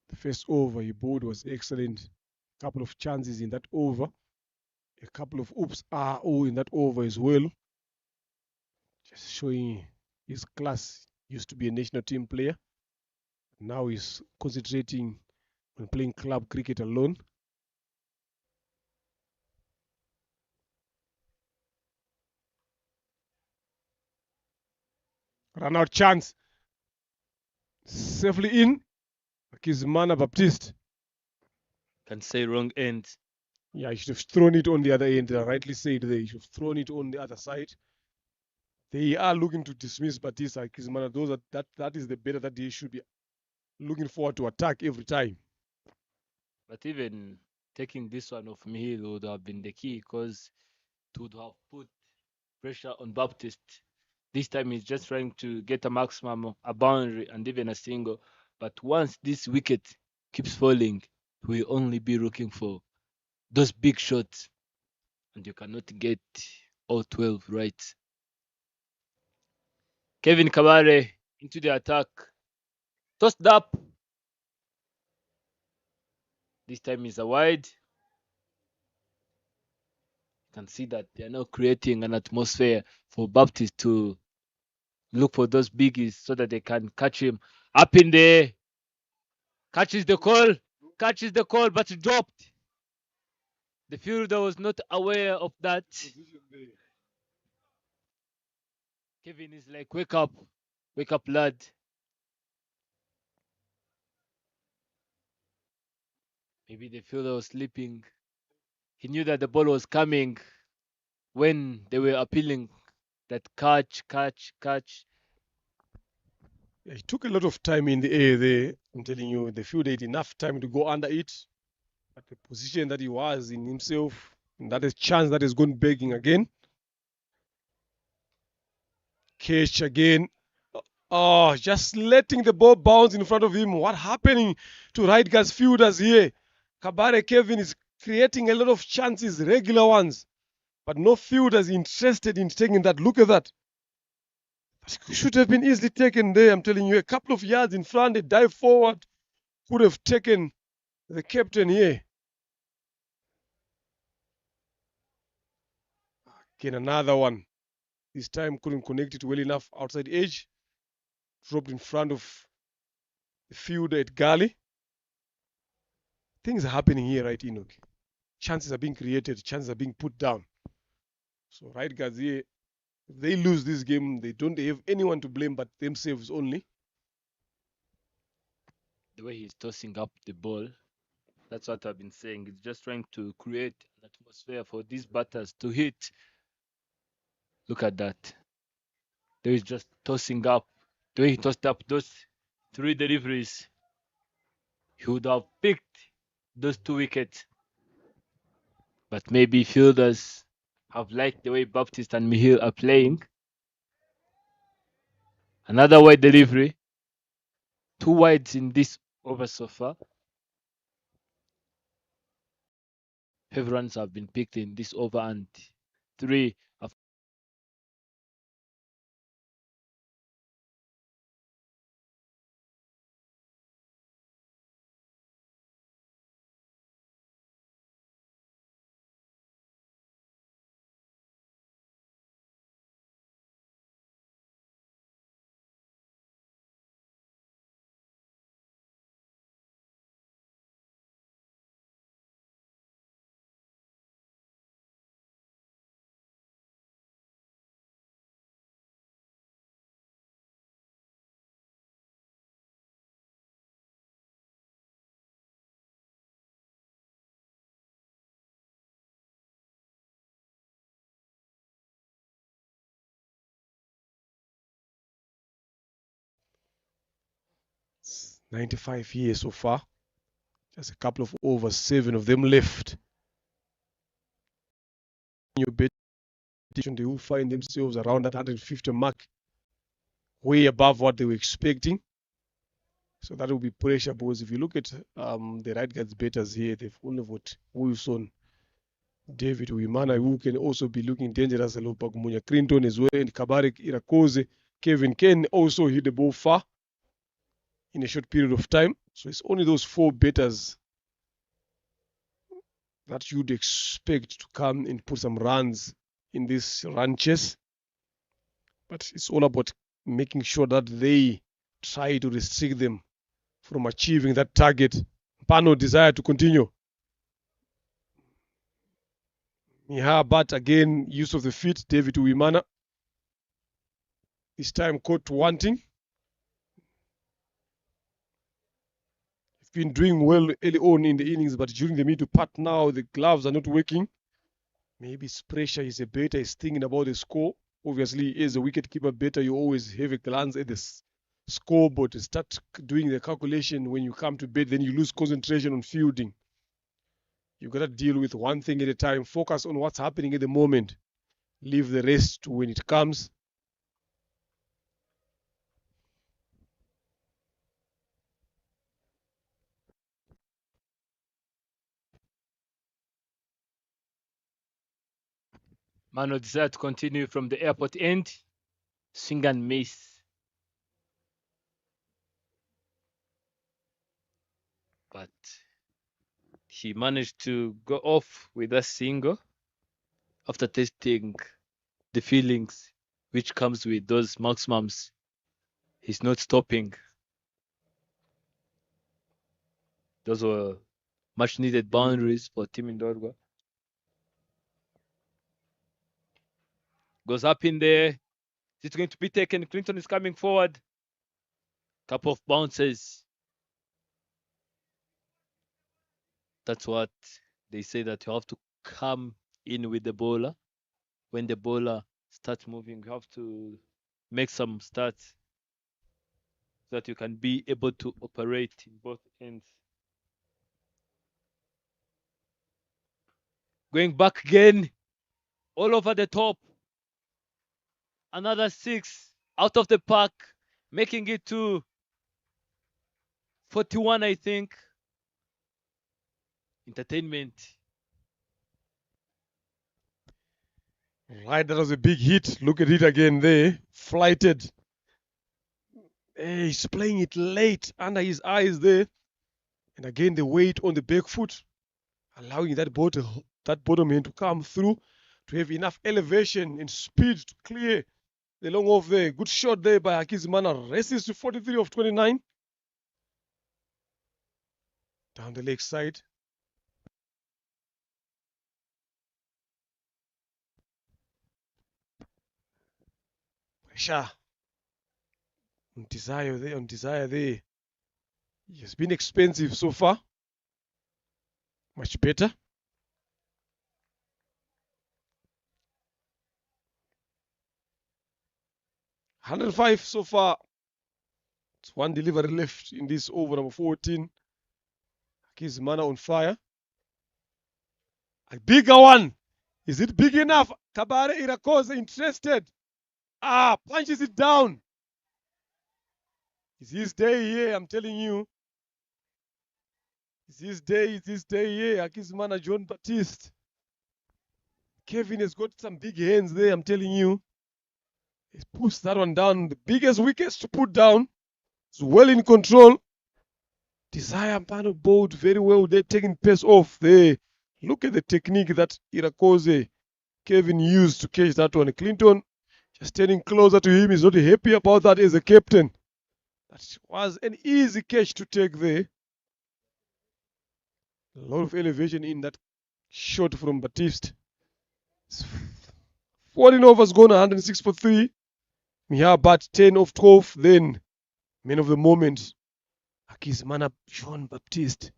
The first over he bowled was excellent. Couple of chances in that over. A couple of oops in that over as well. Just showing his class. Used to be a national team player. Now he's concentrating on playing club cricket alone. Run out chance. Safely in. Kizimana Baptiste. Can say wrong end. Yeah, he should have thrown it on the other end. Rightly said there. He should have thrown it on the other side. They are looking to dismiss Batista Kizimana. That is the better that they should be looking forward to attack every time. But even taking this one off Mihil would have been the key because it would have put pressure on Baptiste. This time he's just trying to get a maximum, a boundary, and even a single. But once this wicket keeps falling, we'll only be looking for those big shots. And you cannot get all 12 right. Kevin Kabare into the attack. Tossed up. This time is a wide. You can see that they are now creating an atmosphere for Baptiste to look for those biggies so that they can catch him up in there. Catches the call, but dropped. The fielder was not aware of that. Kevin is like, wake up, lad. Maybe the fielder was sleeping. He knew that the ball was coming when they were appealing that catch. Yeah, he took a lot of time in the air there. I'm telling you, the fielder had enough time to go under it. But the position that he was in himself, and that is chance that is going begging again. Catch again. Oh, just letting the ball bounce in front of him. What happening to right guard fielders here? Kabare Kevin is creating a lot of chances, regular ones. But no fielders interested in taking that. Look at that. That should have been easily taken there. I'm telling you, a couple of yards in front, they dive forward. Could have taken the captain here. Again, another one. This time couldn't connect it well enough outside edge. Dropped in front of the fielder at Gali. Things are happening here, right, Enoch? Chances are being created. Chances are being put down. So right guards here, if they lose this game, they don't have anyone to blame but themselves only. The way he's tossing up the ball, that's what I've been saying. He's just trying to create an atmosphere for these batters to hit. Look at that. There is just tossing up. The way he tossed up those 3 deliveries, he would have picked those 2 wickets. But maybe fielders have liked the way Baptiste and Mihil are playing. Another wide delivery. 2 wides in this over so far. 5 runs have been picked in this over and 3 have It's 95 here so far. Just a couple of overs, 7 of them left. Your bet, they will find themselves around that 150 mark, way above what they were expecting. So that will be pressure, because if you look at the right guards betters here, they've only got Wilson David Wimana, who can also be looking dangerous. Lopagumunya Clinton as well, and Kabare Irakoze. Kevin can also hit the ball far in a short period of time. So it's only those 4 batters that you'd expect to come and put some runs in this run chase. But it's all about making sure that they try to restrict them from achieving that target. Pano desire to continue. Yeah, but again, use of the feet, David Wimana. This time caught wanting. He's been doing well early on in the innings, but during the middle part now, the gloves are not working. Maybe his pressure is a better. He's thinking about the score. Obviously, as a wicketkeeper better, you always have a glance at the scoreboard. Start doing the calculation when you come to bed, then you lose concentration on fielding. You've got to deal with one thing at a time. Focus on what's happening at the moment. Leave the rest to when it comes. Mano decided to continue from the airport end. Swing and miss. But he managed to go off with a single after testing the feelings which comes with those maximums. He's not stopping. Those were much needed boundaries for Team Indorgwa. Goes up in there. Is it going to be taken? Clinton is coming forward. Couple of bounces. That's what they say, that you have to come in with the bowler. When the bowler starts moving, you have to make some starts so that you can be able to operate in both ends. Going back again, all over the top. Another 6 out of the park, making it to 41, I think. Entertainment. Right, that was a big hit. Look at it again there. Flighted. Hey, he's playing it late under his eyes there. And again, the weight on the back foot, allowing that bottom hand to come through, to have enough elevation and speed to clear the long off there. Good shot there by Hakizimana. Races to 43 of 29. Down the leg side. Pressure. On desire there. He has been expensive so far. Much better. $105 so far. It's one delivery left in this over number 14. Hakizimana on fire. A bigger one. Is it big enough? Kabare Irakoze interested. Punches it down. It's his day here, I'm telling you. It's his day here. Hakizimana John Baptiste. Kevin has got some big hands there, I'm telling you. He's pushed that one down. The biggest wickets to put down. It's well in control. Desire Mpano bowled very well. They're taking pace off there. Look at the technique that Irakoze Kevin used to catch that one. Clinton just standing closer to him. He's not happy about that as a captain. That was an easy catch to take there. A lot of elevation in that shot from Baptiste. 14 overs gone, 106 for 3. Mihabat 10 of 12. Then, man of the moment, Hakizimana Jean Baptiste.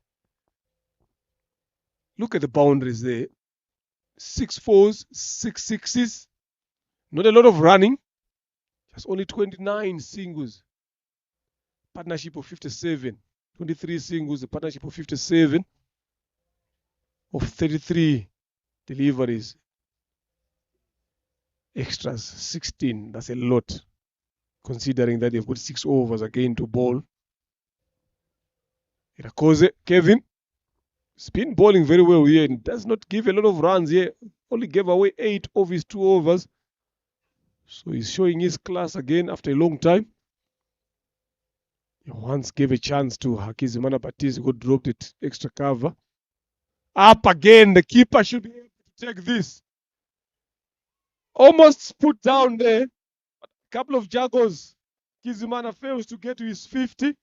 Look at the boundaries there. 6 fours, 6 sixes. Not a lot of running. Just only 29 singles. Partnership of 57. 23 singles, a partnership of 57. Of 33 deliveries. Extras 16. That's a lot, considering that they've got 6 overs again to bowl. Irakoze, Kevin. He's been bowling very well here and does not give a lot of runs here. Only gave away 8 of his 2 overs. So he's showing his class again after a long time. He once gave a chance to Hakizimana Baptiste, who dropped it extra cover. Up again, the keeper should be able to take this. Almost put down there. A couple of juggles. Kizimana fails to get to his 50.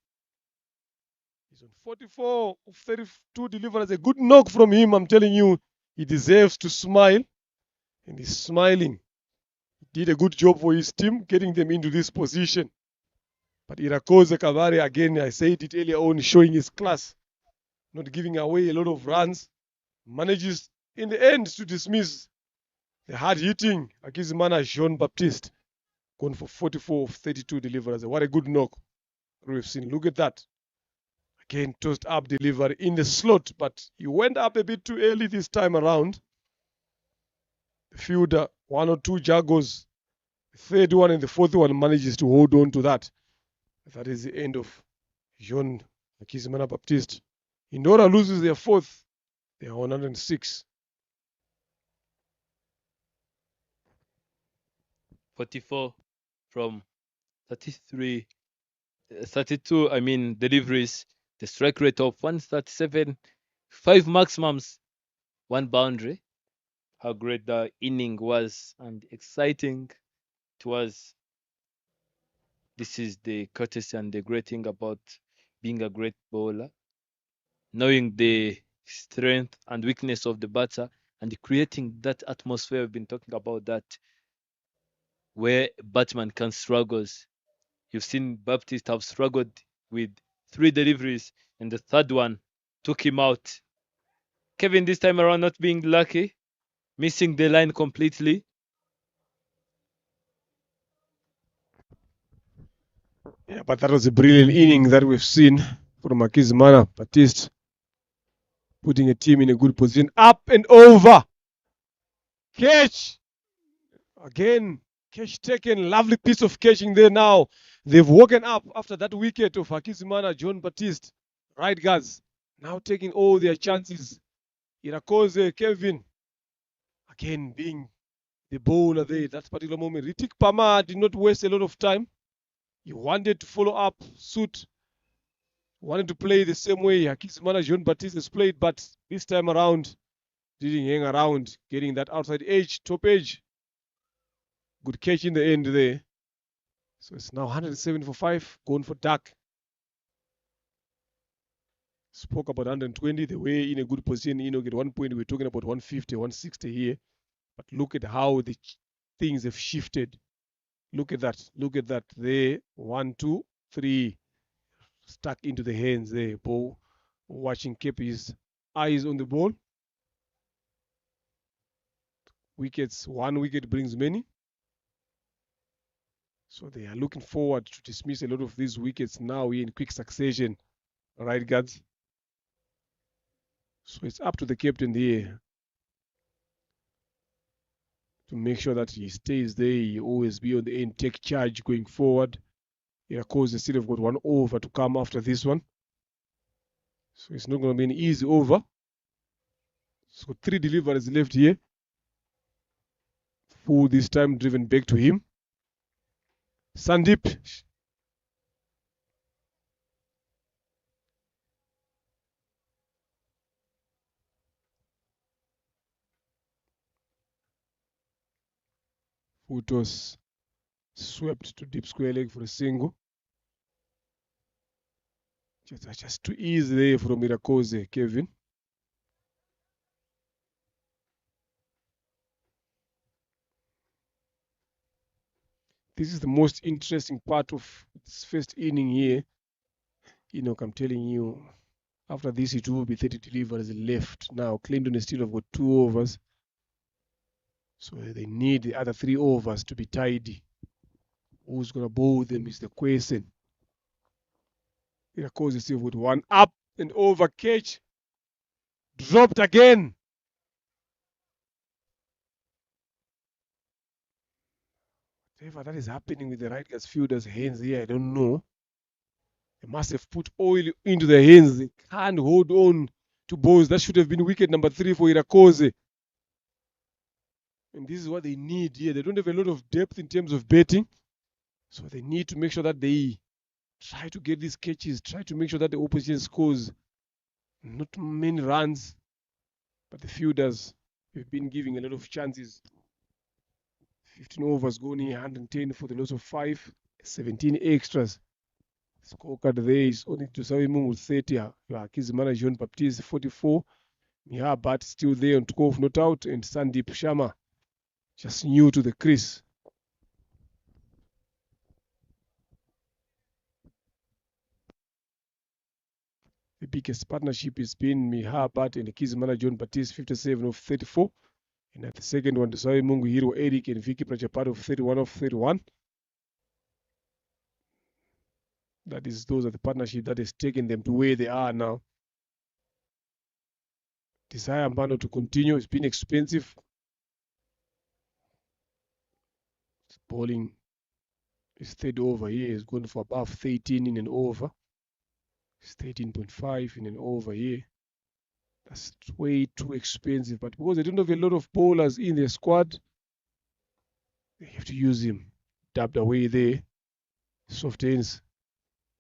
He's on 44 of 32 deliveries. A good knock from him, I'm telling you. He deserves to smile. And he's smiling. He did a good job for his team, getting them into this position. But Irakoze Kavari, again, I said it earlier on, showing his class. Not giving away a lot of runs. Manages, in the end, to dismiss the hard-hitting Hakizimana Jean Baptiste. Gone for 44 of 32 deliveries. What a good knock we've seen. Look at that. Again, tossed up delivery in the slot, but he went up a bit too early this time around. The fielder, 1 or 2 juggles. The third one and the fourth one manages to hold on to that. That is the end of Jean Hakizimana Baptiste. Indora loses their 4th. They are 106. 44 from 32 deliveries, the strike rate of 137, 5 maximums, 1 boundary. How great the inning was and exciting it was. This is the courtesy and the great thing about being a great bowler, knowing the strength and weakness of the batter and creating that atmosphere. We've been talking about that, where batsman can struggle. You've seen Baptiste have struggled with 3 deliveries, and the third one took him out. Kevin this time around not being lucky, missing the line completely. Yeah, but that was a brilliant inning that we've seen from Hakizimana Baptiste. Putting a team in a good position. Up and over. Catch. Again, catch taken. Lovely piece of catching there now. They've woken up after that wicket of Hakizimana John Baptiste. Right guards. Now taking all their chances. Irakoze Kevin. Again, being the bowler there at that particular moment. Ritik Parmar did not waste a lot of time. He wanted to follow up suit. Wanted to play the same way Hakizimana Jean Baptiste has played, but this time around, didn't hang around, getting that outside edge, top edge. Good catch in the end there. So it's now 107 for 5, going for duck. Spoke about 120, they were in a good position. Get 1 point, we're talking about 150, 160 here. But look at how the things have shifted. Look at that. Look at that. There, 1, 2, 3. Stuck into the hands there. Ball watching, keep his eyes on the ball. Wickets. 1 wicket brings many. So they are looking forward to dismiss a lot of these wickets now in quick succession. Right guards. So it's up to the captain here to make sure that he stays there. He always be on the end, take charge going forward. Of course, they still have got 1 over to come after this one. So it's not going to be an easy over. So 3 deliveries left here. 4 this time driven back to him. Sandeep. Foot was swept to deep square leg for a single. Just too easy there from Irakoze, Kevin. This is the most interesting part of this first inning here. I'm telling you, after this it will be 30 deliveries left. Now Clinton is still have got 2 overs. So they need the other 3 overs to be tidy. Who's going to bowl them is the question. Irakoze still with 1 up and over catch. Dropped again. Whatever that is happening with the right guys fielders' hands here, I don't know. They must have put oil into their hands. They can't hold on to balls. That should have been wicket number 3 for Irakoze. And this is what they need here. They don't have a lot of depth in terms of batting. So they need to make sure that they try to get these catches, try to make sure that the opposition scores not many runs. But the fielders have been giving a lot of chances. 15 overs going in, 110 for the loss of 5, 17 extras. Scorecard there is only to Savimungu 30, Kizimana Jean Baptiste 44, Mihabat still there on 12 not out, and Sandeep Sharma just new to the crease. The biggest partnership has been Mihabat and Kizimana John Baptiste 57 of 34. And at the second one, the Savimungu Hero Eric and Vicky Prajapat of 31 of 31. Those are the partnership that has taken them to where they are now. Desire Mbano to continue. It's been expensive. It's bowling. His third over here is going for above 13 in an over. It's 13.5 in an over here. That's way too expensive. But because they don't have a lot of bowlers in their squad, they have to use him. Dabbed away there. Soft ends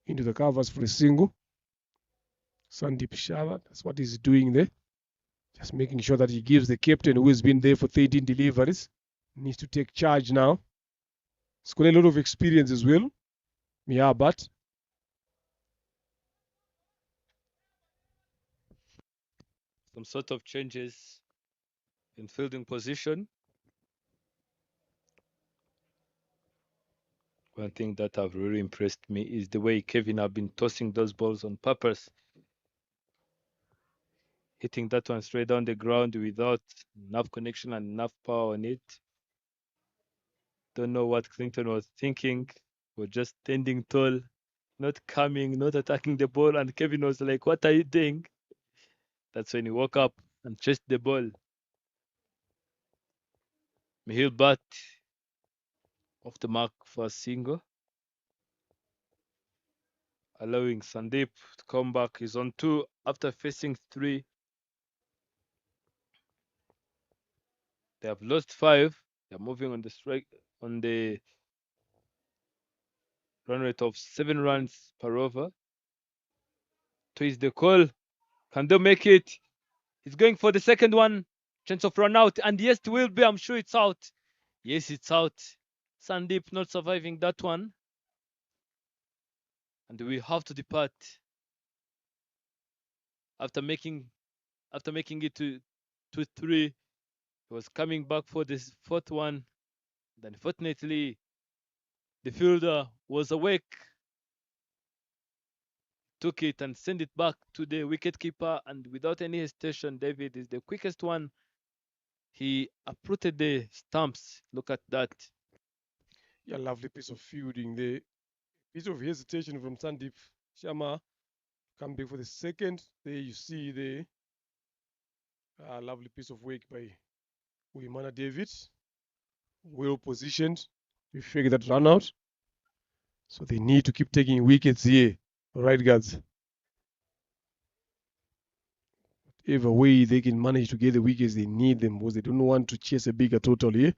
into the covers for a single. Sandeep Sharma, that's what he's doing there. Just making sure that he gives the captain, who has been there for 13 deliveries, needs to take charge now. He's got a lot of experience as well. Mihabat. Some sort of changes in fielding position. One thing that have really impressed me is the way Kevin have been tossing those balls on purpose. Hitting that one straight down the ground without enough connection and enough power on it. Don't know what Clinton was thinking. Was just standing tall, not coming, not attacking the ball. And Kevin was like, "What are you doing?" That's when he woke up and chased the ball. Mihil Bat off the mark for a single, allowing Sandeep to come back. He's on 2 after facing 3. They have lost 5. They're moving on the run rate of 7 runs per over. 2 is the call. Can they make it? He's going for the second one. Chance of run out. And yes, it will be. I'm sure it's out. Yes, it's out. Sandeep not surviving that one. And we have to depart. After making it to 3, he was coming back for this 4th one. Then fortunately, the fielder was awake, took it and sent it back to the wicketkeeper, and without any hesitation, David is the quickest one. He uprooted the stumps. Look at that. Yeah, lovely piece of fielding there. Piece of hesitation from Sandeep Sharma. Come back for the second. There you see the lovely piece of work by Uyimana David. Well positioned. We figure that run out. So they need to keep taking wickets here. Right, guys. Whatever way they can manage to get the wickets, they need them because they don't want to chase a bigger total here.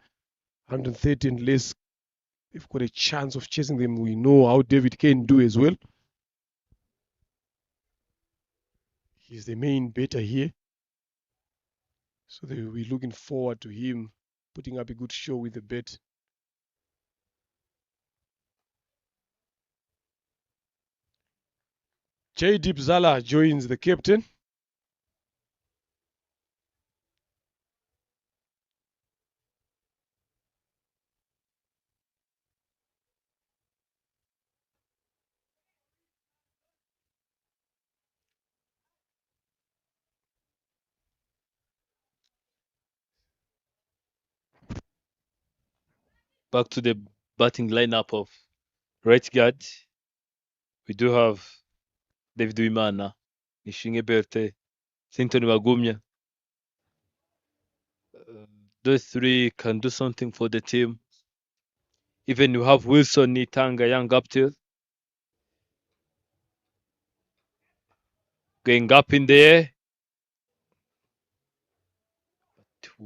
113 less. They've got a chance of chasing them. We know how David can do as well. He's the main batter here. So they will be looking forward to him putting up a good show with the bat. Jaydeep Zala joins the captain. Back to the batting lineup of right guard. We do have David Uimana, Nishinge Berte, Clinton Wagumya. Those 3 can do something for the team. Even you have Wilson Nitanga, young up till. Going up in the air.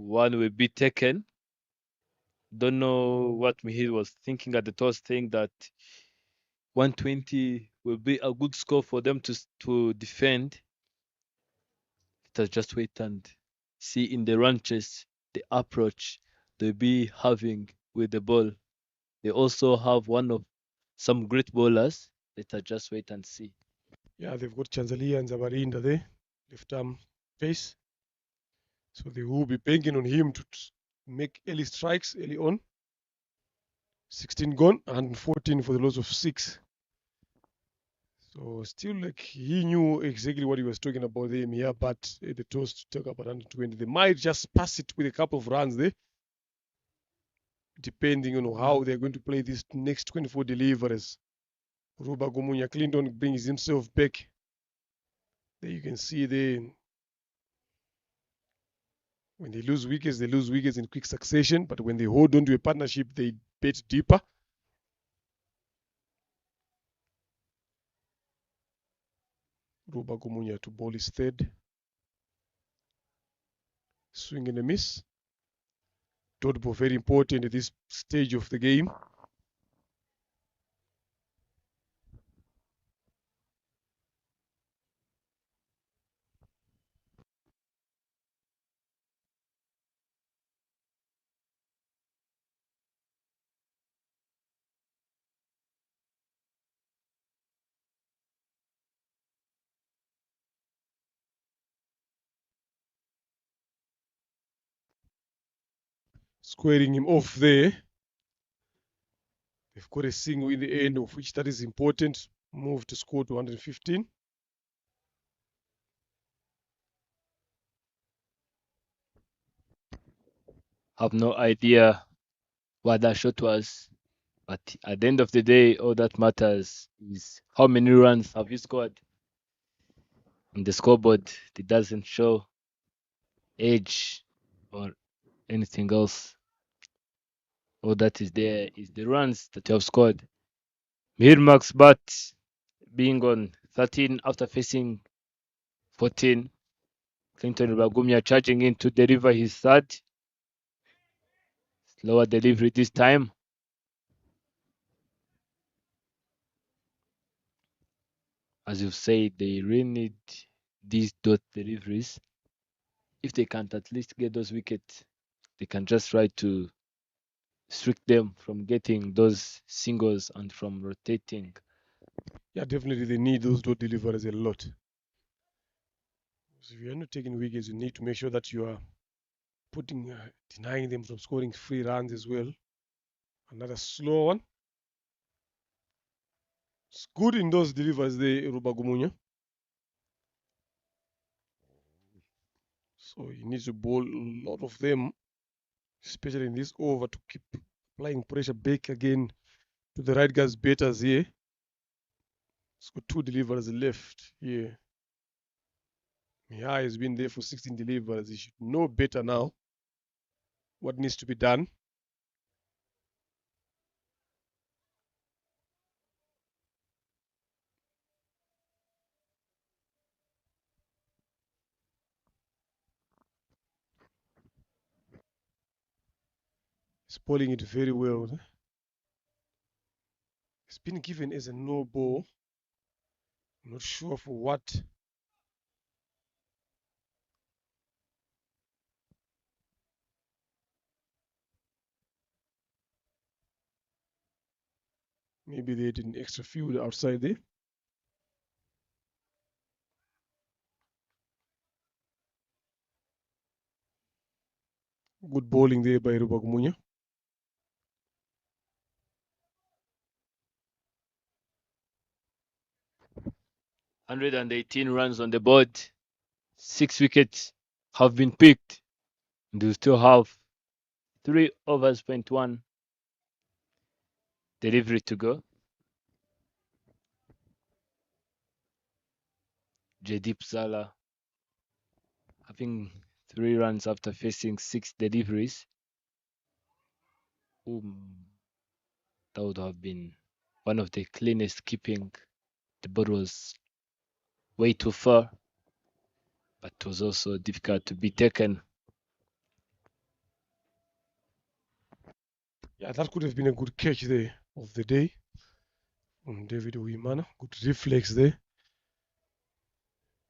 one will be taken. Don't know what Mihir was thinking at the toss, think that 120 will be a good score for them to defend. Let us just wait and see in the ranches the approach they'll be having with the ball. They also have some great bowlers. Let us just wait and see. Yeah, they've got Chanzalia and Zabarinda there, left arm pace. So they will be banking on him to make early strikes early on. 16 gone and 14 for the loss of 6. So still, like, he knew exactly what he was talking about there, yeah, but the toss to talk about 120. They might just pass it with a couple of runs there, depending on how they're going to play these next 24 deliveries. Ruba Gumunya Clinton brings himself back. There you can see there. When they lose wickets in quick succession, but when they hold on to a partnership, they bet deeper. Ruba Gumunya to bowl his third. Swing and a miss. Dot ball very important at this stage of the game. Squaring him off there. They've got a single in the end, of which that is important. Move to score to 115. Have no idea what that shot was, but at the end of the day, all that matters is how many runs have you scored. On the scoreboard, it doesn't show age or anything else. All that is there is the runs that you have scored. Mihir Max bat being on 13 after facing 14. Clinton Rubagumia charging in to deliver his third. Slower delivery this time. As you've said, they really need these dot deliveries. If they can't at least get those wickets, they can just try to restrict them from getting those singles and from rotating. Yeah, definitely they need those dot deliveries a lot. So if you're not taking wickets, you need to make sure that you are denying them from scoring free runs as well. Another slow one. It's good in those deliveries there, Rubagumunya. So he needs to bowl a lot of them, especially in this over, to keep applying pressure back again to the right guys' batters here. He's got 2 deliveries left here. Mihai has been there for 16 deliveries. He should know better now what needs to be done. He's bowling it very well. It's been given as a no ball. I'm not sure for what. Maybe they did an extra field outside there. Good bowling there by Rubagumunya. $118 runs on the board. 6 wickets have been picked. And they still have 3 overs, 0.1 delivery to go. Jaideep Zala having 3 runs after facing 6 deliveries. That would have been one of the cleanest keeping. The ball was way too far, but it was also difficult to be taken. Yeah, that could have been a good catch there of the day from David Wimana. Good reflex there.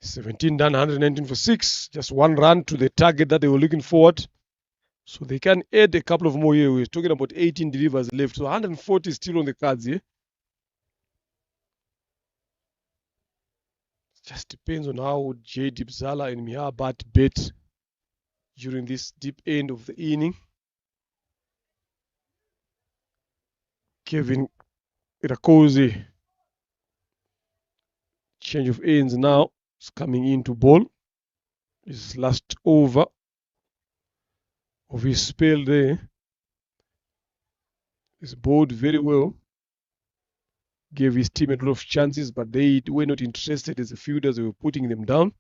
17 done, 119 for 6. Just one run to the target that they were looking forward. So they can add a couple of more here. We're talking about 18 delivers left. So 140 is still on the cards here. Just depends on how J. Dibzala and Mihabat bet during this deep end of the inning. Kevin Irakoze, change of ends now. Is coming into ball. His last over of his spell there. He's bowled very well. Gave his team a lot of chances, but they were not interested as the fielders. They were putting them down.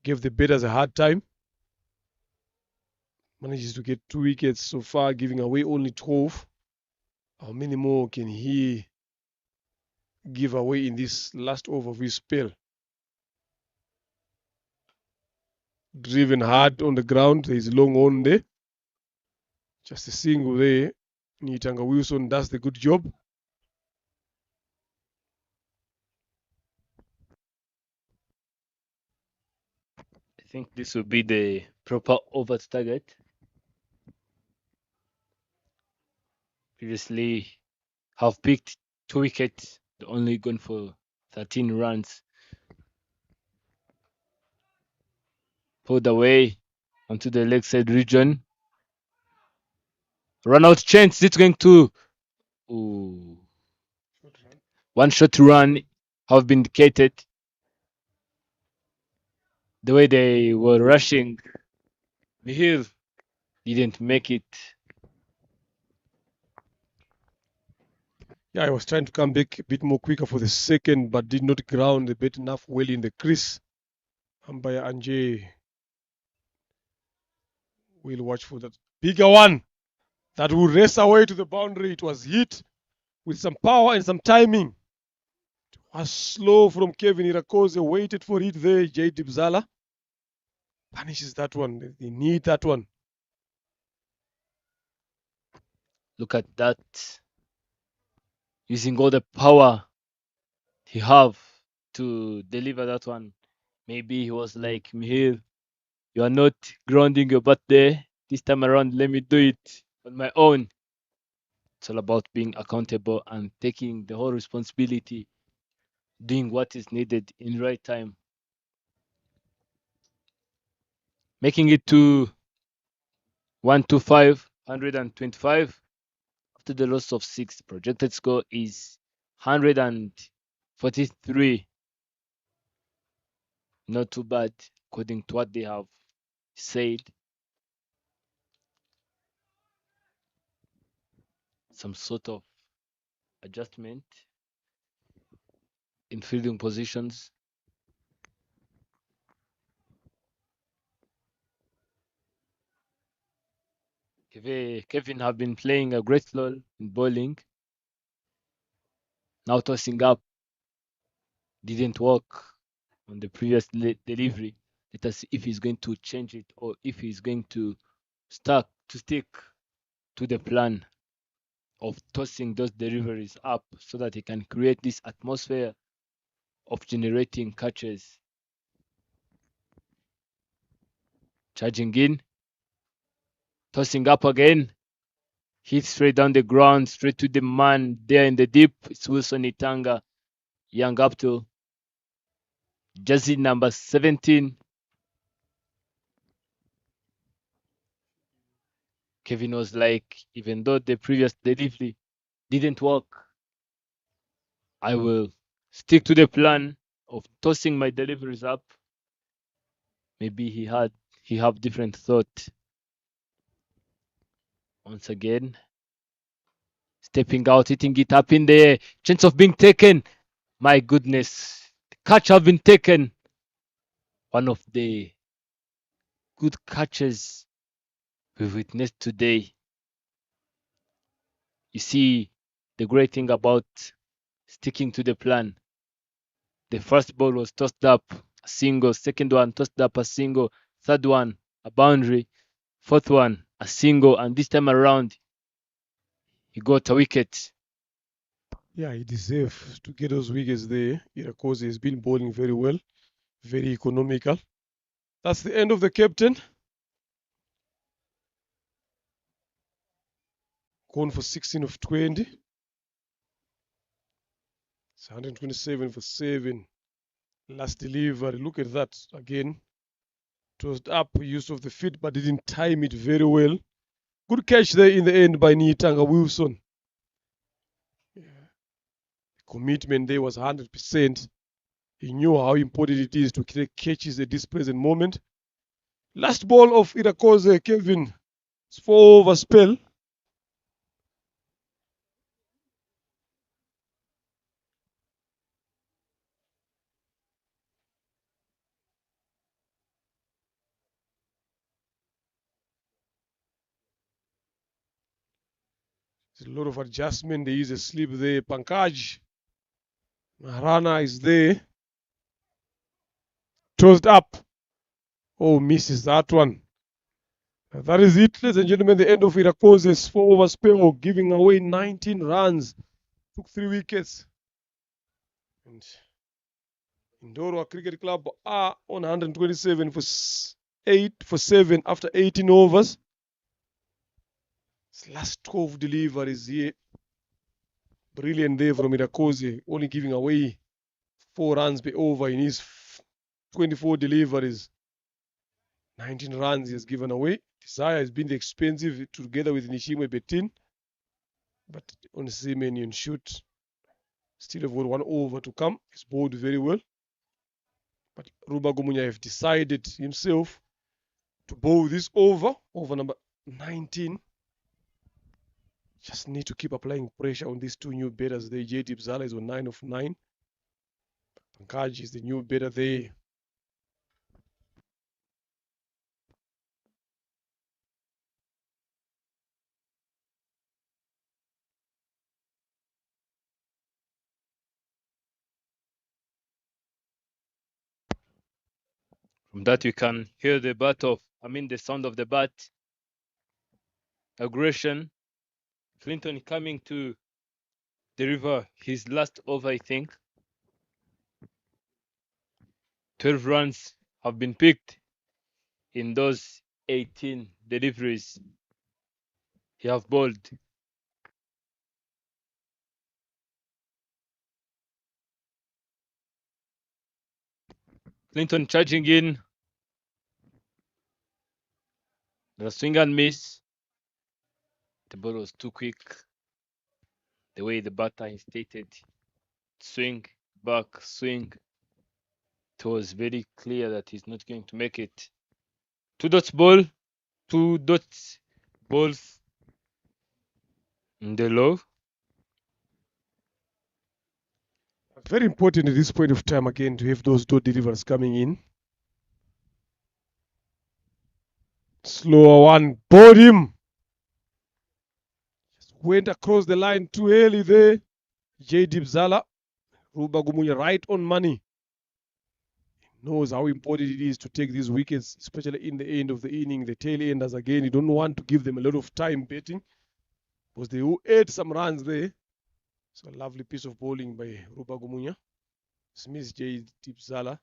Gave the batters a hard time. Manages to get 2 wickets so far, giving away only 12. How many more can he give away in this last over of his spell? Driven hard on the ground. There is long on there. Just a single there. Nitanga Wilson does the good job. I think this will be the proper over to target. Previously, have picked 2 wickets. They're only gone for 13 runs. Pulled away onto the leg side region. Run out chance. It's going to. Ooh. One shot run have been indicated. The way they were rushing, Mihir didn't make it. Yeah, I was trying to come back a bit more quicker for the second, but did not ground the bat enough well in the crease. Umpire Anjay will watch for that bigger one that will race away to the boundary. It was hit with some power and some timing. It was slow from Kevin Irakoze, waited for it there. J. Dibzala punishes that one. They need that one. Look at that. Using all the power he have to deliver that one. Maybe he was like, Mihir, you are not grounding your butt there. This time around, let me do it on my own. It's all about being accountable and taking the whole responsibility, doing what is needed in the right time. Making it to 125, 125 after the loss of 6. Projected score is 143. Not too bad according to what they have said. Some sort of adjustment in fielding positions. Kevin have been playing a great role in bowling. Now tossing up didn't work on the previous delivery. Let us see if he's going to change it or if he's going to stick to the plan of tossing those deliveries up so that he can create this atmosphere of generating catches. Charging in, tossing up again, hit straight down the ground, straight to the man there in the deep. It's Wilson Itanga, young up to jersey number 17. Kevin was like, even though the previous delivery didn't work, I will stick to the plan of tossing my deliveries up. Maybe he have different thought. Once again, stepping out, hitting it up in the chance of being taken. My goodness, the catch have been taken. One of the good catches we've witnessed today. You see, the great thing about sticking to the plan. The first ball was tossed up, a single. Second one, tossed up, a single. Third one, a boundary. Fourth one, a single. And this time around, he got a wicket. Yeah, he deserves to get those wickets there. Irakoze has been bowling very well, very economical. That's the end of the captain. Gone for 16 of 20. It's 127 for 7. Last delivery. Look at that again. Tossed up, use of the feet, but didn't time it very well. Good catch there in the end by Nitanga Wilson. Yeah. The commitment there was 100%. He knew how important it is to take catches at this present moment. Last ball of Irakoze, Kevin. It's 4 over spell. There's a lot of adjustment. There is a slip there. Pankaj Maharana is there. Tossed up. Oh, misses that one. That is it, ladies and gentlemen. The end of Irakoze's 4 over spell, giving away 19 runs. Took 3 wickets. And Indorwa Cricket Club are on 127 for 7 after 18 overs. His last 12 deliveries here. Brilliant there from Irakoze, only giving away 4 runs per over in his 24 deliveries. 19 runs he has given away. Desire has been the expensive together with Nishimwe Betin. But on Semenian shoot, still have got 1 over to come. He's bowled very well. But Ruba Gumunya have decided himself to bowl this over number 19. Just need to keep applying pressure on these 2 new batters there. J. Zala is on 9 of 9. Pankaj is the new batter there. From that you can hear the sound of the bat. Aggression. Clinton coming to deliver his last over, I think. 12 runs have been picked in those 18 deliveries he have bowled. Clinton charging in. The swing and miss. The ball was too quick. The way the batter stated, swing, back, swing. It was very clear that he's not going to make it. 2 dots ball. 2 dots balls in the low. Very important at this point of time again to have those dot delivers coming in. Slower one, bowled him. Just went across the line too early there. J. Zala, Ruba Gumunya right on money. He knows how important it is to take these wickets, especially in the end of the inning. The tail enders again, you don't want to give them a lot of time betting because they will add some runs there. So a lovely piece of bowling by Ruba Gumunya. Smith J. Zala.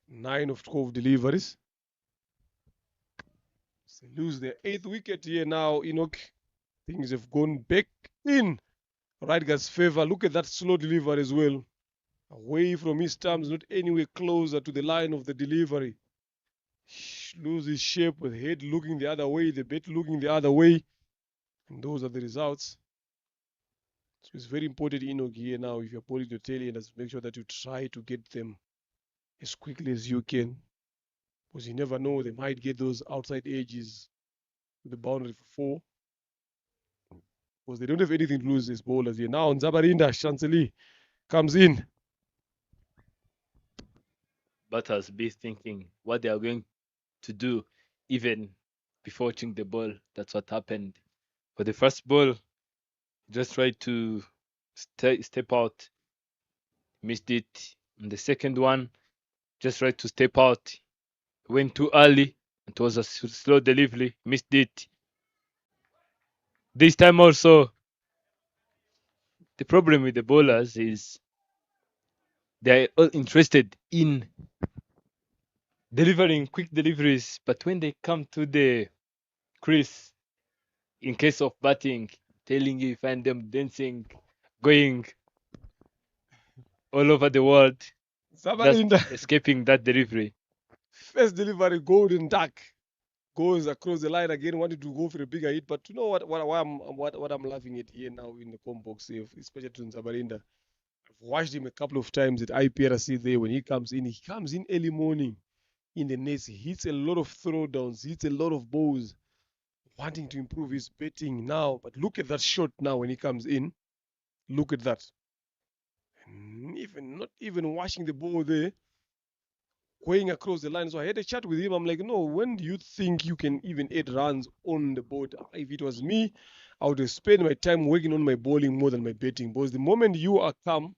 9 of 12 deliveries. So they lose their 8th wicket here now. Enoch, things have gone back in right guy's favor. Look at that slow delivery as well. Away from his stumps, not anywhere closer to the line of the delivery. Loses shape with head looking the other way, the bat looking the other way. And those are the results. So it's very important, Enoch, here now. If you're bowling your tail enders, make sure that you try to get them as quickly as you can. Because you never know, they might get those outside edges with the boundary for 4. Because they don't have anything to lose as bowlers here. Now, Nzabarinda Chancellor comes in. Batters be thinking what they are going to do even before watching the ball. That's what happened. For the first ball, just tried to step out. Missed it. And the second one, just tried to step out. Went too early. It was a slow delivery, missed it. This time also, the problem with the bowlers is they're all interested in delivering quick deliveries, but when they come to the crease, in case of batting, telling you find them dancing, going all over the world, Zabarinda, just escaping that delivery. first delivery, golden duck. Goes across the line again, wanted to go for a bigger hit. But you know what I'm laughing at here now in the com box, especially to Zabarinda. I've watched him a couple of times at IPRC there. When he comes in early morning in the nets. He hits a lot of throwdowns, hits a lot of balls, wanting to improve his batting now. But look at that shot now when he comes in. Look at that. Not even washing the ball there, going across the line. So I had a chat with him. I'm like, no, when do you think you can even add runs on the board? If it was me, I would have spent my time working on my bowling more than my batting. Because the moment you are come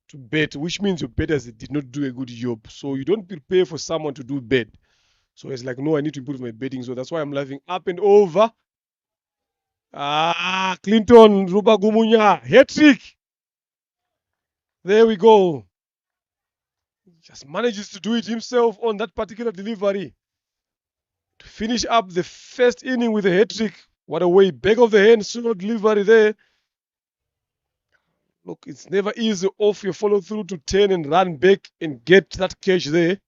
to bet, which means your batters did not do a good job. So you don't prepare for someone to do bad. So it's like, no, I need to improve my betting. So that's why I'm laughing up and over. Clinton Rubagumunya, hat-trick. There we go. Just manages to do it himself on that particular delivery. To finish up the first inning with a hat-trick. What a way. Back of the hand, solo delivery there. Look, it's never easy off your follow-through to turn and run back and get that catch there.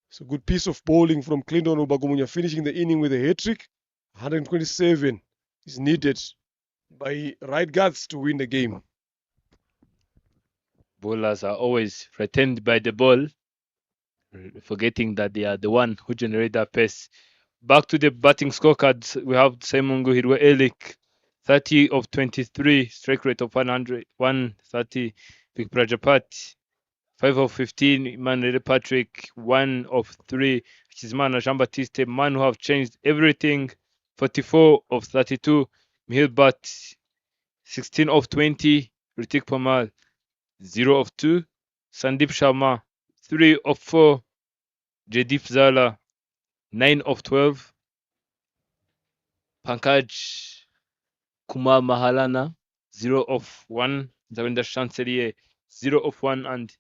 It's a good piece of bowling from Clinton Rubagumunya, finishing the inning with a hat-trick. 127 is needed by right guards to win the game. Bowlers are always threatened by the ball, forgetting that they are the one who generate that pace. Back to the batting scorecards, we have Simon Gohirwe Elik, 30 of 23, strike rate of 130. Vic Prajapati, 5 of 15. Emmanuel Patrick, 1 of 3. Chizmana Jean-Baptiste, man who have changed everything, 44 of 32. Mihil Bhatt, 16 of 20. Ritik Pamal, 0 of 2. Sandeep Sharma, 3 of 4. Jaideep Zala, 9 of 12. Pankaj Kumar Mahalana, 0 of 1. Zavinder Chancelier, 0 of 1. And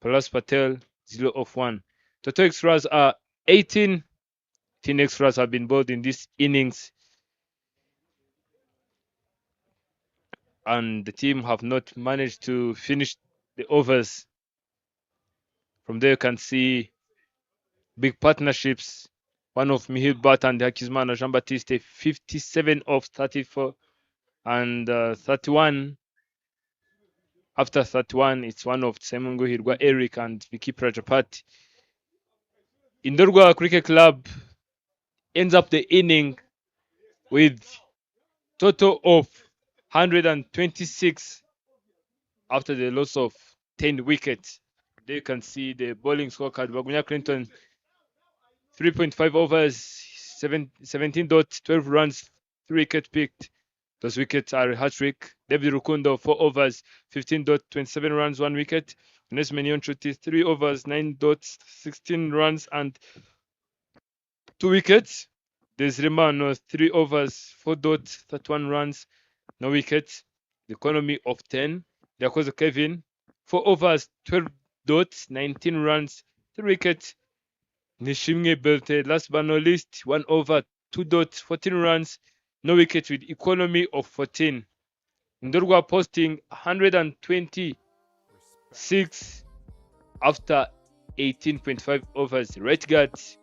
Palas Patel, 0 of 1. Total extras are 18. 10 extras have been bowled in this innings. And the team have not managed to finish the overs. From there you can see big partnerships. One of Mihil Bhatt and Hakizmana Jean-Baptiste, 57 of 34 and 31. After 31, it's one of Simon Gohirwe Eric and Vicky Prajapati. Indorgwa Cricket Club ends up the inning with total of 126 after the loss of 10 wickets. There you can see the bowling scorecard. Bagunya Clinton, 3.5 overs, 17.12 runs, 3 wickets picked. Those wickets are a hat-trick. David Rukundo, 4 overs, 15.27 runs, 1 wicket. Ines Menionchuti, 3 overs, 9.16 runs and 2 wickets. There's Remano, 3 overs, 4.31 runs, no wickets. The economy of 10. Dakozo Kevin, 4 overs, 12.19 runs, 3 wickets. Nishimge Belte, last but not least, 1 over, 2.14 runs, no wicket with economy of 14. Ndorgwa posting 126 after 18.5 overs. Right guards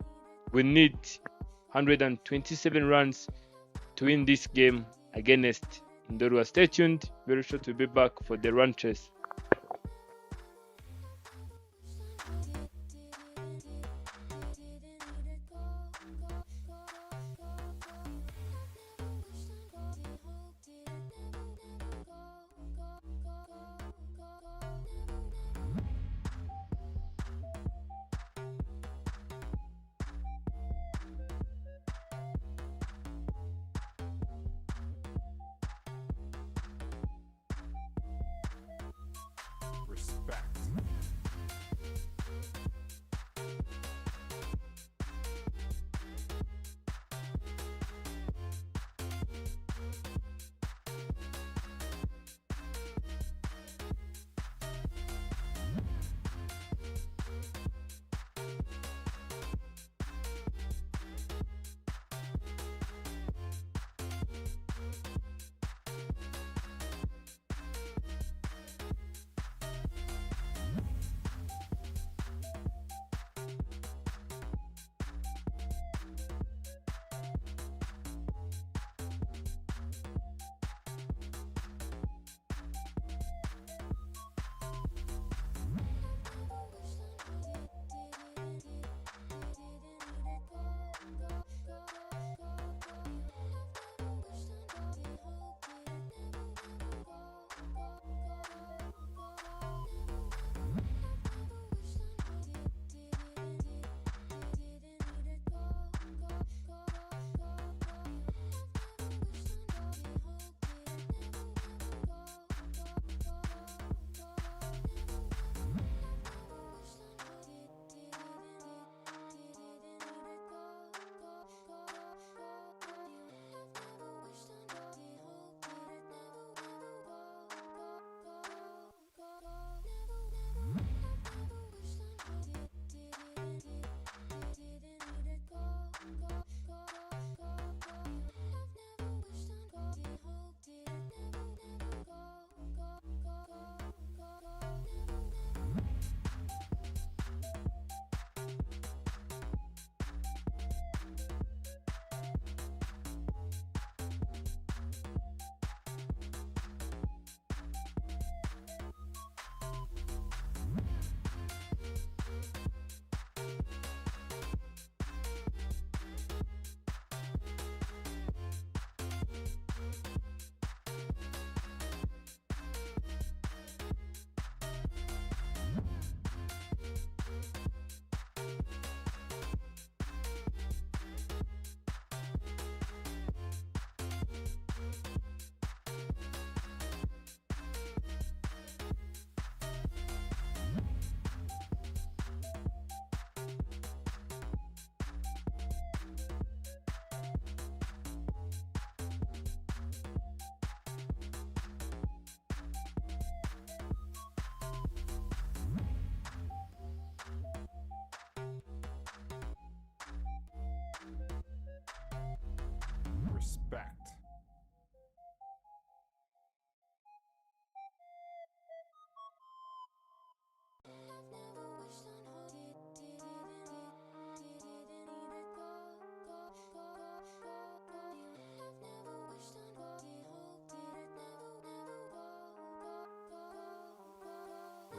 will need 127 runs to win this game against Ndorgwa. Stay tuned, very sure to be back for the run chase.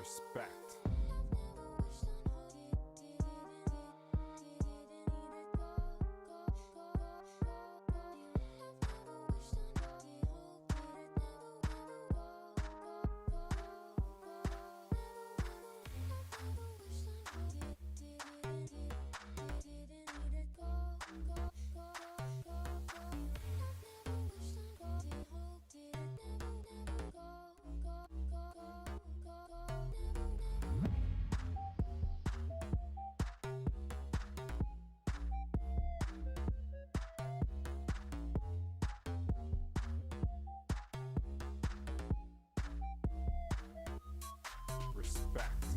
Respect. Respect.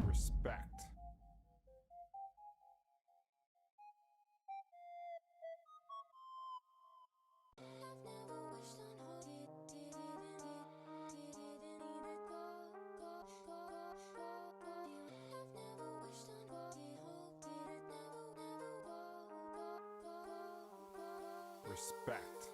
Respect. Respect.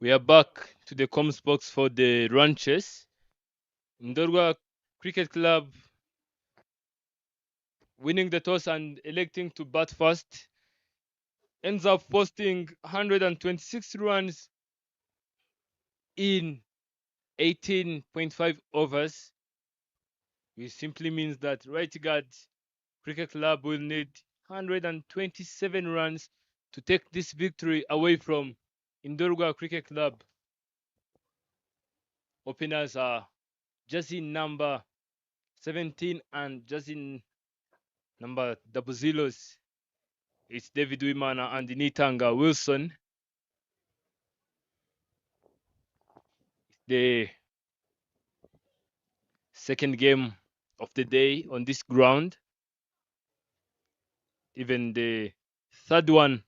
We are back to the comms box for the run chase. Ndorwa Cricket Club winning the toss and electing to bat first ends up posting 126 runs in 18.5 overs, which simply means that right guard Cricket Club will need 127 runs to take this victory away from Indorga Cricket Club. Openers are jersey number 17 and jersey number double zeros. It's David Wimana and Nitanga Wilson. The second game of the day on this ground. Even the third one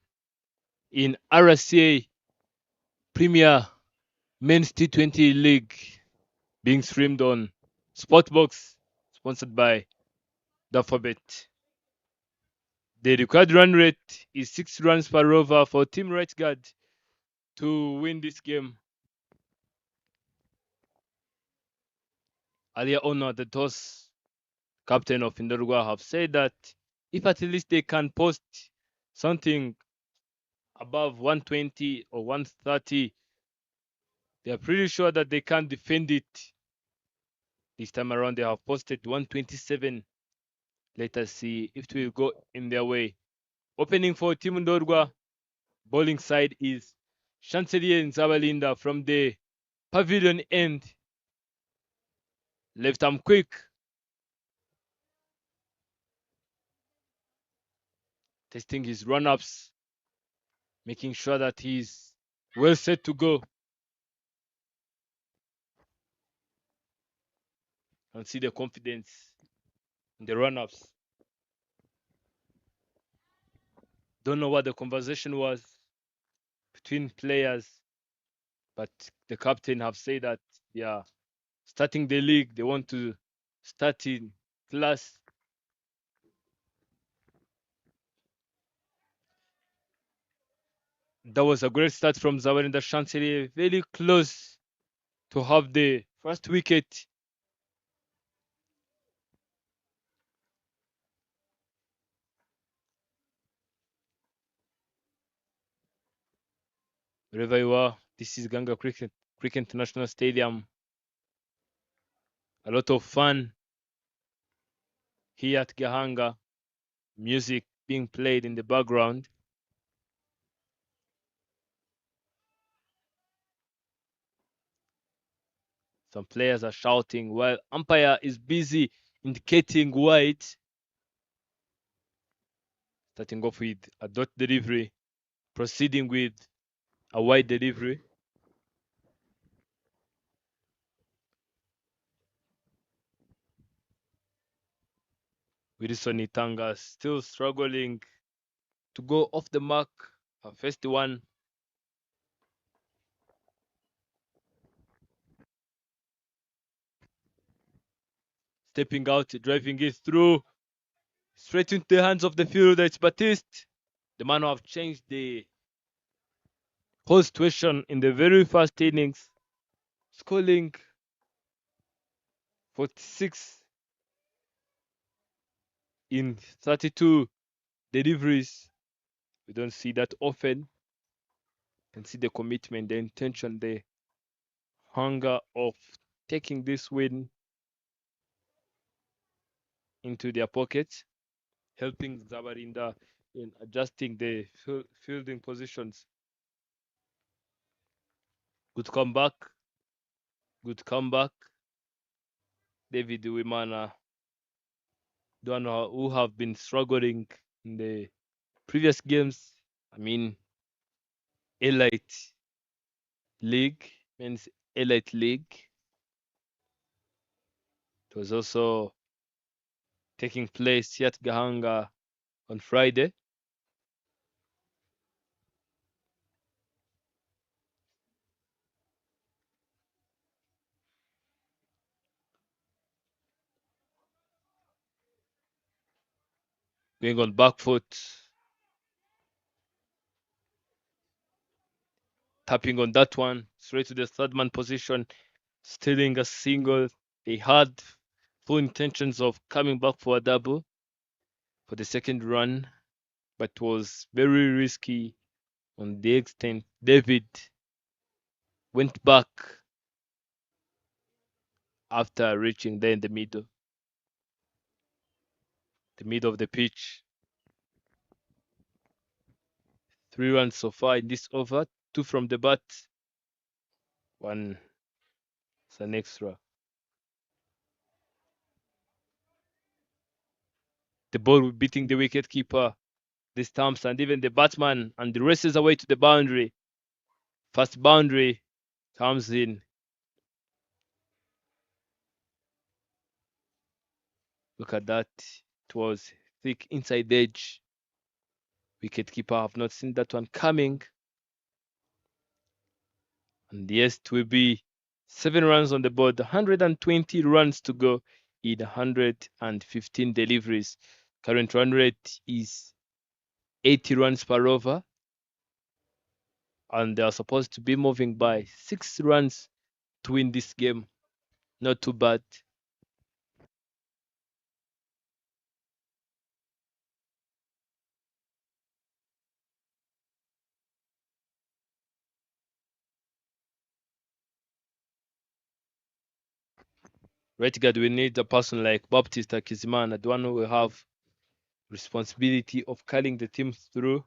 in RCA Premier Men's T20 League being streamed on Sportbox, sponsored by the Alphabet. The required run rate is 6 runs per over for Team Right Guard to win this game. Earlier on at the toss, captain of Indorgwa have said that if at least they can post something above 120 or 130, they are pretty sure that they can defend it. This time around, they have posted 127. Let us see if it will go in their way. Opening for Team Ndorgwa, bowling side is Chancelier Nzabalinda from the pavilion end. Left arm quick. Testing his run-ups, making sure that he's well set to go. And see the confidence in the run-ups. Don't know what the conversation was between players, but the captain have said that they are starting the league. They want to start in class. That was a great start from Zawarinda Chancelier, very close to have the first wicket. Wherever you are, this is Gahanga Cricket International Stadium. A lot of fun here at Gahanga. Music being played in the background. Some players are shouting while umpire is busy indicating wide. Starting off with a dot delivery, proceeding with a wide delivery. Wilson Itanga still struggling to go off the mark. Her first one. Stepping out, driving it through. Straight into the hands of the fielder. It's Batiste. The man who have changed the whole situation in the very first innings. Scoring 46 in 32 deliveries. We don't see that often. You can see the commitment, the intention, the hunger of taking this win into their pockets, helping Zabarinda in adjusting the fielding positions. Good comeback. Good comeback. David Wimana, the one who have been struggling in the previous games. I mean, Elite League, means Elite League. It was also taking place here at Gahanga on Friday. Going on back foot. tapping on that one, straight to the third man position, stealing a single. They had full intentions of coming back for a double for the second run, but was very risky on the extent David went back after reaching there in the middle of the pitch. 3 runs so far in this over, 2 from the bat, 1 is an extra. The ball beating the wicket keeper, the stumps, and even the batsman, and the races away to the boundary. First boundary comes in. Look at that. It was thick inside edge. Wicket keeper have not seen that one coming. And yes, it will be 7 runs on the board, 120 runs to go in 115 deliveries. Current run rate is 80 runs per over. And they are supposed to be moving by 6 runs to win this game. Not too bad. Right guard, we need a person like Baptiste Akizimana, the one who will have responsibility of carrying the team through.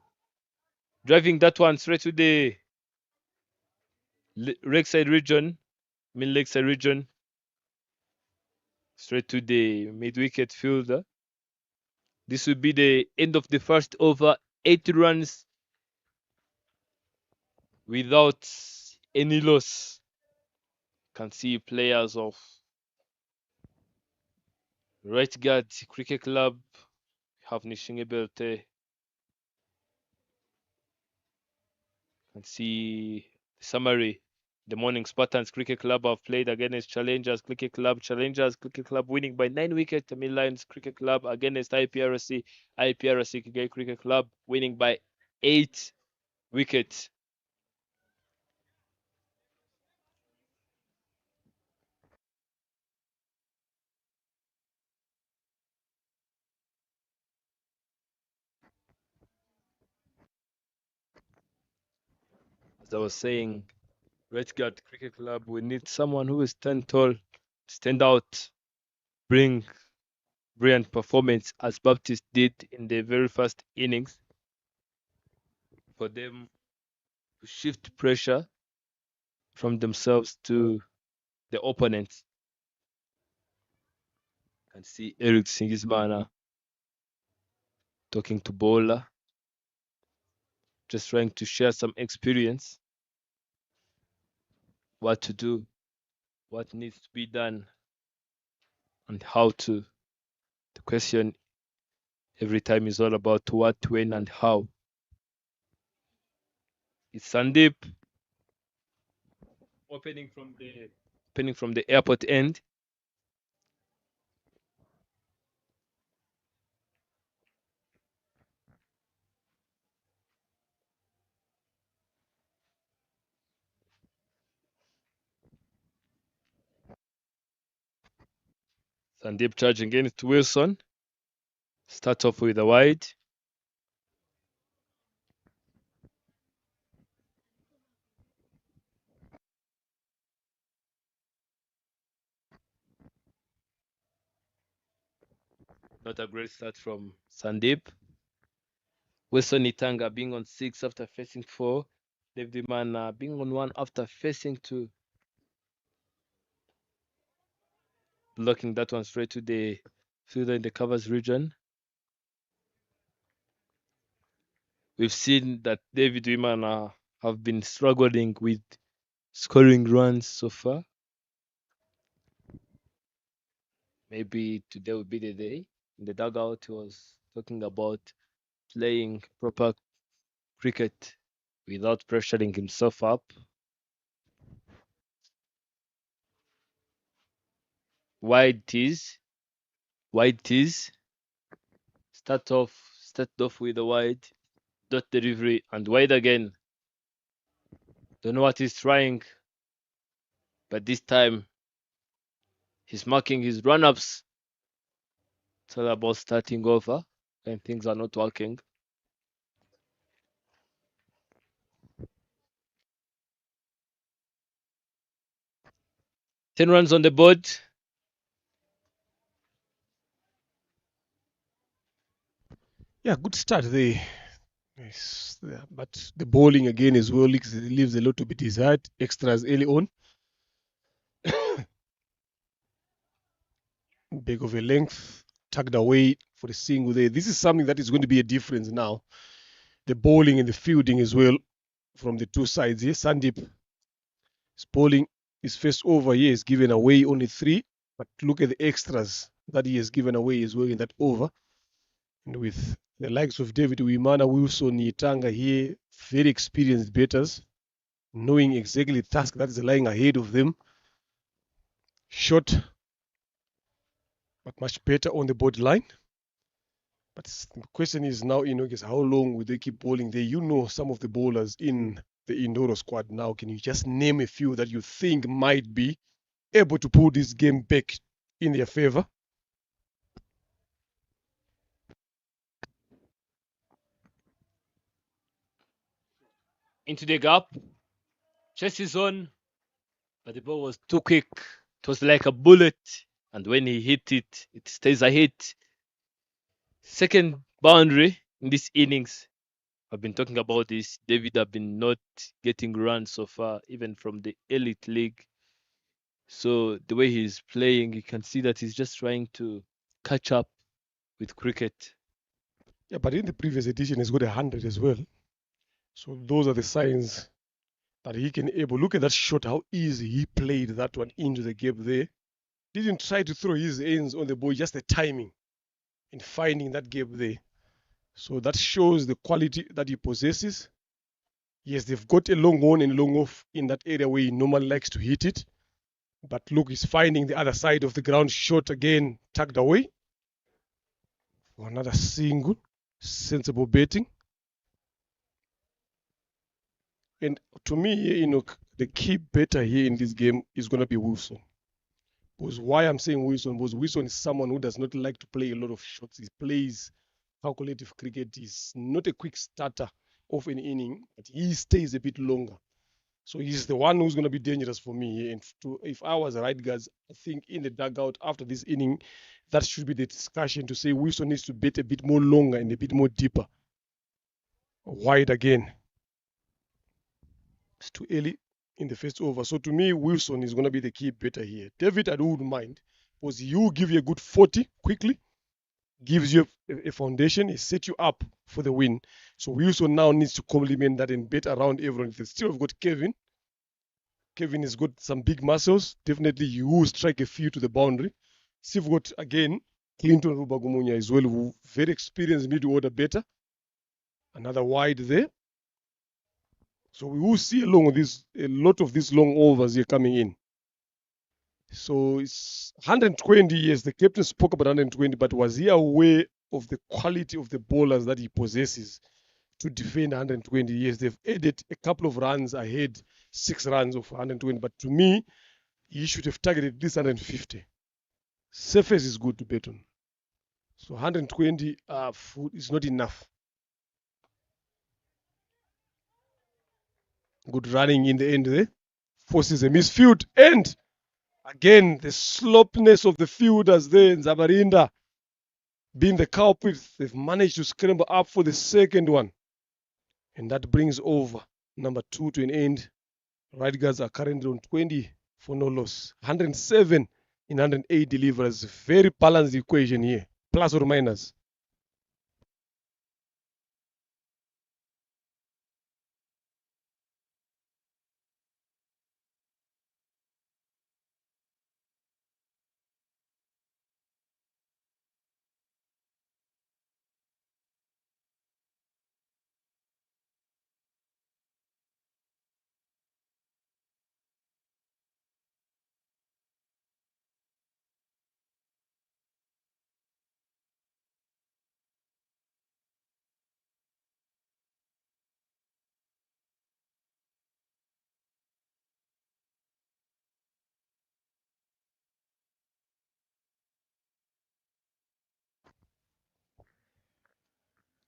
Driving that one straight to the Lakeside region, Lakeside region, straight to the mid-wicket fielder. This will be the end of the first over, 8 runs without any loss. Can see players of Right guard Cricket Club have Nishinge Belte. Can see summary. The Morning Spartans Cricket Club have played against Challengers Cricket Club. Challengers Cricket Club winning by 9 wickets. Tamil Lions Cricket Club against IPRC. IPRC Cricket Club winning by 8 wickets. As I was saying, Red Guard Cricket Club, we need someone who will stand tall, stand out, bring brilliant performance as Baptiste did in the very first innings for them to shift pressure from themselves to the opponents. You can see Eric Singismana talking to Bowler, just trying to share some experience, what to do, what needs to be done, and how to. The question every time is all about what, when, and how. It's Sandeep opening from the airport end. Sandeep charging in to Wilson. Start off with a wide. Not a great start from Sandeep. Wilson Itanga being on 6 after facing 4. David Mana being on 1 after facing 2. Blocking that one straight to the fielder in the covers region. We've seen that David Wimana have been struggling with scoring runs so far. Maybe today will be the day. In the dugout, he was talking about playing proper cricket without pressuring himself up. Wide tees. Start off with a wide, dot delivery, and wide again. Don't know what he's trying, but this time he's marking his run-ups. It's all about starting over when things are not working. Ten runs on the board. Yeah, good start there. Yes, yeah, but the bowling again as well leaves a lot to be desired. Extras early on. Big of a length, tugged away for the single there. This is something that is going to be a difference now. The bowling and the fielding as well from the two sides here. Sandeep is bowling his first over here is given away only 3, but look at the extras that he has given away as well in that over. And with the likes of David Wimana, Wilson, Yitanga here, very experienced batters, knowing exactly the task that is lying ahead of them. Short, but much better on the borderline. But the question is now, how long will they keep bowling there? You know some of the bowlers in the Indoro squad now. Can you just name a few that you think might be able to pull this game back in their favor? Into the gap. Chest is on, but the ball was too quick. It was like a bullet, and when he hit it, it stays a hit. Second boundary in this innings. I've been talking about this. David have been not getting runs so far, even from the elite league. So the way he's playing, you can see that he's just trying to catch up with cricket. Yeah, but in the previous edition, he's got 100 as well. So those are the signs that he can able. Look at that shot, how easy he played that one into the gap there. Didn't try to throw his hands on the ball, just the timing in finding that gap there. So that shows the quality that he possesses. Yes, they've got a long on and long off in that area where he normally likes to hit it. But look, he's finding the other side of the ground, shot again, tucked away. For another single, sensible betting. And to me, the key better here in this game is going to be Wilson. Because why I'm saying Wilson, because Wilson is someone who does not like to play a lot of shots. He plays calculative cricket. He's not a quick starter of an inning, but he stays a bit longer. So he's the one who's going to be dangerous for me. And if I was right, guys, I think in the dugout after this inning, that should be the discussion to say Wilson needs to bet a bit more longer and a bit more deeper. Wide again. It's too early in the first over. So to me, Wilson is going to be the key better here. David, I wouldn't mind, because you give you a good 40 quickly, gives you a foundation, it sets you up for the win. So Wilson now needs to complement that and bet around everyone. They still have got Kevin. Kevin has got some big muscles. Definitely you will strike a few to the boundary. See, we've got, again, Clinton Rubagumunya as well, who very experienced mid-order better. Another wide there. So we will see a lot of these long overs here coming in. So it's 120 years. The captain spoke about 120, but was he aware of the quality of the bowlers that he possesses to defend 120 years? They've added a couple of runs ahead, 6 runs of 120. But to me, he should have targeted at least 150. Surface is good to bet on. So 120 is not enough. Good running in the end there. Forces a misfield. And again, the slopeness of the fielders there in Zabarinda being the culprits. They've managed to scramble up for the second one. And that brings over number 2 to an end. Right guys are currently on 20 for no loss. 107 in 108 deliveries. Very balanced equation here. Plus or minus.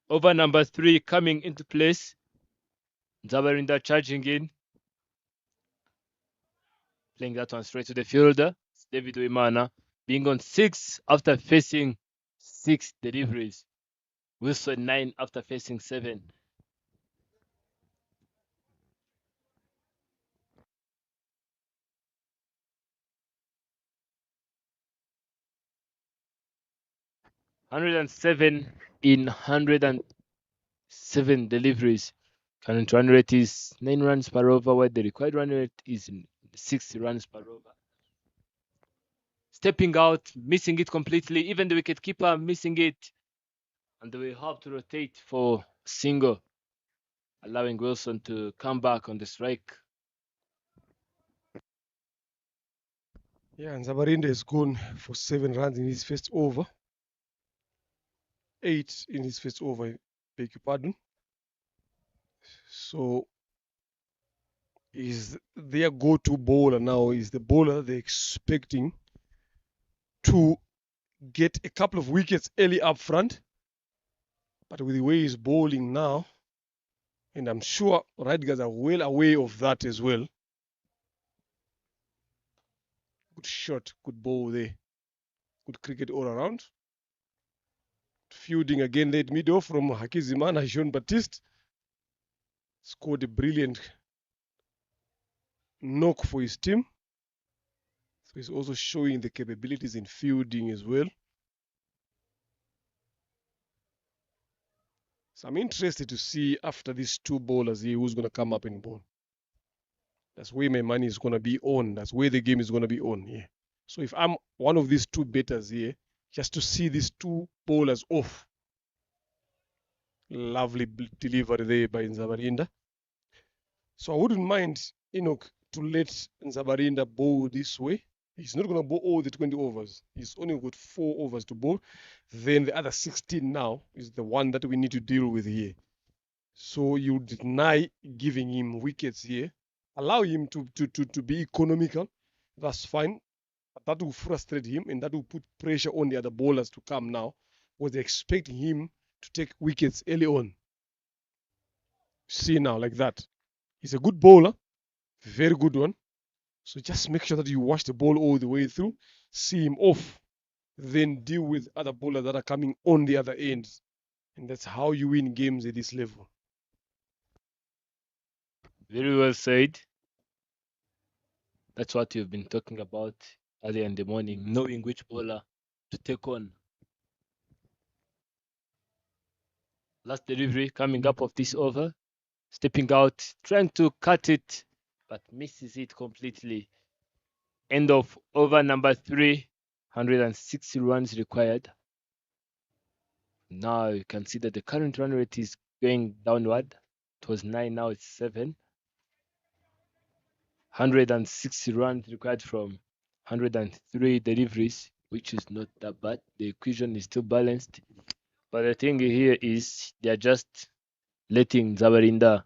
Over number 3 coming into place. Nzabarinda charging in. Playing that one straight to the fielder. It's David Wimana being on 6 after facing 6 deliveries. Wilson 9 after facing 7. (107 in 107 deliveries. Current run rate is 9 runs per over, where the required run rate is 6 runs per over. Stepping out, missing it completely. Even the wicketkeeper missing it. And they will have to rotate for single, allowing Wilson to come back on the strike. Yeah, and Nzabarinda has gone for 7 runs in his first over. 8 in his first over, beg your pardon. So is their go-to bowler now, is the bowler they're expecting to get a couple of wickets early up front. But with the way he's bowling now, and I'm sure right guys are well aware of that as well. Good shot, good bowl there. Good cricket all around. Fielding again late middle from Hakizimana, Jean Baptiste. Scored a brilliant knock for his team. So he's also showing the capabilities in fielding as well. So I'm interested to see after these 2 bowlers here who's going to come up and bowl. That's where my money is going to be on. That's where the game is going to be on here. So if I'm one of these 2 betters here, just to see these 2 bowlers off. Lovely delivery there by Nzabarinda. So I wouldn't mind Enoch to let Nzabarinda bowl this way. He's not going to bowl all the 20 overs. He's only got 4 overs to bowl. Then the other 16 now is the one that we need to deal with here. So you deny giving him wickets here. Allow him to be economical. That's fine. But that will frustrate him and that will put pressure on the other bowlers to come now. Because they're expecting him to take wickets early on. See now, like that. He's a good bowler. Very good one. So just make sure that you watch the ball all the way through. See him off. Then deal with other bowlers that are coming on the other end. And that's how you win games at this level. Very well said. That's what you've been talking about earlier in the morning, knowing which bowler to take on. Last delivery coming up of this over. Stepping out, trying to cut it, but misses it completely. End of over number 3, 160 runs required. Now you can see that the current run rate is going downward. It was 9, now it's 7. 160 runs required from 103 deliveries, which is not that bad. The equation is still balanced. But the thing here is they are just letting Nzabarinda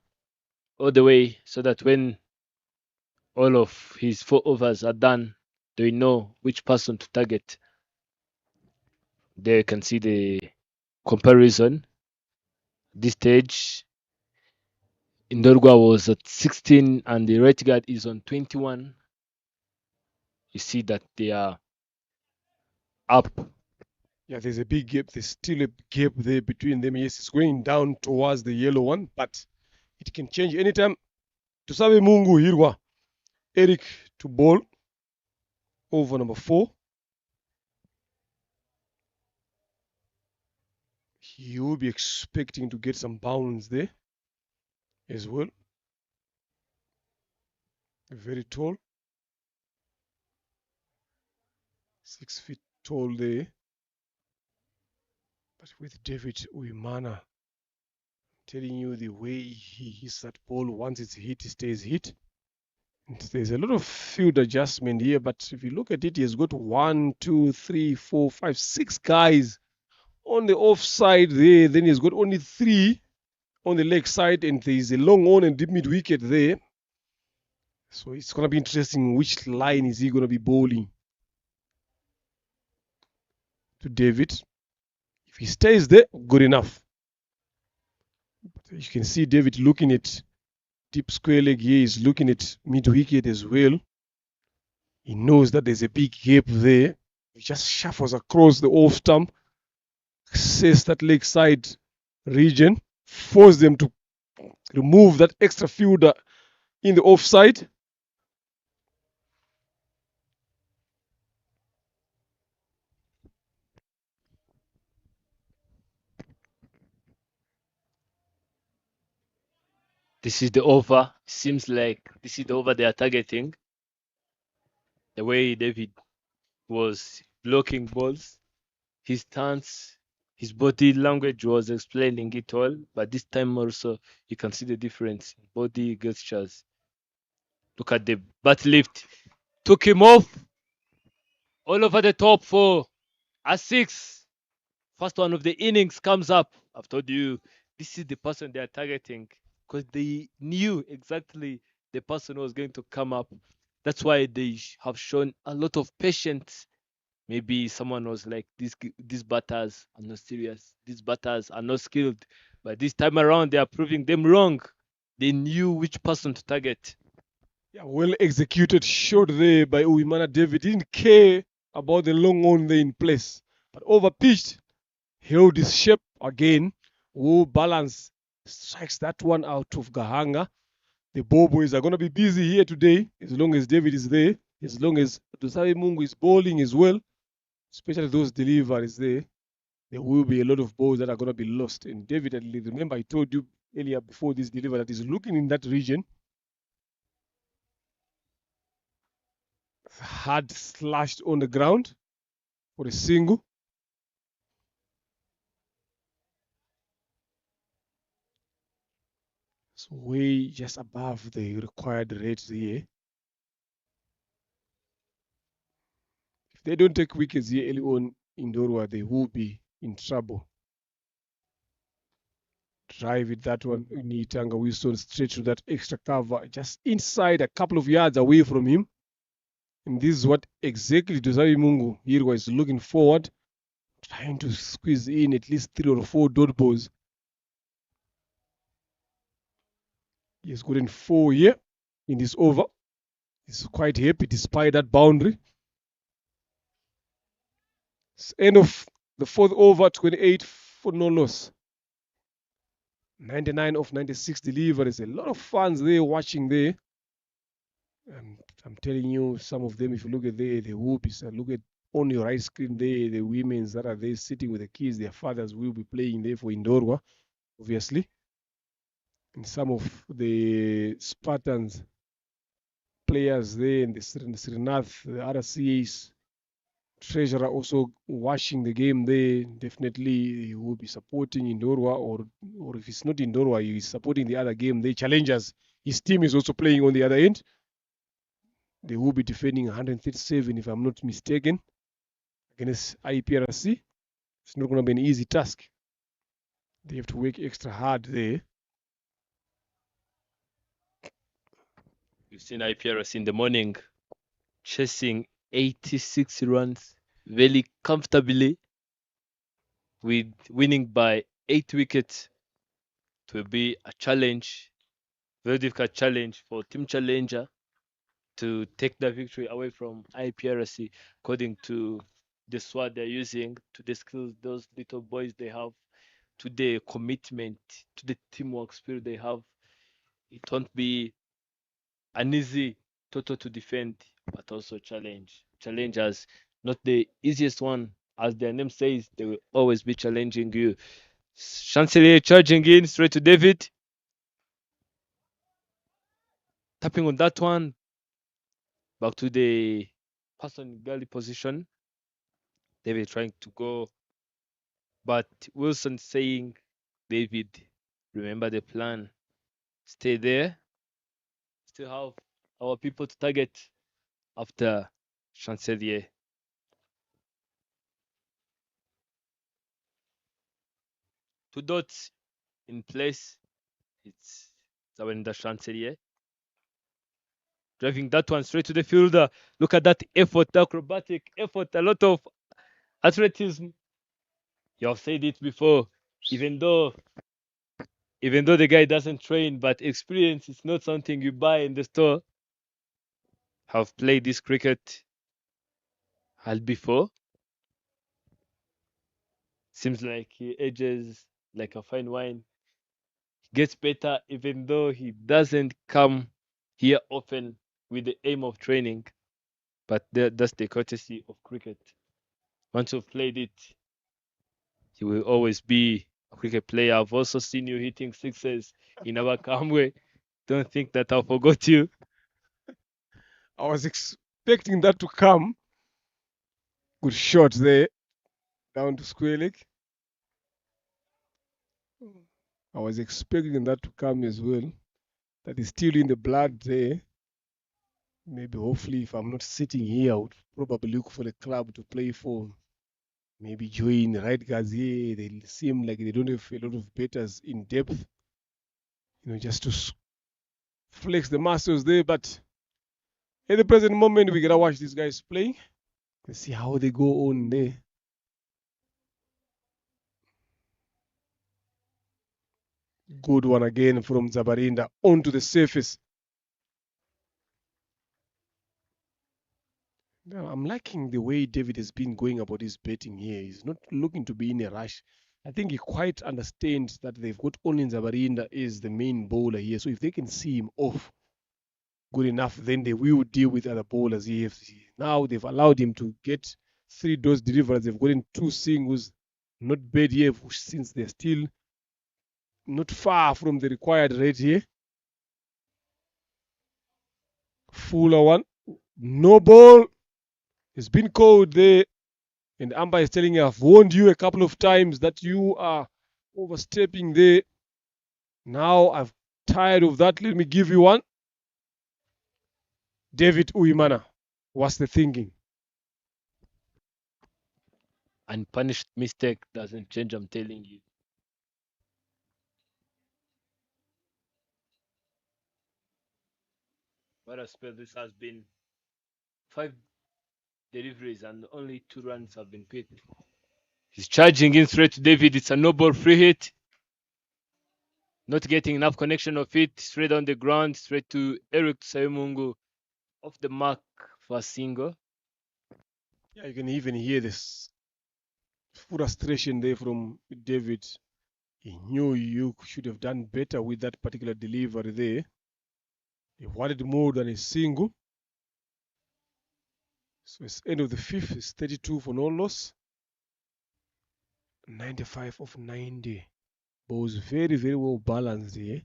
all the way so that when all of his 4 overs are done, they know which person to target. There you can see the comparison. This stage, Indorgwa was at 16 and the right guard is on 21. You see that they are up. Yeah, there's a big gap. There's still a gap there between them. Yes, it's going down towards the yellow one, but it can change anytime. Tusabe Mungu Hirwa. Eric to bowl. Over number 4. He will be expecting to get some bounce there as well. Very tall. 6 feet tall there. But with David Wimana, I'm telling you the way he hits that ball, once it's hit, it stays hit. And there's a lot of field adjustment here, but if you look at it, he has got 1, 2, 3, 4, 5, 6 guys on the offside there. Then he's got only 3 on the leg side, and there's a long on and deep mid wicket there. So it's going to be interesting which line is he going to be bowling to David. If he stays there, good enough. You can see David looking at deep square leg here. He's looking at mid wicket as well. He knows that there's a big gap there. He just shuffles across the off stump, access that leg side region, force them to remove that extra fielder in the offside. This is the over. Seems like this is the over they are targeting. The way David was blocking balls, his stance, his body language was explaining it all. But this time also, you can see the difference in body gestures. Look at the bat lift. Took him off. All over the top for a 6. First one of the innings comes up. I've told you, this is the person they are targeting because they knew exactly the person was going to come up. That's why they have shown a lot of patience. Maybe someone was like, these batters are not serious. These batters are not skilled. But this time around, they are proving them wrong. They knew which person to target. Yeah, well executed shot there by Uwimana David. Didn't care about the long on there in place. But over pitched, held his shape again. Balance strikes that one out of Gahanga. The ball boys are going to be busy here today as long as David is there, as long as Dusabe Mungu is bowling as well, especially those deliveries there. There will be a lot of balls that are going to be lost. And David, remember I told you earlier before this delivery that he's looking in that region. Hard slashed on the ground for a single. It's way just above the required rate here. If they don't take wickets here early on in Dorwa, they will be in trouble. Drive it that one. Nitanga Wilson straight to that extra cover, just inside a couple of yards away from him. And this is what exactly Dusabe Mungu here was looking forward, trying to squeeze in at least 3 or 4 dot balls. He's gotten 4 here in this over. He's quite happy despite that boundary. It's end of the 4th over, 28 for no loss. 99 of 96 deliveries. A lot of fans there watching there. I'm telling you, some of them, if you look at there, the whoopies, look at on your right screen there, the women's that are there sitting with the kids, their fathers will be playing there for Indorwa, obviously. And some of the Spartans players there in the Srinath, the RCA's treasurer also watching the game there. Definitely he will be supporting Indorwa, or if it's not Indorwa, he is supporting the other game. The challengers, his team is also playing on the other end. They will be defending 137, if I'm not mistaken, against IPRC. It's not going to be an easy task. They have to work extra hard there. We've seen IPRC in the morning chasing 86 runs very comfortably, with winning by 8 wickets. It will be a challenge, very difficult challenge for Team Challenger to take the victory away from IPRC, according to the squad they're using, to the skills those little boys they have, to the commitment, to the teamwork spirit they have. It won't be an easy total to defend, but also challenge. Challengers, not the easiest one. As their name says, they will always be challenging you. Chancelier charging in straight to David. Tapping on that one. Back to the person in galley position. David trying to go, but Wilson saying, David, remember the plan. Stay there. Still have our people to target after Chancelier. Two dots in place. It's Zawenda Chancelier. Driving that one straight to the fielder. Look at that effort, the acrobatic effort, a lot of athleticism. You have said it before, even though even though the guy doesn't train, but experience is not something you buy in the store. Have played this cricket hard before. Seems like he ages like a fine wine. Gets better even though he doesn't come here often with the aim of training. But that's the courtesy of cricket. Once you've played it, you will always be a cricket player. I've also seen you hitting sixes in our Kamwe. Don't think that I forgot you. I was expecting that to come. Good shot there. Down to square leg. I was expecting that to come as well. That is still in the blood there. Maybe hopefully if I'm not sitting here, I would probably look for a club to play for. Maybe join right guards here. They seem like they don't have a lot of batters in depth. Just to flex the muscles there. But at the present moment, we're gonna watch these guys play and see how they go on there. Good one again from Zabarinda onto the surface. Now, I'm liking the way David has been going about his betting here. He's not looking to be in a rush. I think he quite understands that they've got only Zabarinda is the main bowler here. So if they can see him off good enough, then they will deal with other bowlers here. Now they've allowed him to get 3 dose deliveries. They've gotten 2 singles. Not bad here since they're still not far from the required rate here. Fuller one. No ball. It's been called there. And umpire is telling you, I've warned you a couple of times that you are overstepping there. Now I'm tired of that. Let me give you one. David Uimana. What's the thinking? Unpunished mistake doesn't change, I'm telling you. What a spell this has been. 5 deliveries and only 2 runs have been picked. He's charging in straight to David. It's a no ball free hit. Not getting enough connection of it. Straight on the ground, straight to Eric Sayumungu. Off the mark for a single. Yeah, you can even hear this frustration there from David. He knew you should have done better with that particular delivery there. He wanted more than a single. So it's end of the 5th. It's 32 for no loss. 95 of 90. Balls very, very well balanced here.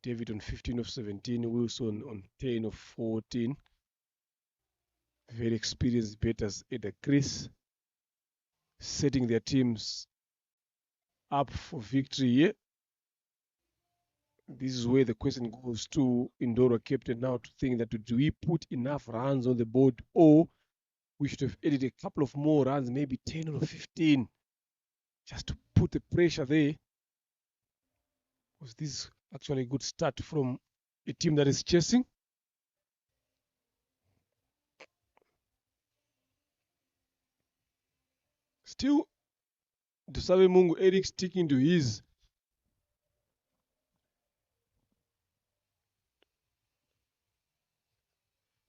David on 15 of 17. Wilson on 10 of 14. Very experienced batters at the crease. Setting their teams up for victory here. This is where the question goes to Indora captain now to think that do we put enough runs on the board, or we should have added a couple of more runs, maybe 10 or 15, just to put the pressure there. Was this actually a good start from a team that is chasing? Still, Dusabe Mungu Eric sticking to his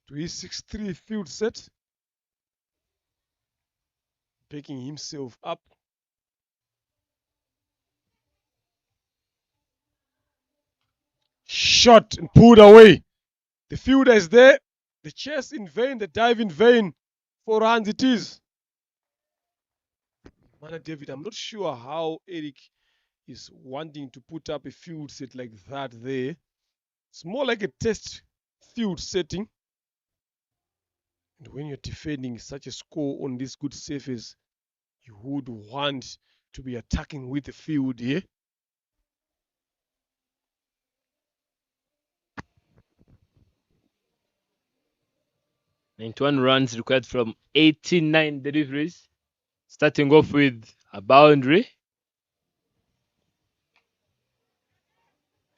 to his 6-3 field set, picking himself up. Shot and pulled away. The fielder is there. The chase in vain, the dive in vain. 4 runs it is. Mana David, I'm not sure how Eric is wanting to put up a field set like that there. It's more like a test field setting. And when you're defending such a score on this good surface, you would want to be attacking with the field here. Ninety-one runs required from 89 deliveries. Starting off with a boundary.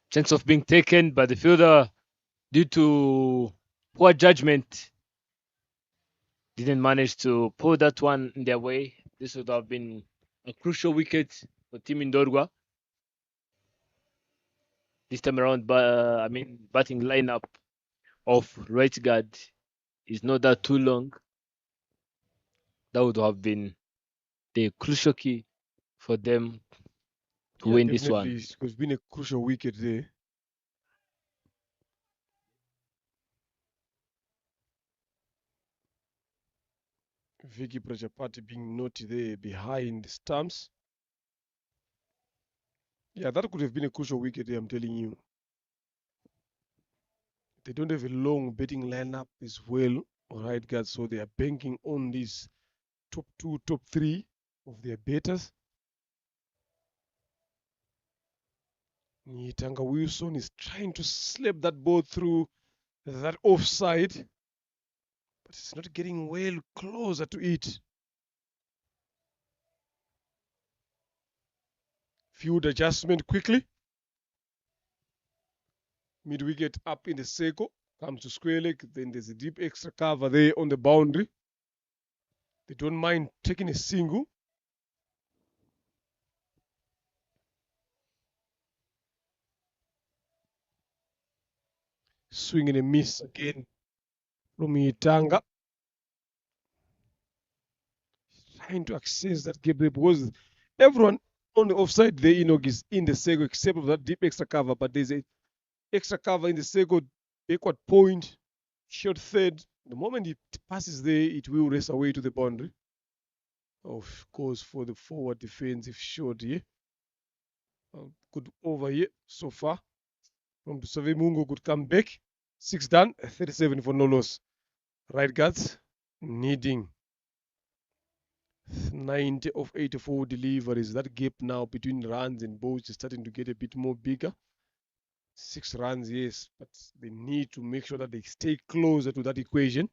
Chance of being taken by the fielder due to poor judgment. Didn't manage to pull that one in their way. This would have been a crucial wicket for Team Indorgwa. this time around, batting lineup of right guard is not that too long. That would have been the crucial key for them to win this one. Definitely, it's been a crucial wicket there. Vicky Prajapati being naughty there behind the stumps. Yeah, that could have been a crucial wicket there, I'm telling you. They don't have a long batting lineup as well, right, guys? So they are banking on these top 2, top 3 of their batters. Nyitanga Wilson is trying to slap that ball through that offside, but it's not getting well closer to it. Field adjustment quickly. Mid wicket up in the circle, comes to square leg, then there's a deep extra cover there on the boundary. They don't mind taking a single. Swing and a miss again from Nyitanga. Trying to access that gap there because everyone on the offside there, is in the circle except for that deep extra cover, but there's a extra cover in the circle, backward point, short third. The moment it passes there, it will race away to the boundary. Of course, for the forward defensive shot here. Good over here so far. From Tusave Mungo could come back. 6 done, 37 for no loss. Right guards needing 90 of 84 deliveries. That gap now between runs and balls is starting to get a bit more bigger. 6 runs, yes, but they need to make sure that they stay closer to that equation.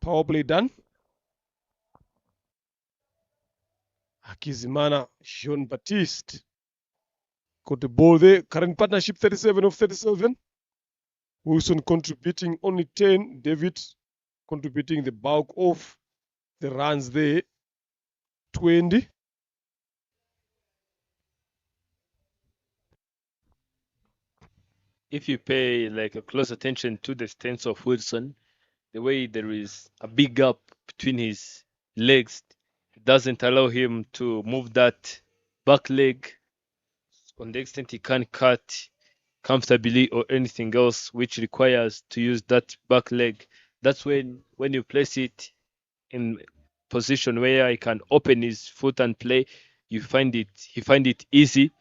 Power play done. Hakizimana, Jean Baptiste got the ball there. Current partnership 37 of 37. Wilson contributing only 10. David contributing the bulk of the runs there. 20. If you pay like a close attention to the stance of Wilson, the way there is a big gap between his legs doesn't allow him to move that back leg on the extent he can cut comfortably or anything else which requires to use that back leg. That's when you place it in position where he can open his foot and play, he find it easy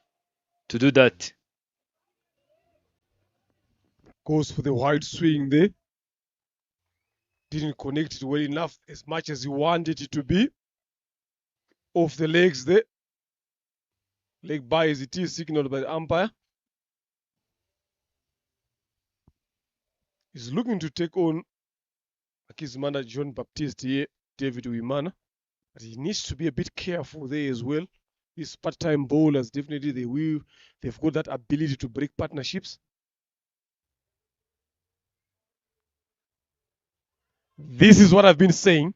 to do that. Goes for the wide swing there. Didn't connect it well enough as much as he wanted it to be. Off the legs there. Leg by as it is signaled by the umpire. He's looking to take on Akizimana John Baptiste here, David Wimana. But he needs to be a bit careful there as well. These part-time bowlers, definitely they've got that ability to break partnerships. This is what I've been saying.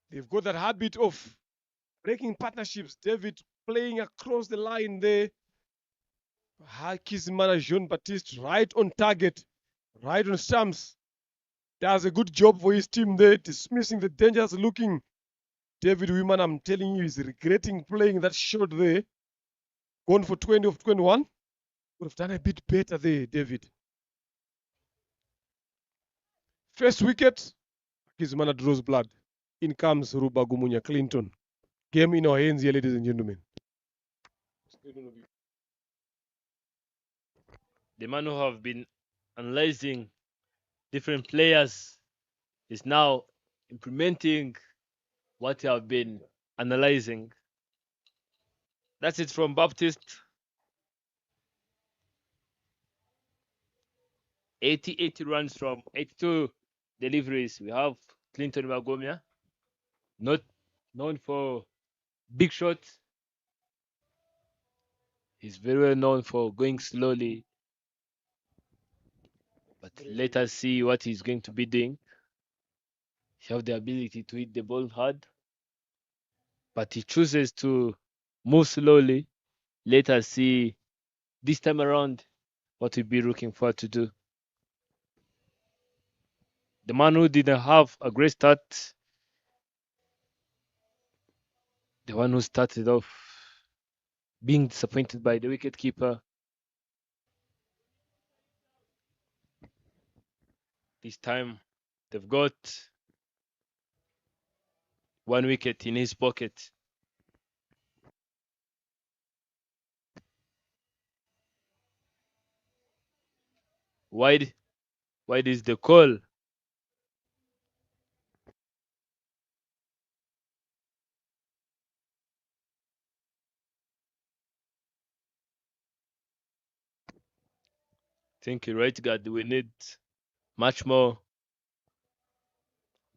They've got that habit of breaking partnerships. David playing across the line there. Hakizimana Jean Baptiste right on target, right on stumps. Does a good job for his team there, dismissing the dangerous looking David Wiman. I'm telling you, he's regretting playing that shot there. Gone for 20 of 21. Would have done a bit better there, David. First wicket, Hakizimana draws blood. In comes Ruba Gumunya Clinton. Game in our hands here, ladies and gentlemen. The man who have been analyzing different players is now implementing what he have been analyzing. That's it from Baptiste. 80 runs from 82 deliveries. We have Clinton Magomia, not known for big shots. He's very well known for going slowly. But let us see what he's going to be doing. He has the ability to hit the ball hard, but he chooses to move slowly Let us see this time around what we'll be looking forward to do. The man who didn't have a great start, the one who started off being disappointed by the wicket keeper. This time they've got 1 wicket in his pocket. Wide is the call. Think you're right, God. We need much more.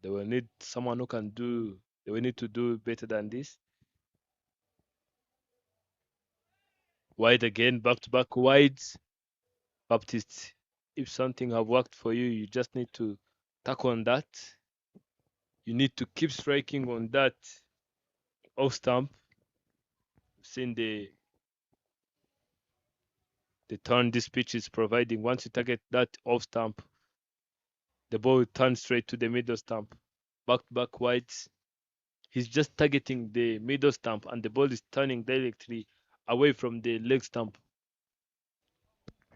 They will need someone who can do. They will need to do better than this. Wide again, back to back wides. Baptist, if something have worked for you, you just need to tackle on that. You need to keep striking on that off stump. Seeing the turn this pitch is providing. Once you target that off stump, the ball will turn straight to the middle stump. Back to back wides. He's just targeting the middle stump and the ball is turning directly away from the leg stump.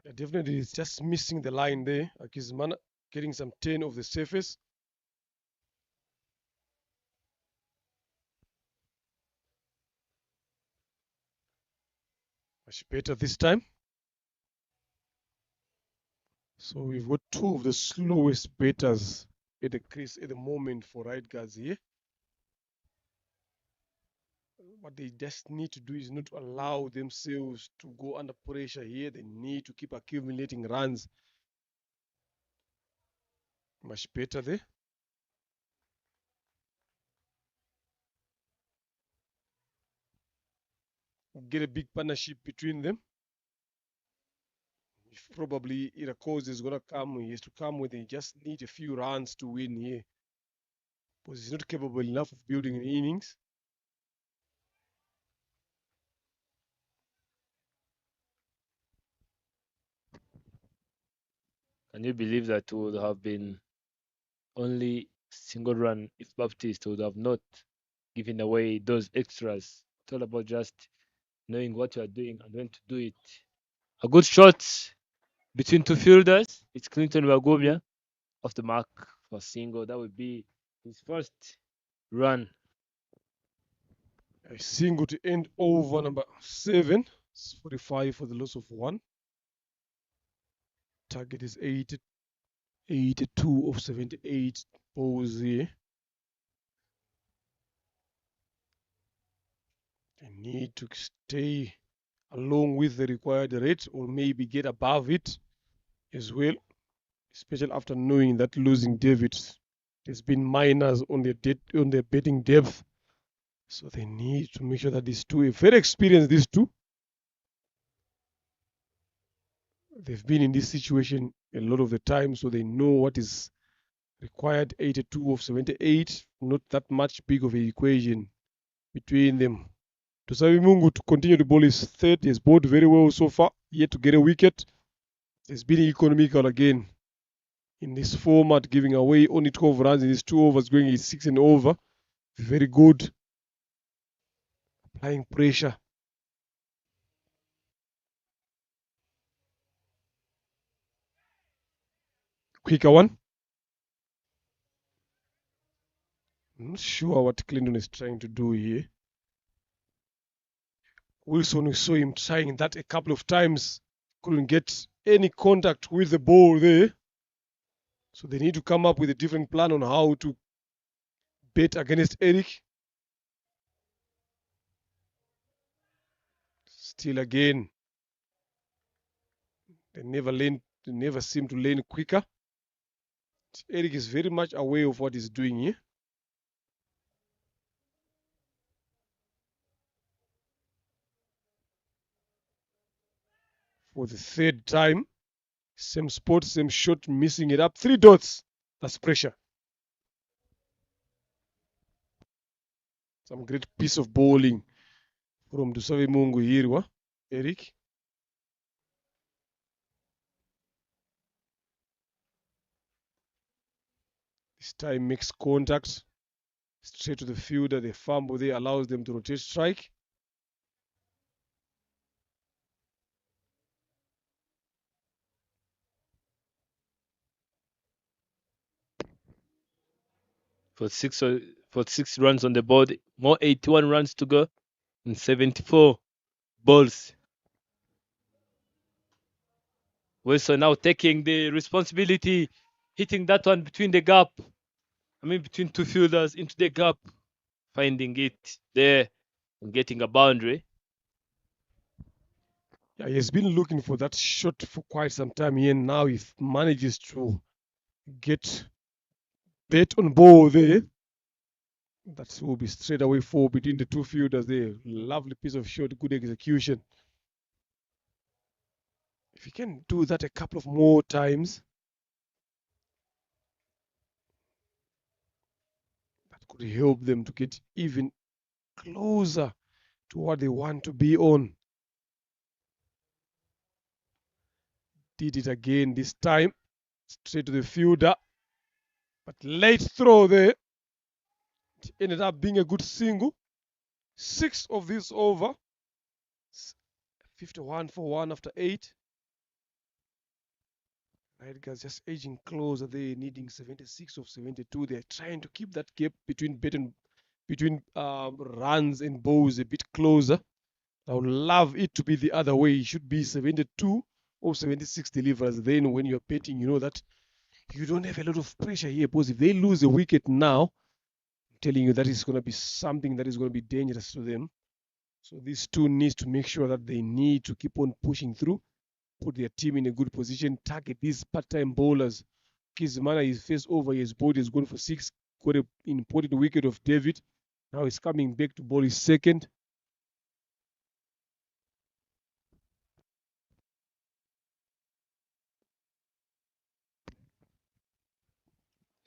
Yeah, definitely, he's just missing the line there. Akizimana getting some 10 of the surface. Much better this time. So we've got 2 of the slowest batters at the crease at the moment for right guards here. What they just need to do is not to allow themselves to go under pressure here. They need to keep accumulating runs. Much better there. Get a big partnership between them. If probably Irakoze is going to come, he has to come with, he just need a few runs to win here. Because he's not capable enough of building an innings. Can you believe that would have been only single run if Baptist would have not given away those extras? It's all about just knowing what you are doing and when to do it. A good shot between 2 fielders. It's Clinton Wagomia off the mark for single. That would be his first run. A single to end over number 7. It's 45 for the loss of 1. Target is 82 of 78 balls here. They need to stay along with the required rate or maybe get above it as well, especially after knowing that losing David has been minors on their betting depth. So they need to make sure that these two are very experienced, these two. They've been in this situation a lot of the time, so they know what is required. 82 of 78, not that much big of an equation between them. Tusabe Mungu to continue to bowl his third. He has bowled very well so far, yet to get a wicket. He's been economical again in this format, giving away only 12 runs in his 2 overs, going 6 and over. Very good. Applying pressure. Quicker one. I'm not sure what Clinton is trying to do here. Wilson, we saw him trying that a couple of times. Couldn't get any contact with the ball there. So they need to come up with a different plan on how to bet against Eric. Still again. They never seem to lane quicker. Eric is very much aware of what he's doing here. For the 3rd time, same spot, same shot, missing it up. 3 dots. That's pressure. Some great piece of bowling from Dusabe Mungu here. Eric. This time makes contact straight to the fielder. The fumble there allows them to rotate strike. For six runs on the board, more 81 runs to go, and 74 balls. Wilson now taking the responsibility, hitting that one between the gap. Between two fielders into the gap, finding it there and getting a boundary. Yeah, he has been looking for that shot for quite some time here. Now he manages to get bet on ball there. That will be straight away four between the two fielders there. Lovely piece of shot, good execution. If you can do that a couple of more times, that could help them to get even closer to what they want to be on. Did it again this time, straight to the fielder, but late throw there. It ended up being a good single. 6 of this over. 51 for 1 after 8. Right guys, just edging closer. They're needing 76 of 72. They're trying to keep that gap between runs and balls a bit closer. I would love it to be the other way. It should be 72 or 76 delivers. Then when you're betting, you know that you don't have a lot of pressure here, because if they lose a wicket now, I'm telling you that is going to be something that is going to be dangerous to them. So these two needs to make sure that they need to keep on pushing through, put their team in a good position, target these part-time bowlers. Kizimana is face over, his body is going for 6, got an important wicket of David. Now he's coming back to bowl his second.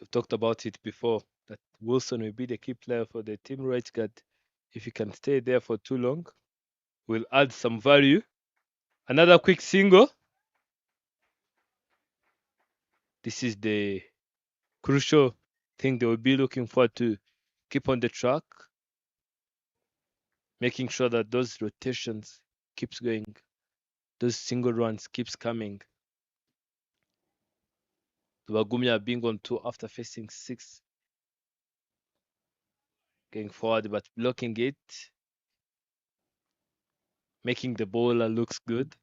We've talked about it before, that Wilson will be the key player for the team right guard. If he can stay there for too long, will add some value. Another quick single. This is the crucial thing they will be looking for to keep on the track, making sure that those rotations keeps going, those single runs keeps coming. Wagumya being on 2 after facing 6, going forward but blocking it, making the bowler looks good.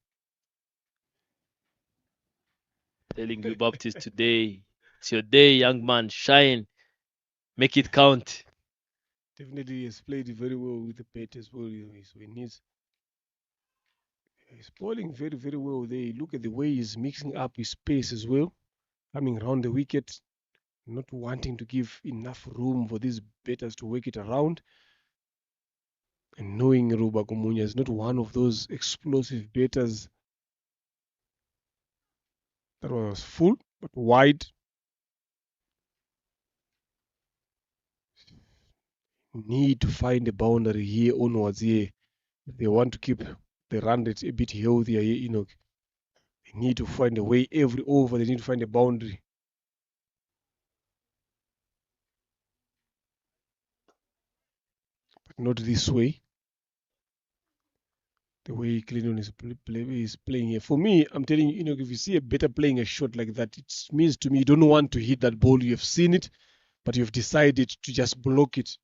Telling you, Baptist, today it's your day, young man. Shine, make it count. Definitely has played very well with the bat as well. So he's bowling very, very well there. Look at the way he's mixing up his pace as well, coming around the wicket, not wanting to give enough room for these batters to work it around. And knowing Ruba Gumunya is not one of those explosive batters. That was full, but wide. Need to find a boundary here onwards here. If they want to keep the run rate a bit healthier here, they need to find a way every over. They need to find a boundary. But not this way. The way Clinton is playing here. For me, I'm telling you, if you see a better playing a shot like that, it means to me you don't want to hit that ball. You have seen it, but you've decided to just block it.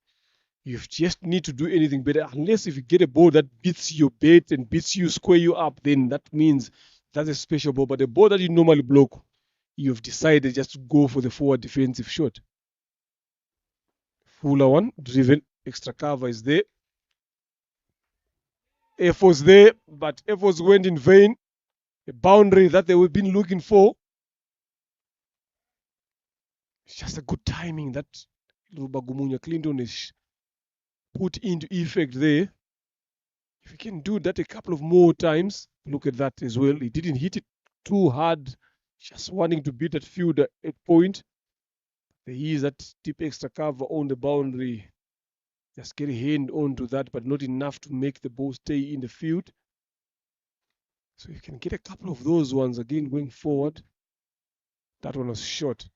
You just need to do anything better. Unless if you get a ball that beats your bait and beats you, square you up, then that means that's a special ball. But the ball that you normally block, you've decided just to go for the forward defensive shot. Fuller one, driven, extra cover is there. Efforts there, but efforts went in vain. A boundary that they were been looking for. It's just a good timing that Rubagumunya Clinton is put into effect there. If you can do that a couple of more times, look at that as well. He didn't hit it too hard, just wanting to beat that fielder at point. There is that deep extra cover on the boundary. Just get a hand onto that, but not enough to make the ball stay in the field. So you can get a couple of those ones again going forward. That one was short.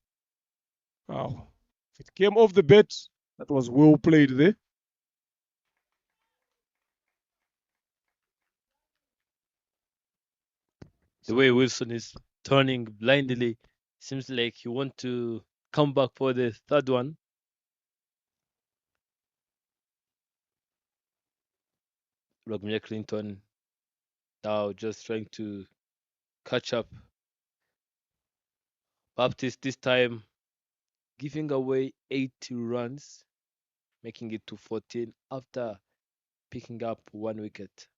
Wow. If it came off the bat, that was well played there. The way Wilson is turning blindly, seems like he want to come back for the third one. Rogmia Clinton now just trying to catch up. Baptist this time giving away 80 runs, making it to 14 after picking up 1 wicket.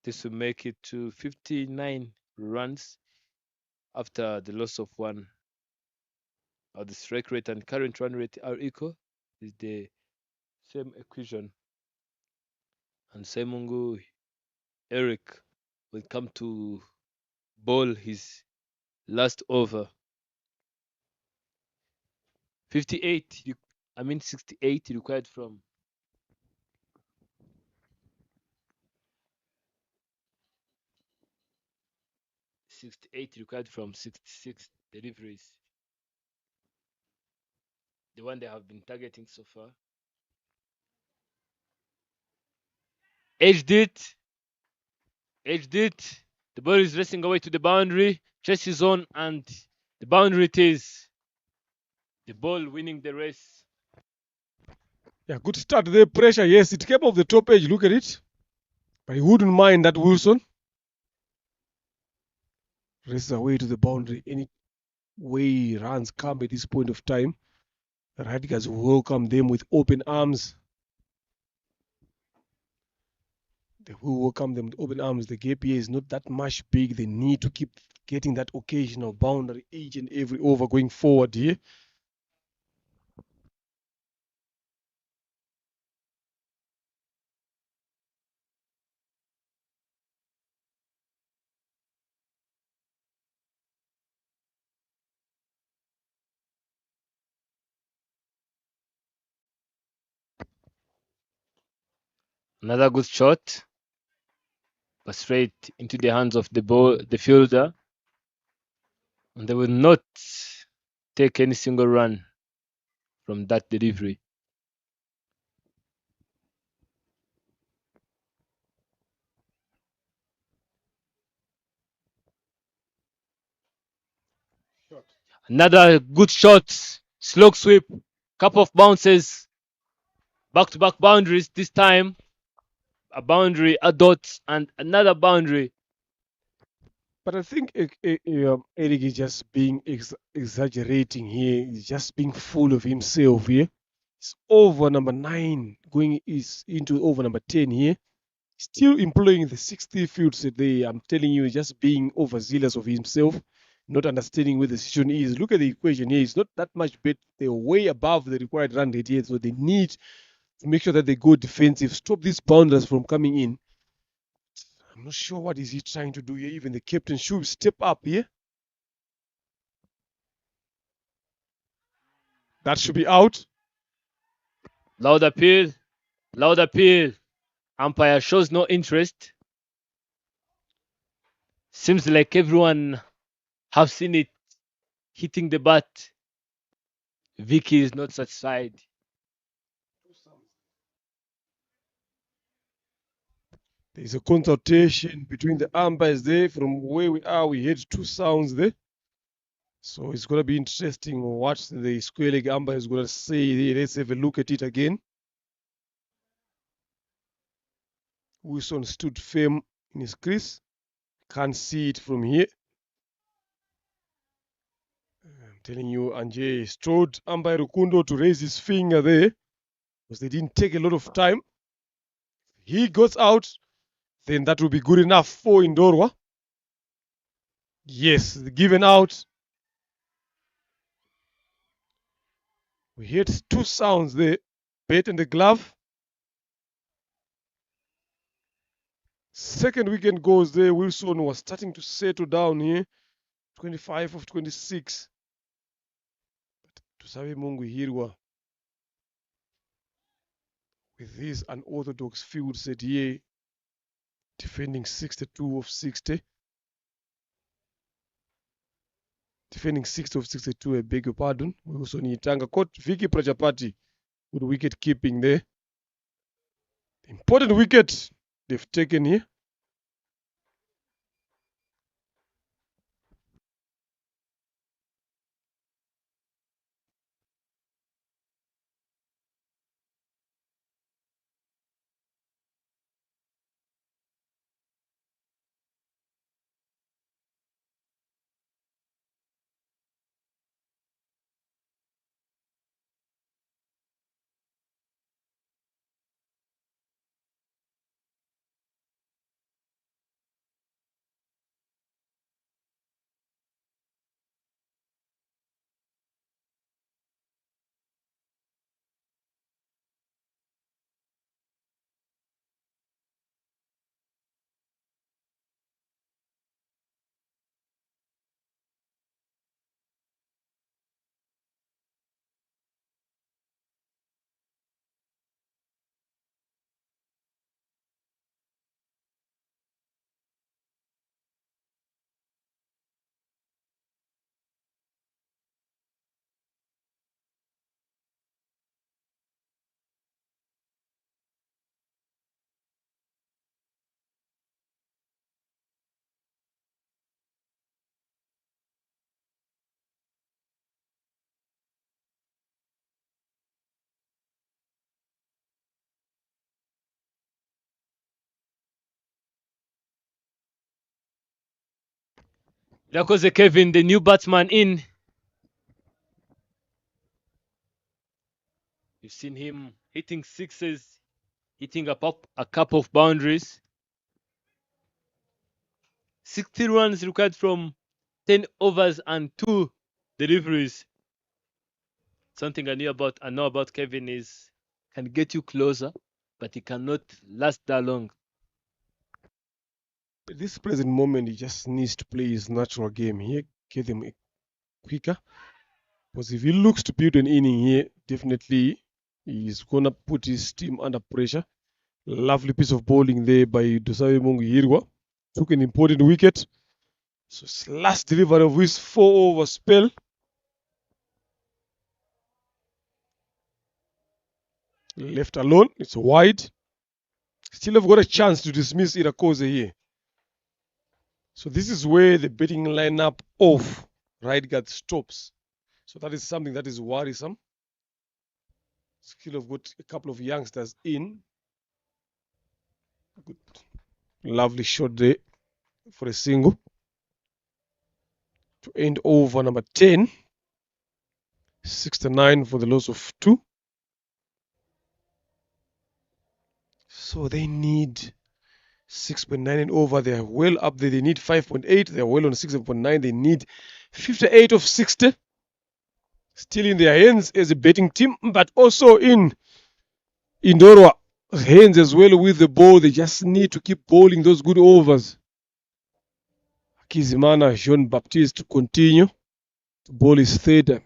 This will make it to 59 runs after the loss of 1. Now the strike rate and current run rate are equal. Is the same equation. And Saimungu Eric will come to bowl his last over. 68 required from 66 deliveries. The one they have been targeting so far. Edged it. The ball is racing away to the boundary. Chases on, and the boundary it is. The ball winning the race. Yeah, good start there. Pressure, yes, it came off the top edge. Look at it. But he wouldn't mind that Wilson. Races away to the boundary. Any way runs come at this point of time, the Radicals welcome them with open arms. They will welcome them with open arms. The gap here is not that much big. They need to keep getting that occasional boundary each and every over going forward here. Another good shot, but straight into the hands of the fielder, and they will not take any single run from that delivery. Another good shot, slog sweep, couple of bounces, back-to-back boundaries. This time, a boundary, a dot, and another boundary. But I think Eric is just being exaggerating here. He's just being full of himself here. It's over number 9, going is into over number 10 here. Still employing the 60 fields today. I'm telling you, just being overzealous of himself, not understanding where the situation is. Look at the equation here. It's not that much better. They're way above the required run rate here, so they need to make sure that they go defensive, stop these boundaries from coming in. I'm not sure what is he trying to do here. Even the captain should step up here. That should be out. Loud appeal. Umpire shows no interest. Seems like everyone have seen it hitting the bat. Vicky is not satisfied. There's a consultation between the umpires there. From where we are, we heard 2 sounds there. So it's going to be interesting what the square leg umpire is going to say there. Let's have a look at it again. Wilson stood firm in his crease. Can't see it from here. I'm telling you, Anje strode umpire Rukundo to raise his finger there because they didn't take a lot of time. He goes out, then that will be good enough for Indorwa. Yes, given out. We heard 2 sounds there. Bat and the glove. Second weekend goes there. Wilson was starting to settle down here. 25 of 26. But Tusabe Mungu Hirwa, with this unorthodox field set here, Defending 62 of 60. Defending 60 of 62, I beg your pardon. We also need Tanga coach Vicky Prajapati with wicket keeping there. Important wicket they've taken here. Irakoze Kevin, the new batsman in. You've seen him hitting sixes, hitting a couple of boundaries. 60 runs required from 10 overs and 2 deliveries. Something I know about Kevin is can get you closer, but he cannot last that long. At this present moment, he just needs to play his natural game here, get him quicker. Because if he looks to build an inning here, definitely he's gonna put his team under pressure. Lovely piece of bowling there by Dosawe Mungu. Took an important wicket. So his last delivery of his 4-over spell. Left alone, it's wide. Still have got a chance to dismiss Irakoze here. So this is where the batting lineup of right guard stops. So that is something that is worrisome. Still have got a couple of youngsters in. Good. Lovely shot there for a single. To end over number 10. 69 for the loss of 2. So they need 6.9 and over. They are well up there. They need 5.8. They are well on 6.9. They need 58 of 60. Still in their hands as a betting team, but also in Indorwa hands as well with the ball. They just need to keep bowling those good overs. Kizimana, Jean Baptiste to continue to bowl his third.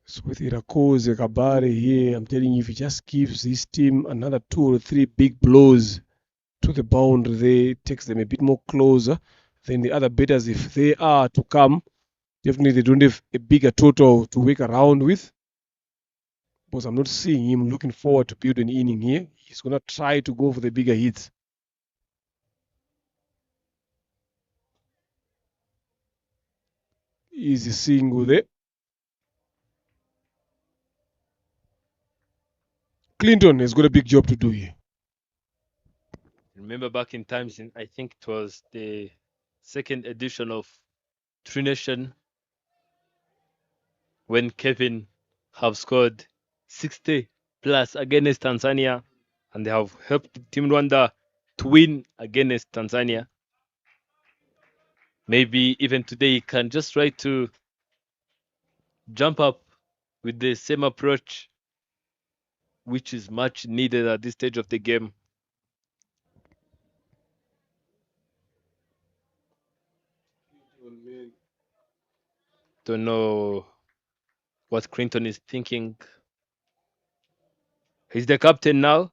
So with Irakoze Kabare here, I'm telling you, if he just gives his team another 2 or 3 big blows to the boundary, they takes them a bit more closer than the other batters if they are to come. Definitely they don't have a bigger total to work around with. Because I'm not seeing him looking forward to build an inning here. He's going to try to go for the bigger hits. Easy single there. Clinton has got a big job to do here. Remember back in times, I think it was the second edition of Tri Nation when Kevin have scored 60 plus against Tanzania, and they have helped Team Rwanda to win against Tanzania. Maybe even today he can just try to jump up with the same approach, which is much needed at this stage of the game. Don't know what Clinton is thinking. He's the captain now.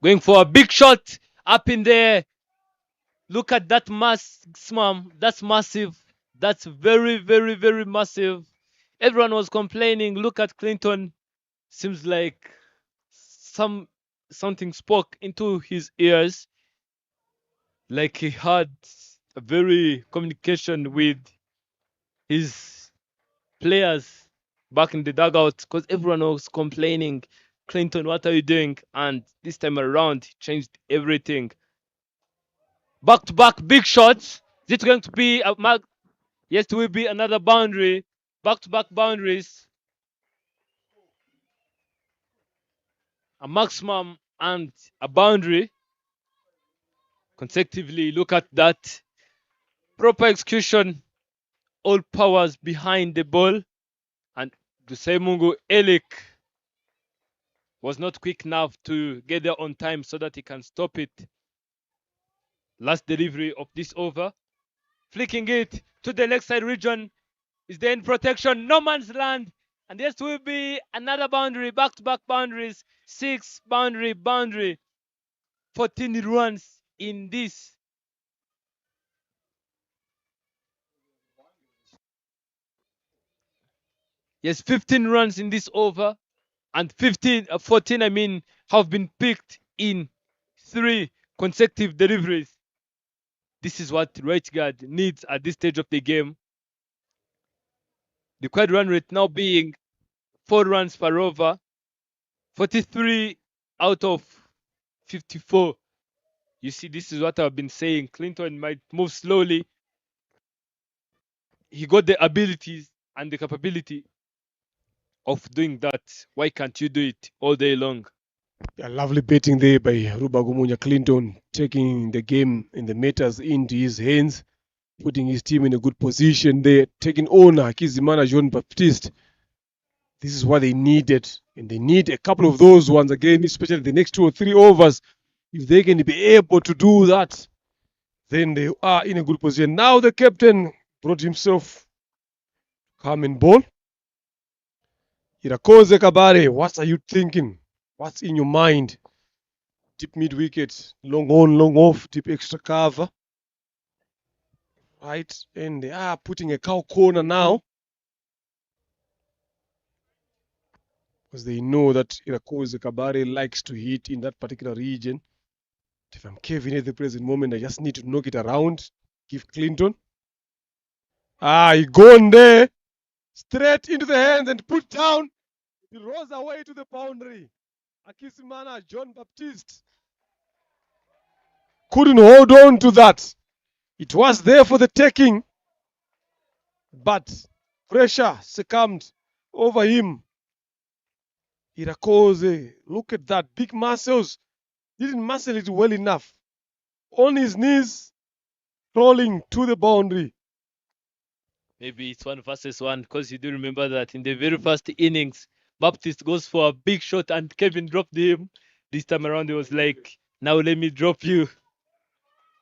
Going for a big shot up in there. Look at that maximum. That's massive. That's very, very, very massive. Everyone was complaining. Look at Clinton. Seems like something spoke into his ears. Like he had a very communication with his players back in the dugout, because everyone was complaining, Clinton, what are you doing? And this time around, he changed everything. Back to back big shots. Is it going to be a mark? Yes, it will be another boundary. Back to back boundaries. A maximum and a boundary consecutively. Look at that. Proper execution. All powers behind the ball. And Dusemungu Elik was not quick enough to get there on time so that he can stop it. Last delivery of this over. Flicking it to the leg side region. Is there in protection? No man's land. And this will be another boundary. Back-to-back boundaries. 6 boundary. 14 runs in this. Yes, 15 runs in this over. And 14, have been picked in 3 consecutive deliveries. This is what right guard needs at this stage of the game. The required run rate now being 4 runs per over. 43 out of 54. You see, this is what I've been saying. Clinton might move slowly. He got the abilities and the capability of doing that. Why can't you do it all day long? Yeah, lovely betting there by Rubagumunya Clinton, taking the game in the matters into his hands, putting his team in a good position there, taking owner Kizimana Jean Baptiste. This is what they needed, and they need a couple of those ones again, especially the next 2 or 3 overs. If they can be able to do that, then they are in a good position. Now the captain brought himself come and ball. Irakoze Kabare, what are you thinking? What's in your mind? Deep mid wicket, long on, long off, deep extra cover. Right, and they are putting a cow corner now, because they know that Irakoze Kabare likes to hit in that particular region. If I'm Kevin at the present moment, I just need to knock it around, give Clinton. He gone there, straight into the hands and put down. He rolls away to the boundary. Akisimana John Baptiste couldn't hold on to that. It was there for the taking, but pressure succumbed over him. Irakoze, look at that, big muscles. Didn't muscle it well enough. On his knees, rolling to the boundary. Maybe it's 1 versus 1, because you do remember that in the very first innings, Baptiste goes for a big shot and Kevin dropped him. This time around, he was like, now let me drop you.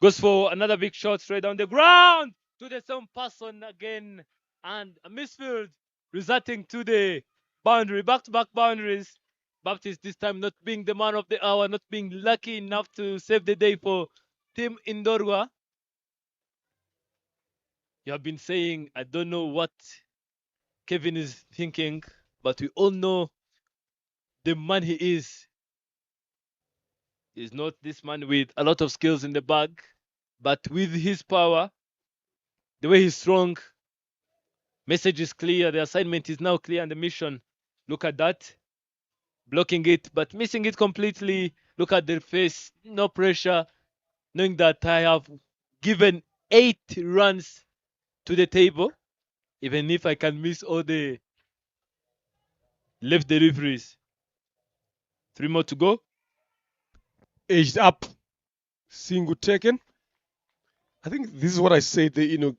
Goes for another big shot straight down the ground to the same person again. And a misfield resulting to the boundary, back-to-back boundaries. Baptiste this time not being the man of the hour, not being lucky enough to save the day for Team Indorwa. You have been saying, I don't know what Kevin is thinking, but we all know the man he is. He's not this man with a lot of skills in the bag, but with his power, the way he's strong, message is clear, the assignment is now clear, and the mission. Look at that. Blocking it, but missing it completely. Look at their face, no pressure, knowing that I have given 8 runs to the table, even if I can miss all the left deliveries. 3 more to go. Aged up, single taken. I think this is what I said.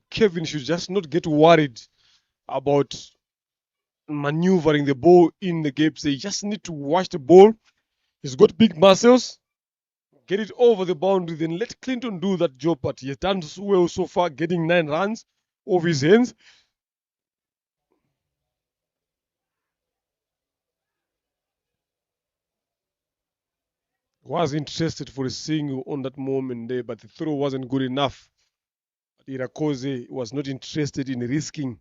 Kevin should just not get worried about maneuvering the ball in the gaps. They just need to watch the ball. He's got big muscles. Get it over the boundary, then let Clinton do that job. But he has done well so far, getting 9 runs off his hands. Was interested for a single on that moment there, but the throw wasn't good enough. Irakoze was not interested in risking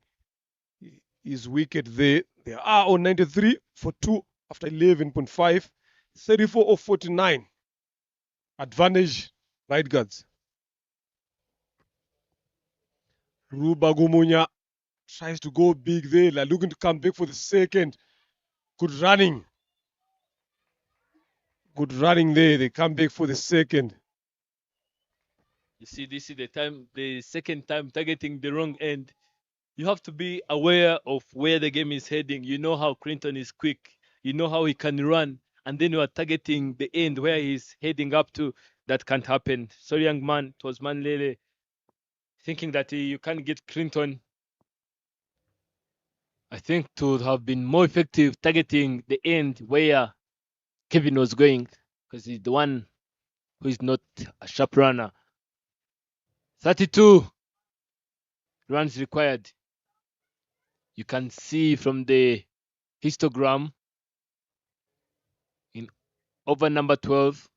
his wicket there. They are on 93 for 2 after 11.5, 34 of 49. Advantage, right guards. Ruba Gumunya tries to go big there, like looking to come back for the second. Good running. Good running there. They come back for the second. You see, this is the second time targeting the wrong end. You have to be aware of where the game is heading. You know how Clinton is quick. You know how he can run. And then you are targeting the end where he's heading up to. That can't happen. Sorry, young man. It was Manlele thinking that you can't get Clinton. I think to have been more effective targeting the end where Kevin was going, because he's the one who is not a sharp runner. 32 runs required. You can see from the histogram in over number 12,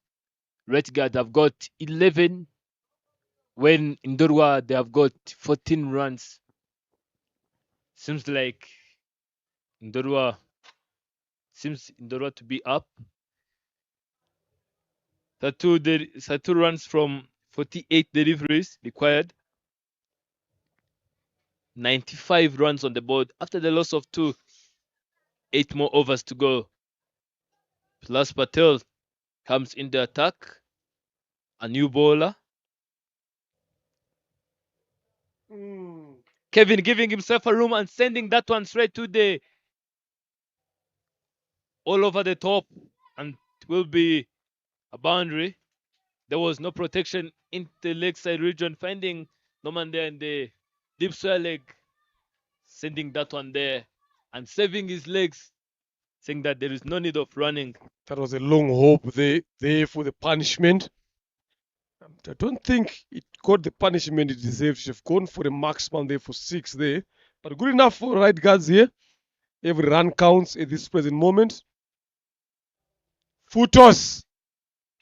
Red Guard have got 11, when in Dorwa they have got 14 runs. Seems Indorwa to be up. 32 runs from 48 deliveries required. 95 runs on the board after the loss of 2. 8 more overs to go. Plus Patel comes in the attack. A new bowler. Kevin giving himself a room and sending that one straight to the all over the top, and it will be a boundary. There was no protection in the leg side region, finding Norman there in the deep square leg, sending that one there and saving his legs, saying that there is no need of running. That was a long hope there for the punishment. I don't think it got the punishment it deserved. It should have gone for a maximum there for 6 there. But good enough for right guards here. Every run counts at this present moment. Full toss.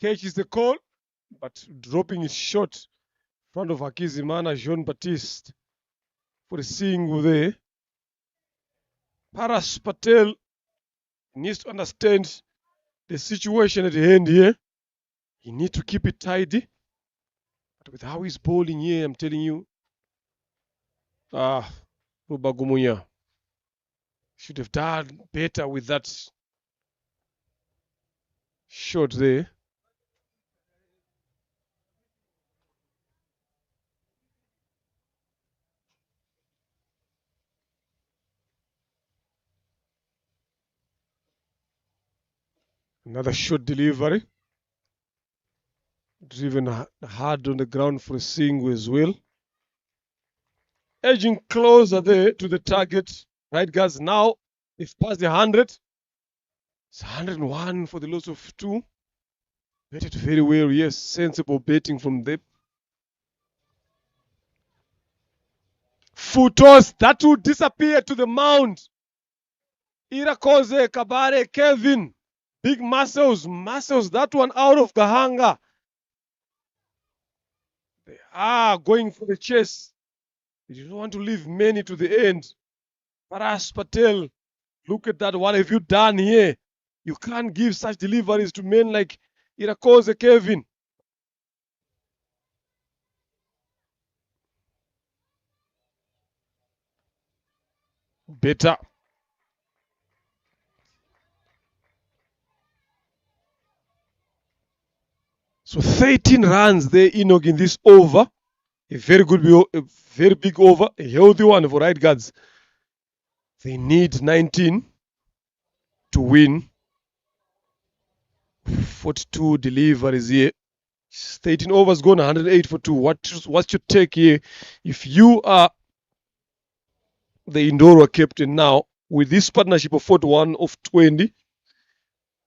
Catches the call, but dropping his shot in front of Hakizimana Jean Baptiste for a single there. Paras Patel needs to understand the situation at hand here. He needs to keep it tidy. But with how he's bowling here, I'm telling you, Ruba Gumunya should have done better with that shot there. Another short delivery. Driven hard on the ground for a single as well. Edging closer there to the target. Right guys, now they've passed the 100. It's 101 for the loss of 2. Betted very well, yes. Sensible betting from them. Full toss. That will disappear to the mound. Irakoze, Kabare, Kevin. Big muscles. That one out of Gahanga. They are going for the chase. They don't want to leave many to the end. Paras Patel, look at that. What have you done here? You can't give such deliveries to men like Irakoze, Kevin. Better. So 13 runs there, Enoch, in this over. A very big over, a healthy one for right guards. They need 19 to win. 42 deliveries here. 13 overs gone, 108 for 2. What's your take here? If you are the Indora captain now, with this partnership of 41 of 20,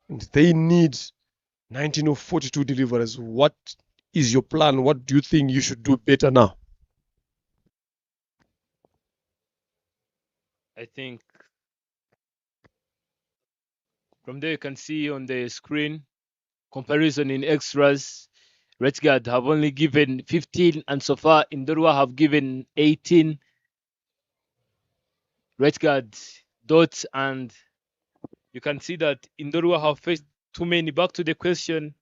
and they need 19 of 42 deliveries, what is your plan? What do you think you should do better now? I think from there you can see on the screen comparison in extras, Red Guard have only given 15, and so far Indorwa have given 18. Red Guard dots, and you can see that Indorwa have faced too many. Back to the question,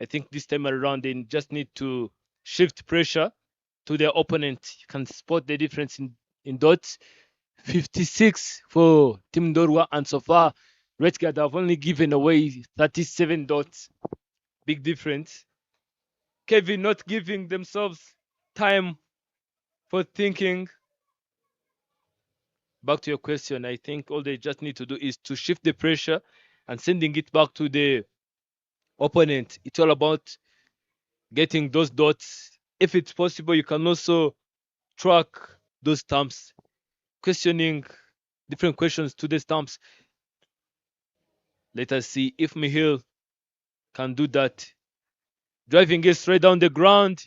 I think this time around they just need to shift pressure to their opponent. You can spot the difference in dots. 56 for Team Indorwa, and so far Red Guard have only given away 37 dots. Big difference. Kevin not giving themselves time for thinking. Back to your question, I think all they just need to do is to shift the pressure and sending it back to the opponent. It's all about getting those dots. If it's possible, you can also track those stumps, questioning different questions to the stumps. Let us see if Michiel can do that. Driving it straight down the ground.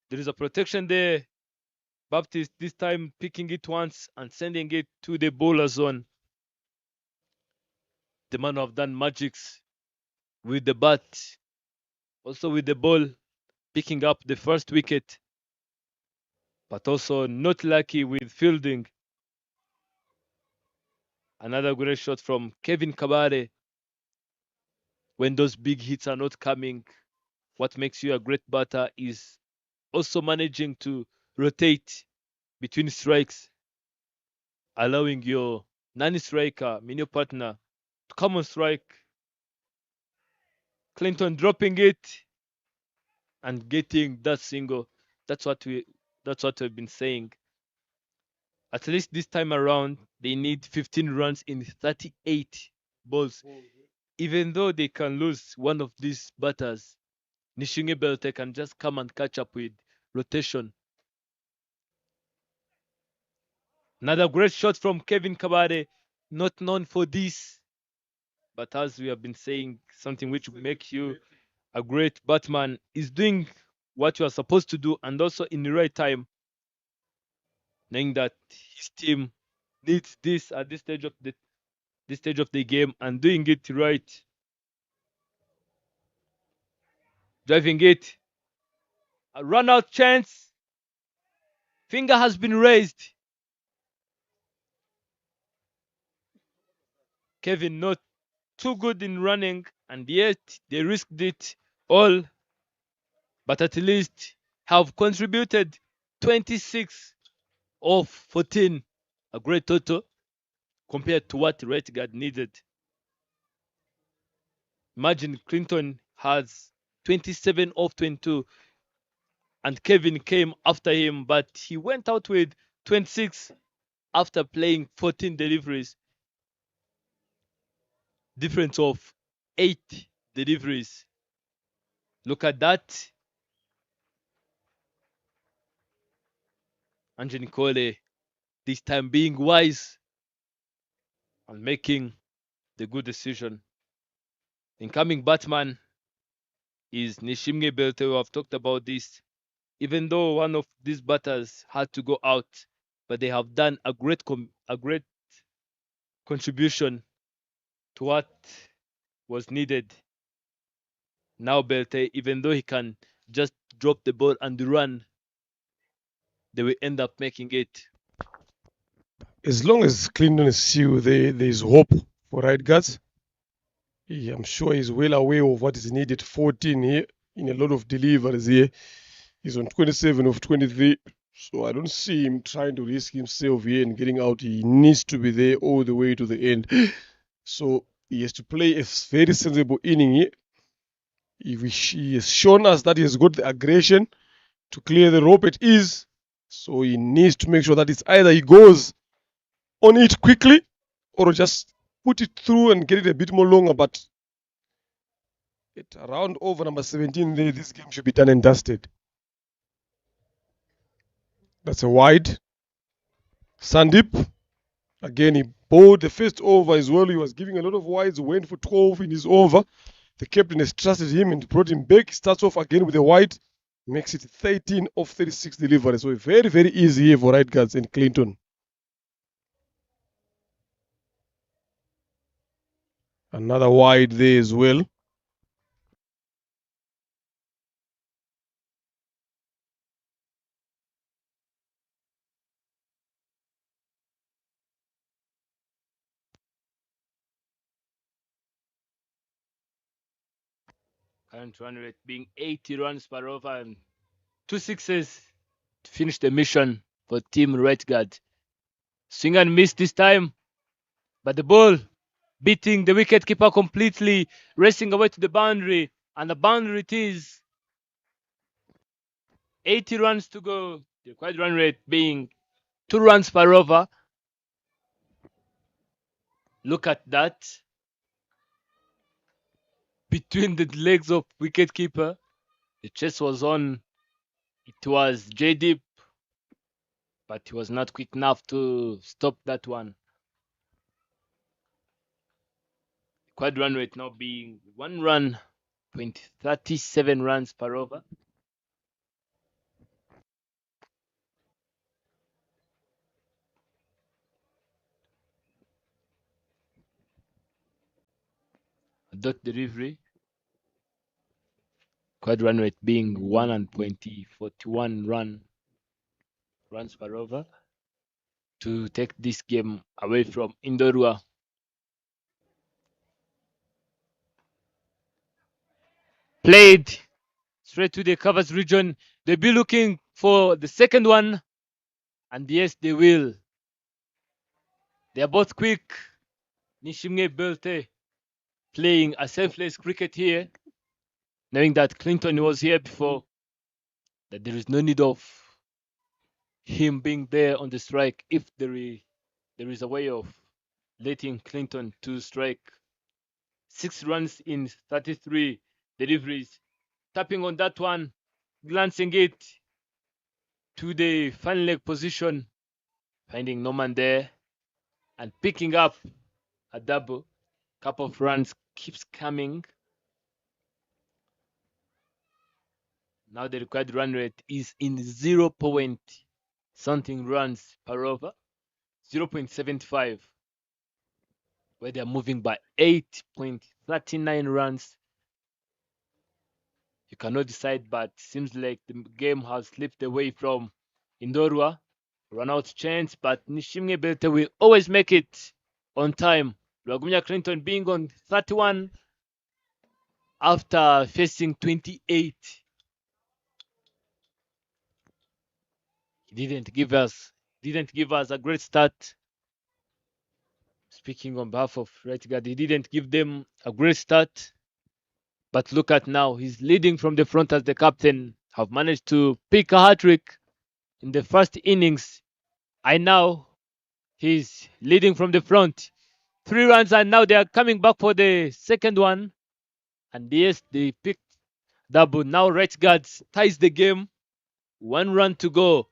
There is a protection there. Baptist this time picking it once and sending it to the bowler zone. The man who have done magics with the bat, also with the ball, picking up the first wicket, but also not lucky with fielding. Another great shot from Kevin Kabare. When those big hits are not coming, what makes you a great batter is also managing to rotate between strikes, allowing your non-striker, your partner, to come on strike. Clinton dropping it and getting that single. That's what we've been saying. At least this time around, they need 15 runs in 38 balls. Even though they can lose one of these batters, Nishinge Belte can just come and catch up with rotation. Another great shot from Kevin Kabare, not known for this, but as we have been saying, something which will make you a great batsman is doing what you are supposed to do and also in the right time, knowing that his team needs this at this stage of the game and doing it right. Driving it. A run out chance. Finger has been raised. Kevin not too good in running, and yet they risked it all, but at least have contributed 26 of 14, a great total compared to what Red Guard needed. Imagine Clinton has 27 of 22, and Kevin came after him, but he went out with 26 after playing 14 deliveries. Difference of 8 deliveries. Look at that. Ange Nicole this time being wise and making the good decision. Incoming batsman is Nishimge Belte. We have talked about this. Even though one of these batters had to go out, but they have done a great contribution to what was needed. Now Belte, even though he can just drop the ball and run, they will end up making it. As long as Clinton is still there, there's hope for right guards. I'm sure he's well aware of what is needed. 14 here in a lot of deliveries here. He's on 27 of 23. So I don't see him trying to risk himself here and getting out. He needs to be there all the way to the end. So he has to play a very sensible inning here. He has shown us that he has got the aggression to clear the rope at ease. So he needs to make sure that it's either he goes on it quickly or just put it through and get it a bit more longer. But at around over number 17 there, this game should be done and dusted. That's a wide. Sandeep, again, he bowled the first over as well. He was giving a lot of wides, went for 12 in his over. The captain has trusted him and brought him back. Starts off again with a wide. Makes it 13 of 36 deliveries. So very, very easy here for right guards and Clinton. Another wide there as well. Current run rate being 80 runs per over and 2 sixes to finish the mission for Team Right Guard. Swing and miss this time, but the ball beating the wicket keeper completely, racing away to the boundary, and the boundary it is. 80 runs to go. The required run rate being 2 runs per over. Look at that. Between the legs of wicketkeeper, the chase was on. It was J-Deep, but he was not quick enough to stop that one. Required run rate now being 1 run, 37 runs per over. Dot delivery. Required run rate being 1.41 runs per over to take this game away from Indorua. Played straight to the covers region. They'll be looking for the second one. And yes, they will. They are both quick. Nishimge Belte playing a selfless cricket here, knowing that Clinton was here before, that there is no need of him being there on the strike if there is a way of letting Clinton to strike. 6 runs in 33 deliveries. Tapping on that one, glancing it to the final leg position, finding no man there, and picking up a double. Couple of runs keeps coming. Now the required run rate is in 0 point something runs per over, 0.75, where they're moving by 8.39 runs. You cannot decide, but seems like the game has slipped away from Indorua. Run out chance, but Nishimge Belte will always make it on time. Lwagumya Clinton being on 31 after facing 28. He didn't give us a great start. Speaking on behalf of Right Guard, he didn't give them a great start. But look at now, he's leading from the front as the captain. Have managed to pick a hat-trick in the first innings. And now he's leading from the front. 3 runs, and now they are coming back for the second one. And yes, they picked double. Now Right Guards ties the game. 1 run to go.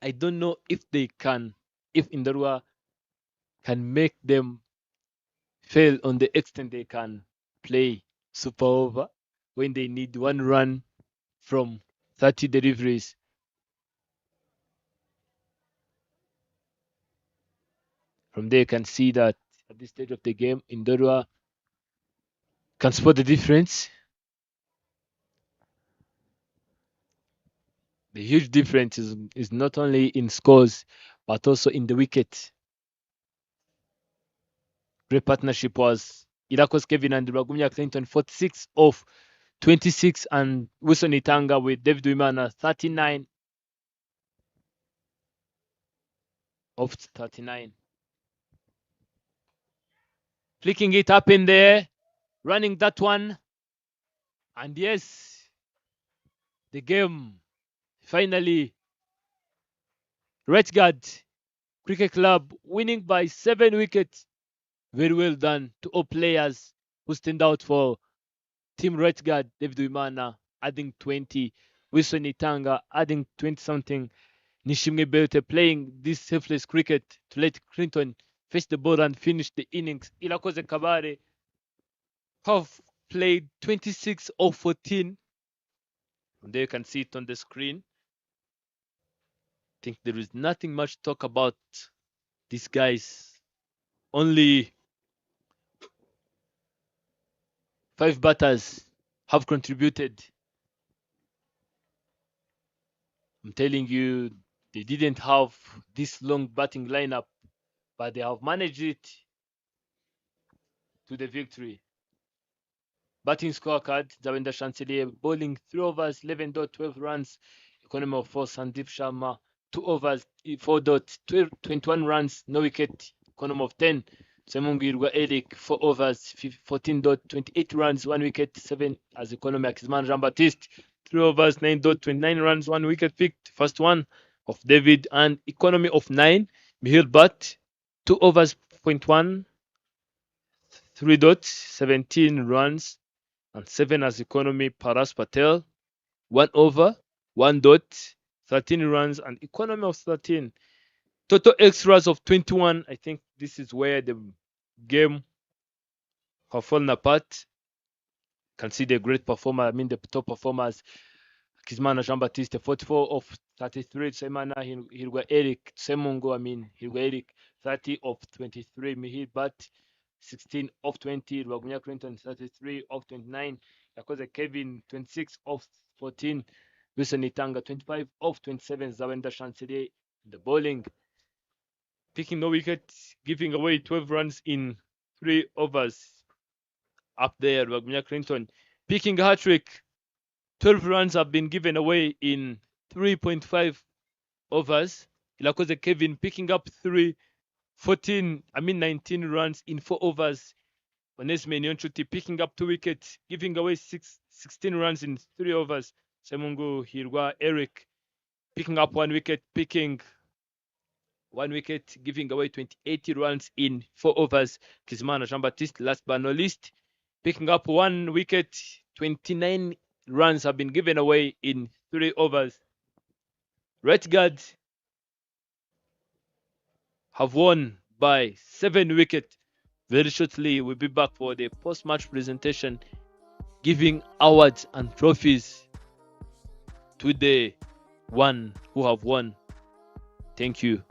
I don't know if Indorua can make them fail on the extent they can play super over when they need 1 run from 30 deliveries. From there, you can see that at this stage of the game, Indorua can spot the difference. The huge difference is not only in scores, but also in the wicket. Great partnership was Ilakos Kevin and Ragumya Clinton, 46 of 26, and Wilson Itanga with David Wimana, 39 of 39. Flicking it up in there, running that one. And yes, the game finally, Right Guard Cricket Club winning by 7 wickets. Very well done to all players who stand out for Team Right Guard. David Wimana adding 20, Wilson Itanga adding 20 something, Nishimge Belte playing this selfless cricket to let Clinton face the ball and finish the innings. Ilakoze Kabare have played 26 of 14. And there you can see it on the screen. I think there is nothing much to talk about these guys. Only 5 batters have contributed. I'm telling you, they didn't have this long batting lineup, but they have managed it to the victory. Batting scorecard, Zavendra Chancelier bowling 3 overs, 11.12 runs, economy of 4, Sandeep Sharma 2 overs, 4.21 runs, no wicket, economy of 10. Semungirwa Eric 4 overs, 14.28 runs, 1 wicket, 7 as economy. Akizman Jean-Baptiste 3 overs, 9.29 runs, 1 wicket picked. First one of David and economy of 9. Mihir Bhatt 2 overs, 0.1, 3.17 runs and 7 as economy. Paras Patel 1 over, 1.13 runs and economy of 13. Total extras of 21. I think this is where the game have fallen apart. Can see the great performer. I mean the top performers. Kizmana Jean-Baptiste 44 of 33. Semana Hirwa Eric Semungo. I mean Hirwa Eric 30 of 23. Mihir Bhatt 16 of 20. Rwagunya Clinton 33 of 29. Yakoze Kevin 26 of 14. Wilson Itanga 25 of 27. Zawenda Chancelier the bowling. Picking no wicket, giving away 12 runs in 3 overs. Up there, Rwagunya Clinton picking a hat-trick. 12 runs have been given away in 3.5 overs. Ilakoze Kevin picking up 19 runs in 4 overs. Onesme Nyonchuti picking up 2 wickets, giving away 16 runs in 3 overs. Semungu Hirwa Eric picking up 1 wicket, giving away 28 runs in 4 overs. Kizmana Jean-Baptiste, last but not least, picking up 1 wicket, 29 runs have been given away in 3 overs. Right guard have won by 7 wickets. Very shortly, we'll be back for the post-match presentation, giving awards and trophies to the one who have won. Thank you.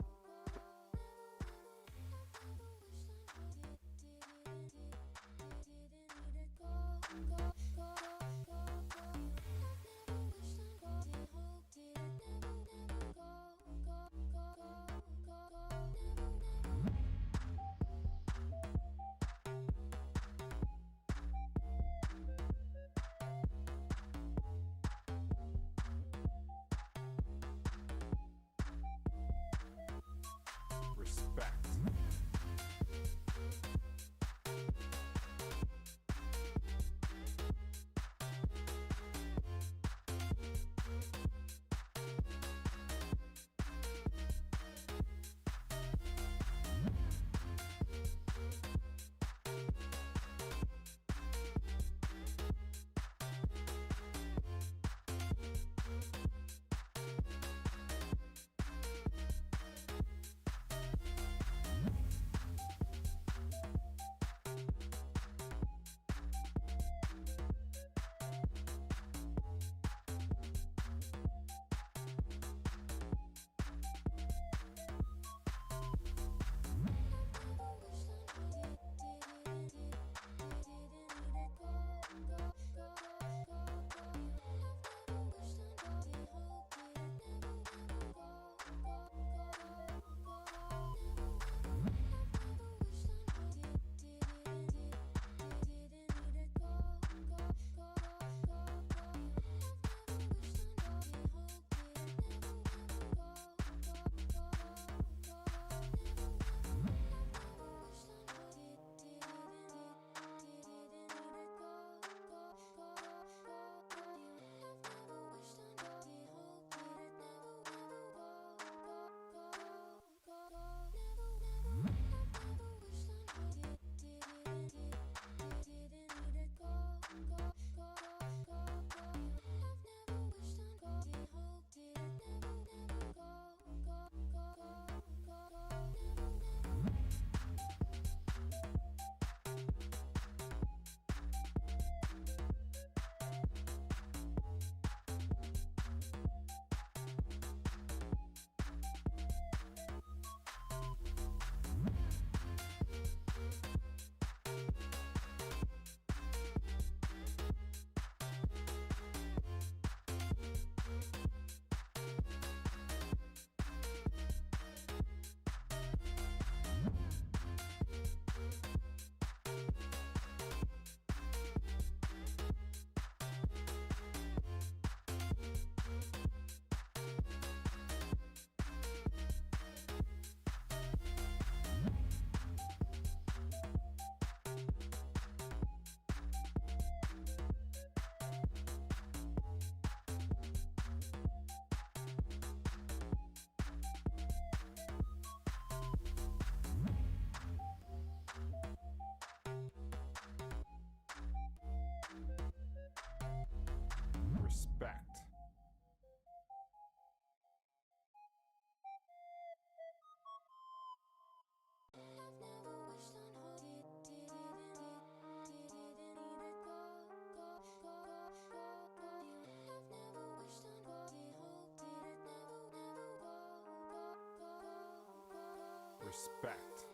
Respect.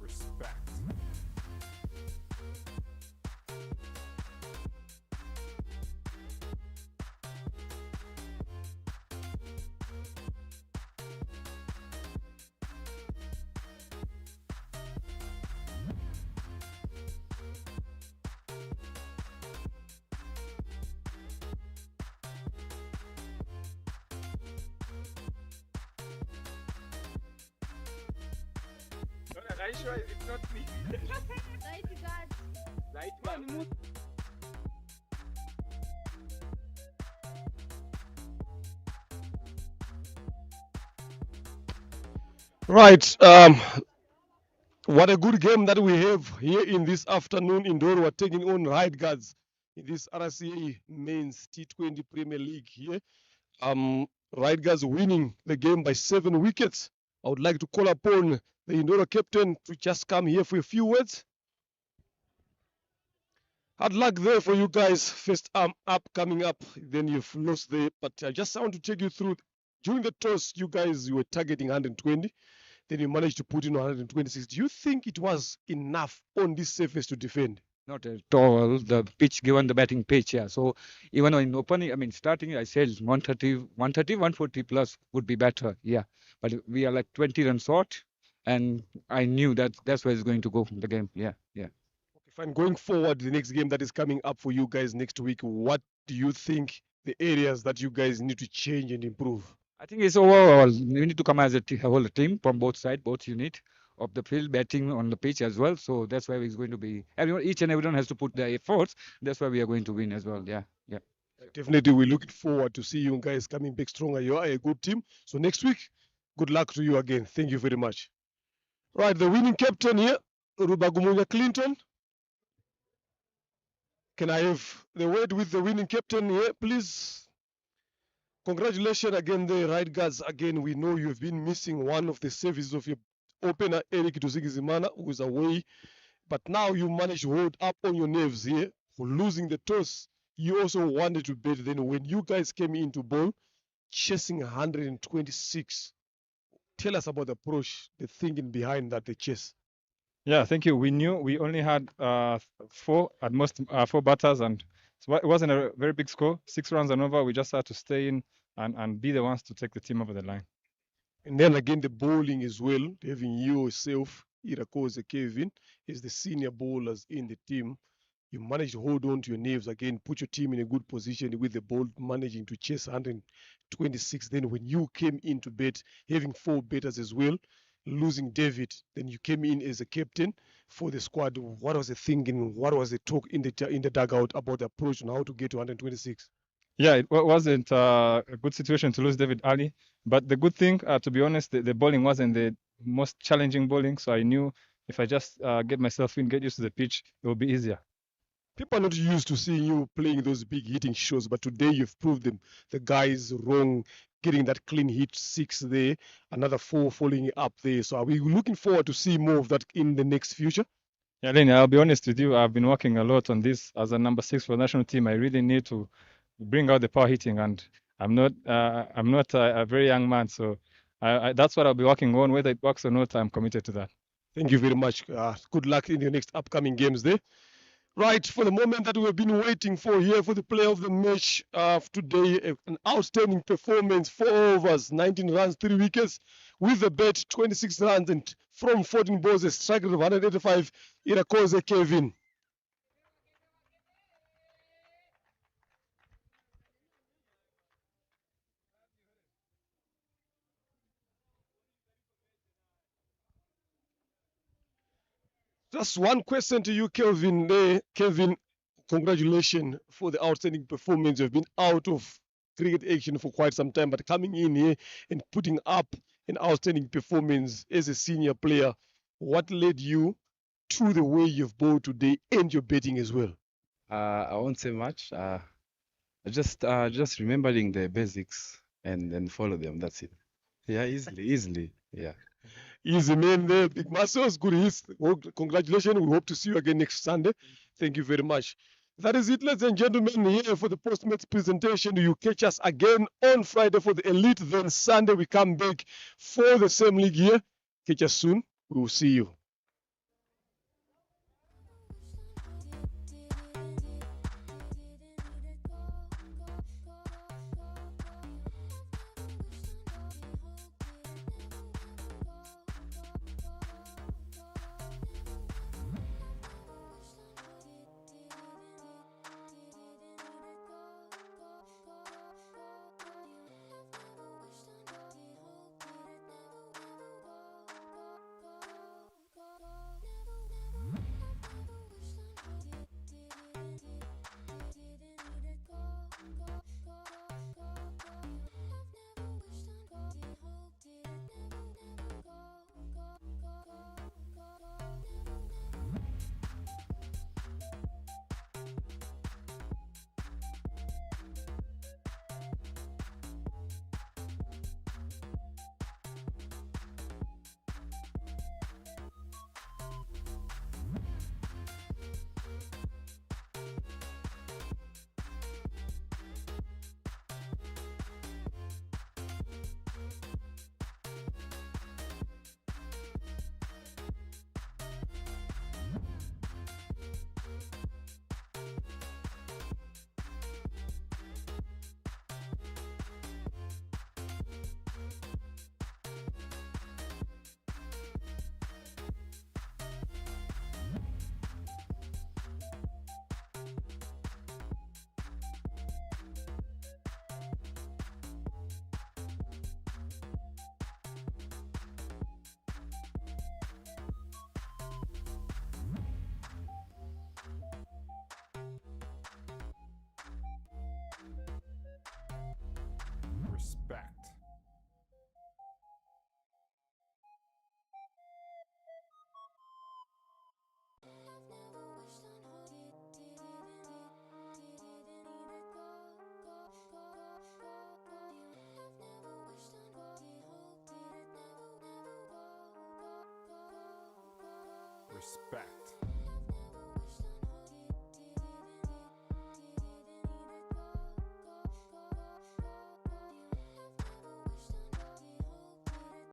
Respect. Right guard. Right. What a good game that we have here in this afternoon. Indoro are taking on Right Guards in this RCA Men's T20 Premier League here. Right Guards winning the game by 7 wickets. I would like to call upon the Indoro captain to just come here for a few words. Hard luck there for you guys. First arm up, coming up. Then you've lost there. But I just want to take you through. During the toss, you guys you were targeting 120. Then you managed to put in 126. Do you think it was enough on this surface to defend? Not at all. The pitch, given the batting pitch, yeah. So even in opening, I mean, starting, I said 140 plus would be better, yeah. But we are like 20 runs short, and I knew that that's where it's going to go from the game, yeah. Okay, fine. Going forward, the next game that is coming up for you guys next week, what do you think the areas that you guys need to change and improve? I think it's overall, we need to come as a whole team from both sides, both unit of the field, batting on the pitch as well. So that's why it's going to be, each and everyone has to put their efforts. That's why we are going to win as well, yeah. Definitely, we're looking forward to see you guys coming back stronger. You are a good team. So next week, good luck to you again. Thank you very much. Right, the winning captain here, Rubagumunya Clinton. Can I have the word with the winning captain here, please? Congratulations again, the Right Guards. Again, we know you've been missing one of the services of your opener, Eric Duzigizimana, who is away. But now you managed to hold up on your nerves here for losing the toss. You also wanted to bet. Then when you guys came into ball, chasing 126, tell us about the approach, the thinking behind that, the chase. Yeah, thank you. We knew we only had four batters, and so it wasn't a very big score. 6 runs and over. We just had to stay in and be the ones to take the team over the line. And then again, the bowling as well, having you yourself, Irakoze Kevin, is the senior bowlers in the team. You managed to hold on to your nerves again, put your team in a good position with the ball, managing to chase 126. Then when you came into bat, having 4 batters as well, losing David, then you came in as a captain for the squad. What was the thinking? What was the talk in the dugout about the approach on how to get to 126? Yeah, it wasn't a good situation to lose David early, but the good thing, to be honest, the bowling wasn't the most challenging bowling, so I knew if I just get myself in, get used to the pitch, it will be easier. People are not used to seeing you playing those big hitting shots, but today you've proved them. The guys wrong, getting that clean hit 6 there, another 4 following up there. So are we looking forward to see more of that in the next future? Yeah, Lenny, I'll be honest with you. I've been working a lot on this as a number 6 for the national team. I really need to bring out the power hitting, and I'm not a very young man, so that's what I'll be working on. Whether it works or not, I'm committed to that. Thank you very much. Good luck in your next upcoming games there. Right, for the moment that we've been waiting for here for the player of the match today, an outstanding performance, 4 overs, 19 runs, 3 wickets, with the bat, 26 runs, and from 14 balls, a strike rate of 185, Irakoze Kevin. Just one question to you, Kelvin. Kelvin, congratulations for the outstanding performance. You've been out of cricket action for quite some time, but coming in here and putting up an outstanding performance as a senior player, what led you to the way you've bowled today and your batting as well? I won't say much. Just remembering the basics and then follow them. That's it. Yeah, easily. Yeah. Easy man there, big muscles, good hits. Congratulations. We hope to see you again next Sunday. Thank you very much. That is it, ladies and gentlemen, here for the post-match presentation. You catch us again on Friday for the Elite. Then Sunday we come back for the same league here. Catch us soon. We will see you. Respect. Respect.